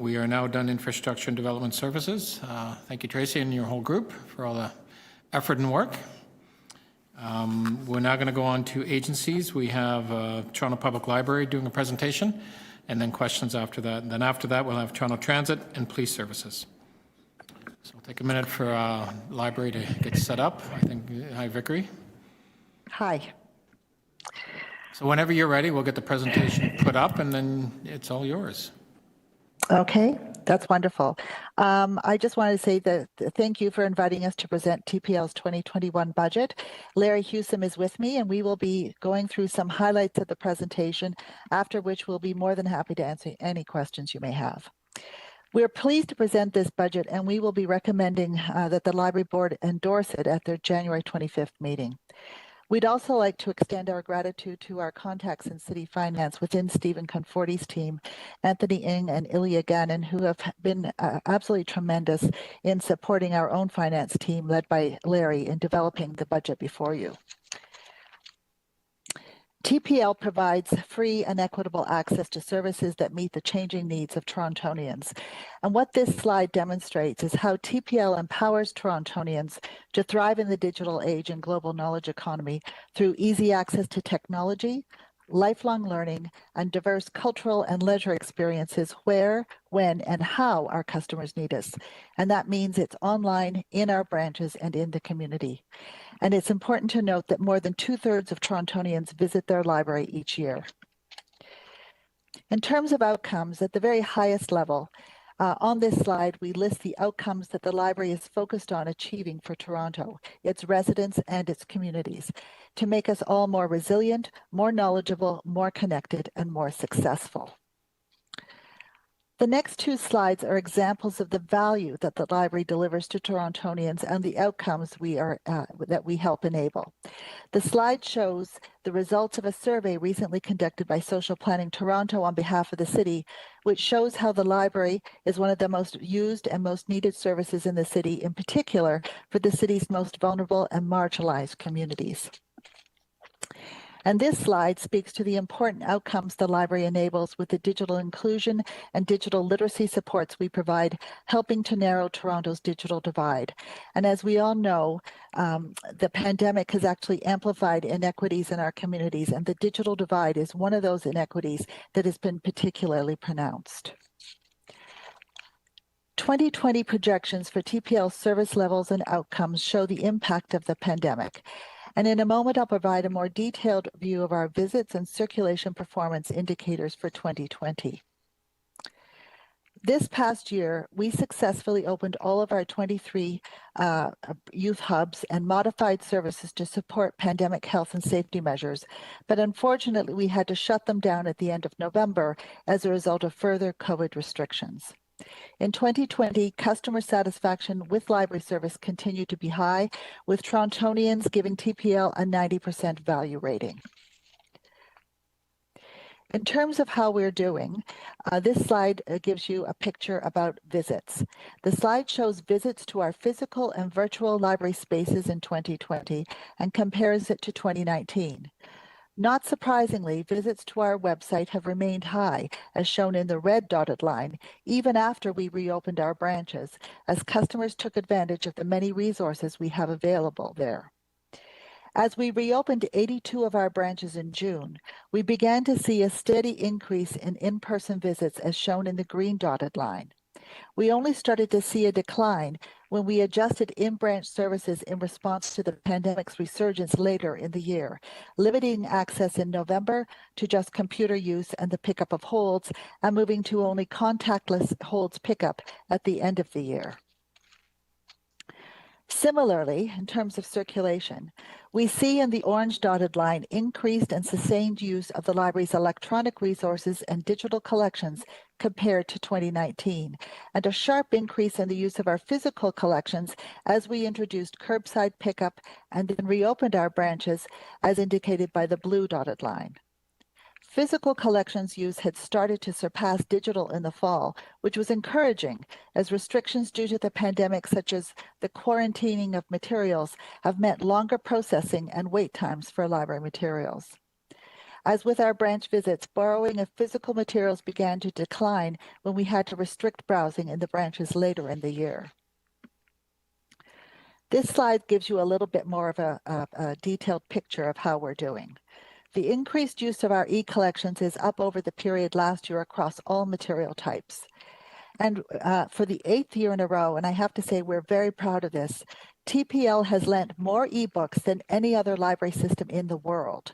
we are now done Infrastructure and Development Services. Thank you, Tracy, and your whole group for all the effort and work. We're now going to go on to agencies. We have Toronto Public Library doing a presentation, and then questions after that. And then after that, we'll have Toronto Transit and Police Services. So we'll take a minute for library to get set up. I think, hi, Vickery. Hi. So whenever you're ready, we'll get the presentation put up, and then it's all yours. Okay, that's wonderful. I just wanted to say that thank you for inviting us to present TPL's 2021 budget. Larry Hewsome is with me, and we will be going through some highlights of the presentation, after which we'll be more than happy to answer any questions you may have. We're pleased to present this budget, and we will be recommending that the Library Board endorse it at their January 25th meeting. We'd also like to extend our gratitude to our contacts in City Finance within Stephen Conforti's team, Anthony Ng and Ilya Gannon, who have been absolutely tremendous in supporting our own finance team led by Larry in developing the budget before you. TPL provides free and equitable access to services that meet the changing needs of Torontonians. And what this slide demonstrates is how TPL empowers Torontonians to thrive in the digital age and global knowledge economy through easy access to technology, lifelong learning, and diverse cultural and leisure experiences where, when, and how our customers need us. And that means it's online, in our branches, and in the community. And it's important to note that more than 2/3 of Torontonians visit their library each year. In terms of outcomes, at the very highest level, on this slide, we list the outcomes that the library is focused on achieving for Toronto, its residents, and its communities, to make us all more resilient, more knowledgeable, more connected, and more successful. The next two slides are examples of the value that the library delivers to Torontonians and the outcomes that we help enable. The slide shows the results of a survey recently conducted by Social Planning Toronto on behalf of the city, which shows how the library is one of the most used and most needed services in the city, in particular for the city's most vulnerable and marginalized communities. And this slide speaks to the important outcomes the library enables with the digital inclusion and digital literacy supports we provide, helping to narrow Toronto's digital divide. And as we all know, the pandemic has actually amplified inequities in our communities, and the digital divide is one of those inequities that has been particularly pronounced. 2020 projections for TPL service levels and outcomes show the impact of the pandemic. And in a moment, I'll provide a more detailed view of our visits and circulation performance indicators for 2020. This past year, we successfully opened all of our 23 youth hubs and modified services to support pandemic health and safety measures. But unfortunately, we had to shut them down at the end of November as a result of further COVID restrictions. In 2020, customer satisfaction with library service continued to be high, with Torontonians giving TPL a 90% value rating. In terms of how we're doing, this slide gives you a picture about visits. The slide shows visits to our physical and virtual library spaces in 2020 and compares it to 2019. Not surprisingly, visits to our website have remained high, as shown in the red dotted line, even after we reopened our branches, as customers took advantage of the many resources we have available there. As we reopened 82 of our branches in June, we began to see a steady increase in in-person visits, as shown in the green dotted line. We only started to see a decline when we adjusted in-branch services in response to the pandemic's resurgence later in the year, limiting access in November to just computer use and the pickup of holds, and moving to only contactless holds pickup at the end of the year. Similarly, in terms of circulation, we see in the orange dotted line increased and sustained use of the library's electronic resources and digital collections compared to 2019, and a sharp increase in the use of our physical collections as we introduced curbside pickup and then reopened our branches, as indicated by the blue dotted line. Physical collections use had started to surpass digital in the fall, which was encouraging, as restrictions due to the pandemic, such as the quarantining of materials, have meant longer processing and wait times for library materials. As with our branch visits, borrowing of physical materials began to decline when we had to restrict browsing in the branches later in the year. This slide gives you a little bit more of a detailed picture of how we're doing. The increased use of our e-collections is up over the period last year across all material types. And for the 8th year in a row, and I have to say we're very proud of this, TPL has lent more e-books than any other library system in the world.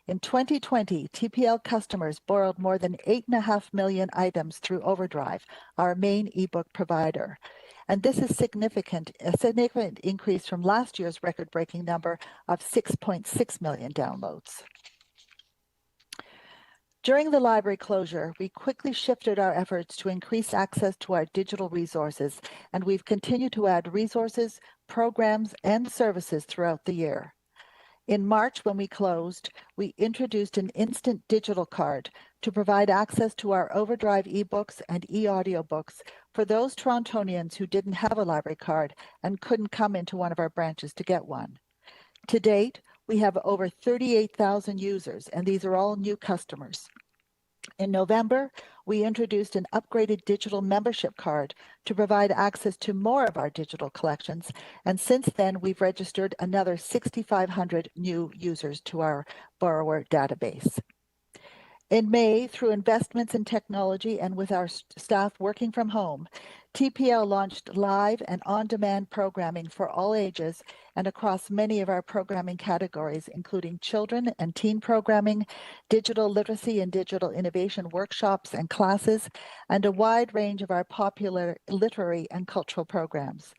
In 2020, TPL customers borrowed more than 8.5 million items through Overdrive, our main e-book provider. And this is a significant increase from last year's record-breaking number of 6.6 million downloads. During the library closure, we quickly shifted our efforts to increase access to our digital resources, and we've continued to add resources, programs, and services throughout the year. In March, when we closed, we introduced an instant digital card to provide access to our Overdrive ebooks and e-audiobooks for those Torontonians who didn't have a library card and couldn't come into one of our branches to get one. To date, we have over 38,000 users, and these are all new customers. In November, we introduced an upgraded digital membership card to provide access to more of our digital collections, and since then, we've registered another 6,500 new users to our borrower database. In May, through investments in technology and with our staff working from home, TPL launched live and on-demand programming for all ages and across many of our programming categories, including children and teen programming, digital literacy and digital innovation workshops and classes, and a wide range of our popular literary and cultural programs.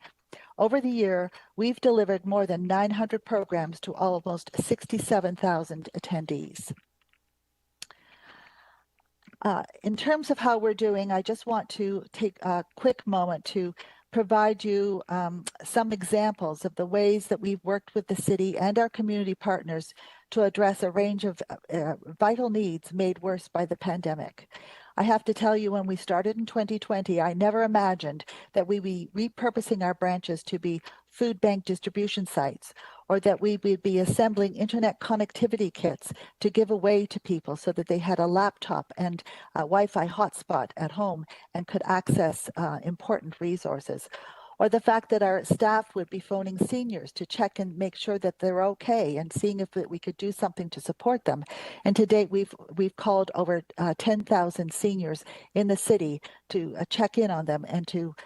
Over the year, we've delivered more than 900 programs to almost 67,000 attendees. In terms of how we're doing, I just want to take a quick moment to provide you some examples of the ways that we've worked with the city and our community partners to address a range of vital needs made worse by the pandemic. I have to tell you, when we started in 2020, I never imagined that we'd be repurposing our branches to be food bank distribution sites, or that we would be assembling internet connectivity kits to give away to people so that they had a laptop and a Wi-Fi hotspot at home and could access important resources. Or the fact that our staff would be phoning seniors to check and make sure that they're okay and seeing if we could do something to support them. And to date, we've called over 10,000 seniors in the city to check in on them and to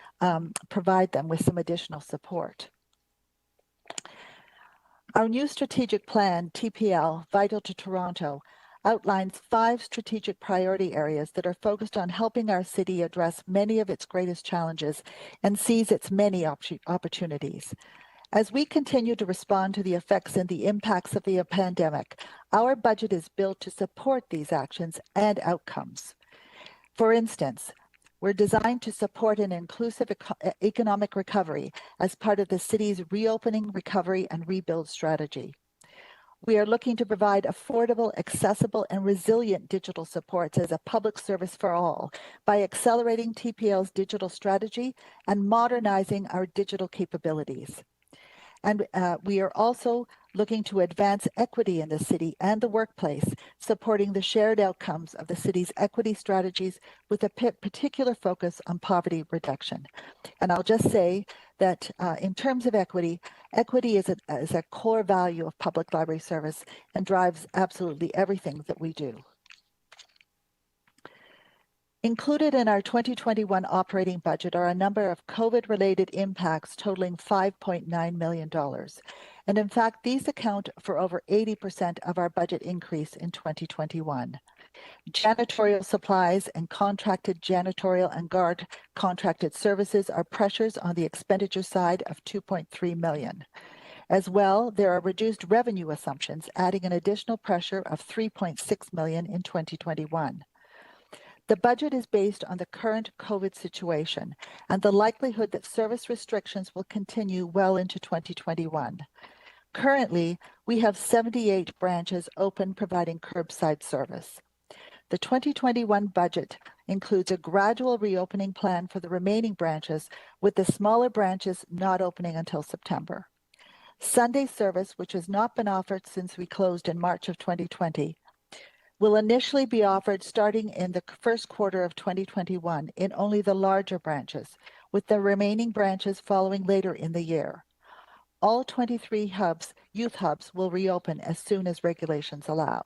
provide them with some additional support. Our new strategic plan, TPL, Vital to Toronto, outlines 5 strategic priority areas that are focused on helping our city address many of its greatest challenges and seize its many opportunities. As we continue to respond to the effects and the impacts of the pandemic, our budget is built to support these actions and outcomes. For instance, we're designed to support an inclusive economic recovery as part of the city's reopening, recovery, and rebuild strategy. We are looking to provide affordable, accessible, and resilient digital supports as a public service for all by accelerating TPL's digital strategy and modernizing our digital capabilities. And we are also looking to advance equity in the city and the workplace, supporting the shared outcomes of the city's equity strategies with a particular focus on poverty reduction. And I'll just say that in terms of equity, equity is a core value of public library service and drives absolutely everything that we do. Included in our 2021 operating budget are a number of COVID-related impacts totaling $5.9 million. And in fact, these account for over 80% of our budget increase in 2021. Janitorial supplies and contracted janitorial and guard contracted services are pressures on the expenditure side of $2.3 million. As well, there are reduced revenue assumptions, adding an additional pressure of $3.6 million in 2021. The budget is based on the current COVID situation and the likelihood that service restrictions will continue well into 2021. Currently, we have 78 branches open providing curbside service. The 2021 budget includes a gradual reopening plan for the remaining branches, with the smaller branches not opening until September. Sunday service, which has not been offered since we closed in March of 2020, will initially be offered starting in the first quarter of 2021 in only the larger branches, with the remaining branches following later in the year. All 23 hubs, youth hubs, will reopen as soon as regulations allow.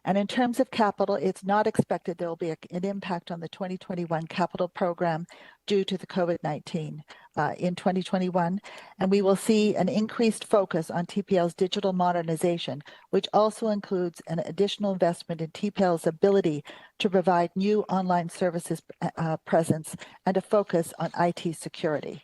And in terms of capital, it's not expected there will be an impact on the 2021 capital program due to the COVID-19 in 2021. And we will see an increased focus on TPL's digital modernization, which also includes an additional investment in TPL's ability to provide new online services presence and a focus on IT security.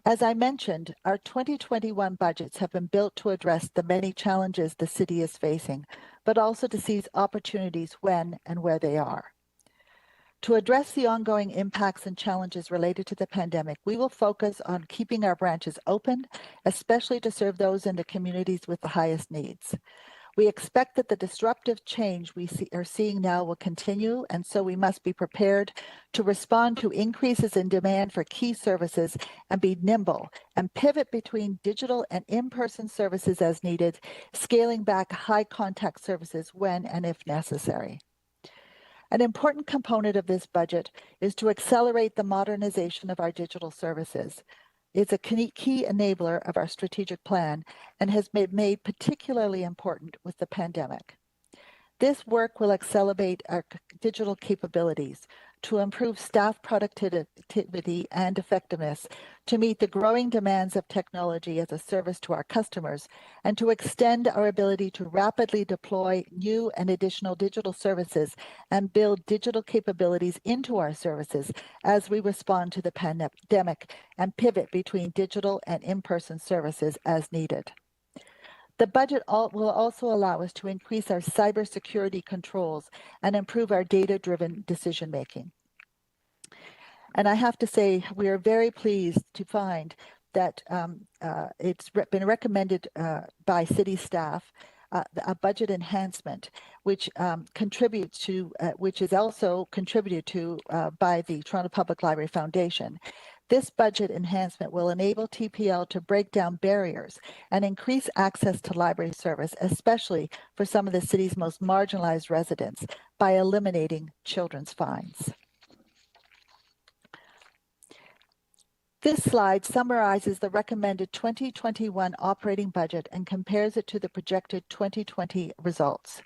As I mentioned, our 2021 budgets have been built to address the many challenges the city is facing, but also to seize opportunities when and where they are. To address the ongoing impacts and challenges related to the pandemic, we will focus on keeping our branches open, especially to serve those in the communities with the highest needs. We expect that the disruptive change we are seeing now will continue, and so we must be prepared to respond to increases in demand for key services and be nimble and pivot between digital and in-person services as needed, scaling back high contact services when and if necessary. An important component of this budget is to accelerate the modernization of our digital services. It's a key enabler of our strategic plan and has been made particularly important with the pandemic. This work will accelerate our digital capabilities to improve staff productivity and effectiveness, to meet the growing demands of technology as a service to our customers, and to extend our ability to rapidly deploy new and additional digital services and build digital capabilities into our services as we respond to the pandemic and pivot between digital and in-person services as needed. The budget will also allow us to increase our cybersecurity controls and improve our data-driven decision-making. And I have to say, we are very pleased to find that it's been recommended by city staff a budget enhancement, which contributes to, which is also contributed to by the Toronto Public Library Foundation. This budget enhancement will enable TPL to break down barriers and increase access to library service, especially for some of the city's most marginalized residents, by eliminating children's fines. This slide summarizes the recommended 2021 operating budget and compares it to the projected 2020 results.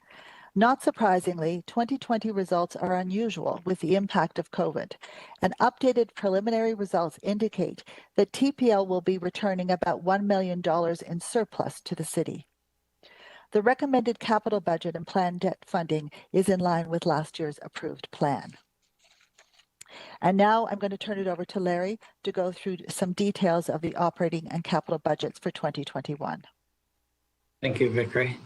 Not surprisingly, 2020 results are unusual with the impact of COVID, and updated preliminary results indicate that TPL will be returning about $1 million in surplus to the city. The recommended capital budget and planned debt funding is in line with last year's approved plan. And now I'm going to turn it over to Larry to go through some details of the operating and capital budgets for 2021. Thank you, Vickery.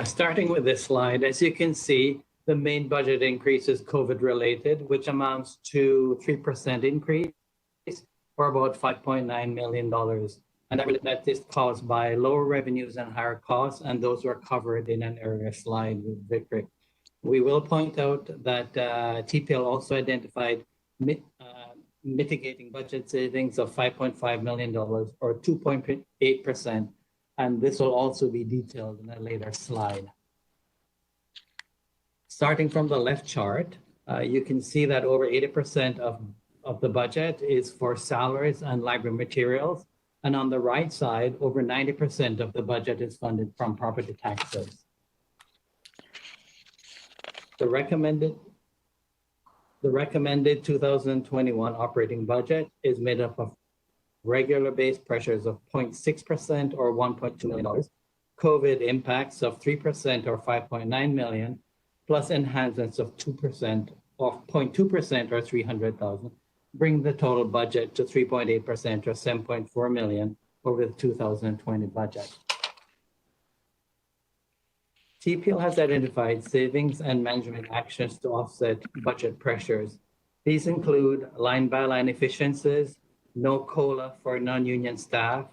Starting with this slide, as you can see, the main budget increase is COVID related, which amounts to 3% increase or about $5.9 million. And that is caused by lower revenues and higher costs, and those were covered in an earlier slide with Vickery. We will point out that TPL also identified mitigating budget savings of $5.5 million or 2.8%. And this will also be detailed in a later slide. Starting from the left chart, you can see that over 80% of the budget is for salaries and library materials. And on the right side, over 90% of the budget is funded from property taxes. The recommended 2021 operating budget is made up of regular base pressures of 0.6% or $1.2 million, COVID impacts of 3% or $5.9 million, plus enhancements of 2% or 0.2% or $300,000, bring the total budget to 3.8% or $7.4 million over the 2020 budget. TPL has identified savings and management actions to offset budget pressures. These include line-by-line efficiencies, no COLA for non-union staff,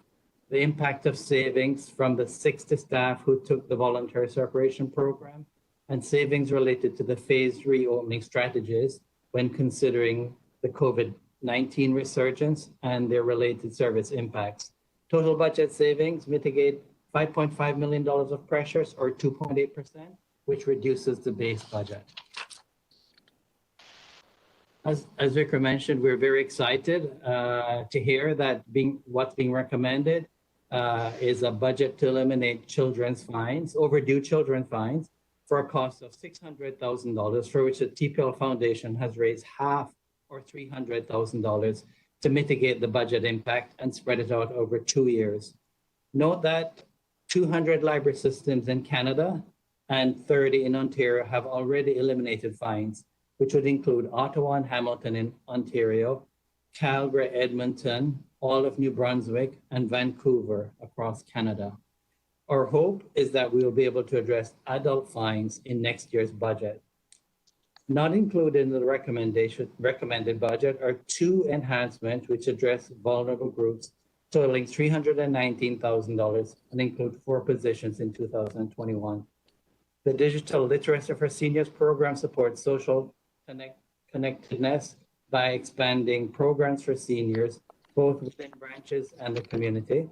the impact of savings from the 60 staff who took the voluntary separation program, and savings related to the phased reopening strategies when considering the COVID-19 resurgence and their related service impacts. Total budget savings mitigate $5.5 million of pressures or 2.8%, which reduces the base budget. As Victor mentioned, we're very excited to hear that what's being recommended is a budget to eliminate children's fines, overdue children fines, for a cost of $600,000, for which the TPL Foundation has raised half or $300,000 to mitigate the budget impact and spread it out over 2 years. Note that 200 library systems in Canada and 30 in Ontario have already eliminated fines, which would include Ottawa and Hamilton in Ontario, Calgary, Edmonton, all of New Brunswick, and Vancouver across Canada. Our hope is that we will be able to address adult fines in next year's budget. Not included in the recommended budget are two enhancements which address vulnerable groups totaling $319,000 and include 4 positions in 2021. The Digital Literacy for Seniors program supports social connectedness by expanding programs for seniors, both within branches and the community.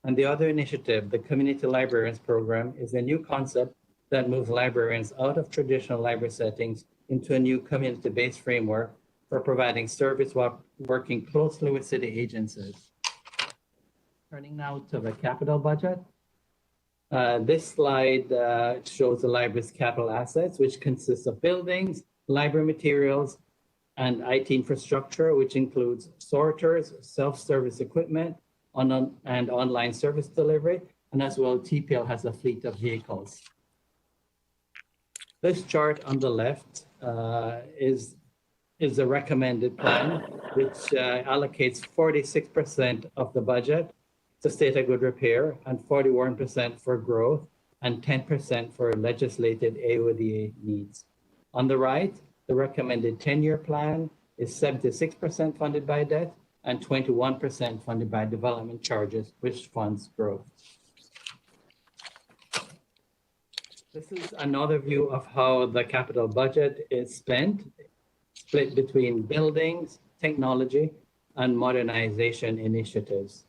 And the other initiative, the Community Librarians Program, is a new concept that moves librarians out of traditional library settings into a new community-based framework for providing service while working closely with city agencies. Turning now to the capital budget. This slide shows the library's capital assets, which consists of buildings, library materials, and IT infrastructure, which includes sorters, self-service equipment, and online service delivery, and as well, TPL has a fleet of vehicles. This chart on the left is the recommended plan, which allocates 46% of the budget to state of good repair and 41% for growth and 10% for legislated AODA needs. On the right, the recommended 10-year plan is 76% funded by debt and 21% funded by development charges, which funds growth. This is another view of how the capital budget is spent, split between buildings, technology, and modernization initiatives.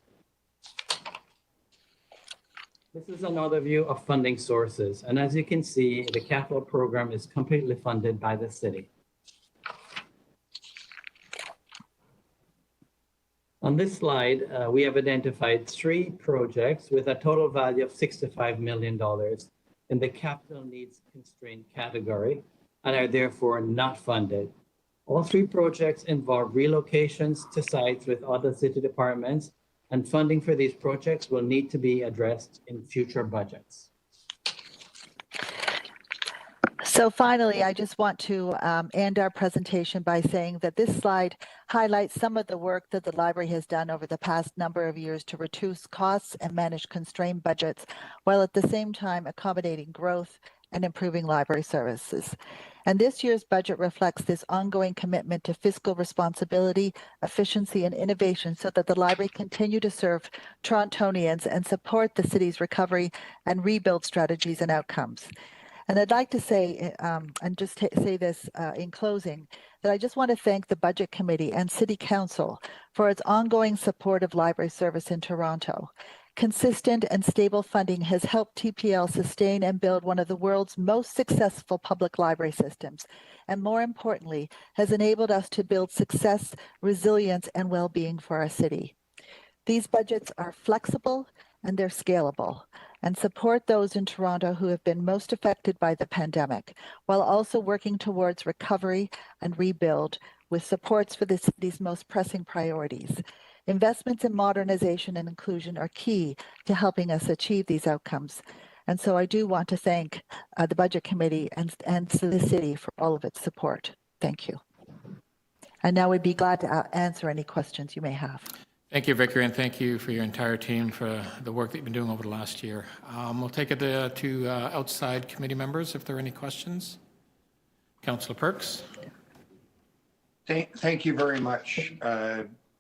This is another view of funding sources. And as you can see, the capital program is completely funded by the city. On this slide, we have identified 3 projects with a total value of $65 million in the capital needs constraint category and are therefore not funded. All 3 projects involve relocations to sites with other city departments, and funding for these projects will need to be addressed in future budgets. So finally, I just want to end our presentation by saying that this slide highlights some of the work that the library has done over the past number of years to reduce costs and manage constrained budgets, while at the same time accommodating growth and improving library services. And this year's budget reflects this ongoing commitment to fiscal responsibility, efficiency, and innovation so that the library continue to serve Torontonians and support the city's recovery and rebuild strategies and outcomes. And I'd like to say, and just say this in closing, that I just want to thank the Budget Committee and City Council for its ongoing support of library service in Toronto. Consistent and stable funding has helped TPL sustain and build one of the world's most successful public library systems, and more importantly, has enabled us to build success, resilience, and well-being for our city. These budgets are flexible and they're scalable, and support those in Toronto who have been most affected by the pandemic, while also working towards recovery and rebuild with supports for the city's most pressing priorities. Investments in modernization and inclusion are key to helping us achieve these outcomes. And so I do want to thank the Budget Committee and the city for all of its support. Thank you. And now we'd be glad to answer any questions you may have. Thank you, Vicky, and thank you for your entire team for the work that you've been doing over the last year. We'll take it to outside committee members if there are any questions. Councillor Perks. Thank you very much,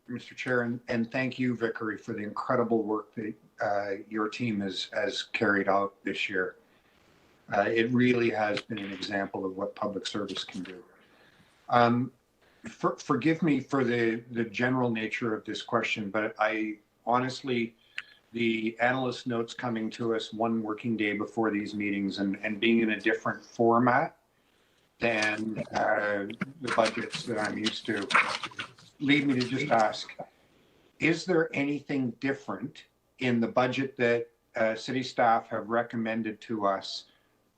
Mr. Chair, and thank you, Vickery, for the incredible work that your team has carried out this year. It really has been an example of what public service can do. Forgive me for the general nature of this question, but I honestly, the analyst notes coming to us one working day before these meetings and being in a different format than the budgets that I'm used to, lead me to just ask, is there anything different in the budget that city staff have recommended to us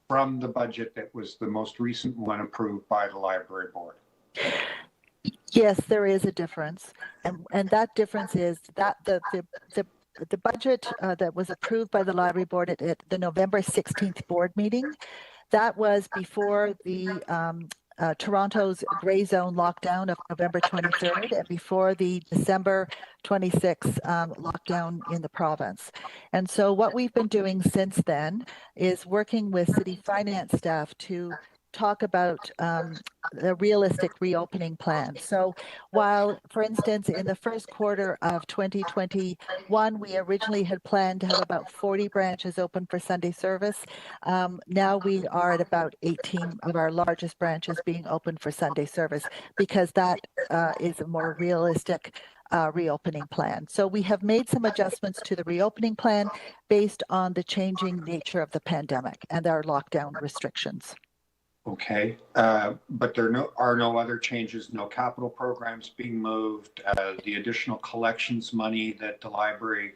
from the budget that was the most recent one approved by the library board? Yes, there is a difference, and that difference is that the budget that was approved by the library board at the November 16th board meeting, that was before the Toronto's gray zone lockdown of November 23rd and before the December 26th lockdown in the province. And so what we've been doing since then is working with city finance staff to talk about the realistic reopening plan. So while, for instance, in the first quarter of 2021, we originally had planned to have about 40 branches open for Sunday service. Now we are at about 18 of our largest branches being open for Sunday service, because that is a more realistic reopening plan. So we have made some adjustments to the reopening plan based on the changing nature of the pandemic and our lockdown restrictions. Okay, but there are no other changes, no capital programs being moved. The additional collections money that the library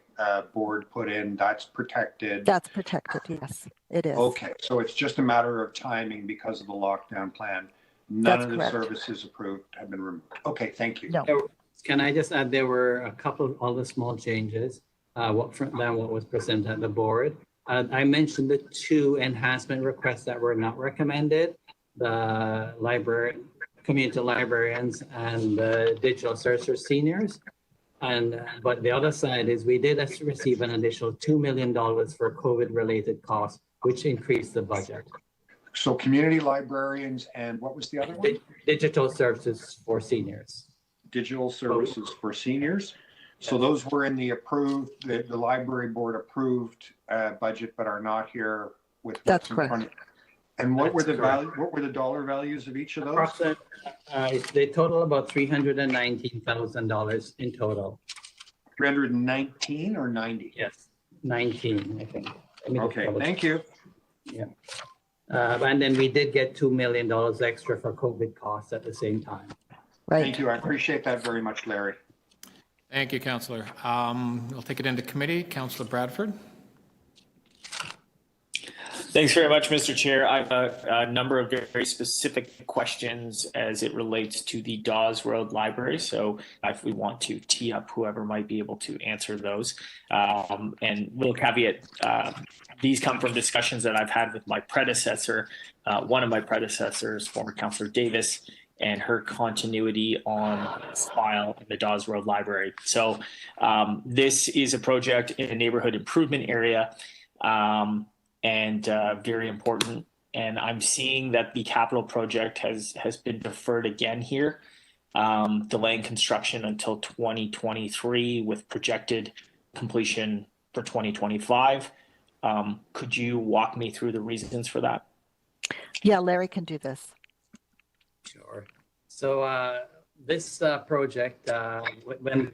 board put in, that's protected. That's protected, yes, it is. Okay, so it's just a matter of timing because of the lockdown plan. None of the services approved have been removed. Okay, thank you. No. Can I just add, there were a couple of other small changes than what was presented at the board. I mentioned the 2 enhancement requests that were not recommended, the community librarians and the digital searchers seniors. But the other side is we did receive an additional $2 million for COVID-related costs, which increased the budget. So community librarians and what was the other one? Digital services for seniors. Digital services for seniors. So those were in the approved, the library board approved budget, but are not here with. That's correct. And what were the value? What were the dollar values of each of those? They total about $319,000 in total. 319 or 90? Yes, 19, I think. Okay, thank you. Yeah. And then we did get $2 million extra for COVID costs at the same time. Right. Thank you. I appreciate that very much, Larry. Thank you, Councillor. We'll take it into committee. Councillor Bradford. Thanks very much, Mr. Chair. I have a number of very specific questions as it relates to the Dawes Road Library. So if we want to tee up whoever might be able to answer those. And we'll caveat, these come from discussions that I've had with my predecessor, one of my predecessors, former Councillor Davis, and her continuity on file in the Dawes Road Library. So this is a project in a neighborhood improvement area. And very important. And I'm seeing that the capital project has been deferred again here, delaying construction until 2023 with projected completion for 2025. Could you walk me through the reasons for that? Yeah, Larry can do this. Sure. So this project, when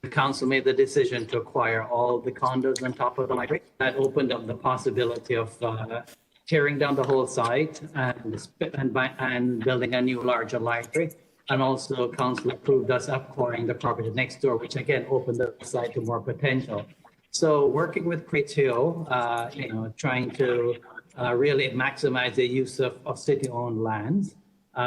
the council made the decision to acquire all the condos on top of the library, that opened up the possibility of tearing down the whole site and building a new larger library. And also council approved us acquiring the property next door, which again opened the site to more potential. So working with Criteo, trying to really maximize the use of city-owned lands,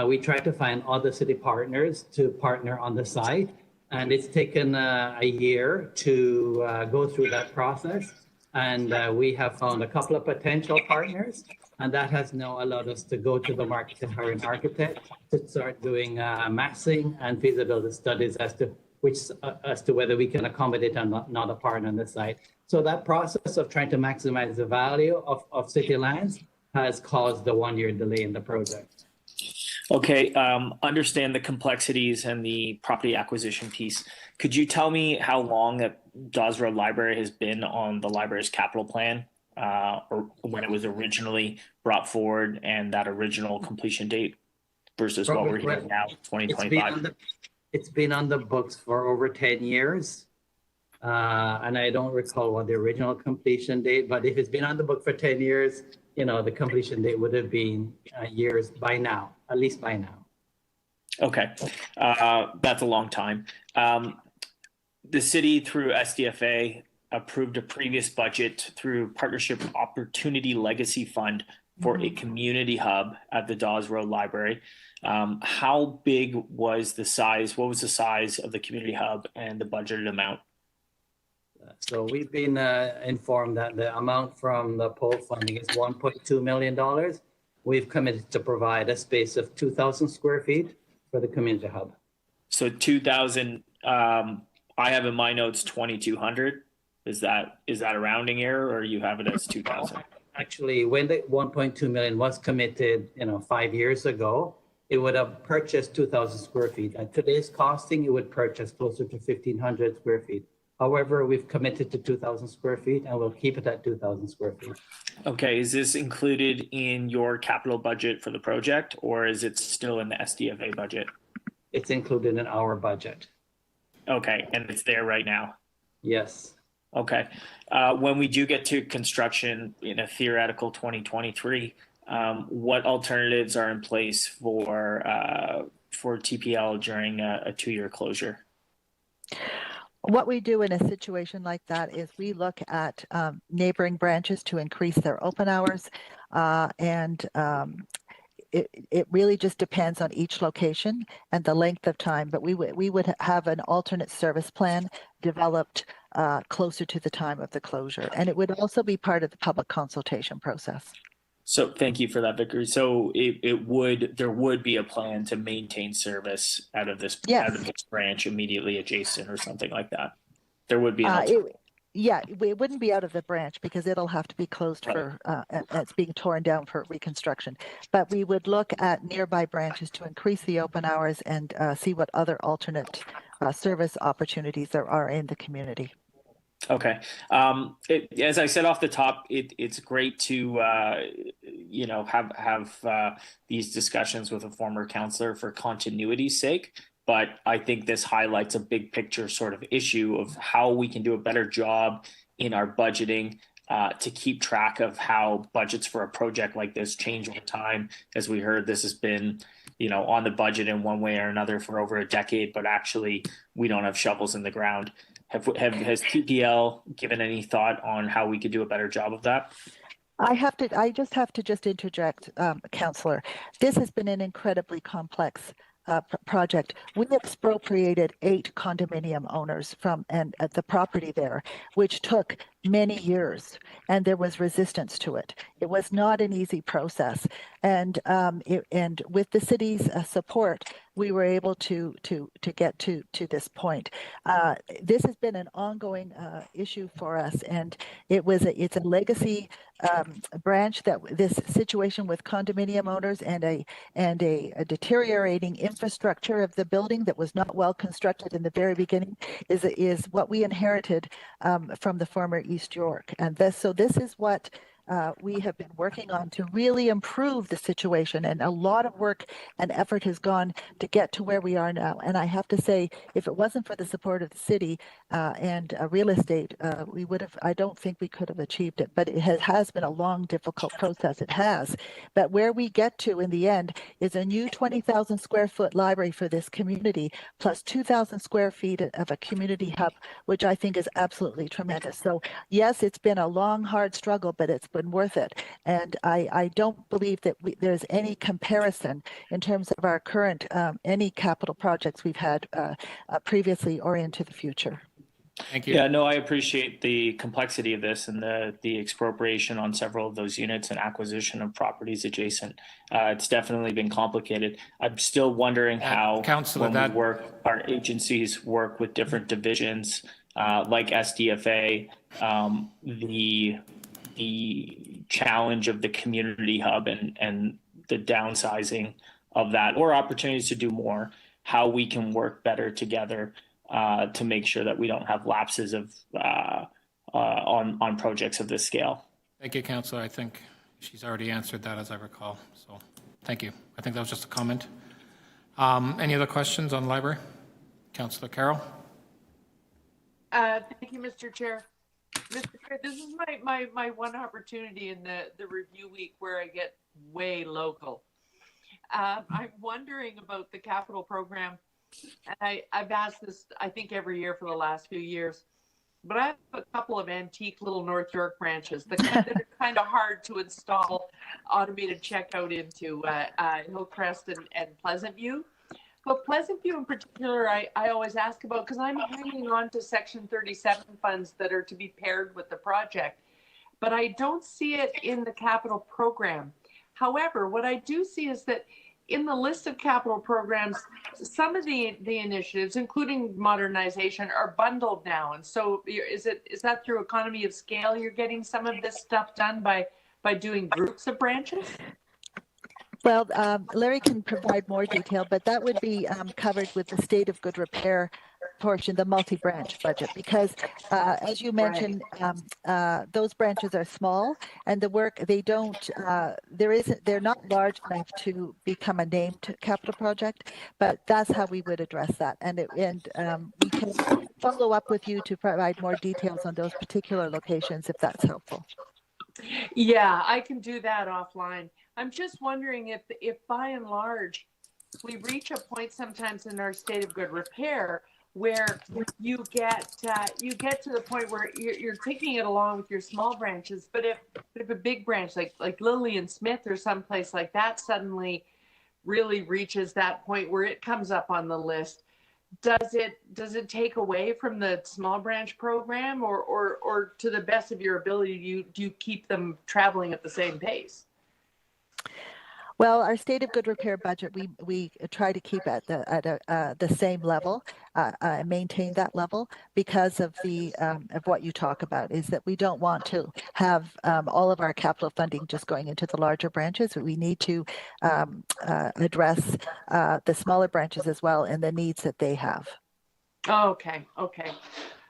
we tried to find other city partners to partner on the site. And it's taken a year to go through that process. And we have found a couple of potential partners. And that has now allowed us to go to the market to hire an architect to start doing massing and feasibility studies as to whether we can accommodate another partner on the site. So that process of trying to maximize the value of city lands has caused the 1-year delay in the project. Okay, understand the complexities and the property acquisition piece. Could you tell me how long that Dawes Road Library has been on the library's capital plan, or when it was originally brought forward, and that original completion date versus what we're hearing now, 2025? It's been on the books for over 10 years. And I don't recall what the original completion date, but if it's been on the book for 10 years, the completion date would have been years by now, at least by now. Okay, that's a long time. The city through SDFA approved a previous budget through Partnership Opportunity Legacy Fund for a community hub at the Dawes Road Library. How big was the size? What was the size of the community hub and the budgeted amount? So we've been informed that the amount from the POL funding is $1.2 million. We've committed to provide a space of 2,000 square feet for the community hub. So 2,000, I have in my notes 2,200. Is that a rounding error, or you have it as 2,000? Actually, when the 1.2 million was committed, 5 years ago, it would have purchased 2,000 square feet. At today's costing, it would purchase closer to 1,500 square feet. However, we've committed to 2,000 square feet and we'll keep it at 2,000 square feet. Okay, is this included in your capital budget for the project, or is it still in the SDFA budget? It's included in our budget. Okay, and it's there right now? Yes. Okay. When we do get to construction in a theoretical 2023, what alternatives are in place for TPL during a 2-year closure? What we do in a situation like that is we look at neighboring branches to increase their open hours, and it really just depends on each location and the length of time, but we would have an alternate service plan developed closer to the time of the closure, and it would also be part of the public consultation process. So thank you for that, Vickery. So there would be a plan to maintain service out of this branch immediately adjacent or something like that. There would be an it wouldn't be out of the branch because it'll have to be closed for it's being torn down for reconstruction. But we would look at nearby branches to increase the open hours and see what other alternate service opportunities there are in the community. Okay. As I said off the top, it's great to have these discussions with a former councillor for continuity's sake. But I think this highlights a big picture sort of issue of how we can do a better job in our budgeting to keep track of how budgets for a project like this change over time. As we heard, this has been, on the budget in one way or another for over a decade, but actually we don't have shovels in the ground. Has TPL given any thought on how we could do a better job of that? I just have to interject, Councillor. This has been an incredibly complex project. We expropriated 8 condominium owners from the property there, which took many years, and there was resistance to it. It was not an easy process, and with the city's support, we were able to get to this point. This has been an ongoing issue for us, and it's a legacy branch, that this situation with condominium owners and a deteriorating infrastructure of the building that was not well constructed in the very beginning is what we inherited from the former East York. And this is what we have been working on to really improve the situation, and a lot of work and effort has gone to get to where we are now. And I have to say, if it wasn't for the support of the city and real estate, I don't think we could have achieved it. But it has been a long, difficult process. It has. But where we get to in the end is a new 20,000 square foot library for this community, plus 2,000 square feet of a community hub, which I think is absolutely tremendous. So yes, it's been a long, hard struggle, but it's been worth it. And I don't believe that there's any comparison in terms of our current, any capital projects we've had previously or into the future. Thank you. Yeah, no, I appreciate the complexity of this and the expropriation on several of those units and acquisition of properties adjacent. It's definitely been complicated. I'm still wondering how our agencies work with different divisions like SDFA, the challenge of the community hub and the downsizing of that, or opportunities to do more, how we can work better together to make sure that we don't have lapses of on projects of this scale. Thank you, Councillor. I think she's already answered that, as I recall. So thank you. I think that was just a comment. Any other questions on the library? Councillor Carroll. Thank you, Mr. Chair. Mr. Chair, this is my one opportunity in the review week where I get way local. I'm wondering about the capital program, and I've asked this, I think, every year for the last few years, but I have a couple of antique little North York branches that are kind of hard to install automated checkout into Hillcrest and Pleasant View. But Pleasant View in particular, I always ask about, because I'm hanging on to Section 37 funds that are to be paired with the project, but I don't see it in the capital program. However, what I do see is that in the list of capital programs, some of the initiatives, including modernization, are bundled now. And so is that through economy of scale you're getting some of this stuff done by by doing groups of branches? Well, Larry can provide more detail, but that would be covered with the state of good repair portion, the multi-branch budget, because as you mentioned, those branches are small, and the work they don't, they're not large enough to become a named capital project, but that's how we would address that, and we can follow up with you to provide more details on those particular locations if that's helpful. Yeah, I can do that offline. I'm just wondering if by and large, we reach a point sometimes in our state of good repair where you get to the point where you're taking it along with your small branches, but if a big branch like Lillian Smith or someplace like that suddenly really reaches that point where it comes up on the list, does it take away from the small branch program, or to the best of your ability do you keep them traveling at the same pace? Well, our state of good repair budget, we try to keep at the same level, maintain that level, because of of what you talk about, is that we don't want to have all of our capital funding just going into the larger branches. We need to address the smaller branches as well and the needs that they have. Okay.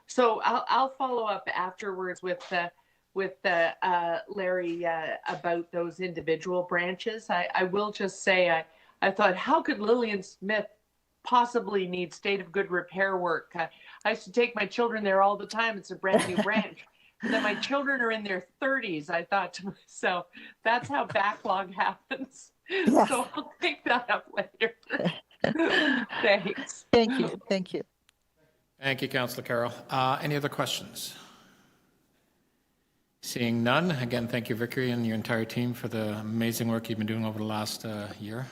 So I'll follow up afterwards with Larry about those individual branches. I will just say I thought, how could Lillian Smith possibly need state of good repair work? I used to take my children there all the time. It's a brand new branch. But then my children are in their 30s. I thought to myself, that's how backlog happens. Yes. So I'll pick that up later. Thanks. Thank you. Thank you. Thank you, Councillor Carroll. Any other questions? Seeing none, again, thank you, Vicky, and your entire team for the amazing work you've been doing over the last year.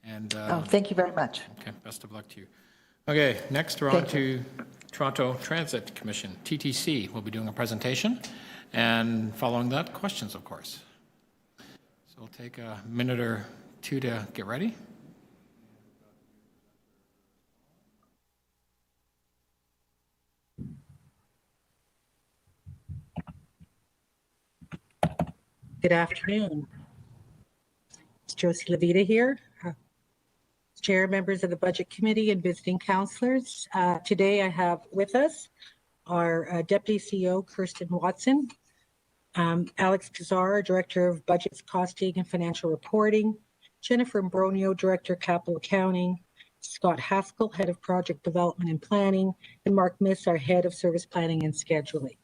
And thank you very much. Okay, best of luck to you. Okay, next we're on to Toronto Transit Commission, TTC. We'll be doing a presentation, and following that, questions, of course. So we'll take a minute or two to get ready. Good afternoon. It's Josie Levita here, Chair, members of the Budget Committee, and visiting councillors. Today I have with us our Deputy CEO, Kirsten Watson, Alex Kazar, Director of Budgets, Costing, and Financial Reporting, Jennifer Mbronio, Director of Capital Accounting, Scott Haskell, Head of Project Development and Planning, and Mark Miss, our Head of Service Planning and Scheduling.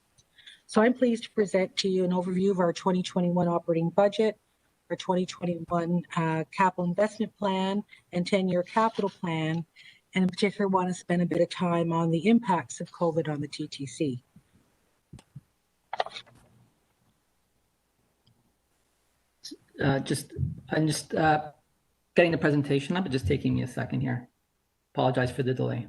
So I'm pleased to present to you an overview of our 2021 operating budget, our 2021 capital investment plan, and 10-year capital plan, and in particular want to spend a bit of time on the impacts of COVID on the TTC. I'm just getting the presentation up. It's just taking me a second here. Apologize for the delay.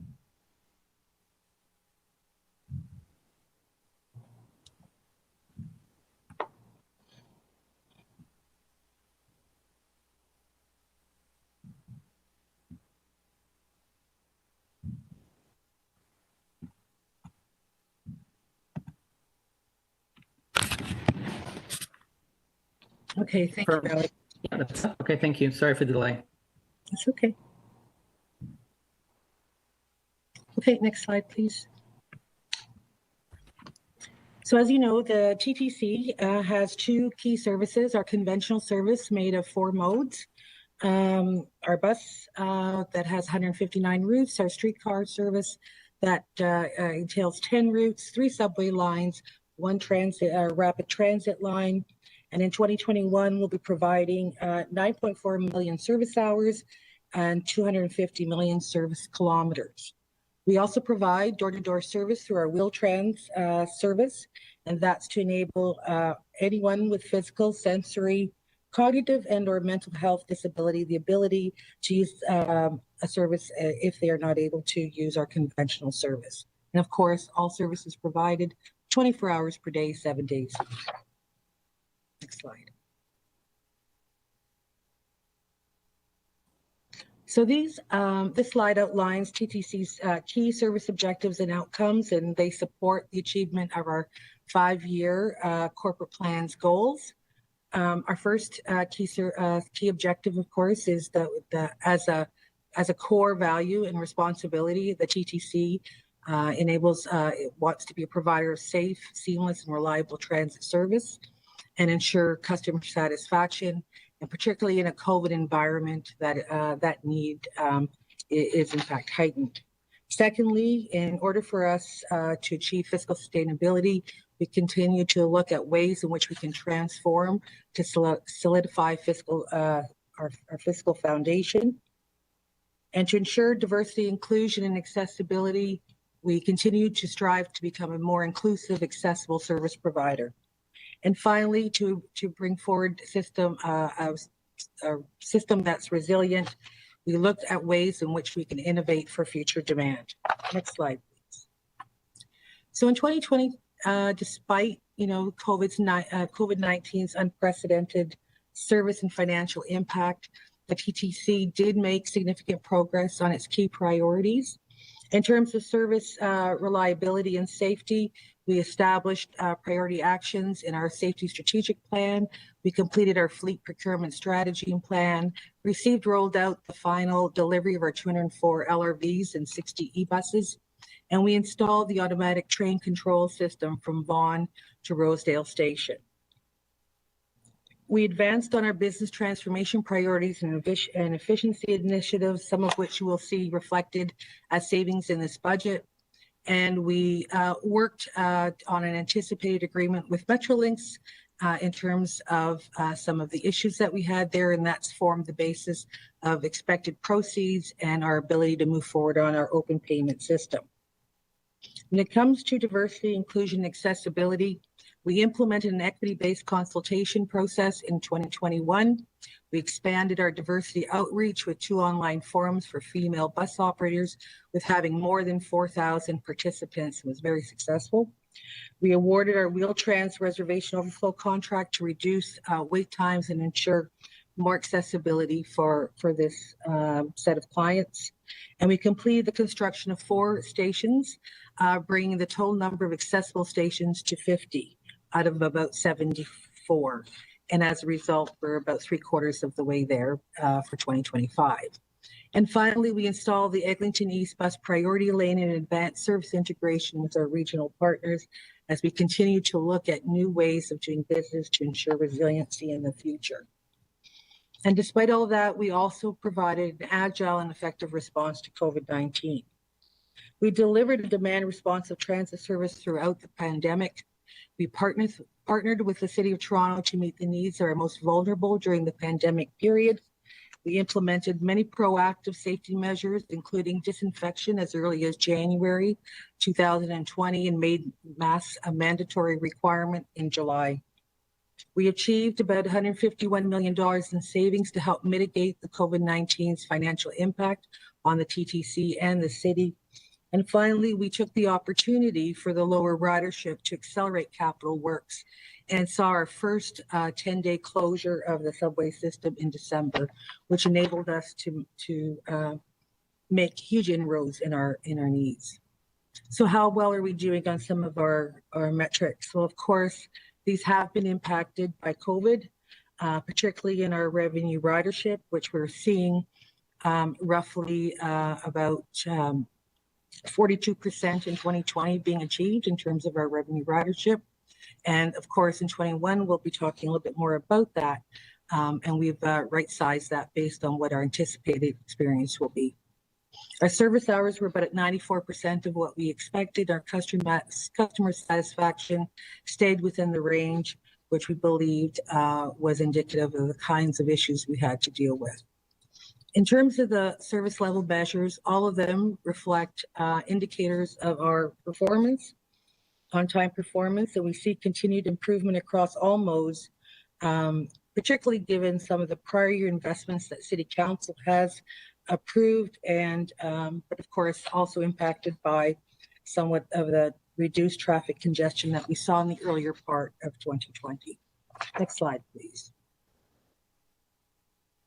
Okay, thank you, Alex. Okay, thank you. Sorry for the delay. That's okay. Okay, next slide, please. So as you know, the TTC has two key services: our conventional service made of 4 modes, our bus that has 159 routes, our streetcar service that entails 10 routes, 3 subway lines, 1 rapid transit line. And in 2021, we'll be providing 9.4 million service hours and 250 million service kilometers. We also provide door-to-door service through our Wheel-Trans service, and that's to enable anyone with physical, sensory, cognitive, and or mental health disability the ability to use a service if they are not able to use our conventional service. And of course, all services provided 24 hours per day, 7 days a week. Next slide. So this slide outlines TTC's key service objectives and outcomes, and they support the achievement of our 5-year corporate plan's goals. Our first key objective, of course, is that as a core value and responsibility, the TTC it wants to be a provider of safe, seamless, and reliable transit service and ensure customer satisfaction, and particularly in a COVID environment, that need is in fact heightened. Secondly, in order for us to achieve fiscal sustainability, we continue to look at ways in which we can transform to solidify our fiscal foundation. And to ensure diversity, inclusion, and accessibility, we continue to strive to become a more inclusive, accessible service provider. And finally, to bring forward a system that's resilient, we looked at ways in which we can innovate for future demand. Next slide, please. So in 2020, despite COVID-19's unprecedented service and financial impact, the TTC did make significant progress on its key priorities. In terms of service reliability and safety, we established priority actions in our safety strategic plan. We completed our fleet procurement strategy and plan, rolled out the final delivery of our 204 LRVs and 60 e-buses, and we installed the automatic train control system from Vaughan to Rosedale Station. We advanced on our business transformation priorities and efficiency initiatives, some of which you will see reflected as savings in this budget. And we worked on an anticipated agreement with Metrolinx in terms of some of the issues that we had there, and that's formed the basis of expected proceeds and our ability to move forward on our open payment system. When it comes to diversity, inclusion, and accessibility, we implemented an equity-based consultation process in 2021. We expanded our diversity outreach with 2 online forums for female bus operators, with having more than 4,000 participants. It was very successful. We awarded our Wheel-Trans reservation overflow contract to reduce wait times and ensure more accessibility for this set of clients. And we completed the construction of 4 stations, bringing the total number of accessible stations to 50 out of about 74. And as a result, we're about 3/4 of the way there for 2025. And finally, we installed the Eglinton East Bus Priority Lane and advanced service integration with our regional partners as we continue to look at new ways of doing business to ensure resiliency in the future. And despite all that, we also provided an agile and effective response to COVID-19. We delivered a demand responsive transit service throughout the pandemic. We partnered with the City of Toronto to meet the needs of our most vulnerable during the pandemic period. We implemented many proactive safety measures, including disinfection as early as January 2020, and made masks a mandatory requirement in July. We achieved about $151 million in savings to help mitigate the COVID-19's financial impact on the TTC and the city. And finally, we took the opportunity for the lower ridership to accelerate capital works and saw our first 10-day closure of the subway system in December, which enabled us to make huge inroads in our needs. So how well are we doing on some of our metrics? Well, of course, these have been impacted by COVID, particularly in our revenue ridership, which we're seeing roughly about 42% in 2020 being achieved in terms of our revenue ridership. And of course, in 21, we'll be talking a little bit more about that. And we've right-sized that based on what our anticipated experience will be. Our service hours were about at 94% of what we expected. Our customer satisfaction stayed within the range, which we believed was indicative of the kinds of issues we had to deal with. In terms of the service level measures, all of them reflect indicators of our performance, on-time performance, and we see continued improvement across all modes, particularly given some of the prior year investments that City Council has approved, and but of course also impacted by somewhat of the reduced traffic congestion that we saw in the earlier part of 2020. Next slide, please.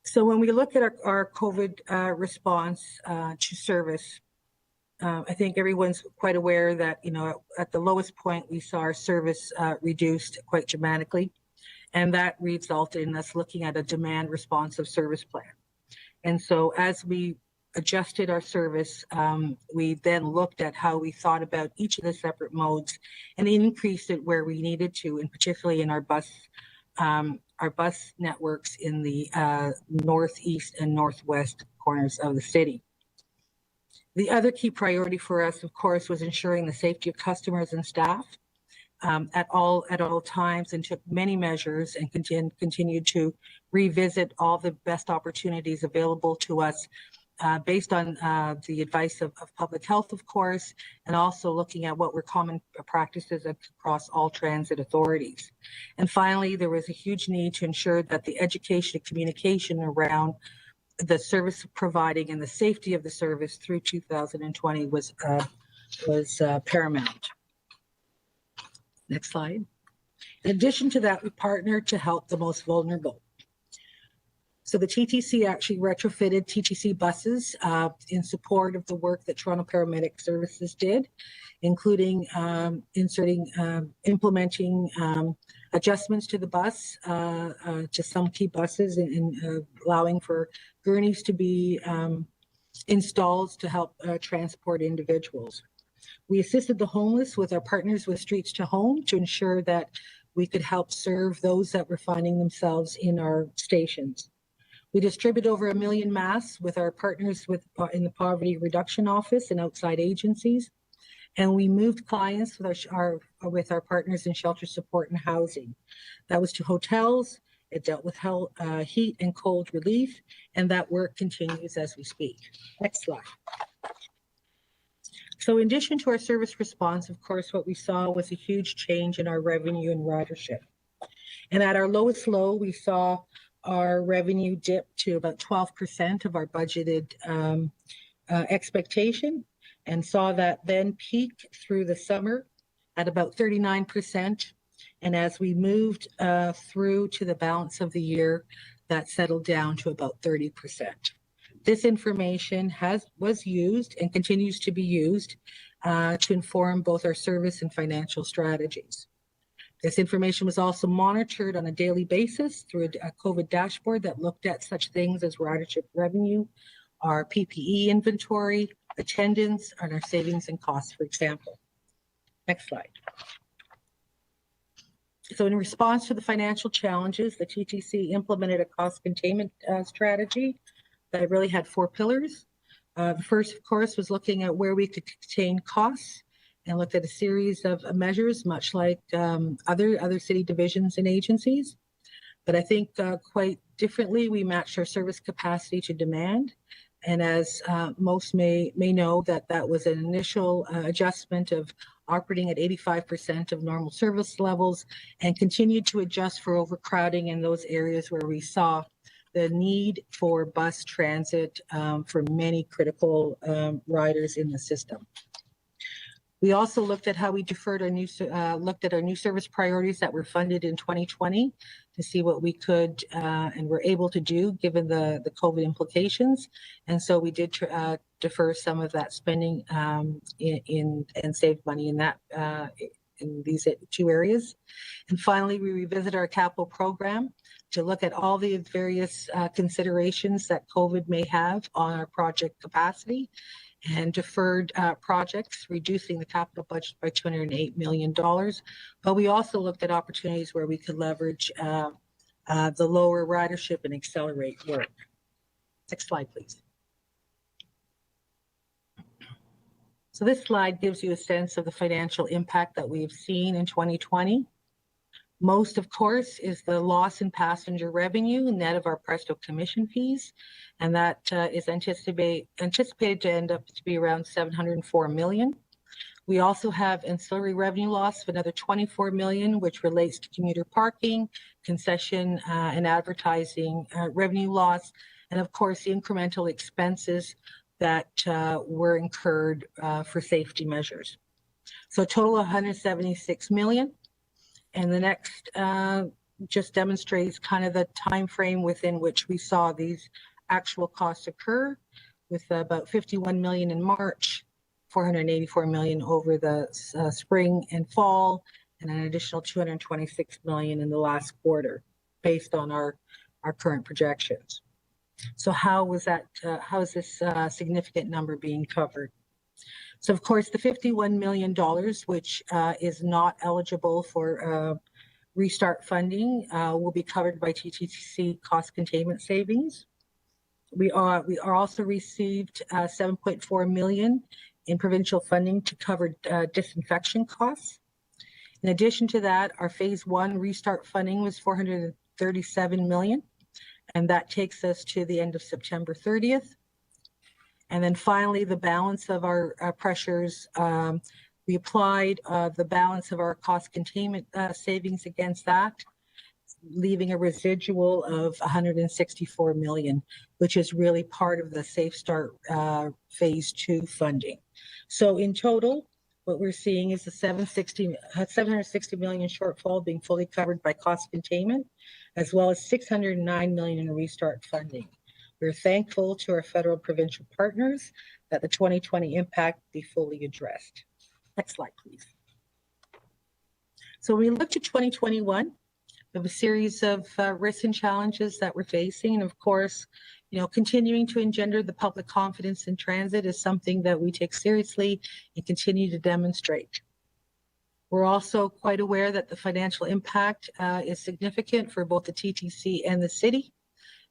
So when we look at our COVID response to service, I think everyone's quite aware that, at the lowest point, we saw our service reduced quite dramatically. And that resulted in us looking at a demand responsive service plan. And so as we adjusted our service, we then looked at how we thought about each of the separate modes and increased it where we needed to, and particularly in our bus networks in the northeast and northwest corners of the city. The other key priority for us, of course, was ensuring the safety of customers and staff at all times, and took many measures and continued to revisit all the best opportunities available to us based on the advice of public health, of course, and also looking at what were common practices across all transit authorities. And finally, there was a huge need to ensure that the education and communication around the service providing and the safety of the service through 2020 was paramount. Next slide. In addition to that, we partnered to help the most vulnerable. So the TTC actually retrofitted TTC buses in support of the work that Toronto Paramedic Services did, including implementing adjustments to the bus, to some key buses, and allowing for gurneys to be installed to help transport individuals. We assisted the homeless with our partners with Streets to Home to ensure that we could help serve those that were finding themselves in our stations. We distribute over 1 million masks with our partners in the Poverty Reduction Office and outside agencies. And we moved clients with our partners in shelter support and housing. That was to hotels. It dealt with heat and cold relief, and that work continues as we speak. Next slide. So in addition to our service response, of course, what we saw was a huge change in our revenue and ridership. And at our lowest low, we saw our revenue dip to about 12% of our budgeted expectation, and saw that then peak through the summer at about 39%. And as we moved through to the balance of the year, that settled down to about 30%. This information was used and continues to be used to inform both our service and financial strategies. This information was also monitored on a daily basis through a COVID dashboard that looked at such things as ridership revenue, our PPE inventory, attendance, and our savings and costs, for example. Next slide. So in response to the financial challenges, the TTC implemented a cost containment strategy that really had 4 pillars. The first, of course, was looking at where we could contain costs, and looked at a series of measures, much like other city divisions and agencies. But I think quite differently, we matched our service capacity to demand. And as most may know, that was an initial adjustment of operating at 85% of normal service levels, and continued to adjust for overcrowding in those areas where we saw the need for bus transit for many critical riders in the system. We also looked at how we deferred our looked at our new service priorities that were funded in 2020 to see what we could and were able to do given the COVID implications. And so we did defer some of that spending and save money in that in these 2 areas. And finally, we revisit our capital program to look at all the various considerations that COVID may have on our project capacity, and deferred projects, reducing the capital budget by $208 million. But we also looked at opportunities where we could leverage the lower ridership and accelerate work. Next slide, please. So this slide gives you a sense of the financial impact that we've seen in 2020. Most, of course, is the loss in passenger revenue, net of our Presto commission fees, and that is anticipated to end up to be around $704 million. We also have ancillary revenue loss of another $24 million, which relates to commuter parking, concession and advertising revenue loss, and of course the incremental expenses that were incurred for safety measures. So a total of $176 million. And the next just demonstrates kind of the time frame within which we saw these actual costs occur, with about $51 million in March, $484 million over the spring and fall, and an additional 226 million in the last quarter, based on our current projections. So how is this significant number being covered? So of course, the $51 million, which is not eligible for restart funding, will be covered by TTC cost containment savings. We also received 7.4 million in provincial funding to cover disinfection costs. In addition to that, our phase 1 restart funding was 437 million, and that takes us to the end of September 30th. And then finally, the balance of our pressures, we applied the balance of our cost containment savings against that, leaving a residual of 164 million, which is really part of the Safe Start phase 2 funding. So in total, what we're seeing is the 760 million shortfall being fully covered by cost containment, as well as 609 million in restart funding. We're thankful to our federal and provincial partners that the 2020 impact be fully addressed. Next slide, please. So we looked at 2021. We have a series of risks and challenges that we're facing, and of course, continuing to engender the public confidence in transit is something that we take seriously and continue to demonstrate. We're also quite aware that the financial impact is significant for both the TTC and the city,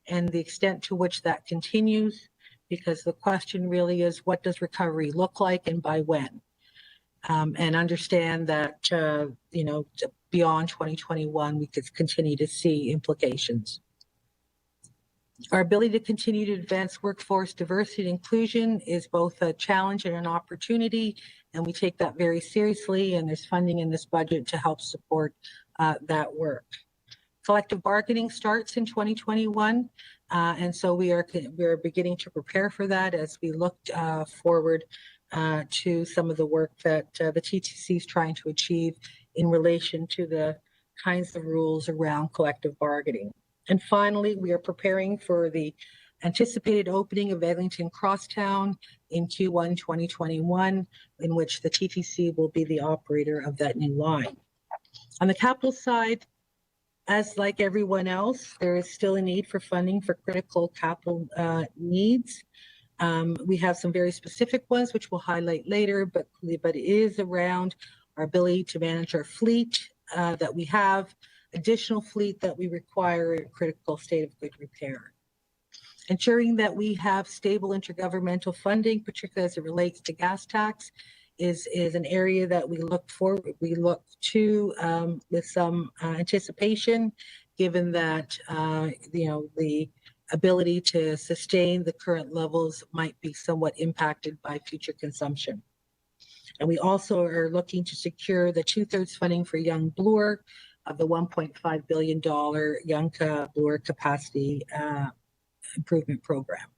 and the extent to which that continues, because the question really is, what does recovery look like and by when? And understand that, beyond 2021, we could continue to see implications. Our ability to continue to advance workforce diversity and inclusion is both a challenge and an opportunity, and we take that very seriously, and there's funding in this budget to help support that work. Collective bargaining starts in 2021, and so we are beginning to prepare for that as we look forward to some of the work that the TTC is trying to achieve in relation to the kinds of rules around collective bargaining. And finally, we are preparing for the anticipated opening of Eglinton Crosstown in Q1 2021, in which the TTC will be the operator of that new line. On the capital side, as like everyone else, there is still a need for funding for critical capital needs. We have some very specific ones, which we'll highlight later, but it is around our ability to manage our fleet that we have, additional fleet that we require in critical state of good repair. Ensuring that we have stable intergovernmental funding, particularly as it relates to gas tax, is an area that we look to with some anticipation, given that the ability to sustain the current levels might be somewhat impacted by future consumption. And we also are looking to secure the 2/3 funding for Young Bloor of the $1.5 billion Young Bloor Capacity Improvement Program.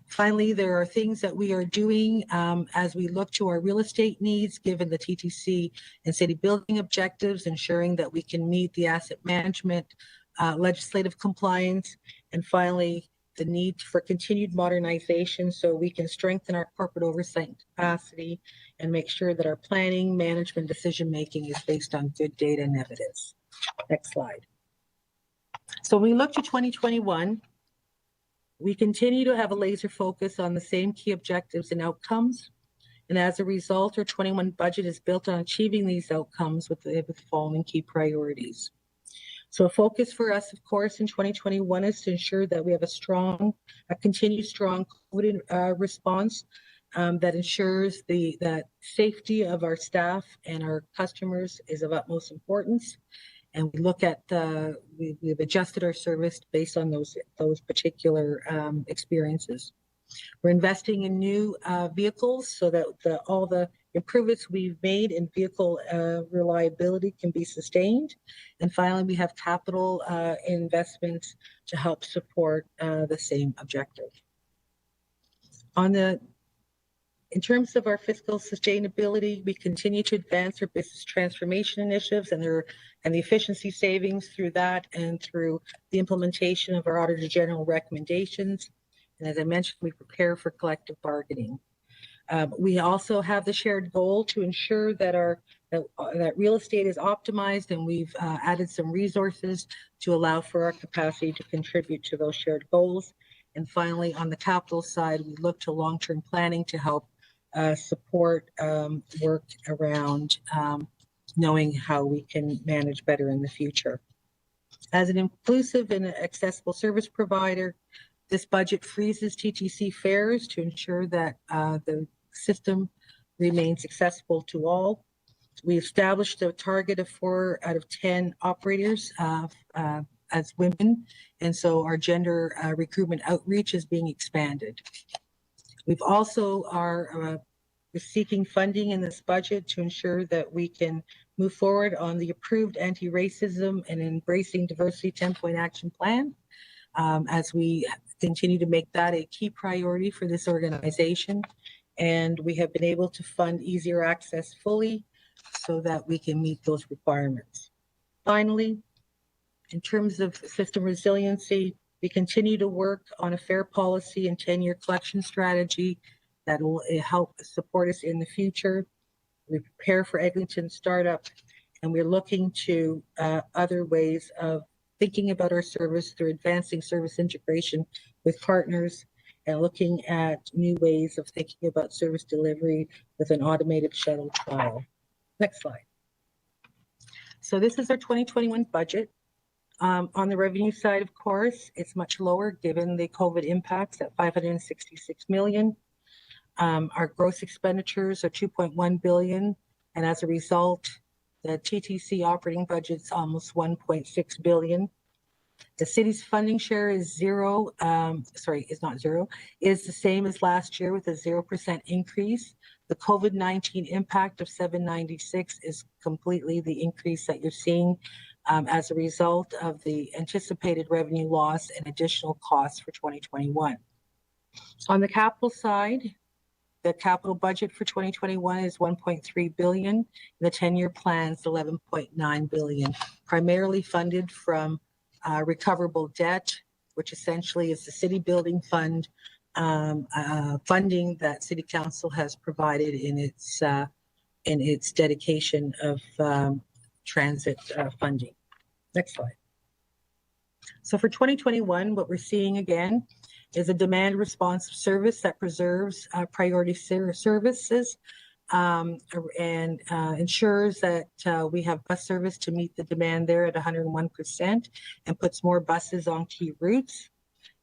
Finally, there are things that we are doing as we look to our real estate needs, given the TTC and city building objectives, ensuring that we can meet the asset management, legislative compliance, and finally, the need for continued modernization so we can strengthen our corporate oversight capacity and make sure that our planning, management, decision-making is based on good data and evidence. Next slide. So we look to 2021. We continue to have a laser focus on the same key objectives and outcomes. And as a result, our 21 budget is built on achieving these outcomes with the following key priorities. So a focus for us, of course, in 2021 is to ensure that we have a continued strong COVID response that ensures that safety of our staff and our customers is of utmost importance. And we look at we've adjusted our service based on those particular experiences. We're investing in new vehicles so that all the improvements we've made in vehicle reliability can be sustained. And finally, we have capital investments to help support the same objective. In terms of our fiscal sustainability, we continue to advance our business transformation initiatives and the efficiency savings through that and through the implementation of our Auditor General recommendations. And as I mentioned, we prepare for collective bargaining. We also have the shared goal to ensure that that real estate is optimized, and we've added some resources to allow for our capacity to contribute to those shared goals. And finally, on the capital side, we look to long-term planning to help support work around knowing how we can manage better in the future. As an inclusive and accessible service provider, this budget freezes TTC fares to ensure that the system remains accessible to all. We established a target of 4 out of 10 operators as women, and so our gender recruitment outreach is being expanded. We've also are seeking funding in this budget to ensure that we can move forward on the approved anti-racism and embracing diversity 10-point action plan as we continue to make that a key priority for this organization. And we have been able to fund easier access fully so that we can meet those requirements. Finally, in terms of system resiliency, we continue to work on a fare policy and 10-year collection strategy that will help support us in the future. We prepare for Eglinton startup, and we're looking to other ways of thinking about our service through advancing service integration with partners and looking at new ways of thinking about service delivery with an automated shuttle trial. Next slide. So this is our 2021 budget. On the revenue side, of course, it's much lower given the COVID impacts at $566 million. Our gross expenditures are $2.1 billion, and as a result, the TTC operating budget's almost $1.6 billion. The city's funding share is zero. Is not zero. Is the same as last year with a 0% increase. The COVID-19 impact of $796 is completely the increase that you're seeing as a result of the anticipated revenue loss and additional costs for 2021. On the capital side, the capital budget for 2021 is $1.3 billion. And the 10-year plan is $11.9 billion, primarily funded from recoverable debt, which essentially is the city building fund funding that City Council has provided in its dedication of transit funding. Next slide. So for 2021, what we're seeing again is a demand responsive service that preserves priority services and ensures that we have bus service to meet the demand there at 101% and puts more buses on key routes.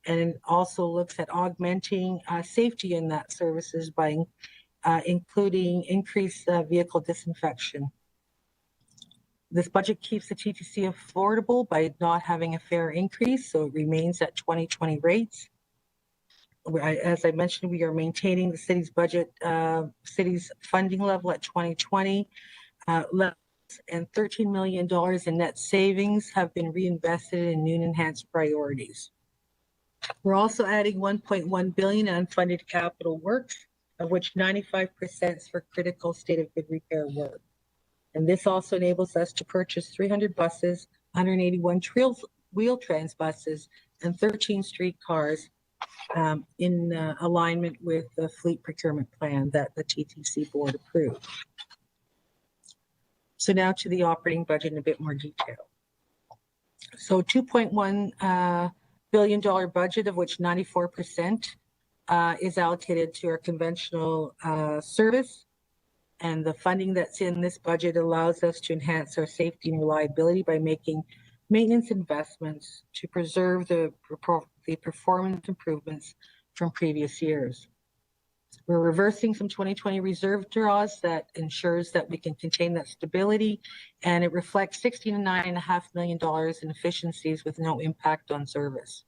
And it also looks at augmenting safety in that services by including increased vehicle disinfection. This budget keeps the TTC affordable by not having a fare increase, so it remains at 2020 rates. As I mentioned, we are maintaining the city's budget, city's funding level at 2020 levels, and $13 million in net savings have been reinvested in new and enhanced priorities. We're also adding $1.1 billion in unfunded capital works, of which 95% is for critical state of good repair work. And this also enables us to purchase 300 buses, 181 Wheel-Trans buses, and 13 streetcars in alignment with the fleet procurement plan that the TTC board approved. So now to the operating budget in a bit more detail. So $2.1 billion budget, of which 94% is allocated to our conventional service. And the funding that's in this budget allows us to enhance our safety and reliability by making maintenance investments to preserve the performance improvements from previous years. We're reversing some 2020 reserve draws that ensures that we can contain that stability, and it reflects $69.5 million in efficiencies with no impact on service.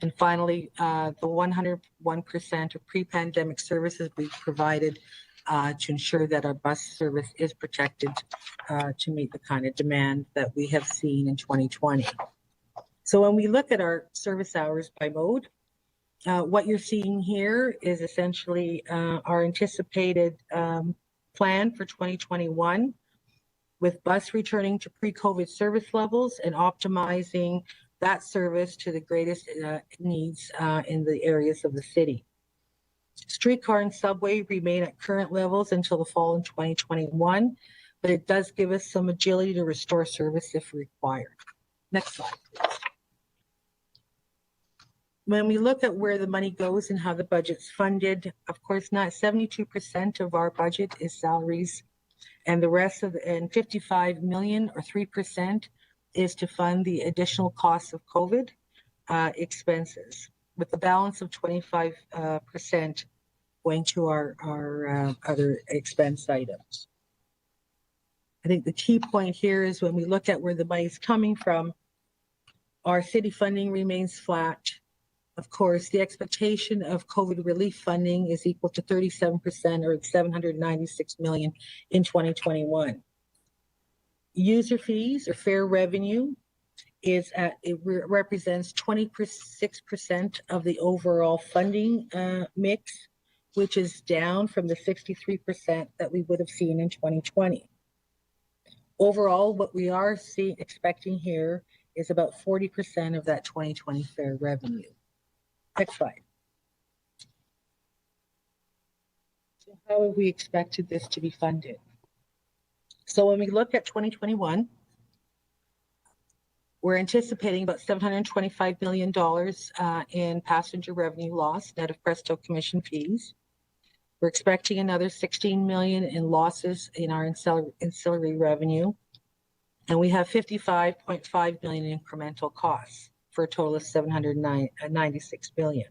And finally, the 101% of pre-pandemic services we've provided to ensure that our bus service is protected to meet the kind of demand that we have seen in 2020. So when we look at our service hours by mode, what you're seeing here is essentially our anticipated plan for 2021, with bus returning to pre-COVID service levels and optimizing that service to the greatest needs in the areas of the city. Streetcar and subway remain at current levels until the fall in 2021, but it does give us some agility to restore service if required. Next slide. When we look at where the money goes and how the budget's funded, of course, not 72% of our budget is salaries, and the rest of and 55 million or 3% is to fund the additional costs of COVID expenses, with the balance of 25% going to our other expense items. I think the key point here is when we look at where the money is coming from, our city funding remains flat. Of course, the expectation of COVID relief funding is equal to 37% or 796 million in 2021. User fees or fair revenue is represents 26% of the overall funding mix, which is down from the 63% that we would have seen in 2020. Overall, what we are expecting here is about 40% of that 2020 fair revenue. Next slide. So how have we expected this to be funded? So when we look at 2021, we're anticipating about $725 million in passenger revenue loss, net of Presto commission fees. We're expecting another 16 million in losses in our ancillary revenue. And we have 55.5 million in incremental costs for a total of 796 million.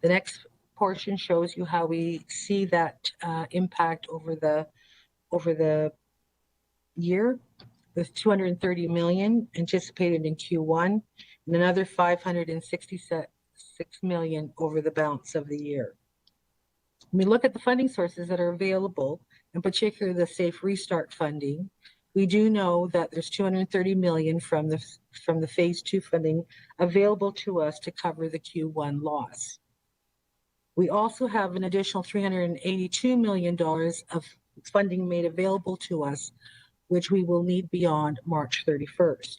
The next portion shows you how we see that impact over the year, with 230 million anticipated in Q1 and another 566 million over the balance of the year. When we look at the funding sources that are available, in particular the Safe Restart funding, we do know that there's 230 million from the phase 2 funding available to us to cover the Q1 loss. We also have an additional $382 million of funding made available to us, which we will need beyond March 31st.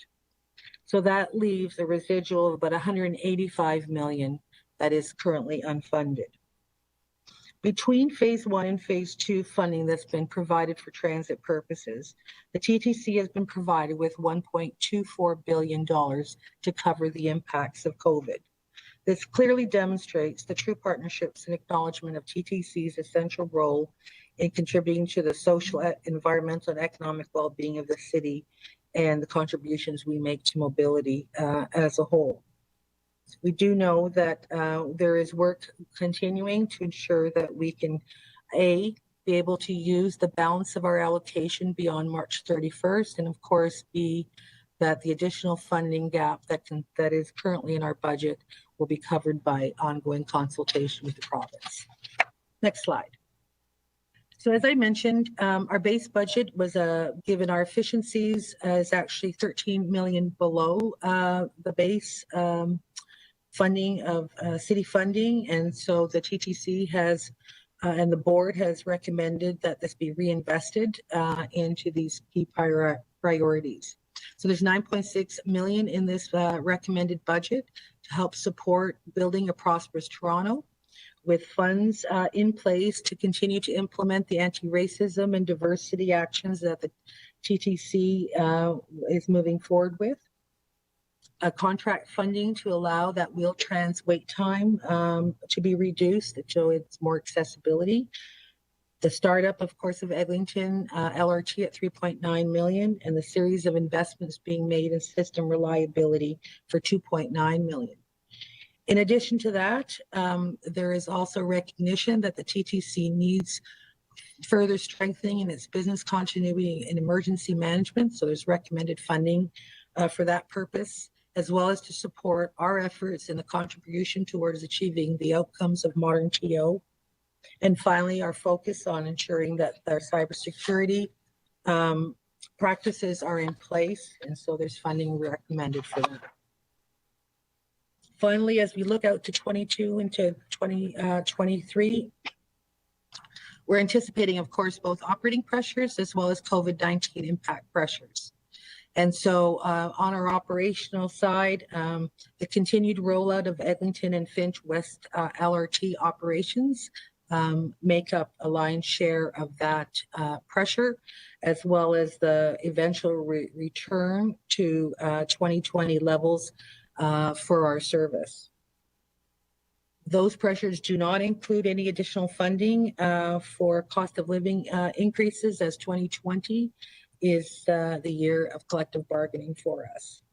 So that leaves a residual of about 185 million that is currently unfunded. Between phase 1 and phase 2 funding that's been provided for transit purposes, the TTC has been provided with $1.24 billion to cover the impacts of COVID. This clearly demonstrates the true partnerships and acknowledgement of TTC's essential role in contributing to the social, environmental, and economic well-being of the city and the contributions we make to mobility as a whole. We do know that there is work continuing to ensure that we can, A, be able to use the balance of our allocation beyond March 31st, and of course, B, that the additional funding gap that is currently in our budget will be covered by ongoing consultation with the province. Next slide. So as I mentioned, our base budget was, given our efficiencies, is actually 13 million below the base funding of city funding. And so the TTC has, and the board has recommended that this be reinvested into these key priorities. So there's 9.6 million in this recommended budget to help support building a prosperous Toronto, with funds in place to continue to implement the anti-racism and diversity actions that the TTC is moving forward with. A contract funding to allow that Wheel-Trans wait time to be reduced, so it's more accessibility. The startup, of course, of Eglinton LRT at 3.9 million, and the series of investments being made in system reliability for 2.9 million. In addition to that, there is also recognition that the TTC needs further strengthening in its business continuity and emergency management. So there's recommended funding for that purpose, as well as to support our efforts in the contribution towards achieving the outcomes of modern TO. And finally, our focus on ensuring that our cybersecurity practices are in place. And so there's funding recommended for that. Finally, as we look out to 22 into 2023, we're anticipating, of course, both operating pressures as well as COVID-19 impact pressures. And so on our operational side, the continued rollout of Eglinton and Finch West LRT operations make up a lion's share of that pressure, as well as the eventual return to 2020 levels for our service. Those pressures do not include any additional funding for cost of living increases, as 2020 is the year of collective bargaining for us.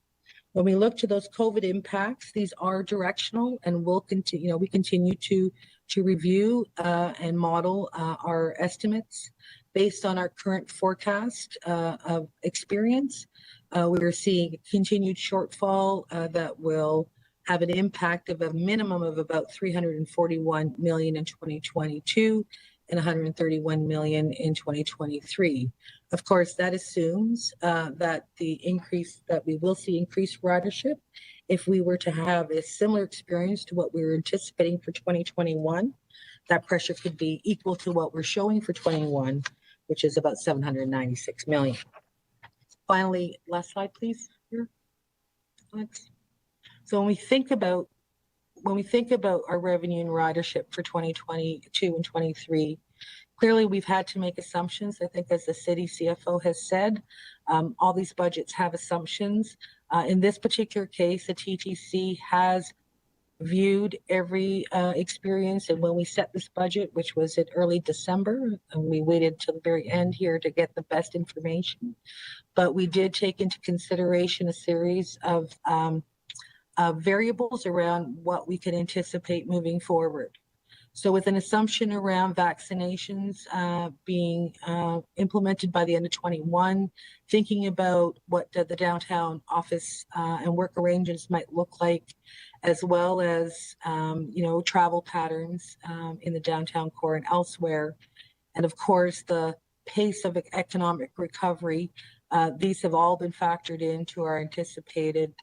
When we look to those COVID impacts, these are directional, and we'll continue. We continue to review and model our estimates based on our current forecast of experience. We're seeing a continued shortfall that will have an impact of a minimum of about 341 million in 2022 and 131 million in 2023. Of course, that assumes that we will see increased ridership. If we were to have a similar experience to what we were anticipating for 2021, that pressure could be equal to what we're showing for 21, which is about 796 million. Finally, last slide, please. Here. Thanks. So when we think about our revenue and ridership for 2022 and 23, clearly we've had to make assumptions. I think, as the city CFO has said, all these budgets have assumptions. In this particular case, the TTC has viewed every experience, and when we set this budget, which was in early December, and we waited till the very end here to get the best information, but we did take into consideration a series of variables around what we can anticipate moving forward. So with an assumption around vaccinations being implemented by the end of 21, thinking about what the downtown office and work arrangements might look like, as well as travel patterns in the downtown core and elsewhere, and of course the pace of economic recovery. These have all been factored into our anticipated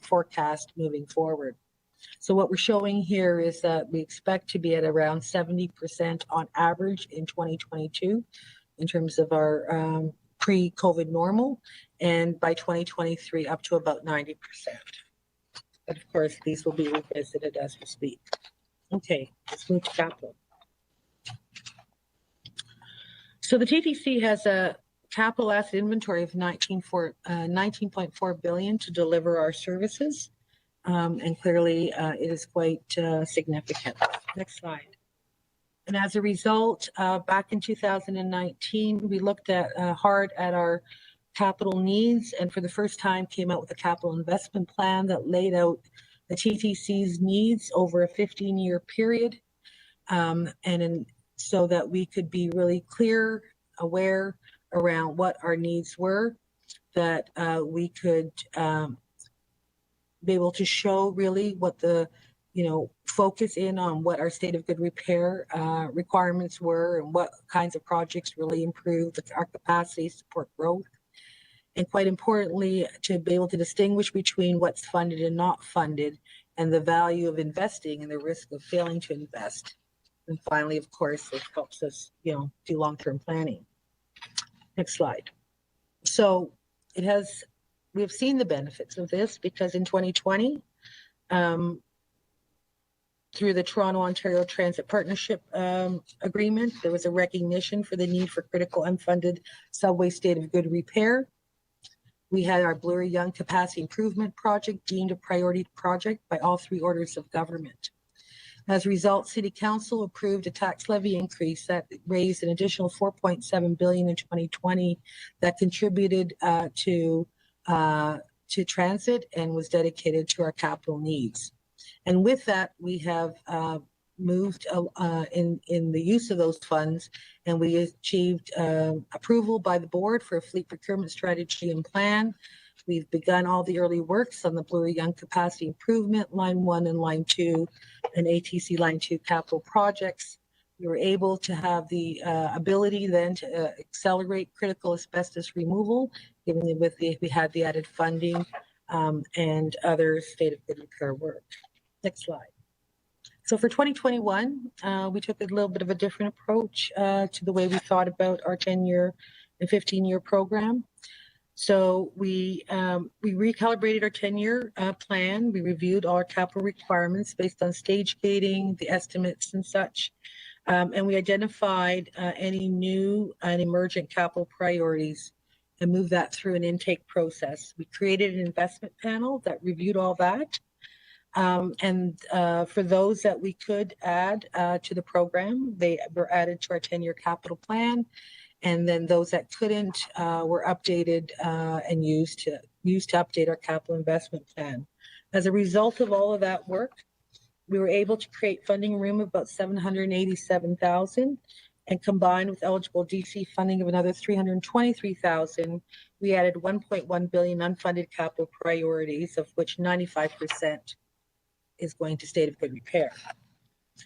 forecast moving forward. So what we're showing here is that we expect to be at around 70% on average in 2022 in terms of our pre-COVID normal, and by 2023 up to about 90%. But of course, these will be revisited as we speak. Okay, let's move to capital. So the TTC has a capital asset inventory of 19.4 billion to deliver our services. And clearly it is quite significant. Next slide. And as a result, back in 2019, we looked hard at our capital needs, and for the first time came out with a capital investment plan that laid out the TTC's needs over a 15-year period, so that we could be really clear, aware around what our needs were, that we could be able to show really what the, focus in on what our state of good repair requirements were, and what kinds of projects really improved our capacity to support growth. And quite importantly, to be able to distinguish between what's funded and not funded, and the value of investing and the risk of failing to invest. And finally, of course, it helps us, do long-term planning. Next slide. So we have seen the benefits of this, because in 2020, through the Toronto-Ontario Transit Partnership Agreement, there was a recognition for the need for critical unfunded subway state of good repair. We had our Bloor-Yonge Capacity Improvement Project deemed a priority project by all three orders of government. As a result, City Council approved a tax levy increase that raised an additional 4.7 billion in 2020 that contributed to transit and was dedicated to our capital needs. And with that, we have moved in the use of those funds, and we achieved approval by the board for a fleet procurement strategy and plan. We've begun all the early works on the Bloor-Yonge Capacity Improvement, Line 1 and Line 2, and ATC Line 2 capital projects. We were able to have the ability then to accelerate critical asbestos removal, given we had the added funding and other state of good repair work. Next slide. So for 2021, we took a little bit of a different approach to the way we thought about our 10-year and 15-year program. So we recalibrated our 10-year plan. We reviewed all our capital requirements based on stage gating, the estimates and such. And we identified any new and emergent capital priorities and moved that through an intake process. We created an investment panel that reviewed all that. For those that we could add to the program, they were added to our 10-year capital plan. And then those that couldn't were updated and used to update our capital investment plan. As a result of all of that work, we were able to create funding room of about $787,000, and combined with eligible DC funding of another $323,000, we added $1.1 billion unfunded capital priorities, of which 95% is going to state of good repair.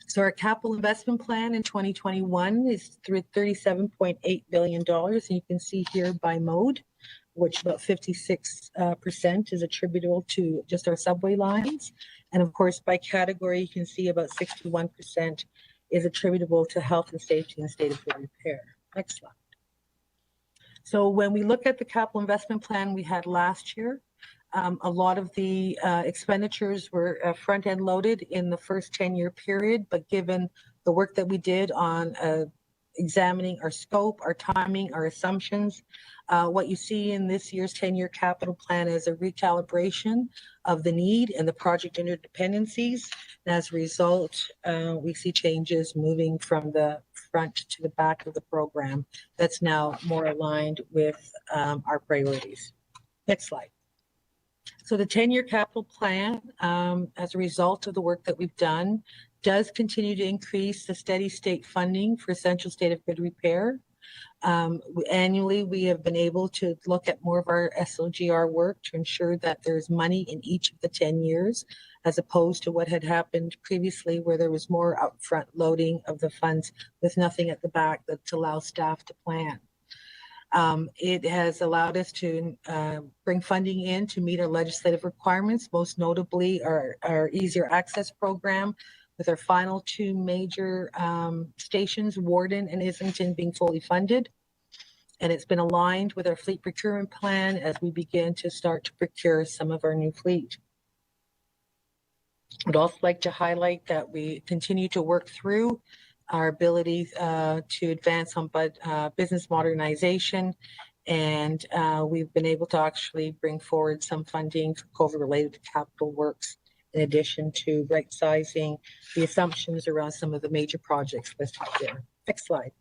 So our capital investment plan in 2021 is $37.8 billion, and you can see here by mode, which about 56% is attributable to just our subway lines. And of course, by category, you can see about 61% is attributable to health and safety and state of good repair. Next slide. So when we look at the capital investment plan we had last year, a lot of the expenditures were front-end loaded in the first 10-year period, but given the work that we did on examining our scope, our timing, our assumptions, what you see in this year's 10-year capital plan is a recalibration of the need and the project interdependencies. And as a result, we see changes moving from the front to the back of the program that's now more aligned with our priorities. Next slide. So the 10-year capital plan, as a result of the work that we've done, does continue to increase the steady state funding for essential state of good repair. Annually, we have been able to look at more of our SLGR work to ensure that there's money in each of the 10 years, as opposed to what had happened previously, where there was more upfront loading of the funds with nothing at the back that allows staff to plan. It has allowed us to bring funding in to meet our legislative requirements, most notably our Easier Access program, with our final two major stations, Warden and Islington, being fully funded. And it's been aligned with our fleet procurement plan as we begin to start to procure some of our new fleet. I'd also like to highlight that we continue to work through our ability to advance on business modernization, and we've been able to actually bring forward some funding for COVID-related capital works, in addition to right-sizing the assumptions around some of the major projects listed there. Next slide.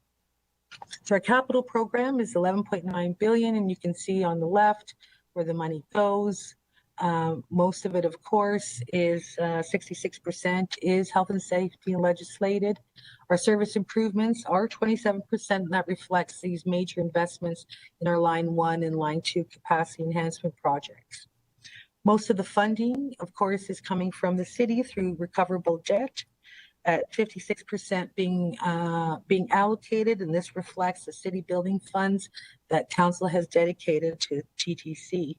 So our capital program is $11.9 billion, and you can see on the left where the money goes. Most of it, of course, is 66% is health and safety and legislated. Our service improvements are 27%, and that reflects these major investments in our Line 1 and Line 2 capacity enhancement projects. Most of the funding, of course, is coming from the city through recoverable debt, at 56% being allocated, and this reflects the city building funds that council has dedicated to TTC.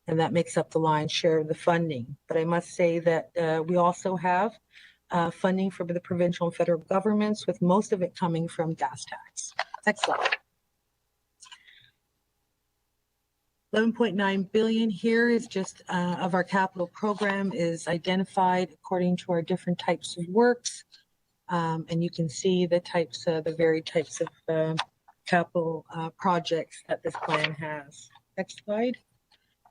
And that makes up the lion's share of the funding. But I must say that we also have funding from the provincial and federal governments, with most of it coming from gas tax. Next slide. $11.9 billion here is just of our capital program is identified according to our different types of works. And you can see the types, the varied types of capital projects that this plan has. Next slide.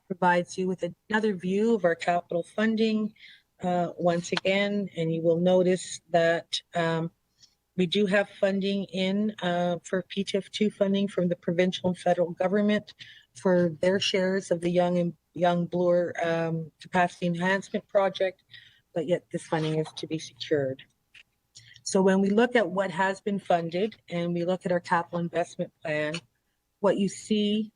Provides you with another view of our capital funding once again, and you will notice that we do have funding in for PTIF 2 funding from the provincial and federal government for their shares of the Young Bloor capacity enhancement project, but yet this funding is to be secured. So when we look at what has been funded and we look at our capital investment plan, what you see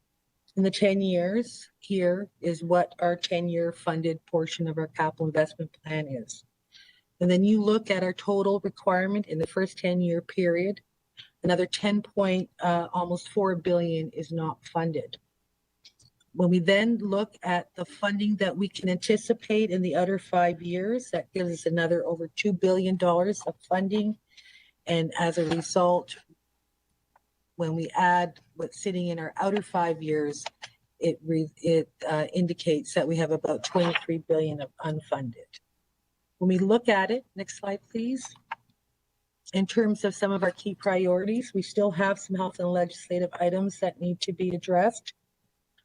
in the 10 years here is what our 10-year funded portion of our capital investment plan is. And then you look at our total requirement in the first 10-year period, another almost $4 billion is not funded. When we then look at the funding that we can anticipate in the other 5 years, that gives us another over $2 billion of funding. And as a result, when we add what's sitting in our outer 5 years, it indicates that we have about 23 billion of unfunded. When we look at it, next slide, please. In terms of some of our key priorities, we still have some health and legislative items that need to be addressed.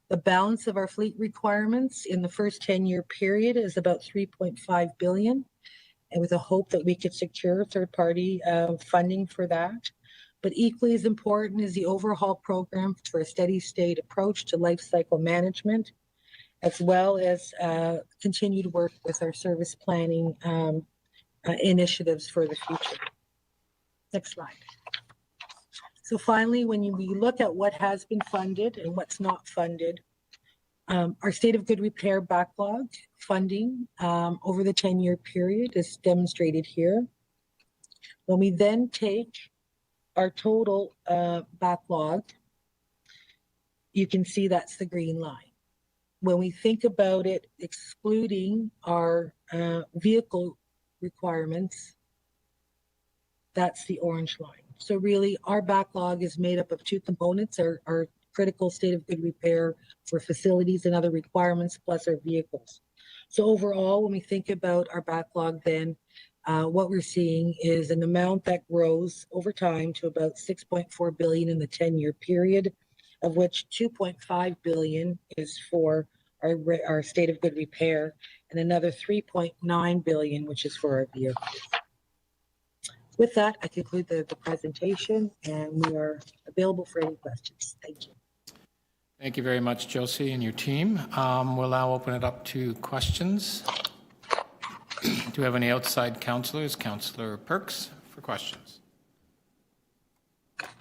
The balance of our fleet requirements in the first 10-year period is about 3.5 billion, and with a hope that we could secure third-party funding for that. But equally as important is the overhaul program for a steady state approach to life cycle management, as well as continued work with our service planning initiatives for the future. Next slide. So finally, when we look at what has been funded and what's not funded, our state of good repair backlog funding over the 10-year period is demonstrated here. When we then take our total backlog, you can see that's the green line. When we think about it, excluding our vehicle requirements, that's the orange line. So really, our backlog is made up of two components, our critical state of good repair for facilities and other requirements, plus our vehicles. So overall, when we think about our backlog, then what we're seeing is an amount that grows over time to about 6.4 billion in the 10-year period, of which 2.5 billion is for our state of good repair, and another 3.9 billion, which is for our vehicles. With that, I conclude the presentation, and we are available for any questions. Thank you. Thank you very much, Josie and your team. We'll now open it up to questions. Do we have any outside councillors? Councillor Perks for questions.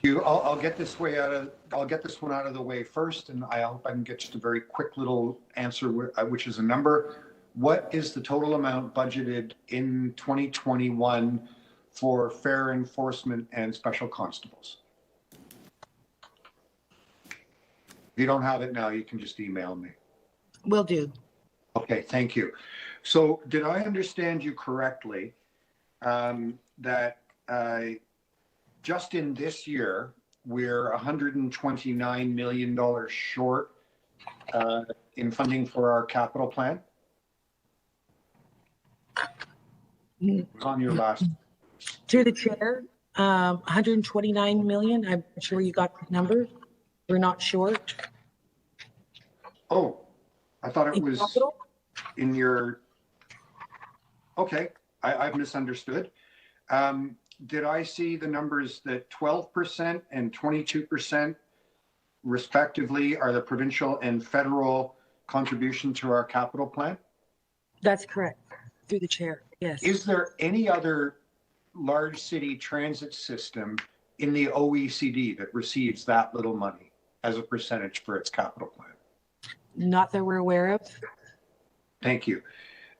I'll get this one out of the way first, and I hope I can get just a very quick little answer, which is a number. What is the total amount budgeted in 2021 for fare enforcement and special constables? If you don't have it now, you can just email me. Will do. Okay, thank you. So did I understand you correctly that just in this year, we're $129 million short in funding for our capital plan? It was on your last. Through the chair, 129 million. I'm sure you got the number. We're not short. Oh, I thought it was capital? In your. Okay, I've misunderstood. Did I see the numbers that 12% and 22% respectively are the provincial and federal contribution to our capital plan? That's correct. Through the chair, yes. Is there any other large city transit system in the OECD that receives that little money as a percentage for its capital plan? Not that we're aware of. Thank you.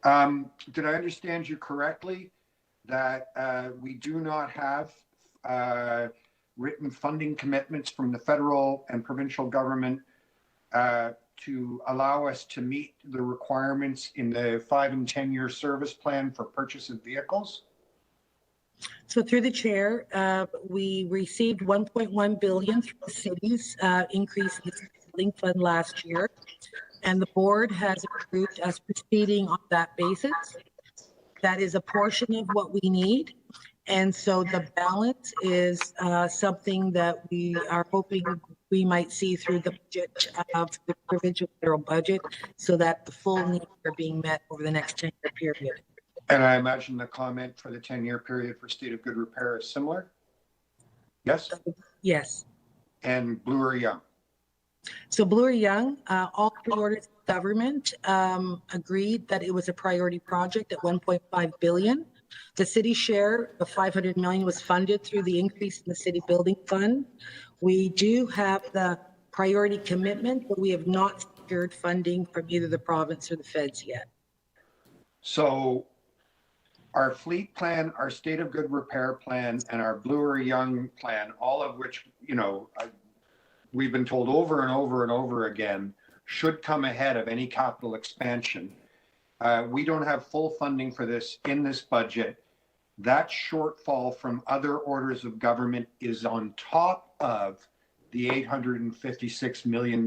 Did I understand you correctly that we do not have written funding commitments from the federal and provincial government to allow us to meet the requirements in the 5 and 10-year service plan for purchase of vehicles? So through the chair, we received 1.1 billion through the city's increase in the link fund last year, and the board has approved us proceeding on that basis. That is a portion of what we need, and so the balance is something that we are hoping we might see through the budget of the provincial federal budget, so that the full needs are being met over the next 10-year period. And I imagine the comment for the 10-year period for state of good repair is similar? Yes? Yes. And Bloor Young? So Bloor Young, all three orders of government agreed that it was a priority project at 1.5 billion. The city share of 500 million was funded through the increase in the city building fund. We do have the priority commitment, but we have not secured funding from either the province or the feds yet. So our fleet plan, our state of good repair plan, and our Bloor Young plan, all of which, you know, we've been told over and over and over again, should come ahead of any capital expansion. We don't have full funding for this in this budget. That shortfall from other orders of government is on top of the $856 million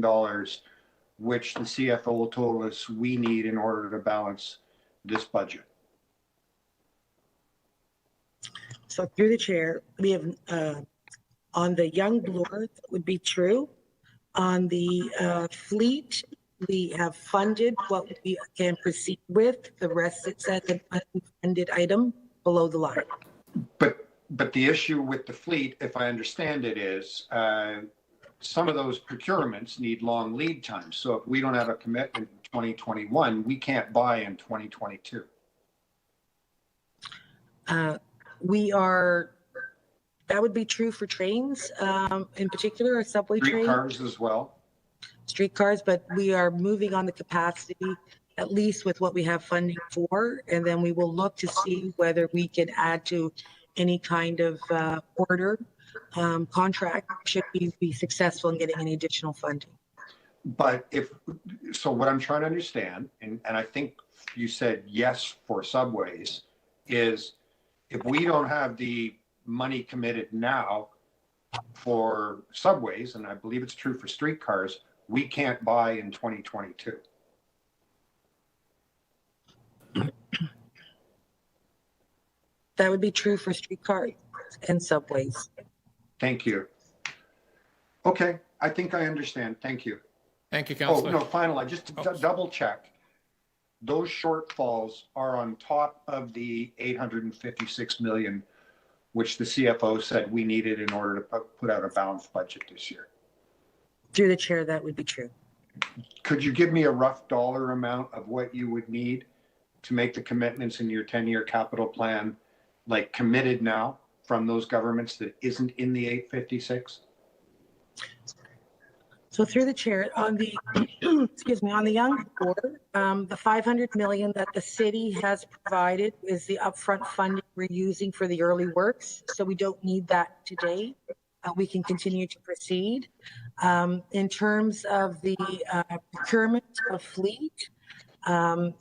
which the CFO told us we need in order to balance this budget? So through the chair, we have on the young blower, that would be true. On the fleet, we have funded what we can proceed with. The rest sits at an unfunded item below the line. But the issue with the fleet, if I understand it, is some of those procurements need long lead times. So if we don't have a commitment in 2021, we can't buy in 2022. That would be true for trains, in particular, or subway trains. Streetcars as well. Streetcars, but we are moving on the capacity, at least with what we have funding for, and then we will look to see whether we can add to any kind of order contract should we be successful in getting any additional funding. But so what I'm trying to understand, and I think you said yes for subways, is if we don't have the money committed now for subways, and I believe it's true for streetcars, we can't buy in 2022. That would be true for streetcars and subways. Thank you. Okay, I think I understand. Thank you. Thank you, Councillor. Oh, no, finally, just to double check. Those shortfalls are on top of the 856 million, which the CFO said we needed in order to put out a balanced budget this year. Through the chair, that would be true. Could you give me a rough dollar amount of what you would need to make the commitments in your 10-year capital plan, like committed now from those governments that isn't in the 856? So through the chair, on the excuse me, on the young border, the 500 million that the city has provided is the upfront funding we're using for the early works. So we don't need that today. We can continue to proceed. In terms of the procurement of fleet, I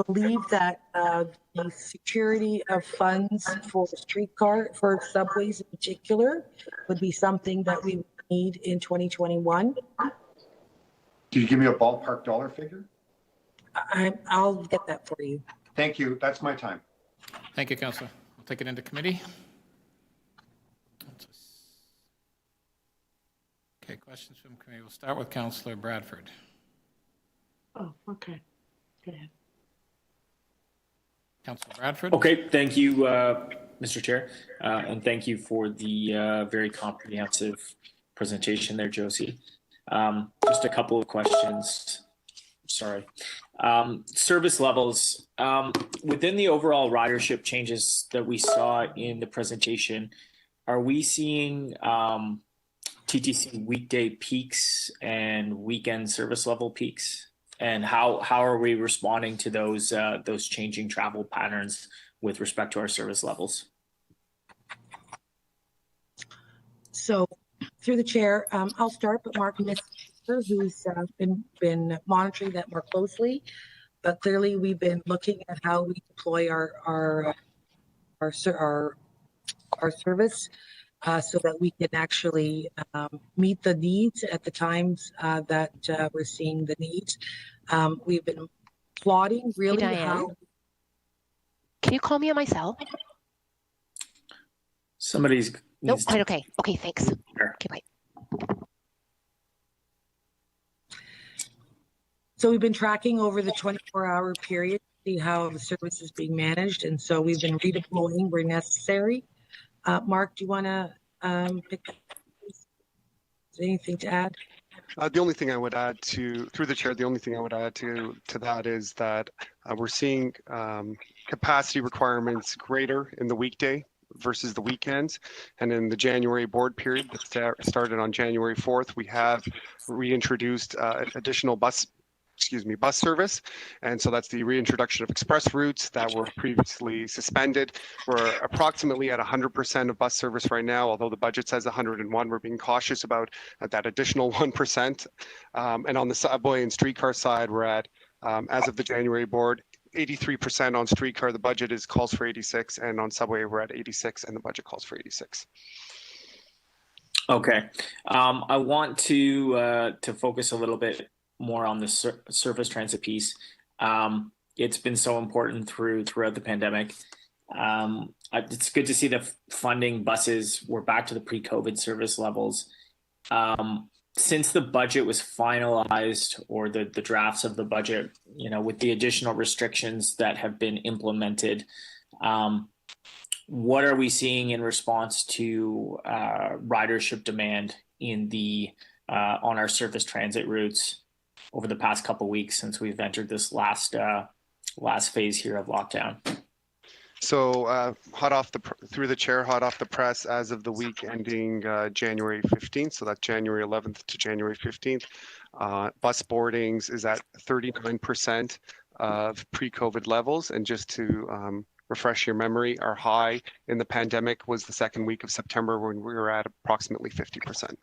believe that the security of funds for for subways in particular, would be something that we need in 2021. Can you give me a ballpark dollar figure? I'll get that for you. Thank you. That's my time. Thank you, Councillor. We'll take it into committee. Okay, questions from committee. We'll start with Councillor Bradford. Oh, okay. Go ahead. Councillor Bradford. Okay, thank you, Mr. Chair, and thank you for the very comprehensive presentation there, Josie. Just a couple of questions. Sorry. Service levels. Within the overall ridership changes that we saw in the presentation, are we seeing TTC weekday peaks and weekend service level peaks? And how are we responding to those changing travel patterns with respect to our service levels? So through the chair, I'll start, but Mark Mr. who's been monitoring that more closely. But clearly, we've been looking at how we deploy our service so that we can actually meet the needs at the times that we're seeing the needs. We've been plotting really how. Can you call me on my cell? Somebody's. Nope, quite okay. Okay, thanks. Sure. Okay, bye. So we've been tracking over the 24-hour period to see how the service is being managed, and so we've been redeploying where necessary. Mark, do you want to pick up? Is there anything to add? The only thing I would add through the chair, the only thing I would add to that is that we're seeing capacity requirements greater in the weekday versus the weekends. And in the January board period that started on January 4th, we have reintroduced additional bus service. And so that's the reintroduction of express routes that were previously suspended. We're approximately at 100% of bus service right now, although the budget says 101. We're being cautious about that additional 1%. And on the subway and streetcar side, we're at, as of the January board, 83% on streetcar. The budget calls for 86, and on subway we're at 86, and the budget calls for 86. Okay. I want to focus a little bit more on the surface transit piece. It's been so important throughout the pandemic. It's good to see the funding buses. We're back to the pre-COVID service levels. Since the budget was finalized, or the drafts of the budget, with the additional restrictions that have been implemented, what are we seeing in response to ridership demand in on our surface transit routes over the past couple of weeks since we've entered this last phase here of lockdown? So through the chair, hot off the press, as of the week ending January 15th, so that's January 11th to January 15th, bus boardings is at 39% of pre-COVID levels. And just to refresh your memory, our high in the pandemic was the second week of September, when we were at approximately 50%.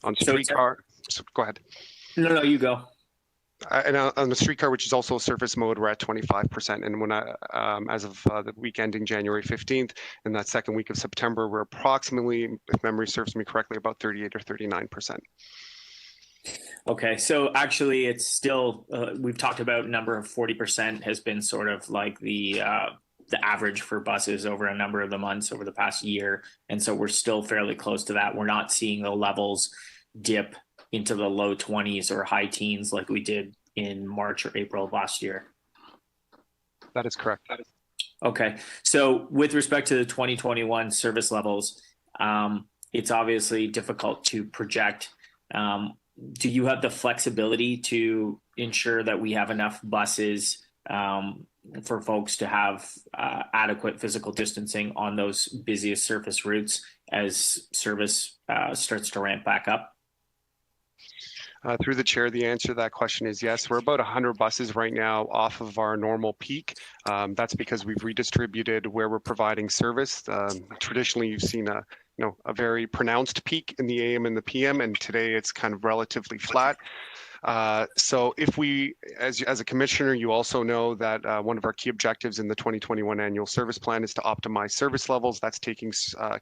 On streetcar, so go ahead. No, you go. And on the streetcar, which is also a surface mode, we're at 25%. And when as of the week ending January 15th, in that second week of September, we're approximately, if memory serves me correctly, about 38 or 39%. Okay, so actually it's still, we've talked about number of 40% has been sort of like the average for buses over a number of the months over the past year. And so we're still fairly close to that. We're not seeing the levels dip into the low 20s or high teens like we did in March or April of last year. That is correct. Okay, so with respect to the 2021 service levels, it's obviously difficult to project. Do you have the flexibility to ensure that we have enough buses for folks to have adequate physical distancing on those busiest surface routes as service starts to ramp back up? Through the chair, the answer to that question is yes. We're about 100 buses right now off of our normal peak. That's because we've redistributed where we're providing service. Traditionally, you've seen a very pronounced peak in the AM and the PM, and today it's kind of relatively flat. So if we, as a commissioner, you also know that one of our key objectives in the 2021 annual service plan is to optimize service levels. That's taking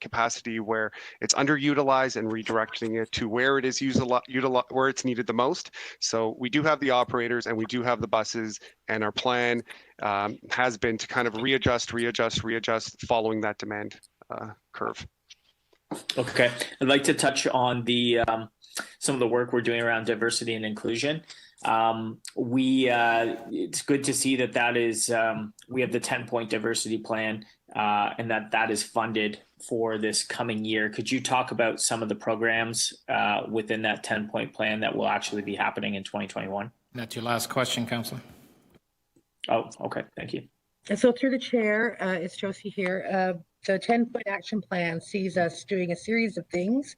capacity where it's underutilized and redirecting it to where it is where it's needed the most. So we do have the operators and we do have the buses, and our plan has been to kind of readjust following that demand curve. Okay, I'd like to touch on some of the work we're doing around diversity and inclusion. It's good to see that is we have the 10-point diversity plan and that is funded for this coming year. Could you talk about some of the programs within that 10-point plan that will actually be happening in 2021? That's your last question, Councillor. Oh, okay, thank you. And so through the chair, it's Josie here. The 10-point action plan sees us doing a series of things.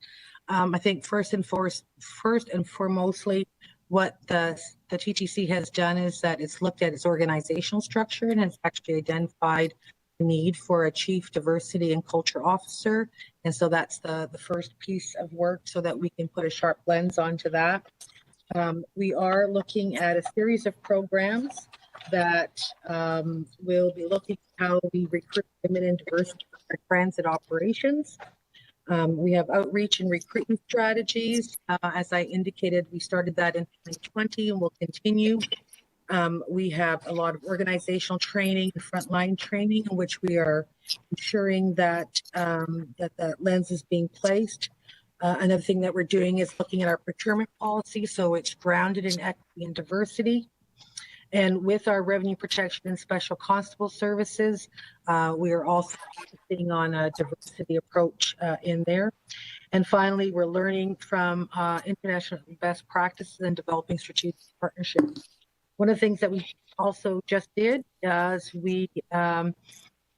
I think first and foremostly, what the TTC has done is that it's looked at its organizational structure and has actually identified the need for a chief diversity and culture officer. And so that's the first piece of work so that we can put a sharp lens onto that. We are looking at a series of programs that will be looking at how we recruit women in diversity for transit operations. We have outreach and recruitment strategies. As I indicated, we started that in 2020 and will continue. We have a lot of organizational training and frontline training in which we are ensuring that that lens is being placed. Another thing that we're doing is looking at our procurement policy, so it's grounded in equity and diversity. And with our revenue protection and special constable services, we are also focusing on a diversity approach in there. And finally, we're learning from international best practices and developing strategic partnerships. One of the things that we also just did is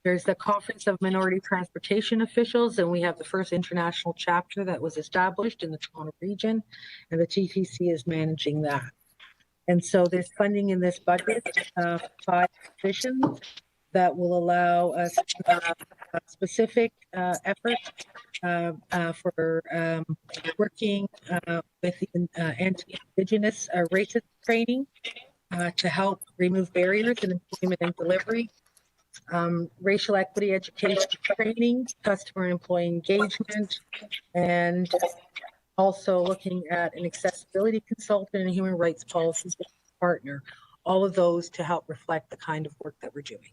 there's the Conference of Minority Transportation Officials, and we have the first international chapter that was established in the Toronto region, and the TTC is managing that. And so there's funding in this budget, 5 positions that will allow us to have a specific efforts for working with anti-Indigenous racism training to help remove barriers in employment and delivery. racial equity education training, customer and employee engagement, and also looking at an accessibility consultant and human rights policy partner. All of those to help reflect the kind of work that we're doing.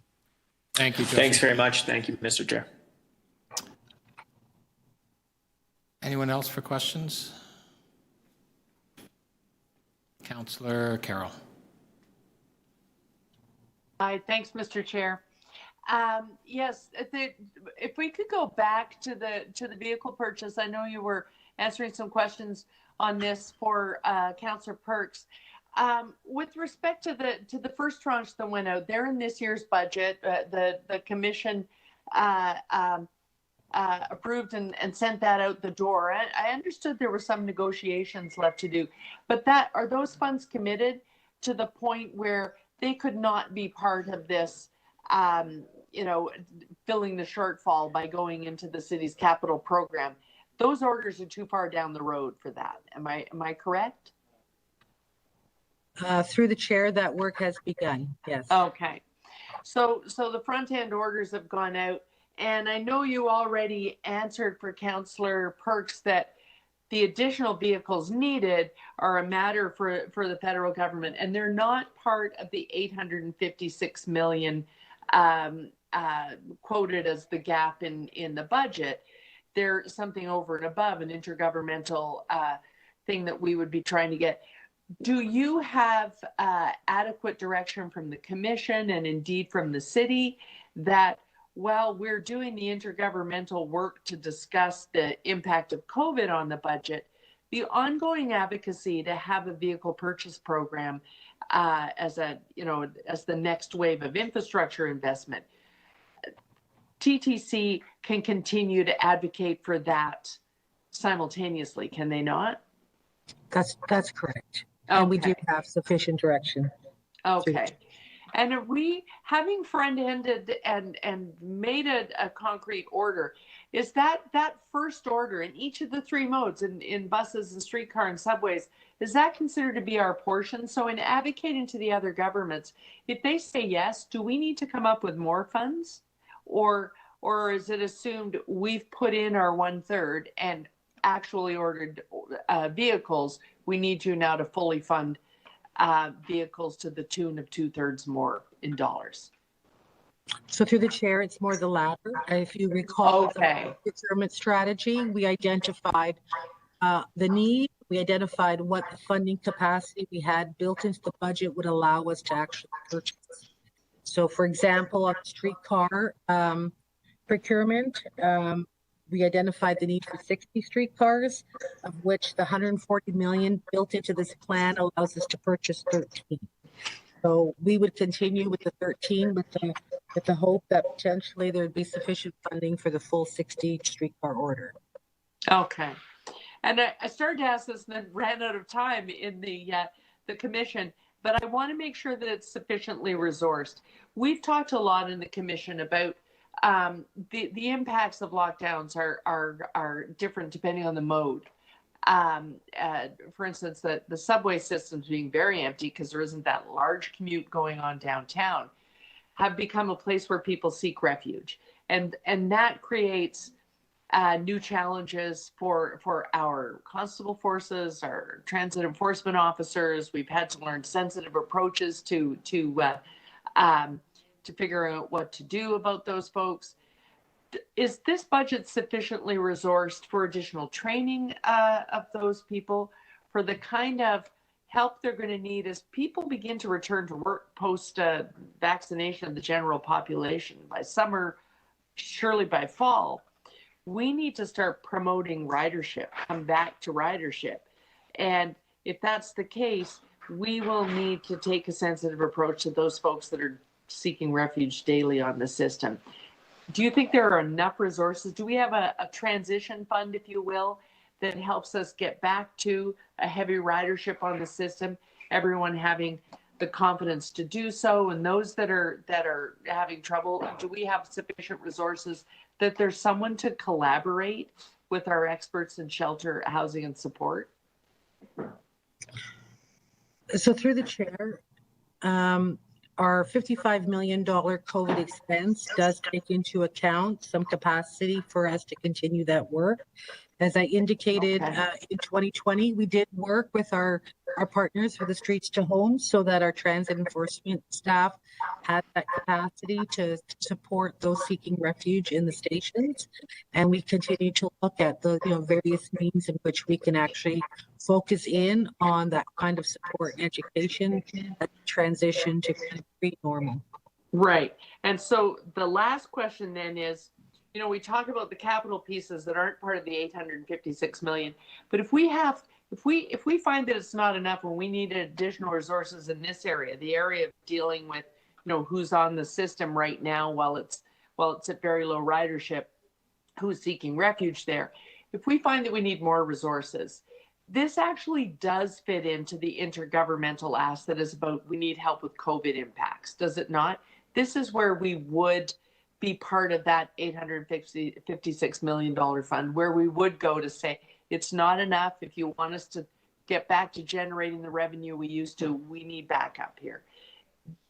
Thank you, Josie. Thanks very much. Thank you, Mr. Chair. Anyone else for questions? Councillor Carroll. Hi, thanks, Mr. Chair. Yes, if we could go back to the vehicle purchase, I know you were answering some questions on this for Councillor Perks. With respect to the first tranche that went out there in this year's budget, the commission approved and sent that out the door. I understood there were some negotiations left to do, but are those funds committed to the point where they could not be part of this, filling the shortfall by going into the city's capital program? Those orders are too far down the road for that. Am I correct? Through the chair, that work has begun. Yes. Okay. So the front end orders have gone out, and I know you already answered for Councillor Perks that the additional vehicles needed are a matter for the federal government, and they're not part of the 856 million quoted as the gap in the budget. They're something over and above an intergovernmental thing that we would be trying to get. Do you have adequate direction from the commission and indeed from the city that while we're doing the intergovernmental work to discuss the impact of COVID on the budget, the ongoing advocacy to have a vehicle purchase program as the next wave of infrastructure investment, TTC can continue to advocate for that simultaneously, can they not? That's correct. Okay. And we do have sufficient direction. Okay. And are we, having front-ended and made a concrete order, is that first order in each of the three modes, in buses and streetcar and subways, is that considered to be our portion? So in advocating to the other governments, if they say yes, do we need to come up with more funds? Or is it assumed we've put in our 1/3 and actually ordered vehicles, we need you now to fully fund vehicles to the tune of 2/3 more in dollars? So through the chair, it's more the latter. If you recall the procurement strategy, we identified the need, we identified what the funding capacity we had built into the budget would allow us to actually purchase. So for example, on streetcar procurement, we identified the need for 60 streetcars, of which the 140 million built into this plan allows us to purchase 13. So we would continue with the 13 with the hope that potentially there would be sufficient funding for the full 60 streetcar order. Okay. And I started to ask this and then ran out of time in the commission, but I want to make sure that it's sufficiently resourced. We've talked a lot in the commission about the impacts of lockdowns are different depending on the mode. For instance, the subway systems being very empty because there isn't that large commute going on downtown have become a place where people seek refuge. And that creates new challenges for our constable forces, our transit enforcement officers. We've had to learn sensitive approaches to figure out what to do about those folks. Is this budget sufficiently resourced for additional training of those people, for the kind of help they're going to need as people begin to return to work post vaccination of the general population by summer, surely by fall? We need to start promoting ridership, come back to ridership. And if that's the case, we will need to take a sensitive approach to those folks that are seeking refuge daily on the system. Do you think there are enough resources? Do we have a transition fund, if you will, that helps us get back to a heavy ridership on the system, everyone having the confidence to do so, and those that are having trouble, do we have sufficient resources that there's someone to collaborate with our experts in shelter, housing, and support? So through the chair, our $55 million COVID expense does take into account some capacity for us to continue that work. As I indicated, in 2020, we did work with our partners for the Streets to Homes so that our transit enforcement staff had that capacity to support those seeking refuge in the stations. And we continue to look at the various means in which we can actually focus in on that kind of support and education and transition to kind of pre-normal. Right. And so the last question then is, we talk about the capital pieces that aren't part of the 856 million, but if we find that it's not enough and we need additional resources in this area, the area of dealing with, who's on the system right now while it's at very low ridership, who's seeking refuge there. If we find that we need more resources, this actually does fit into the intergovernmental ask that is about we need help with COVID impacts, does it not? This is where we would be part of that $856 million fund, where we would go to say, it's not enough. If you want us to get back to generating the revenue we used to, we need backup here.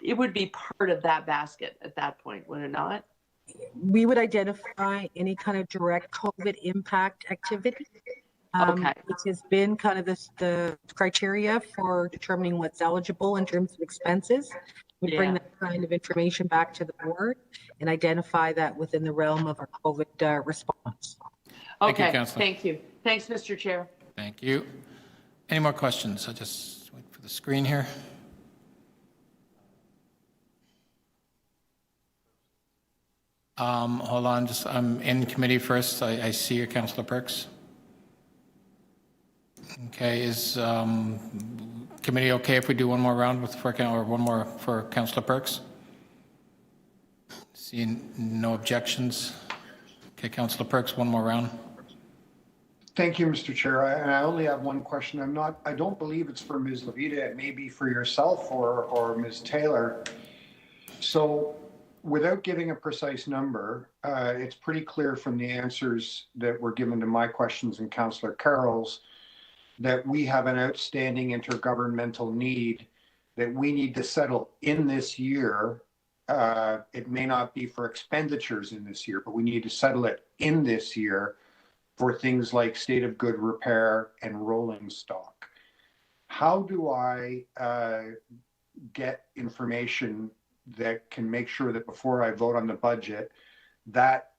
It would be part of that basket at that point, would it not? We would identify any kind of direct COVID impact activity, which has been kind of the criteria for determining what's eligible in terms of expenses. We bring that kind of information back to the board and identify that within the realm of our COVID response. Okay, Thank you, Councillor. thank you. Thanks, Mr. Chair. Thank you. Any more questions? I'll just wait for the screen here. Hold on, I'm in committee first. I see you, Councillor Perks. Okay, is committee okay if we do one more round or one more for Councillor Perks? Seeing no objections. Okay, Councillor Perks, one more round. Thank you, Mr. Chair. I only have one question. I don't believe it's for Ms. Levita. It may be for yourself or Ms. Taylor. So without giving a precise number, it's pretty clear from the answers that were given to my questions and Councillor Carroll's that we have an outstanding intergovernmental need that we need to settle in this year. It may not be for expenditures in this year, but we need to settle it in this year for things like state of good repair and rolling stock. How do I get information that can make sure that before I vote on the budget, that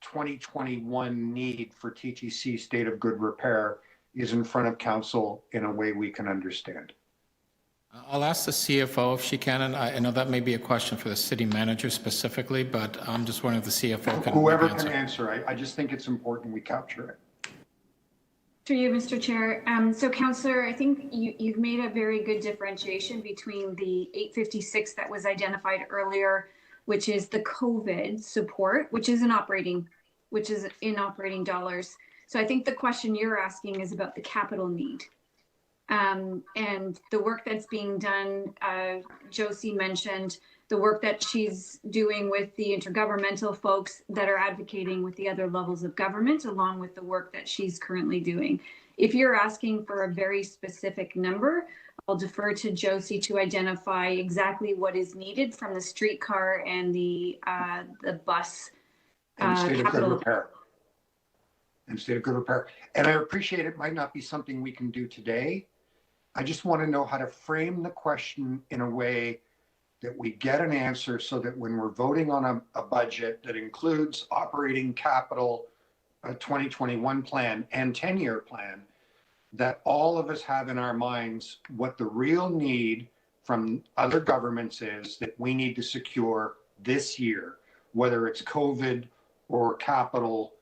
2021 need for TTC state of good repair is in front of council in a way we can understand? I'll ask the CFO if she can, and I know that may be a question for the city manager specifically, but I'm just wondering if the CFO can Whoever answer. can answer, I just think it's important we capture it. Through you, Mr. Chair. So, Councillor, I think you've made a very good differentiation between the 856 that was identified earlier, which is the COVID support, which is in operating dollars. So I think the question you're asking is about the capital need. And the work that's being done, Josie mentioned the work that she's doing with the intergovernmental folks that are advocating with the other levels of government, along with the work that she's currently doing. If you're asking for a very specific number, I'll defer to Josie to identify exactly what is needed from the streetcar and the bus capital repair. And state of good repair. And I appreciate it might not be something we can do today. I just want to know how to frame the question in a way that we get an answer so that when we're voting on a budget that includes operating capital, a 2021 plan and 10-year plan, that all of us have in our minds what the real need from other governments is that we need to secure this year, whether it's COVID or capital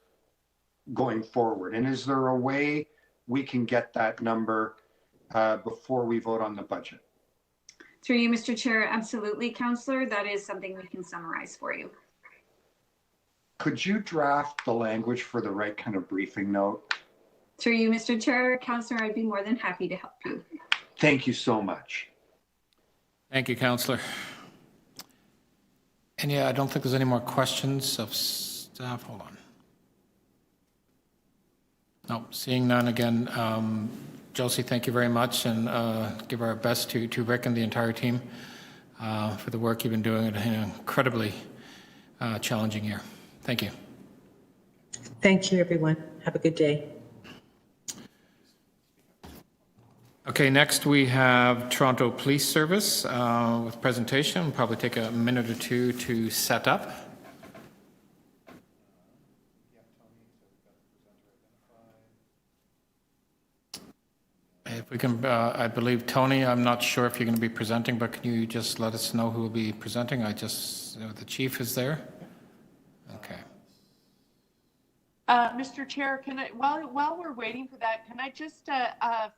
going forward. And is there a way we can get that number before we vote on the budget? Through you, Mr. Chair, absolutely, Councillor. That is something we can summarize for you. Could you draft the language for the right kind of briefing note? Through you, Mr. Chair, Councillor, I'd be more than happy to help you. Thank you so much. Thank you, Councillor. And yeah, I don't think there's any more questions of staff. Hold on. No, seeing none again. Josie, thank you very much, and give our best to Rick and the entire team. for the work you've been doing in an incredibly challenging year. Thank you. Thank you, everyone. Have a good day. Okay, next we have Toronto Police Service with presentation. We'll probably take a minute or two to set up. If we can, I believe, Tony, I'm not sure if you're going to be presenting, but can you just let us know who will be presenting? The chief is there. Okay. Mr. Chair, can I, while we're waiting for that, can I just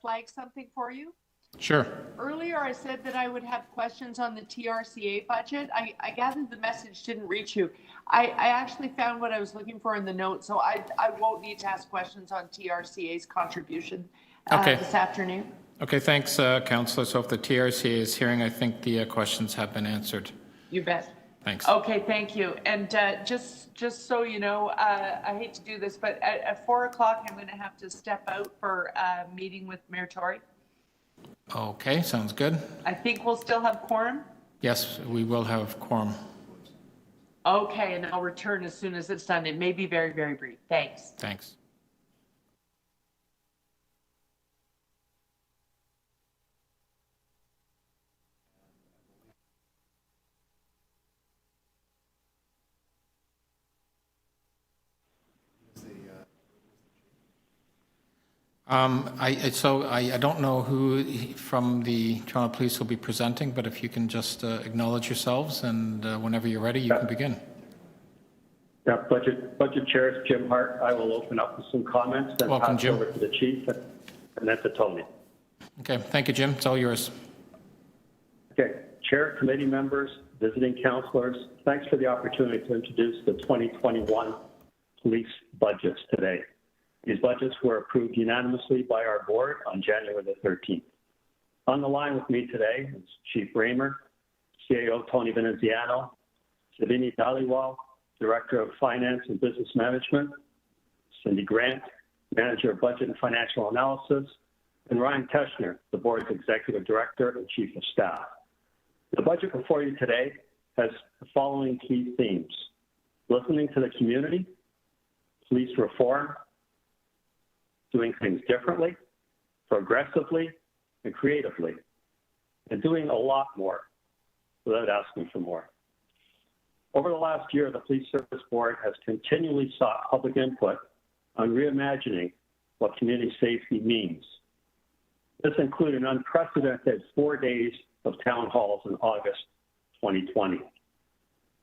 flag something for you? Sure. Earlier, I said that I would have questions on the TRCA budget. I gathered the message didn't reach you. I actually found what I was looking for in the notes, so I won't need to ask questions on TRCA's contribution this afternoon. Okay, thanks, Councillor. So if the TRCA is hearing, I think the questions have been answered. You bet. Thanks. Okay, thank you. And just so you know, I hate to do this, but at 4 o'clock, I'm going to have to step out for a meeting with Mayor Tory. Okay, sounds good. I think we'll still have quorum. Yes, we will have quorum. Okay, and I'll return as soon as it's done. It may be very, very brief. Thanks. Thanks. I don't know who from the Toronto Police will be presenting, but if you can just acknowledge yourselves, and whenever you're ready, you can begin. Yeah, Budget Chair, Jim Hart. I will open up with some comments, then Welcome, pass Jim. over to the Chief, and then to Tony. Okay, thank you, Jim. It's all yours. Okay, Chair, committee members, visiting councillors, thanks for the opportunity to introduce the 2021 police budgets today. These budgets were approved unanimously by our board on January the 13th. On the line with me today is Chief Raymer, CAO Tony Veneziano, Savini Dhaliwal, Director of Finance and Business Management, Cindy Grant, Manager of Budget and Financial Analysis, and Ryan Teschner, the board's Executive Director and Chief of Staff. The budget before you today has the following key themes: listening to the community, police reform, doing things differently, progressively, and creatively, and doing a lot more without asking for more. Over the last year, the Police Service Board has continually sought public input on reimagining what community safety means. This included an unprecedented 4 days of town halls in August 2020.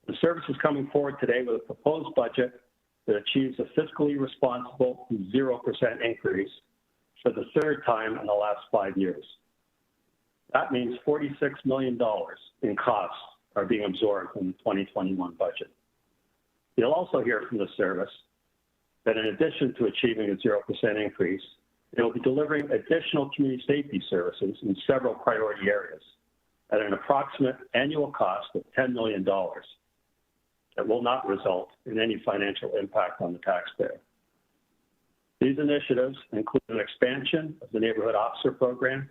The service is coming forward today with a proposed budget that achieves a fiscally responsible 0% increase for the third time in the last 5 years. That means $46 million in costs are being absorbed in the 2021 budget. You'll also hear from the service that in addition to achieving a 0% increase, it will be delivering additional community safety services in several priority areas at an approximate annual cost of $10 million. That will not result in any financial impact on the taxpayer. These initiatives include an expansion of the Neighborhood Officer Program,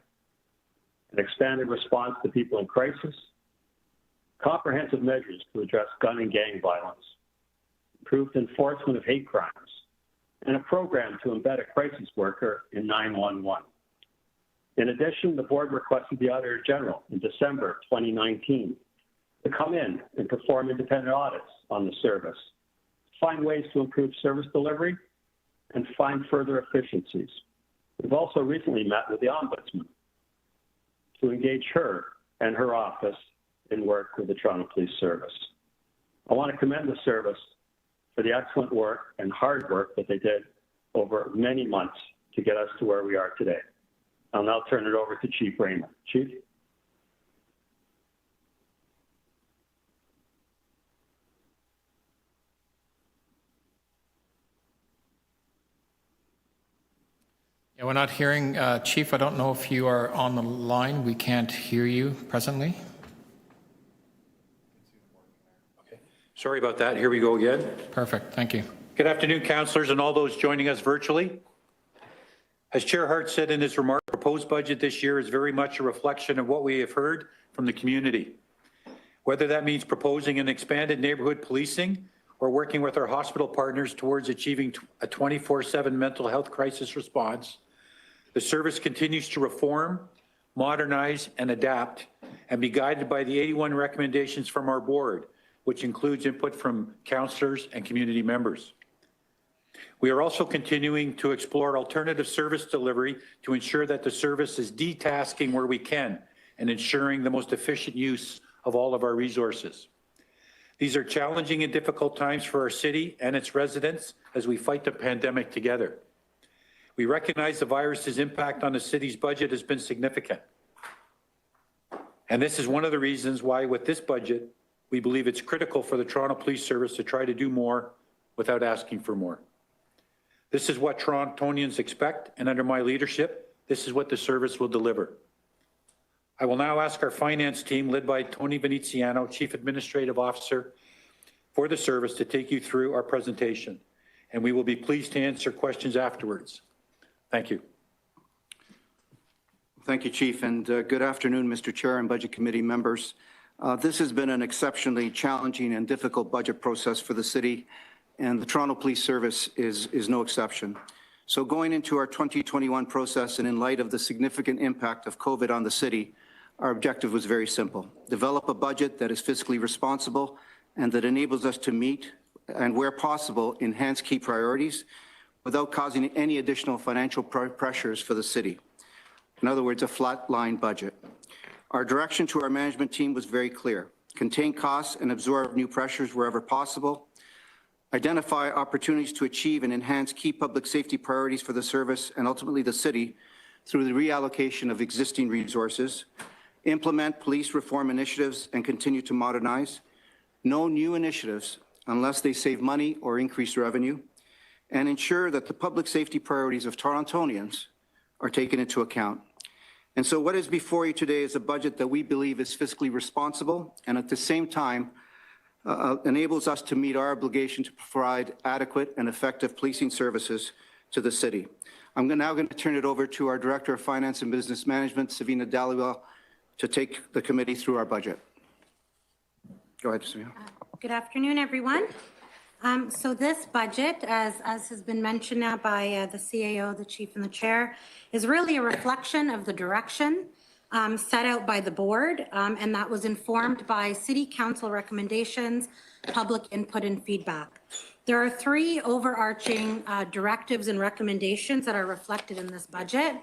an expanded response to people in crisis, comprehensive measures to address gun and gang violence, improved enforcement of hate crimes, and a program to embed a crisis worker in 911. In addition, the board requested the Auditor General in December 2019 to come in and perform independent audits on the service, find ways to improve service delivery, and find further efficiencies. We've also recently met with the Ombudsman to engage her and her office in work with the Toronto Police Service. I want to commend the service for the excellent work and hard work that they did over many months to get us to where we are today. I'll now turn it over to Chief Raymer. Chief? Yeah, we're not hearing, Chief, I don't know if you are on the line. We can't hear you presently. Okay. Sorry about that. Here we go again. Perfect. Thank you. Good afternoon, councillors and all those joining us virtually. As Chair Hart said in his remark, the proposed budget this year is very much a reflection of what we have heard from the community. whether that means proposing an expanded neighborhood policing or working with our hospital partners towards achieving a 24/7 mental health crisis response. The service continues to reform, modernize, and adapt, and be guided by the 81 recommendations from our board, which includes input from councillors and community members. We are also continuing to explore alternative service delivery to ensure that the service is detasking where we can and ensuring the most efficient use of all of our resources. These are challenging and difficult times for our city and its residents as we fight the pandemic together. We recognize the virus's impact on the city's budget has been significant. And this is one of the reasons why with this budget, we believe it's critical for the Toronto Police Service to try to do more without asking for more. This is what Torontonians expect, and under my leadership, this is what the service will deliver. I will now ask our finance team, led by Tony Veneziano, Chief Administrative Officer for the service, to take you through our presentation, and we will be pleased to answer questions afterwards. Thank you. Thank you, Chief, and good afternoon, Mr. Chair and Budget Committee members. This has been an exceptionally challenging and difficult budget process for the city, and the Toronto Police Service is no exception. So going into our 2021 process and in light of the significant impact of COVID on the city, our objective was very simple: develop a budget that is fiscally responsible and that enables us to meet and, where possible, enhance key priorities without causing any additional financial pressures for the city. In other words, a flat-line budget. Our direction to our management team was very clear: contain costs and absorb new pressures wherever possible, identify opportunities to achieve and enhance key public safety priorities for the service and ultimately the city through the reallocation of existing resources, implement police reform initiatives and continue to modernize, no new initiatives unless they save money or increase revenue, and ensure that the public safety priorities of Torontonians are taken into account. And so what is before you today is a budget that we believe is fiscally responsible and at the same time enables us to meet our obligation to provide adequate and effective policing services to the city. I'm now going to turn it over to our Director of Finance and Business Management, Savina Dhaliwal, to take the committee through our budget. Go ahead, Savina. Good afternoon, everyone. So this budget, as has been mentioned now by the CAO, the Chief and the Chair, is really a reflection of the direction set out by the board, and that was informed by City Council recommendations, public input and feedback. There are three overarching directives and recommendations that are reflected in this budget.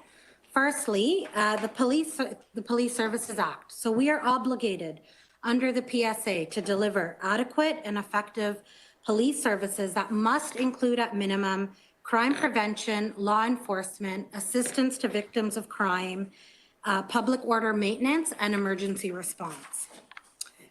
Firstly, the Police Services Act. So we are obligated under the PSA to deliver adequate and effective police services that must include at minimum crime prevention, law enforcement, assistance to victims of crime, public order maintenance, and emergency response.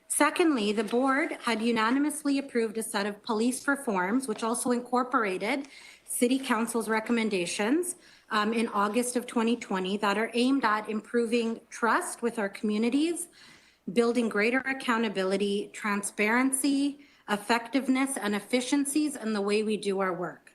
Secondly, the board had unanimously approved a set of police reforms, which also incorporated City Council's recommendations in August of 2020 that are aimed at improving trust with our communities, building greater accountability, transparency, effectiveness, and efficiencies in the way we do our work.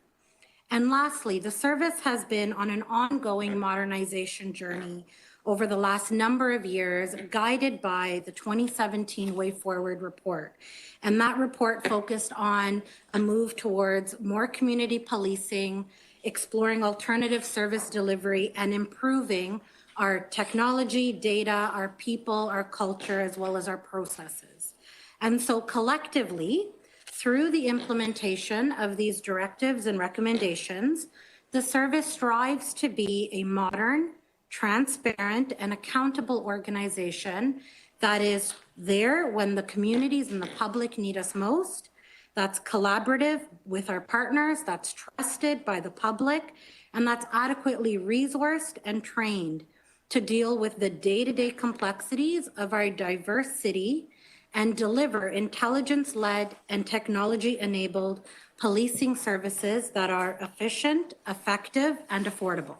And lastly, the service has been on an ongoing modernization journey over the last number of years, guided by the 2017 Way Forward report. And that report focused on a move towards more community policing, exploring alternative service delivery, and improving our technology, data, our people, our culture, as well as our processes. And so collectively, through the implementation of these directives and recommendations, the service strives to be a modern, transparent, and accountable organization that is there when the communities and the public need us most, that's collaborative with our partners, that's trusted by the public, and that's adequately resourced and trained to deal with the day-to-day complexities of our diverse city and deliver intelligence-led and technology-enabled policing services that are efficient, effective, and affordable.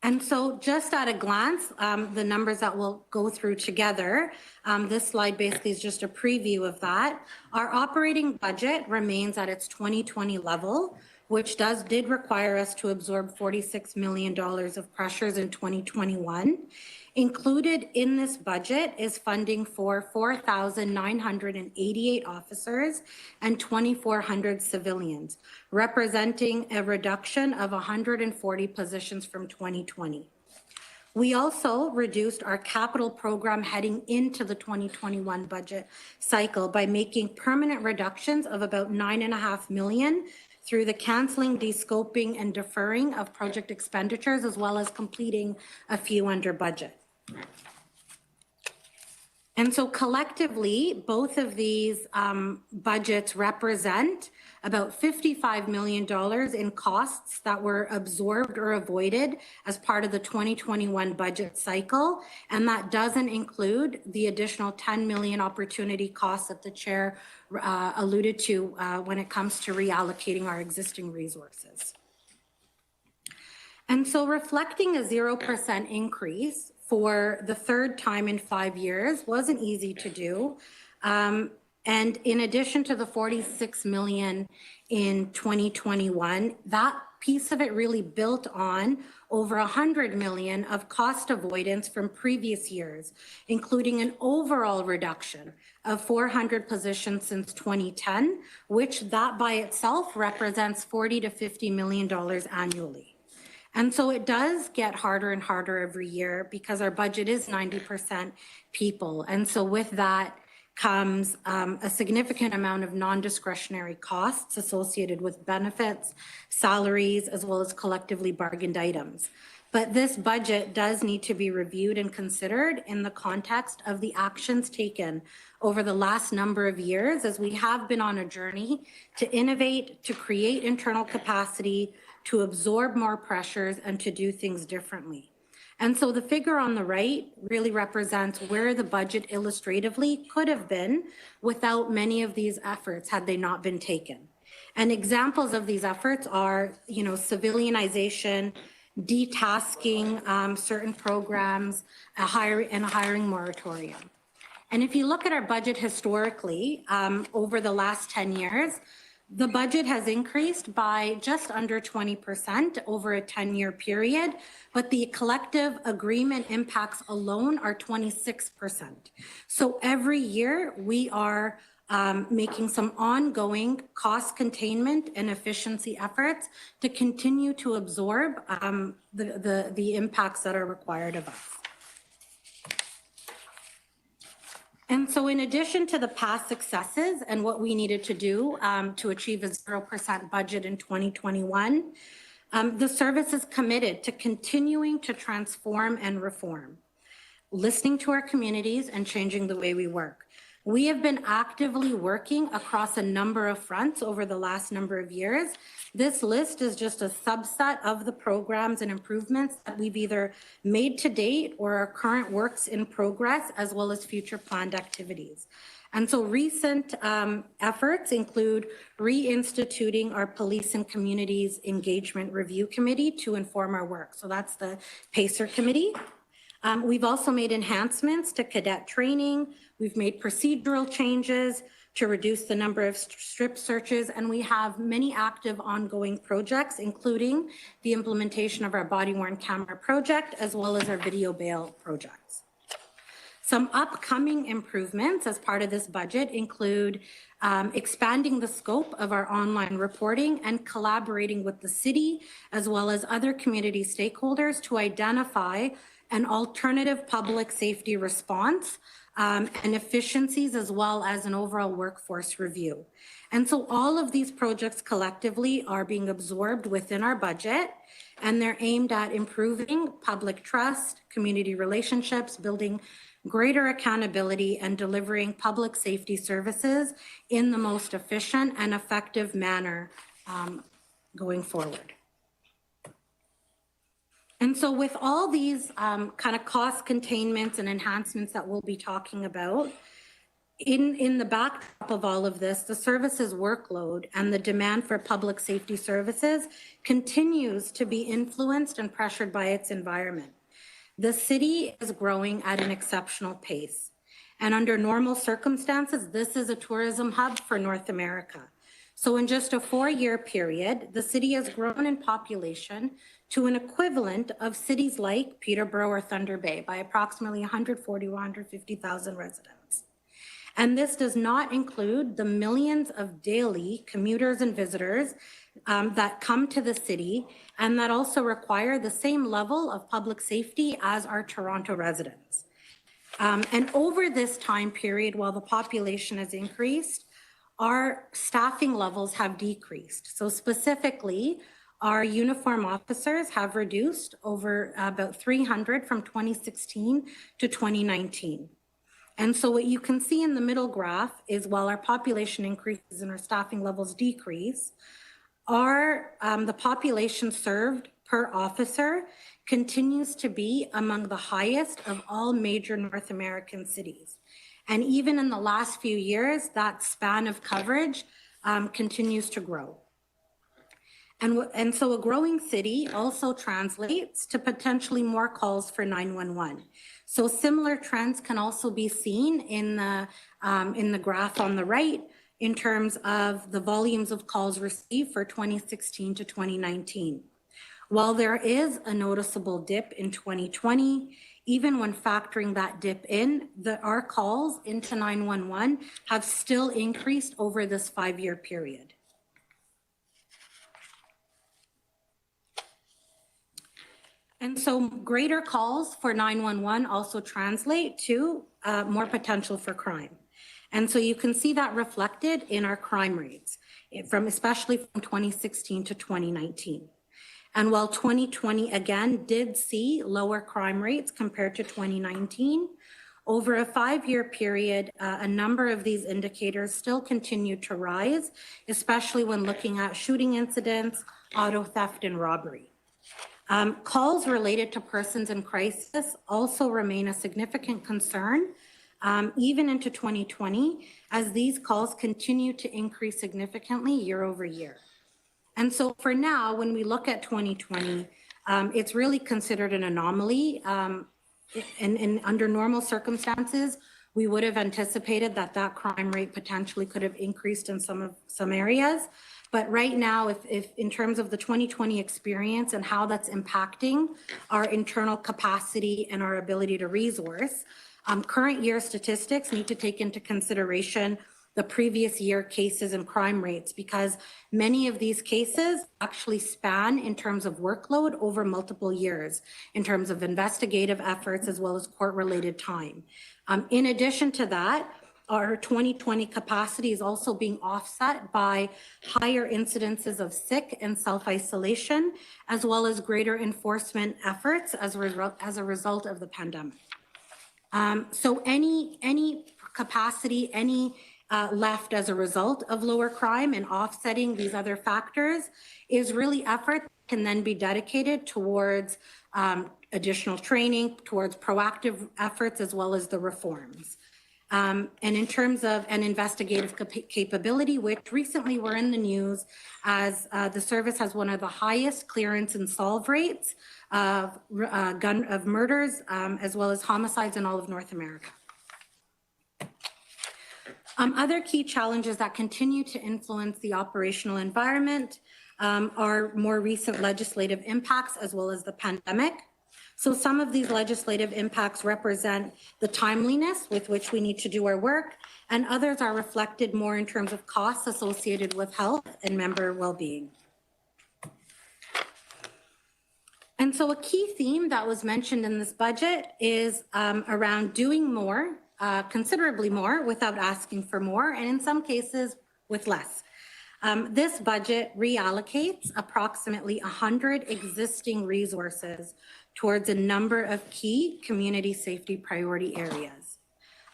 And so just at a glance, the numbers that we'll go through together, this slide basically is just a preview of that. Our operating budget remains at its 2020 level, which did require us to absorb $46 million of pressures in 2021. Included in this budget is funding for 4,988 officers and 2,400 civilians, representing a reduction of 140 positions from 2020. We also reduced our capital program heading into the 2021 budget cycle by making permanent reductions of about $9.5 million through the canceling, descoping, and deferring of project expenditures, as well as completing a few under budget. And so collectively, both of these budgets represent about $55 million in costs that were absorbed or avoided as part of the 2021 budget cycle. And that doesn't include the additional $10 million opportunity costs that the chair alluded to when it comes to reallocating our existing resources. And so reflecting a 0% increase for the third time in 5 years wasn't easy to do. And in addition to the 46 million in 2021, that piece of it really built on over 100 million of cost avoidance from previous years, including an overall reduction of 400 positions since 2010, which that by itself represents 40 to 50 million dollars annually. And so it does get harder and harder every year because our budget is 90% people. And so with that comes a significant amount of non-discretionary costs associated with benefits, salaries, as well as collectively bargained items. But this budget does need to be reviewed and considered in the context of the actions taken over the last number of years, as we have been on a journey to innovate, to create internal capacity, to absorb more pressures, and to do things differently. And so the figure on the right really represents where the budget illustratively could have been without many of these efforts had they not been taken. And examples of these efforts are, civilianization, detasking certain programs, a hiring moratorium. And if you look at our budget historically, over the last 10 years, the budget has increased by just under 20% over a 10-year period, but the collective agreement impacts alone are 26%. So every year we are making some ongoing cost containment and efficiency efforts to continue to absorb the impacts that are required of us. And so in addition to the past successes and what we needed to do to achieve a 0% budget in 2021, the service is committed to continuing to transform and reform, listening to our communities and changing the way we work. We have been actively working across a number of fronts over the last number of years. This list is just a subset of the programs and improvements that we've either made to date or are current works in progress, as well as future planned activities. And so recent efforts include reinstituting our Police and Communities Engagement Review Committee to inform our work. So that's the PACER committee. We've also made enhancements to cadet training. We've made procedural changes to reduce the number of strip searches, and we have many active ongoing projects, including the implementation of our body-worn camera project, as well as our video bail projects. Some upcoming improvements as part of this budget include expanding the scope of our online reporting and collaborating with the city, as well as other community stakeholders to identify an alternative public safety response and efficiencies, as well as an overall workforce review. And so all of these projects collectively are being absorbed within our budget, and they're aimed at improving public trust, community relationships, building greater accountability, and delivering public safety services in the most efficient and effective manner going forward. And so with all these kind of cost containments and enhancements that we'll be talking about, in the backdrop of all of this, the services workload and the demand for public safety services continues to be influenced and pressured by its environment. The city is growing at an exceptional pace. And under normal circumstances, this is a tourism hub for North America. So in just a 4-year period, the city has grown in population to an equivalent of cities like Peterborough or Thunder Bay by approximately 140 to 150,000 residents. And this does not include the millions of daily commuters and visitors that come to the city and that also require the same level of public safety as our Toronto residents. And over this time period, while the population has increased, our staffing levels have decreased. So specifically, our uniform officers have reduced over about 300 from 2016 to 2019. And so what you can see in the middle graph is while our population increases and our staffing levels decrease, the population served per officer continues to be among the highest of all major North American cities. And even in the last few years, that span of coverage continues to grow. And so a growing city also translates to potentially more calls for 911. So similar trends can also be seen in the graph on the right in terms of the volumes of calls received for 2016 to 2019. While there is a noticeable dip in 2020, even when factoring that dip in, our calls into 911 have still increased over this 5-year period. And so greater calls for 911 also translate to more potential for crime. And so you can see that reflected in our crime rates, especially from 2016 to 2019. And while 2020 again did see lower crime rates compared to 2019, over a 5-year period, a number of these indicators still continue to rise, especially when looking at shooting incidents, auto theft, and robbery. Calls related to persons in crisis also remain a significant concern, even into 2020, as these calls continue to increase significantly year over year. And so for now, when we look at 2020, it's really considered an anomaly. And under normal circumstances, we would have anticipated that crime rate potentially could have increased in some areas. But right now, if in terms of the 2020 experience and how that's impacting our internal capacity and our ability to resource, current year statistics need to take into consideration the previous year cases and crime rates, because many of these cases actually span in terms of workload over multiple years, in terms of investigative efforts as well as court-related time. In addition to that, our 2020 capacity is also being offset by higher incidences of sick and self-isolation, as well as greater enforcement efforts as a result of the pandemic. So any capacity, left as a result of lower crime and offsetting these other factors is really effort that can then be dedicated towards additional training, towards proactive efforts, as well as the reforms. And in terms of an investigative capability, which recently were in the news as the service has one of the highest clearance and solve rates of murders, as well as homicides in all of North America. Other key challenges that continue to influence the operational environment are more recent legislative impacts as well as the pandemic. So some of these legislative impacts represent the timeliness with which we need to do our work, and others are reflected more in terms of costs associated with health and member well-being. And so a key theme that was mentioned in this budget is around doing more, considerably more without asking for more, and in some cases with less. This budget reallocates approximately 100 existing resources towards a number of key community safety priority areas.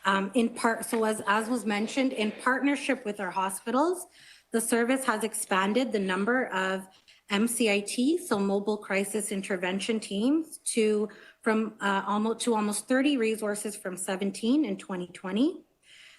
So as was mentioned, in partnership with our hospitals, the service has expanded the number of MCIT, so mobile crisis intervention teams, to almost 30 resources from 17 in 2020.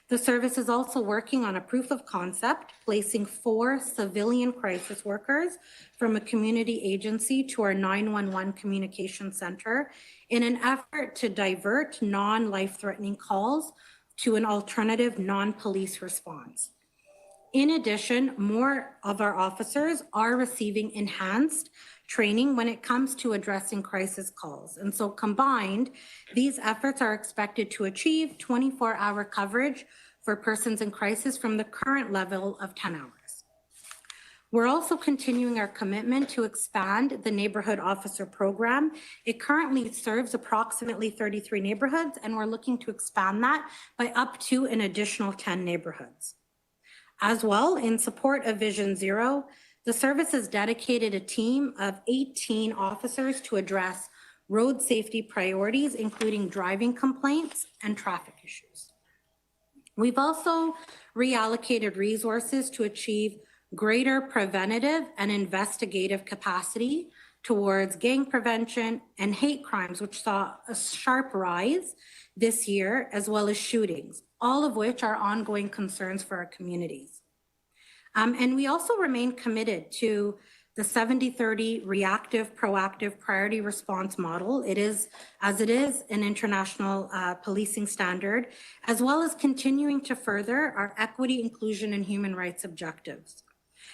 The service is also working on a proof of concept, placing 4 civilian crisis workers from a community agency to our 911 communication center in an effort to divert non-life-threatening calls to an alternative non-police response. In addition, more of our officers are receiving enhanced training when it comes to addressing crisis calls. And so combined, these efforts are expected to achieve 24-hour coverage for persons in crisis from the current level of 10 hours. We're also continuing our commitment to expand the neighborhood officer program. It currently serves approximately 33 neighborhoods, and we're looking to expand that by up to an additional 10 neighborhoods. As well, in support of Vision Zero, the service has dedicated a team of 18 officers to address road safety priorities, including driving complaints and traffic issues. We've also reallocated resources to achieve greater preventative and investigative capacity towards gang prevention and hate crimes, which saw a sharp rise this year, as well as shootings, all of which are ongoing concerns for our communities. And we also remain committed to the 70-30 reactive proactive priority response model. It is an international policing standard, as well as continuing to further our equity, inclusion, and human rights objectives.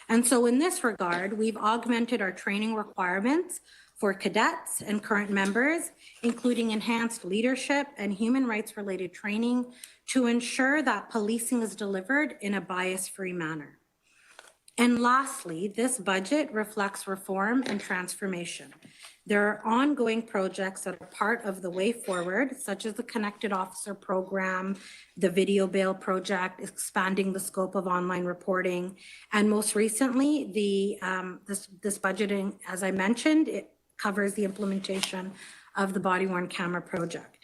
And so in this regard, we've augmented our training requirements for cadets and current members, including enhanced leadership and human rights related training to ensure that policing is delivered in a bias-free manner. And lastly, this budget reflects reform and transformation. There are ongoing projects that are part of the way forward, such as the Connected Officer Program, the Video Bail Project, expanding the scope of online reporting, and most recently, this budgeting, as I mentioned, it covers the implementation of the Body-Worn Camera Project.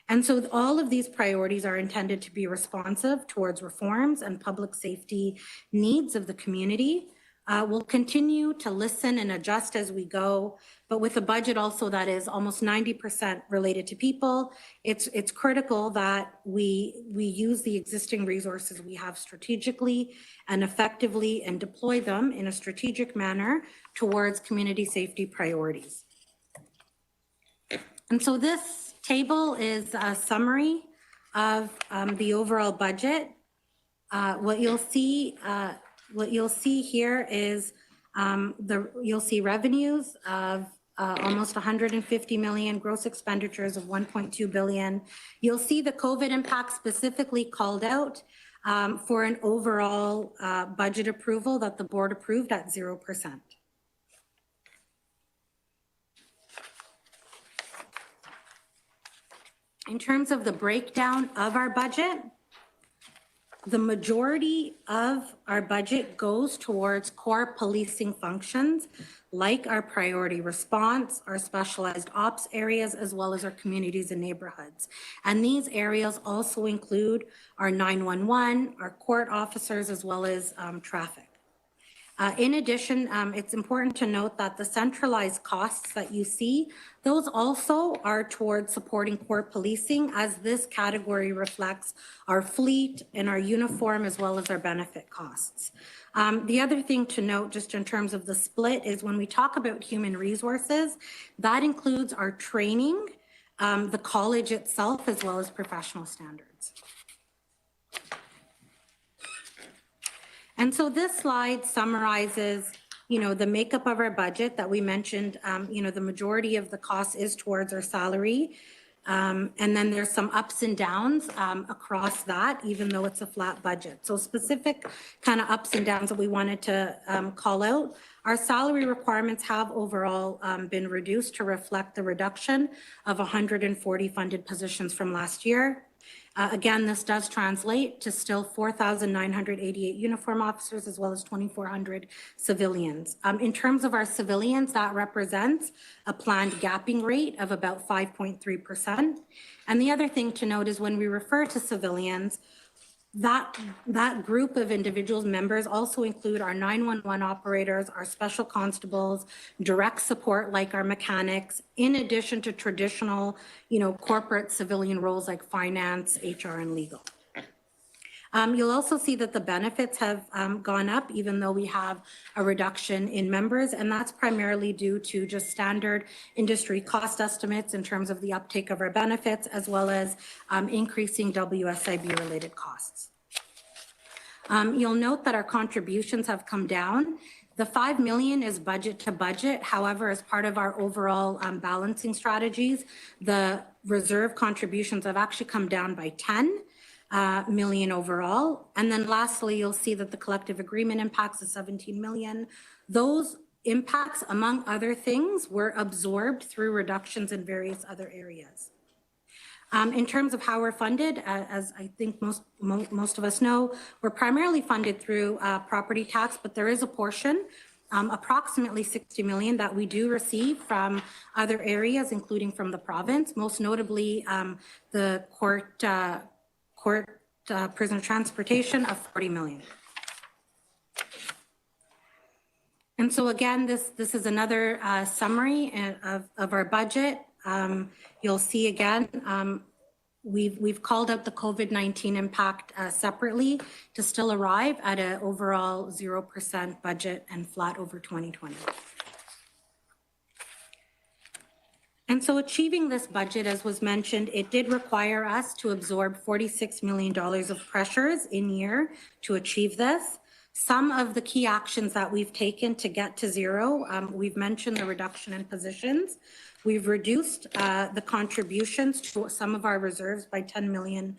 And so all of these priorities are intended to be responsive towards reforms and public safety needs of the community. We'll continue to listen and adjust as we go, but with a budget also that is almost 90% related to people, it's critical that we use the existing resources we have strategically and effectively and deploy them in a strategic manner towards community safety priorities. And so this table is a summary of the overall budget. What you'll see here is you'll see revenues of almost 150 million, gross expenditures of 1.2 billion. You'll see the COVID impact specifically called out for an overall budget approval that the board approved at 0%. In terms of the breakdown of our budget, the majority of our budget goes towards core policing functions like our priority response, our specialized ops areas, as well as our communities and neighborhoods. And these areas also include our 911, our court officers, as well as traffic. In addition, it's important to note that the centralized costs that you see, those also are towards supporting core policing, as this category reflects our fleet and our uniform as well as our benefit costs. The other thing to note, just in terms of the split, is when we talk about human resources, that includes our training, the college itself, as well as professional standards. And so this slide summarizes, the makeup of our budget that we mentioned. The majority of the cost is towards our salary. And then there's some ups and downs across that, even though it's a flat budget. So specific kind of ups and downs that we wanted to call out. Our salary requirements have overall been reduced to reflect the reduction of 140 funded positions from last year. Again, this does translate to still 4,988 uniform officers as well as 2,400 civilians. In terms of our civilians, that represents a planned gapping rate of about 5.3%. And the other thing to note is when we refer to civilians, that group of individuals, members, also include our 911 operators, our special constables, direct support like our mechanics, in addition to traditional, corporate civilian roles like finance, HR, and legal. You'll also see that the benefits have gone up, even though we have a reduction in members, and that's primarily due to just standard industry cost estimates in terms of the uptake of our benefits, as well as increasing WSIB-related costs. You'll note that our contributions have come down. The 5 million is budget to budget. However, as part of our overall balancing strategies, the reserve contributions have actually come down by 10 million overall. And then lastly, you'll see that the collective agreement impacts of 17 million. Those impacts, among other things, were absorbed through reductions in various other areas. In terms of how we're funded, as I think most of us know, we're primarily funded through property tax, but there is a portion, approximately 60 million, that we do receive from other areas, including from the province, most notably the court prisoner transportation of 40 million. And so again, this is another summary of our budget. You'll see again, we've called out the COVID-19 impact separately to still arrive at an overall 0% budget and flat over 2020. And so achieving this budget, as was mentioned, it did require us to absorb $46 million of pressures in year to achieve this. Some of the key actions that we've taken to get to zero, we've mentioned the reduction in positions. We've reduced the contributions to some of our reserves by $10 million.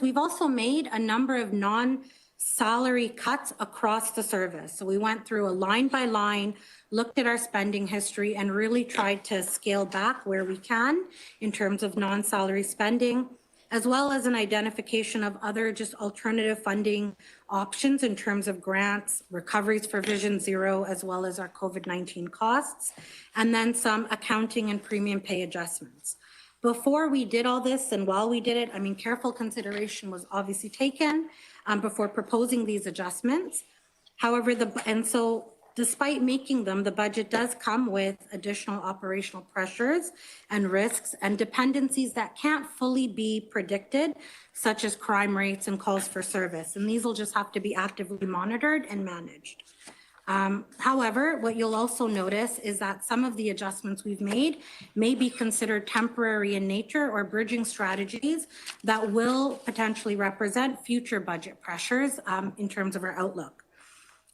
We've also made a number of non-salary cuts across the service. So we went through a line by line, looked at our spending history, and really tried to scale back where we can in terms of non-salary spending, as well as an identification of other just alternative funding options in terms of grants, recoveries for Vision Zero, as well as our COVID-19 costs, and then some accounting and premium pay adjustments. Before we did all this, and while we did it, I mean, careful consideration was obviously taken before proposing these adjustments. However, despite making them, the budget does come with additional operational pressures and risks and dependencies that can't fully be predicted, such as crime rates and calls for service. And these will just have to be actively monitored and managed. However, what you'll also notice is that some of the adjustments we've made may be considered temporary in nature or bridging strategies that will potentially represent future budget pressures in terms of our outlook.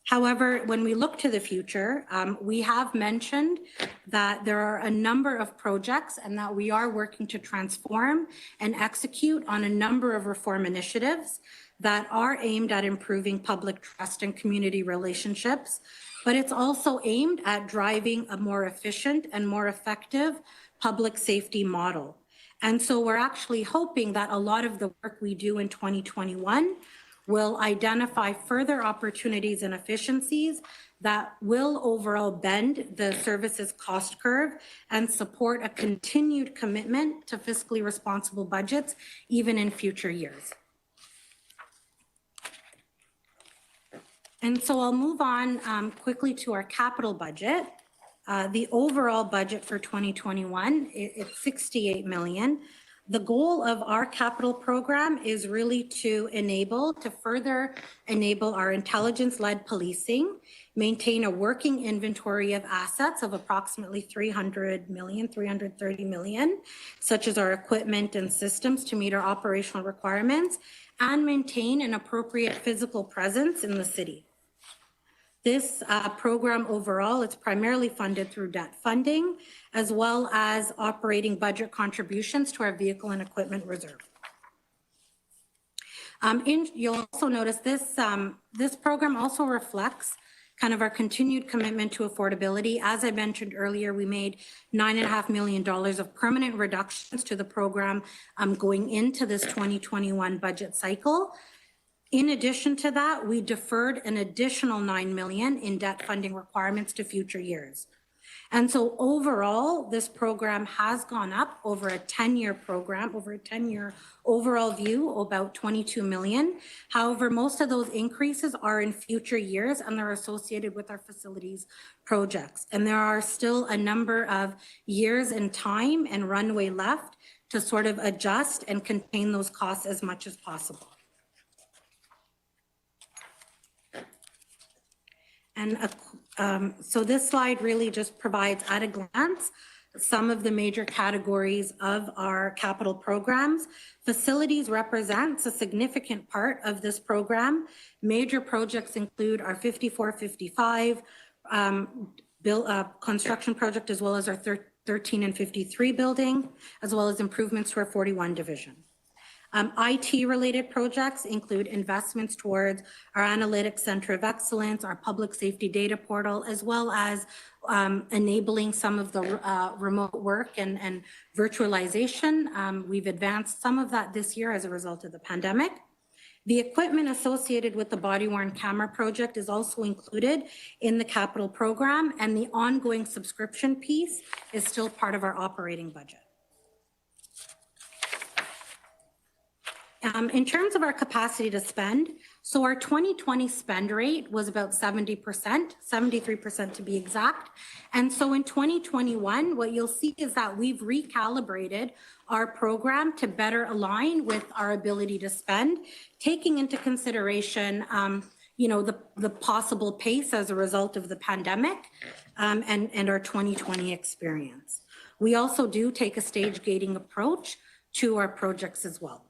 However, when we look to the future, we have mentioned that there are a number of projects and that we are working to transform and execute on a number of reform initiatives that are aimed at improving public trust and community relationships, but it's also aimed at driving a more efficient and more effective public safety model. And so we're actually hoping that a lot of the work we do in 2021 will identify further opportunities and efficiencies that will overall bend the services cost curve and support a continued commitment to fiscally responsible budgets, even in future years. And so I'll move on quickly to our capital budget. The overall budget for 2021, it's 68 million. The goal of our capital program is really to further enable our intelligence-led policing, maintain a working inventory of assets of approximately 300 million, 330 million, such as our equipment and systems to meet our operational requirements, and maintain an appropriate physical presence in the city. This program overall, it's primarily funded through debt funding, as well as operating budget contributions to our vehicle and equipment reserve. You'll also notice this program also reflects kind of our continued commitment to affordability. As I mentioned earlier, we made $9.5 million of permanent reductions to the program going into this 2021 budget cycle. In addition to that, we deferred an additional 9 million in debt funding requirements to future years. And so overall, this program has gone up over a 10-year program, over a 10-year overall view, about 22 million. However, most of those increases are in future years and they're associated with our facilities projects. And there are still a number of years in time and runway left to sort of adjust and contain those costs as much as possible. And so this slide really just provides at a glance some of the major categories of our capital programs. Facilities represents a significant part of this program. Major projects include our 5455 construction project, as well as our 13 and 53 building, as well as improvements to our 41 division. IT-related projects include investments towards our Analytics Center of Excellence, our Public Safety Data Portal, as well as enabling some of the remote work and virtualization. We've advanced some of that this year as a result of the pandemic. The equipment associated with the body-worn camera project is also included in the capital program, and the ongoing subscription piece is still part of our operating budget. In terms of our capacity to spend, so our 2020 spend rate was about 70%, 73% to be exact. And so in 2021, what you'll see is that we've recalibrated our program to better align with our ability to spend, taking into consideration the possible pace as a result of the pandemic and our 2020 experience. We also do take a stage gating approach to our projects as well.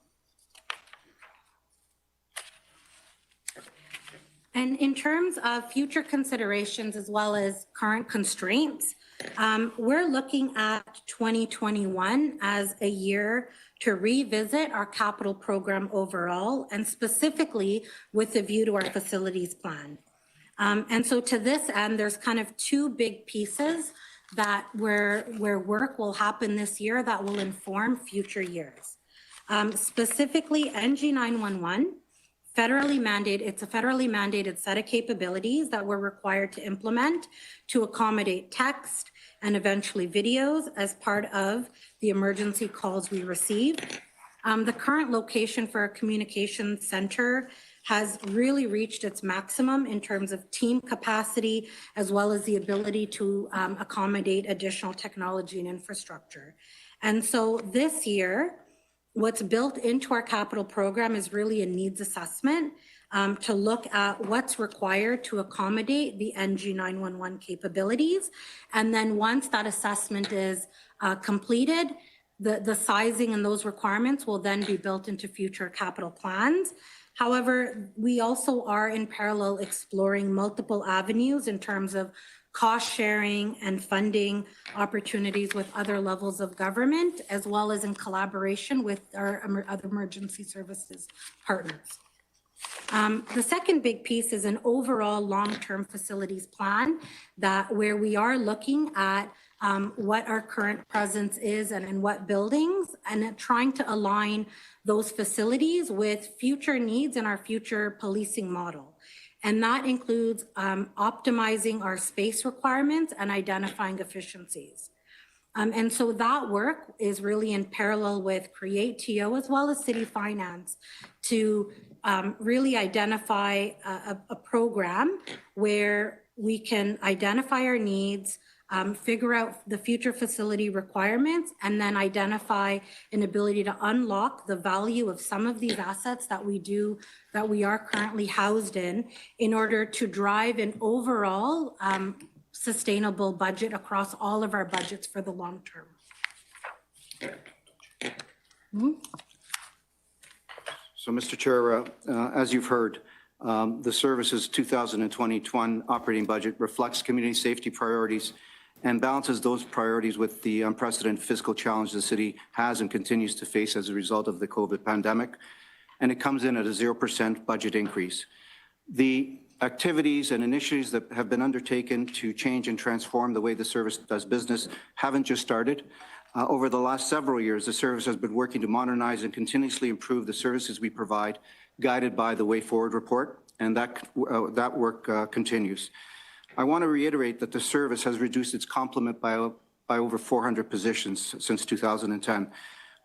And in terms of future considerations as well as current constraints, we're looking at 2021 as a year to revisit our capital program overall, and specifically with a view to our facilities plan. And so to this end, there's kind of two big pieces that where work will happen this year that will inform future years. Specifically, NG 911. It's a federally mandated set of capabilities that we're required to implement to accommodate text and eventually videos as part of the emergency calls we receive. The current location for our communication center has really reached its maximum in terms of team capacity, as well as the ability to accommodate additional technology and infrastructure. And so this year, what's built into our capital program is really a needs assessment to look at what's required to accommodate the NG 911 capabilities. And then once that assessment is completed, the sizing and those requirements will then be built into future capital plans. However, we also are in parallel exploring multiple avenues in terms of cost sharing and funding opportunities with other levels of government, as well as in collaboration with our other emergency services partners. The second big piece is an overall long-term facilities plan where we are looking at what our current presence is and in what buildings, and trying to align those facilities with future needs and our future policing model. And that includes optimizing our space requirements and identifying efficiencies. And so that work is really in parallel with Create TO as well as City Finance to really identify a program where we can identify our needs, figure out the future facility requirements, and then identify an ability to unlock the value of some of these assets that we are currently housed in order to drive an overall sustainable budget across all of our budgets for the long term. So, Mr. Chair, as you've heard, the service's 2020-21 operating budget reflects community safety priorities and balances those priorities with the unprecedented fiscal challenge the city has and continues to face as a result of the COVID pandemic. And it comes in at a 0% budget increase. The activities and initiatives that have been undertaken to change and transform the way the service does business haven't just started. Over the last several years, the service has been working to modernize and continuously improve the services we provide, guided by the Way Forward report, and that work continues. I want to reiterate that the service has reduced its complement by over 400 positions since 2010.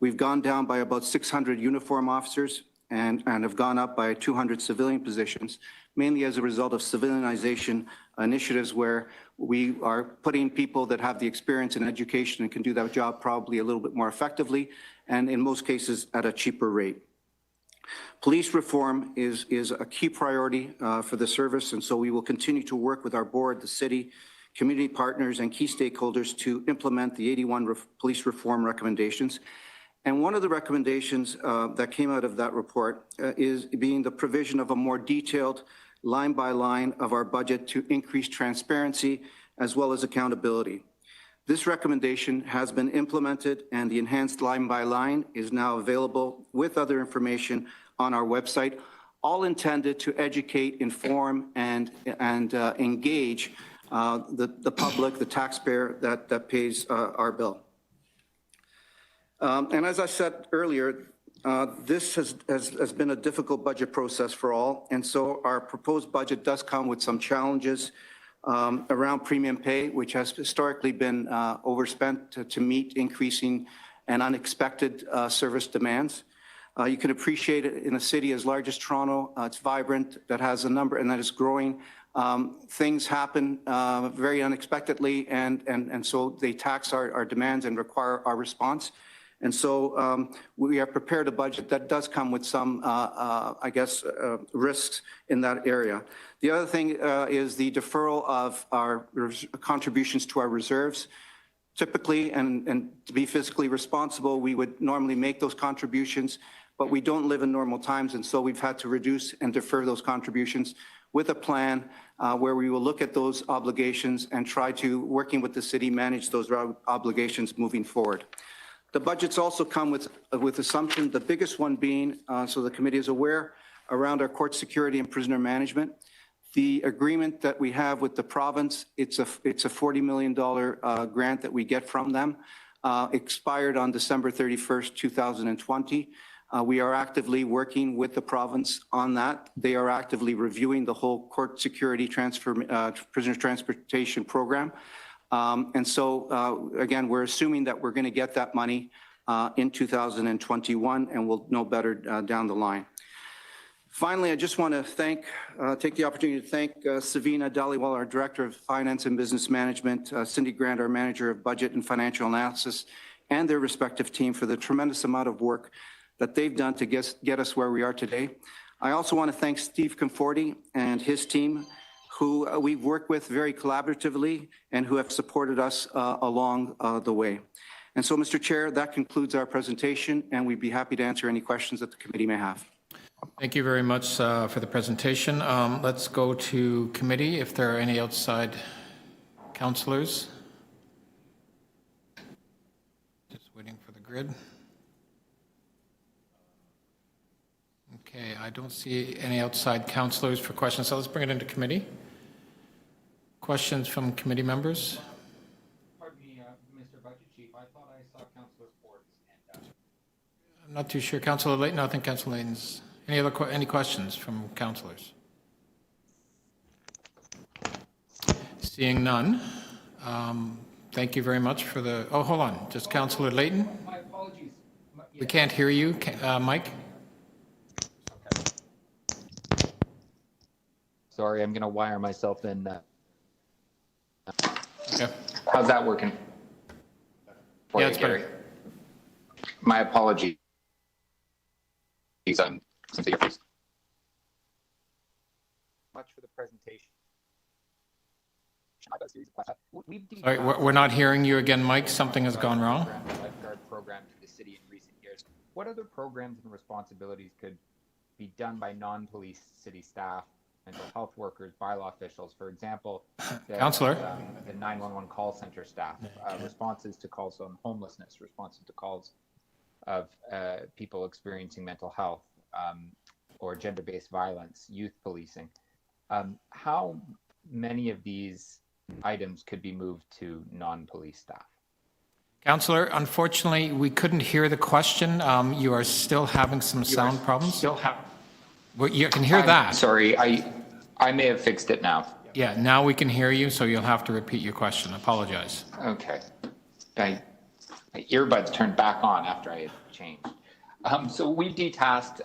We've gone down by about 600 uniform officers and have gone up by 200 civilian positions, mainly as a result of civilianization initiatives where we are putting people that have the experience and education and can do that job probably a little bit more effectively, and in most cases at a cheaper rate. Police reform is a key priority for the service, and so we will continue to work with our board, the city, community partners, and key stakeholders to implement the 81 police reform recommendations. And one of the recommendations that came out of that report is being the provision of a more detailed line by line of our budget to increase transparency as well as accountability. This recommendation has been implemented, and the enhanced line by line is now available with other information on our website, all intended to educate, inform, and engage the public, the taxpayer that pays our bill. And as I said earlier, this has been a difficult budget process for all, and so our proposed budget does come with some challenges around premium pay, which has historically been overspent to meet increasing and unexpected service demands. You can appreciate it in a city as large as Toronto. It's vibrant, that has a number, and that is growing. Things happen very unexpectedly, and so they tax our demands and require our response. And so we have prepared a budget that does come with some, I guess, risks in that area. The other thing is the deferral of our contributions to our reserves. Typically, and to be fiscally responsible, we would normally make those contributions, but we don't live in normal times, and so we've had to reduce and defer those contributions with a plan where we will look at those obligations and try to, working with the city, manage those obligations moving forward. The budgets also come with assumptions, the biggest one being, so the committee is aware, around our court security and prisoner management. The agreement that we have with the province, it's a $40 million grant that we get from them, expired on December 31st, 2020. We are actively working with the province on that. They are actively reviewing the whole court security prisoner transportation program. And so, again, we're assuming that we're going to get that money in 2021, and we'll know better down the line. Finally, I just want to take the opportunity to thank Savina Dhaliwal, our Director of Finance and Business Management, Cindy Grant, our Manager of Budget and Financial Analysis, and their respective team for the tremendous amount of work that they've done to get us where we are today. I also want to thank Steve Conforti and his team, who we've worked with very collaboratively and who have supported us along the way. And so, Mr. Chair, that concludes our presentation, and we'd be happy to answer any questions that the committee may have. Thank you very much for the presentation. Let's go to committee if there are any outside councillors. Just waiting for the grid. Okay, I don't see any outside councillors for questions, so let's bring it into committee. Questions from committee members? Pardon me, Mr. Budget Chief, I thought I saw Councillor Ford's hand up. I'm not too sure. Councillor Layton, no, I think Councillor Layton's. Any questions from councillors? Seeing none, thank you very much for the, oh, hold on, just Councillor Layton. My apologies. We can't hear you, Mike. Okay. Sorry, I'm going to wire myself in. Okay. How's that working? Yeah, it's better. My apologies. Much for the presentation. Sorry, we're not hearing you again, Mike. Something has gone wrong. Lifeguard program to the city in recent years. What other programs and responsibilities could be done by non-police city staff, mental health workers, bylaw officials? For example, Councillor, the 911 call center staff, responses to calls on homelessness, responses to calls of people experiencing mental health or gender-based violence, youth policing. How many of these items could be moved to non-police staff? Councillor, unfortunately, we couldn't hear the question. You are still having some sound problems? Well, you can hear that. Sorry, I may have fixed it now. Yeah, now we can hear you, so you'll have to repeat your question. I apologize. Okay. My earbuds turned back on after I had changed. So we've detasked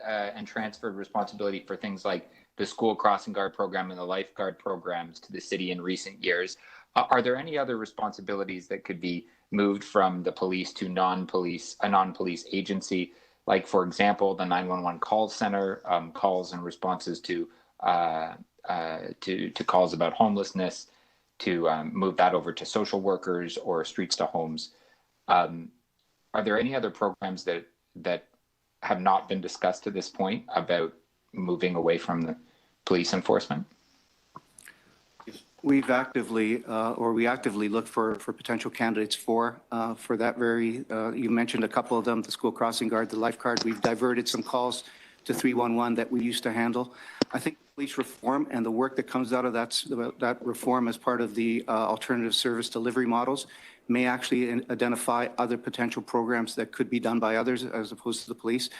and transferred responsibility for things like the school crossing guard program and the lifeguard programs to the city in recent years. Are there any other responsibilities that could be moved from the police to a non-police agency? Like, for example, the 911 call center, calls and responses to calls about homelessness, move that over to social workers or streets to homes. Are there any other programs that have not been discussed to this point about moving away from the police enforcement? We actively look for potential candidates for that very, you mentioned a couple of them, the school crossing guard, the lifeguard. We've diverted some calls to 311 that we used to handle. I think police reform and the work that comes out of that reform as part of the alternative service delivery models may actually identify other potential programs that could be done by others as opposed to the police.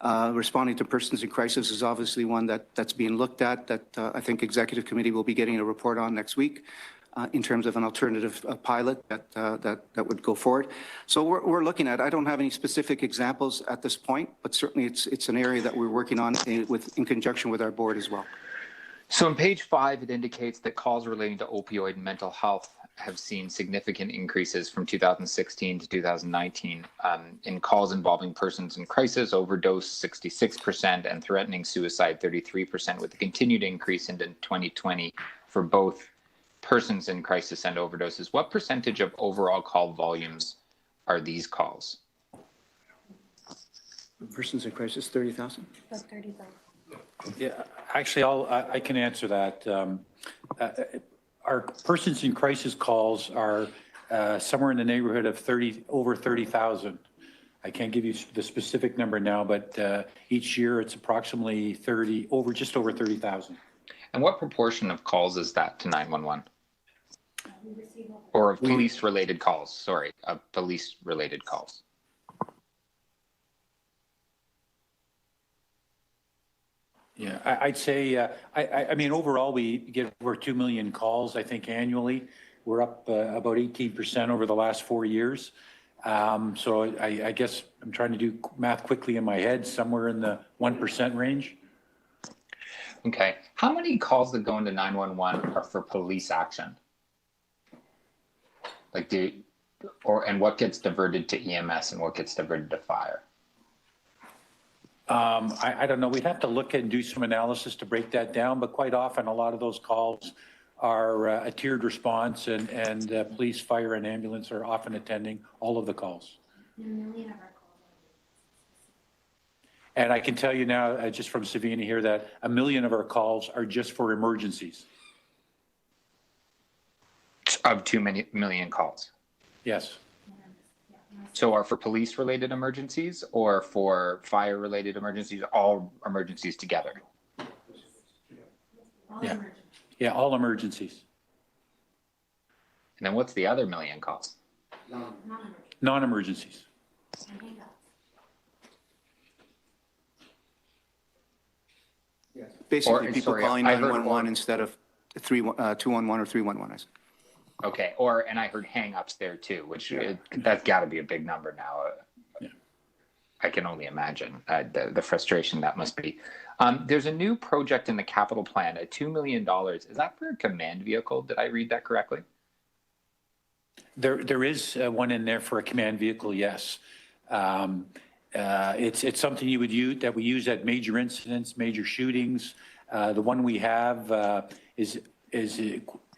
Responding to persons in crisis is obviously one that's being looked at, that I think Executive Committee will be getting a report on next week in terms of an alternative pilot that would go forward. So we're looking at, I don't have any specific examples at this point, but certainly it's an area that we're working on in conjunction with our board as well. So on page 5, it indicates that calls relating to opioid and mental health have seen significant increases from 2016 to 2019 in calls involving persons in crisis, overdose 66%, and threatening suicide 33%, with a continued increase into 2020 for both persons in crisis and overdoses. What percentage of overall call volumes are these calls? Persons in crisis, 30,000? About 30,000. Yeah, actually, I can answer that. Our persons in crisis calls are somewhere in the neighborhood of over 30,000. I can't give you the specific number now, but each year it's approximately just over 30,000. And what proportion of calls is that to 911? Or of police-related calls, sorry, of police-related calls. Yeah, I'd say, I mean, overall, we get over 2 million calls, I think, annually. We're up about 18% over the last 4 years. So I guess I'm trying to do math quickly in my head, somewhere in the 1% range. Okay. How many calls that go into 911 are for police action? Like, and what gets diverted to EMS and what gets diverted to fire? I don't know. We'd have to look and do some analysis to break that down, but quite often a lot of those calls are a tiered response, and police, fire, and ambulance are often attending all of the calls. And I can tell you now, just from Savina here, that 1 million of our calls are just for emergencies. Of 2 million calls? Yes. So are for police-related emergencies or for fire-related emergencies, all emergencies together? Yeah. Yeah, all emergencies. And then what's the other 1 million calls? Non-emergencies. Basically, people calling 911 instead of 211 or 311. Okay, and I heard hang-ups there too, which that's got to be a big number now. Yeah. I can only imagine the frustration that must be. There's a new project in the capital plan at $2 million. Is that for a command vehicle? Did I read that correctly? There is one in there for a command vehicle, yes. It's something that we use at major incidents, major shootings. The one we have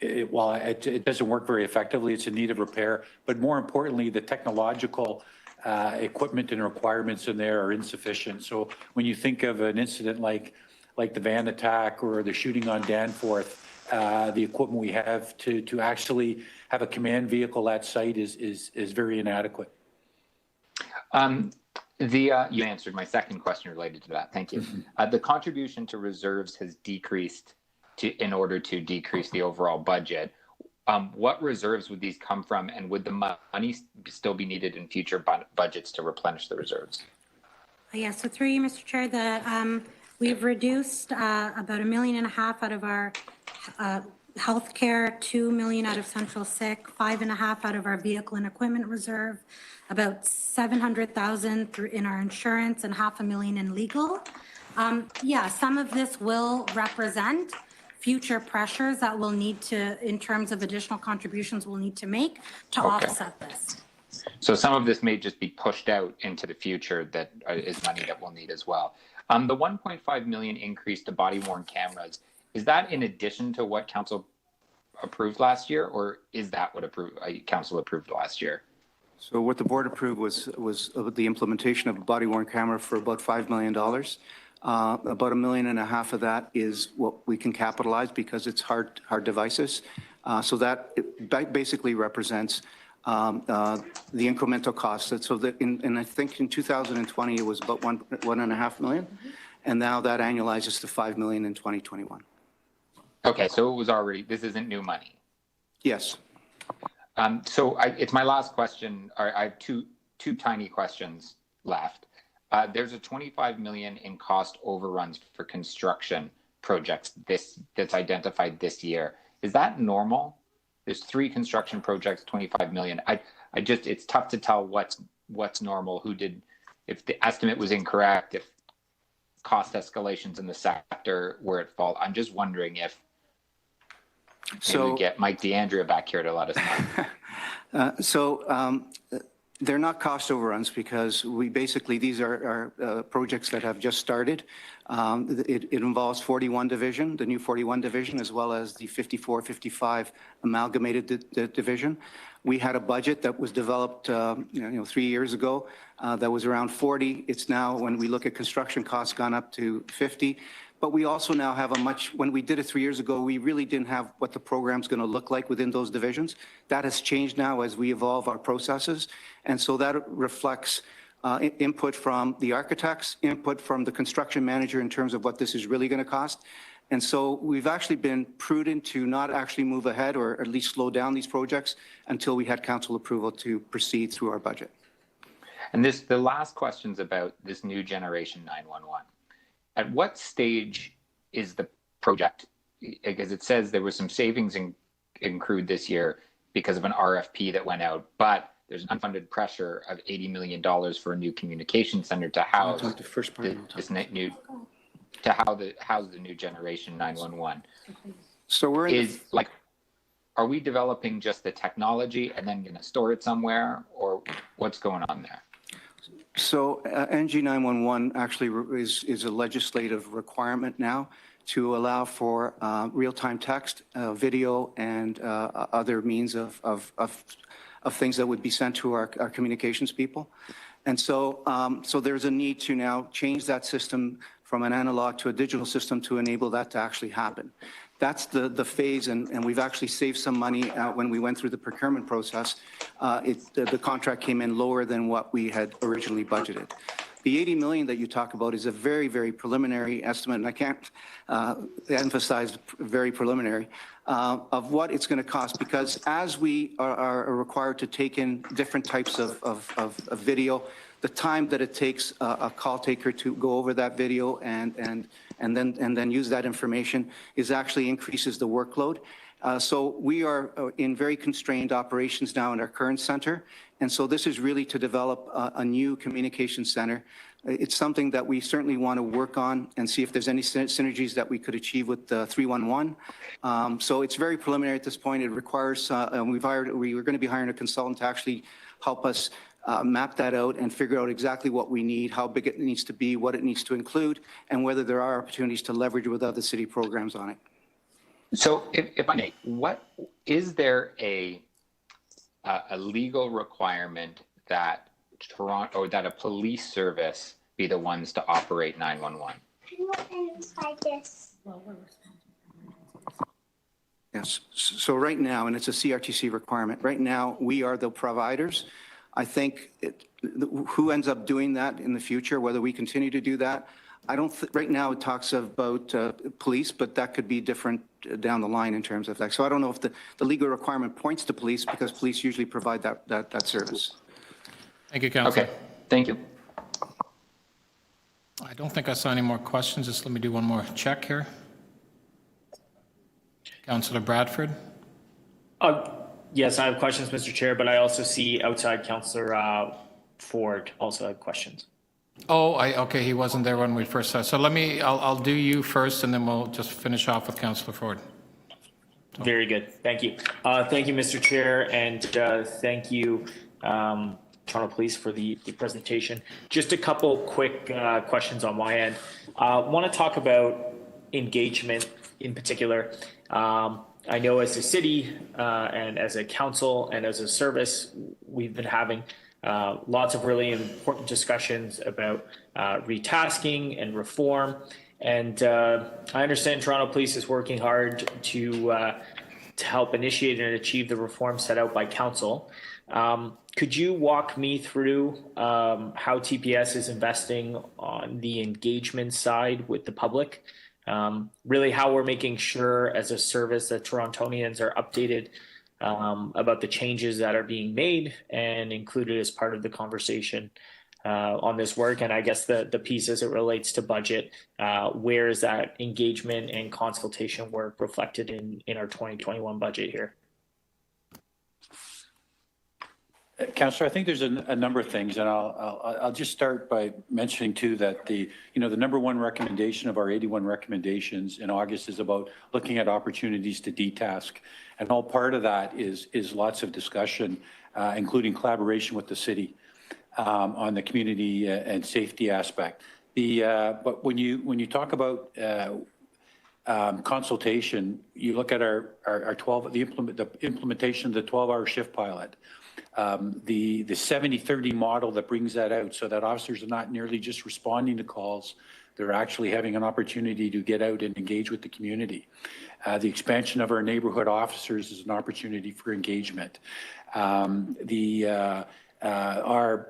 it doesn't work very effectively. It's in need of repair. But more importantly, the technological equipment and requirements in there are insufficient. So when you think of an incident like the van attack or the shooting on Danforth, the equipment we have to actually have a command vehicle at site is very inadequate. You answered my second question related to that. Thank you. The contribution to reserves has decreased in order to decrease the overall budget. What reserves would these come from, and would the money still be needed in future budgets to replenish the reserves? Yeah, so through you, Mr. Chair, we've reduced about $1.5 million out of our healthcare, 2 million out of central sick, 5.5 out of our vehicle and equipment reserve, about 700,000 in our insurance, and $500,000 in legal. Yeah, some of this will represent future pressures that we'll need to, in terms of additional contributions we'll need to make to offset this. So some of this may just be pushed out into the future that is money that we'll need as well. The 1.5 million increase to body-worn cameras, is that in addition to what Council approved last year, or is that what council approved last year? So what the board approved was the implementation of a body-worn camera for about $5 million. About $1.5 million of that is what we can capitalize because it's hard devices. So that basically represents the incremental costs. So that I think in 2020 it was about $1.5 million, and now that annualizes to $5 million in 2021. Okay, so it was already. This isn't new money. Yes. So it's my last question. I have two tiny questions left. There's a $25 million in cost overruns for construction projects that's identified this year. Is that normal? There's 3 construction projects, $25 million. It's tough to tell what's normal, if the estimate was incorrect, if cost escalations in the sector where it fall. I'm just wondering if maybe we get Mike DeAndrea back here to let us know. They're not cost overruns because these are projects that have just started. It involves 41 division, the new 41 division, as well as the 54, 55 amalgamated division. We had a budget that was developed 3 years ago that was around 40. It's now, when we look at construction costs, gone up to 50. But we also now have when we did it 3 years ago, we really didn't have what the program's going to look like within those divisions. That has changed now as we evolve our processes. And so that reflects input from the architects, input from the construction manager in terms of what this is really going to cost. And so we've actually been prudent to not actually move ahead or at least slow down these projects until we had council approval to proceed through our budget. And the last question's about this new generation 911. At what stage is the project? Because it says there was some savings accrued this year because of an RFP that went out, but there's an unfunded pressure of $80 million for a new communication center to house house the new generation 911. So are we developing just the technology and then going to store it somewhere, or what's going on there? So NG 911 actually is a legislative requirement now to allow for real-time text, video, and other means of things that would be sent to our communications people. And so there's a need to now change that system from an analog to a digital system to enable that to actually happen. That's the phase, and we've actually saved some money when we went through the procurement process. The contract came in lower than what we had originally budgeted. The 80 million that you talk about is a very, very preliminary estimate, and I can't emphasize very preliminary, of what it's going to cost, because as we are required to take in different types of video, the time that it takes a call taker to go over that video and then use that information actually increases the workload. So we are in very constrained operations now in our current center. And so this is really to develop a new communication center. It's something that we certainly want to work on and see if there's any synergies that we could achieve with 311. So it's very preliminary at this point. It requires, we were going to be hiring a consultant to actually help us map that out and figure out exactly what we need, how big it needs to be, what it needs to include, and whether there are opportunities to leverage with other city programs on it. So if I may, is there a legal requirement that Toronto or that a police service be the ones to operate 911? Yes. So right now, and it's a CRTC requirement, right now we are the providers. I think who ends up doing that in the future, whether we continue to do that, right now it talks about police, but that could be different down the line in terms of that. So I don't know if the legal requirement points to police, because police usually provide that service. Thank you, Councillor. Okay, thank you. I don't think I saw any more questions. Just let me do one more check here. Councillor Bradford. Yes, I have questions, Mr. Chair, but I also see outside Councillor Ford also had questions. Oh, okay, he wasn't there when we first saw. So I'll do you first, and then we'll just finish off with Councillor Ford. Very good, thank you. Thank you, Mr. Chair, and thank you, Toronto Police, for the presentation. Just a couple quick questions on my end. Want to talk about engagement in particular. I know as a city and as a council and as a service, we've been having lots of really important discussions about retasking and reform. And I understand Toronto Police is working hard to help initiate and achieve the reform set out by council. Could you walk me through how TPS is investing on the engagement side with the public? Really how we're making sure as a service that Torontonians are updated about the changes that are being made and included as part of the conversation on this work. And I guess the piece as it relates to budget, where is that engagement and consultation work reflected in our 2021 budget here? Councillor, I think there's a number of things, and I'll just start by mentioning too that the number one recommendation of our 81 recommendations in August is about looking at opportunities to detask, and all part of that is lots of discussion, including collaboration with the city on the community and safety aspect. But when you talk about consultation, you look at our 12 the implementation of the 12-hour shift pilot. The 70-30 model that brings that out so that officers are not merely just responding to calls, they're actually having an opportunity to get out and engage with the community. The expansion of our neighborhood officers is an opportunity for engagement. Our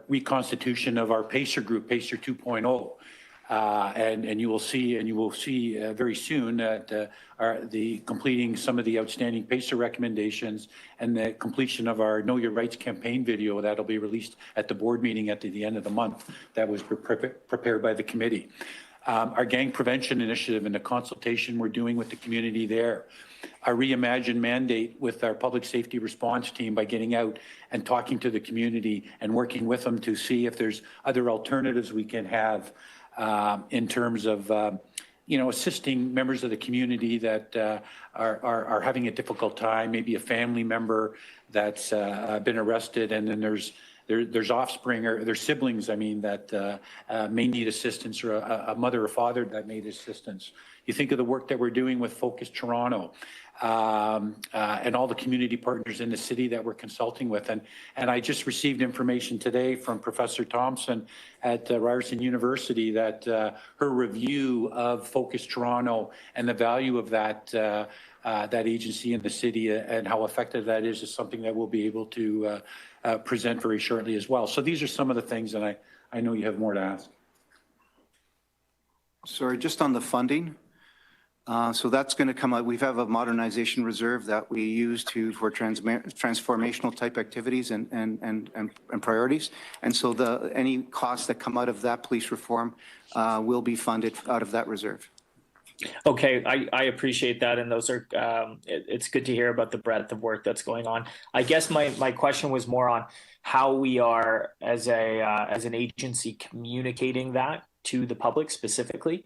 reconstitution of our PACER group, PACER 2.0, and you will see very soon that the completing some of the outstanding PACER recommendations and the completion of our Know Your Rights campaign video that'll be released at the board meeting at the end of the month. That was prepared by the committee. Our gang prevention initiative and the consultation we're doing with the community there. Our reimagined mandate with our public safety response team by getting out and talking to the community and working with them to see if there's other alternatives we can have in terms of assisting members of the community that are having a difficult time, maybe a family member that's been arrested, and then there's offspring or their siblings, that may need assistance, or a mother or father that may need assistance. You think of the work that we're doing with Focus Toronto and all the community partners in the city that we're consulting with. And I just received information today from Professor Thompson at Ryerson University that her review of Focus Toronto and the value of that agency in the city and how effective that is something that we'll be able to present very shortly as well. So these are some of the things, and I know you have more to ask. Sorry, just on the funding. So that's going to come out. We have a modernization reserve that we use for transformational type activities and priorities. And so any costs that come out of that police reform will be funded out of that reserve. Okay, I appreciate that, and those are it's good to hear about the breadth of work that's going on. I guess my question was more on how we are as an agency communicating that to the public specifically,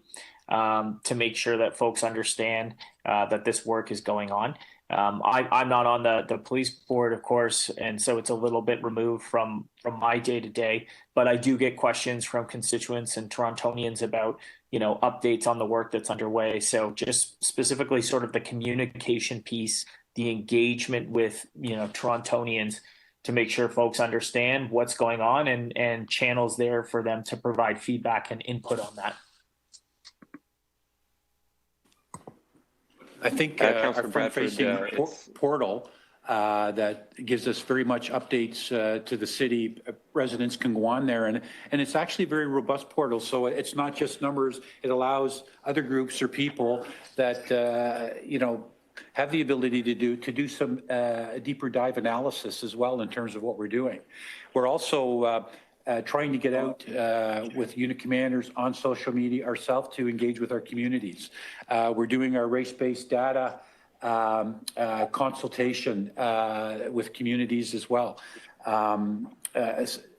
to make sure that folks understand that this work is going on. I'm not on the police board, of course, and so it's a little bit removed from my day-to-day, but I do get questions from constituents and Torontonians about updates on the work that's underway. So just specifically sort of the communication piece, the engagement with Torontonians, to make sure folks understand what's going on and channels there for them to provide feedback and input on that. I think our front-facing portal that gives us very much updates to the city. Residents can go on there, and it's actually a very robust portal. So it's not just numbers. It allows other groups or people that have the ability to do some deeper dive analysis as well in terms of what we're doing. We're also trying to get out with unit commanders on social media ourselves to engage with our communities. We're doing our race-based data consultation with communities as well.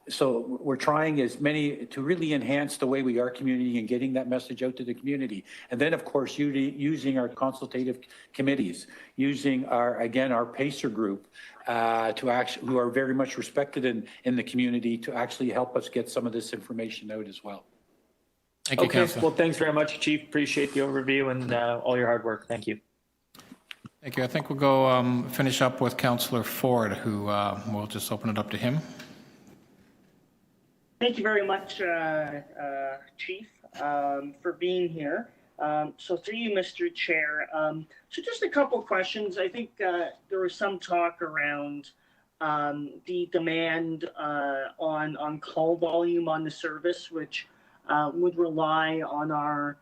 So we're trying to really enhance the way we are community and getting that message out to the community. And then, of course, using our consultative committees, using our PACER group who are very much respected in the community to actually help us get some of this information out as well. Thank you, Councillor. Well, thanks very much, Chief. Appreciate the overview and all your hard work. Thank you. Thank you. I think we'll go finish up with Councillor Ford, who we'll just open it up to him. Thank you very much, Chief, for being here. So through you, Mr. Chair. So just a couple questions. I think there was some talk around the demand on call volume on the service, which would rely on our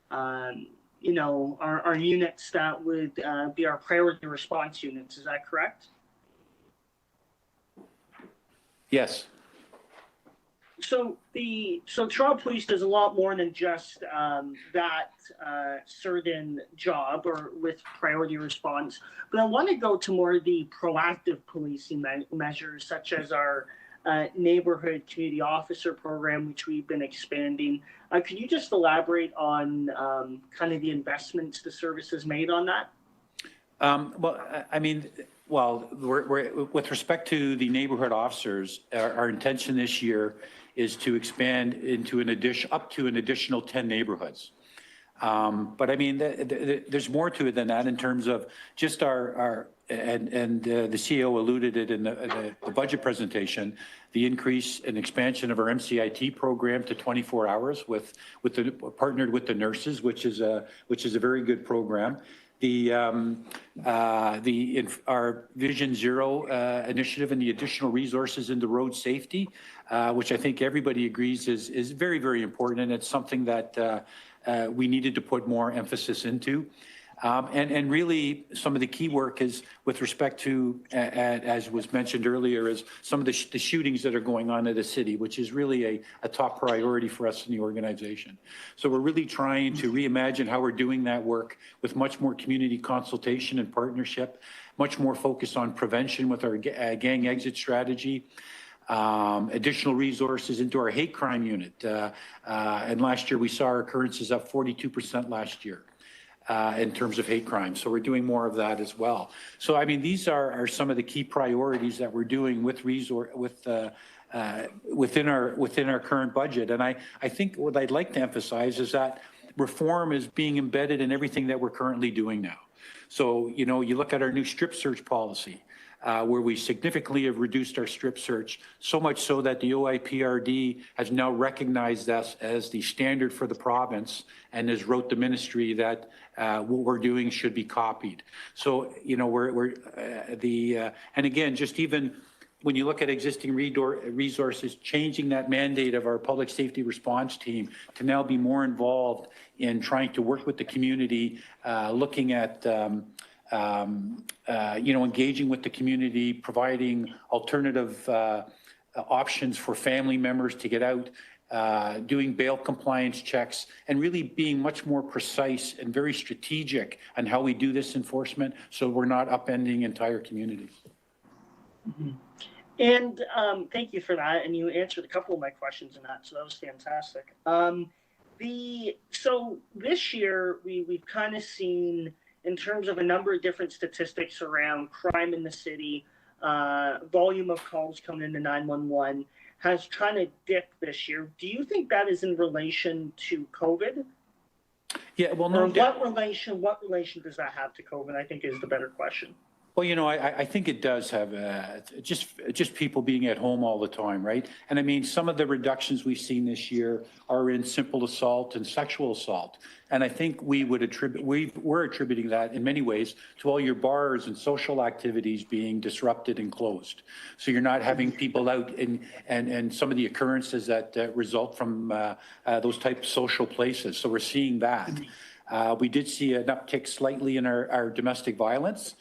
our units that would be our priority response units. Is that correct? Yes. So Toronto Police does a lot more than just that certain job or with priority response. But I want to go to more of the proactive policing measures, such as our neighborhood community officer program, which we've been expanding. Could you just elaborate on kind of the investments the service has made on that? We're with respect to the neighborhood officers, our intention this year is to expand into up to an additional 10 neighborhoods. But I mean, there's more to it than that in terms of just the CEO alluded it in the budget presentation, the increase and expansion of our MCIT program to 24 hours partnered with the nurses, which is a very good program. Our Vision Zero initiative and the additional resources into road safety, which I think everybody agrees is very, very important, and it's something that we needed to put more emphasis into. And really, some of the key work is with respect to, as was mentioned earlier, is some of the shootings that are going on in the city, which is really a top priority for us in the organization. So we're really trying to reimagine how we're doing that work with much more community consultation and partnership, much more focus on prevention with our gang exit strategy. Additional resources into our hate crime unit. And last year we saw our occurrences up 42% last year. In terms of hate crime. So we're doing more of that as well. So, I mean, these are some of the key priorities that we're doing within our current budget. And I think what I'd like to emphasize is that reform is being embedded in everything that we're currently doing now. So, you look at our new strip search policy, where we significantly have reduced our strip search, so much so that the OIPRD has now recognized us as the standard for the province and has wrote the ministry that what we're doing should be copied. So, and again, just even when you look at existing resources, changing that mandate of our public safety response team to now be more involved in trying to work with the community, looking at engaging with the community, providing alternative options for family members to get out, doing bail compliance checks, and really being much more precise and very strategic on how we do this enforcement so we're not upending entire communities. Mm-hmm. And thank you for that. And you answered a couple of my questions in that, so that was fantastic. So this year, we've kind of seen, in terms of a number of different statistics around crime in the city, volume of calls coming into 911 has kind of dipped this year. Do you think that is in relation to COVID? Yeah, well, no. What relation does that have to COVID, I think is the better question. Well, I think it does have just people being at home all the time, right? And I mean, some of the reductions we've seen this year are in simple assault and sexual assault. And I think we're attributing that in many ways to all your bars and social activities being disrupted and closed. So you're not having people out and some of the occurrences that result from those type of social places. So we're seeing that. We did see an uptick slightly in our domestic violence.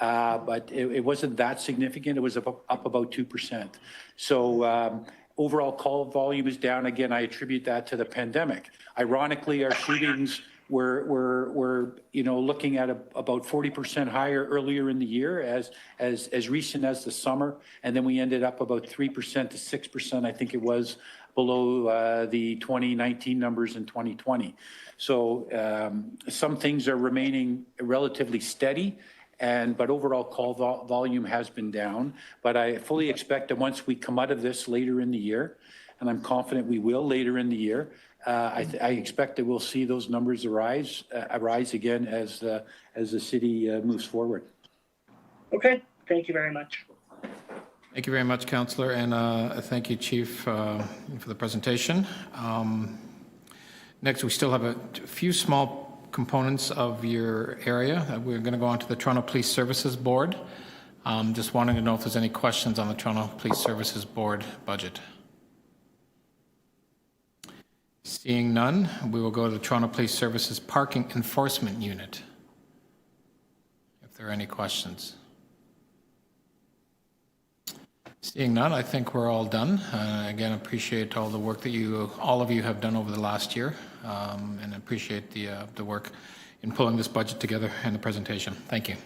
But it wasn't that significant. It was up about 2%. So overall call volume is down. Again, I attribute that to the pandemic. Ironically, our shootings were looking at about 40% higher earlier in the year as recent as the summer. And then we ended up about 3% to 6%, I think it was, below the 2019 numbers in 2020. So some things are remaining relatively steady. But overall call volume has been down. But I fully expect that once we come out of this later in the year, and I'm confident we will later in the year, I expect that we'll see those numbers arise again as the city moves forward. Okay, thank you very much. Thank you very much, Councillor, and thank you, Chief, for the presentation. Next, we still have a few small components of your area. We're going to go on to the Toronto Police Services Board. Just wanting to know if there's any questions on the Toronto Police Services Board budget. Seeing none, we will go to the Toronto Police Services Parking Enforcement Unit. If there are any questions. Seeing none, I think we're all done. Again, appreciate all the work that all of you have done over the last year, and appreciate the work in pulling this budget together and the presentation. Thank you.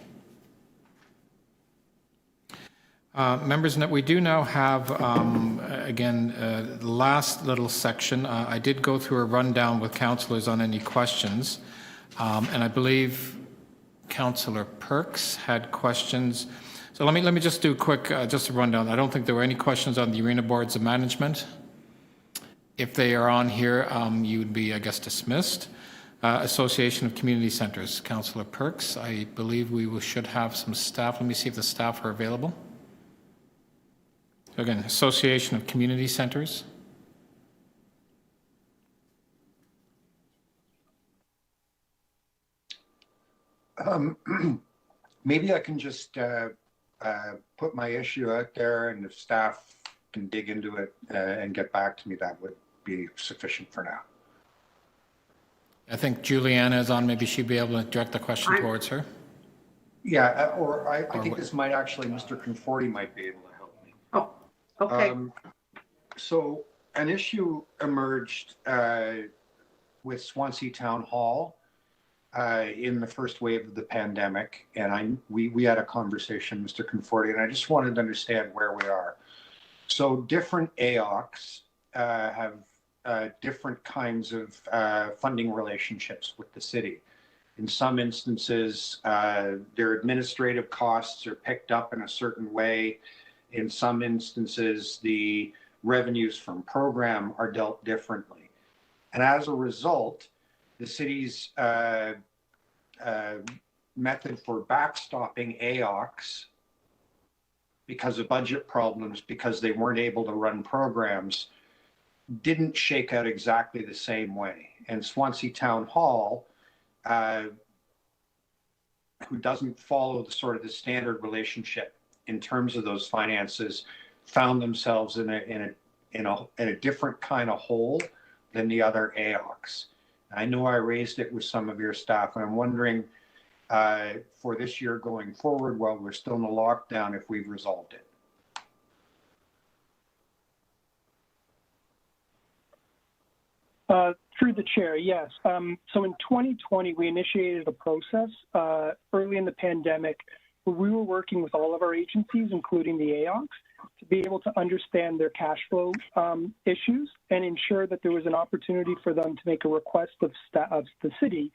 Members, we do now have, again, the last little section. I did go through a rundown with councillors on any questions, and I believe Councillor Perks had questions. So let me just do a quick, just a rundown. I don't think there were any questions on the arena boards of management. If they are on here, you would be, I guess, dismissed. Association of Community Centres, Councillor Perks. I believe we should have some staff. Let me see if the staff are available. Again, Association of Community Centres. Maybe I can just put my issue out there, and if staff can dig into it and get back to me, that would be sufficient for now. I think Juliana is on. Maybe she'd be able to direct the question towards her. Yeah, or I think this might actually, Mr. Conforti might be able to help me. Oh, okay. So an issue emerged with Swansea Town Hall in the first wave of the pandemic, and we had a conversation, Mr. Conforti, and I just wanted to understand where we are. So different AOCs have different kinds of funding relationships with the city. In some instances, their administrative costs are picked up in a certain way. In some instances, the revenues from program are dealt differently. And as a result, the city's method for backstopping AOCs, because of budget problems, because they weren't able to run programs, didn't shake out exactly the same way. And Swansea Town Hall, who doesn't follow the standard relationship in terms of those finances, found themselves in a different kind of hole than the other AOCs. I know I raised it with some of your staff, and I'm wondering for this year going forward, while we're still in the lockdown, if we've resolved it. Through the chair, yes. So in 2020, we initiated a process early in the pandemic where we were working with all of our agencies, including the AOCs, to be able to understand their cash flow issues and ensure that there was an opportunity for them to make a request of the city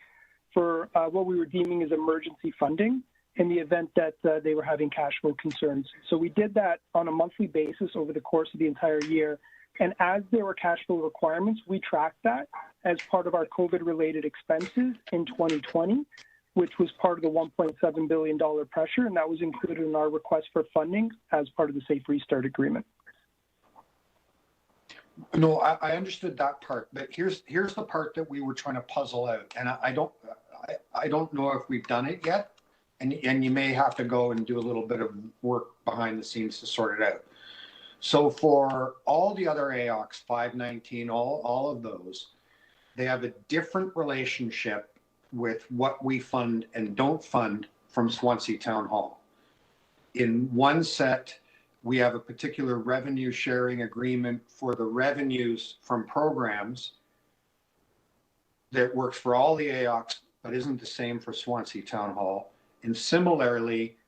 for what we were deeming as emergency funding in the event that they were having cash flow concerns. So we did that on a monthly basis over the course of the entire year. And as there were cash flow requirements, we tracked that as part of our COVID-related expenses in 2020, which was part of the $1.7 billion pressure, and that was included in our request for funding as part of the Safe Restart Agreement. No, I understood that part, but here's the part that we were trying to puzzle out, and I don't know if we've done it yet, and you may have to go and do a little bit of work behind the scenes to sort it out. So for all the other AOCs, 519, all of those, they have a different relationship with what we fund and don't fund from Swansea Town Hall. In one set, we have a particular revenue sharing agreement for the revenues from programs that works for all the AOCs, but isn't the same for Swansea Town Hall. And similarly,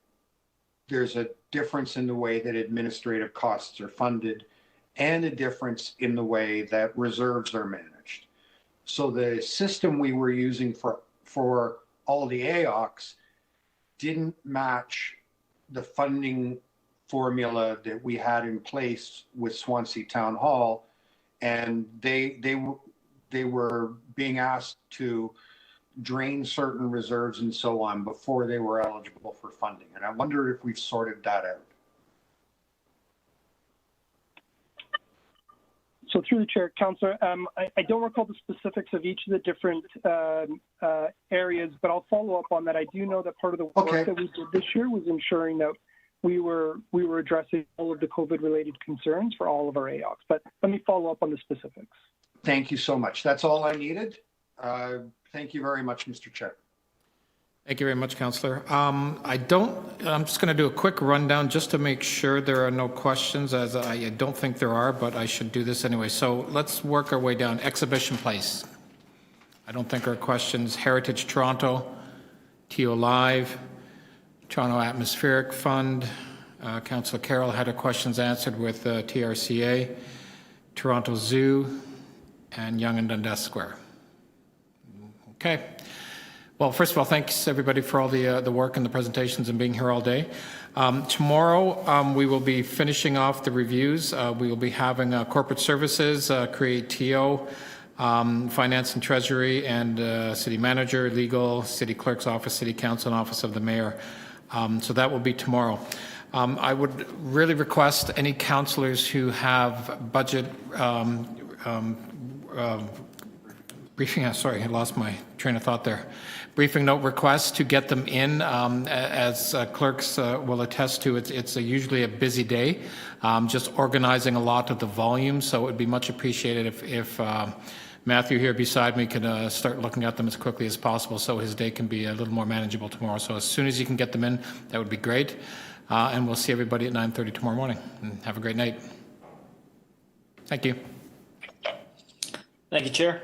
there's a difference in the way that administrative costs are funded and a difference in the way that reserves are managed. So the system we were using for all the AOCs didn't match the funding formula that we had in place with Swansea Town Hall, and they they were being asked to drain certain reserves and so on before they were eligible for funding. And I wonder if we've sorted that out. So through the chair, Councillor, I don't recall the specifics of each of the different areas, but I'll follow up on that. I do know that part of the work that we did this year was ensuring that we were addressing all of the COVID-related concerns for all of our AOCs. But let me follow up on the specifics. Thank you so much. That's all I needed. Thank you very much, Mr. Chair. Thank you very much, Councillor. I'm just going to do a quick rundown just to make sure there are no questions, as I don't think there are, but I should do this anyway. So let's work our way down. Exhibition Place. I don't think there are questions. Heritage Toronto, TO Live, Toronto Atmospheric Fund. Councillor Carroll had her questions answered with TRCA, Toronto Zoo, and Yonge and Dundas Square. Okay. Well, first of all, thanks everybody for all the work and the presentations and being here all day. Tomorrow, we will be finishing off the reviews. We will be having corporate services, create TO, finance and treasury, and city manager, legal, city clerk's office, city council, and office of the mayor. So that will be tomorrow. I would really request any councillors who have budget briefing, sorry, I lost my train of thought there. Briefing note requests to get them in, as clerks will attest to, it's usually a busy day, just organizing a lot of the volume, so it would be much appreciated if Matthew here beside me can start looking at them as quickly as possible so his day can be a little more manageable tomorrow. So as soon as you can get them in, that would be great. And we'll see everybody at 9:30 tomorrow morning. And have a great night. Thank you. Thank you, Chair.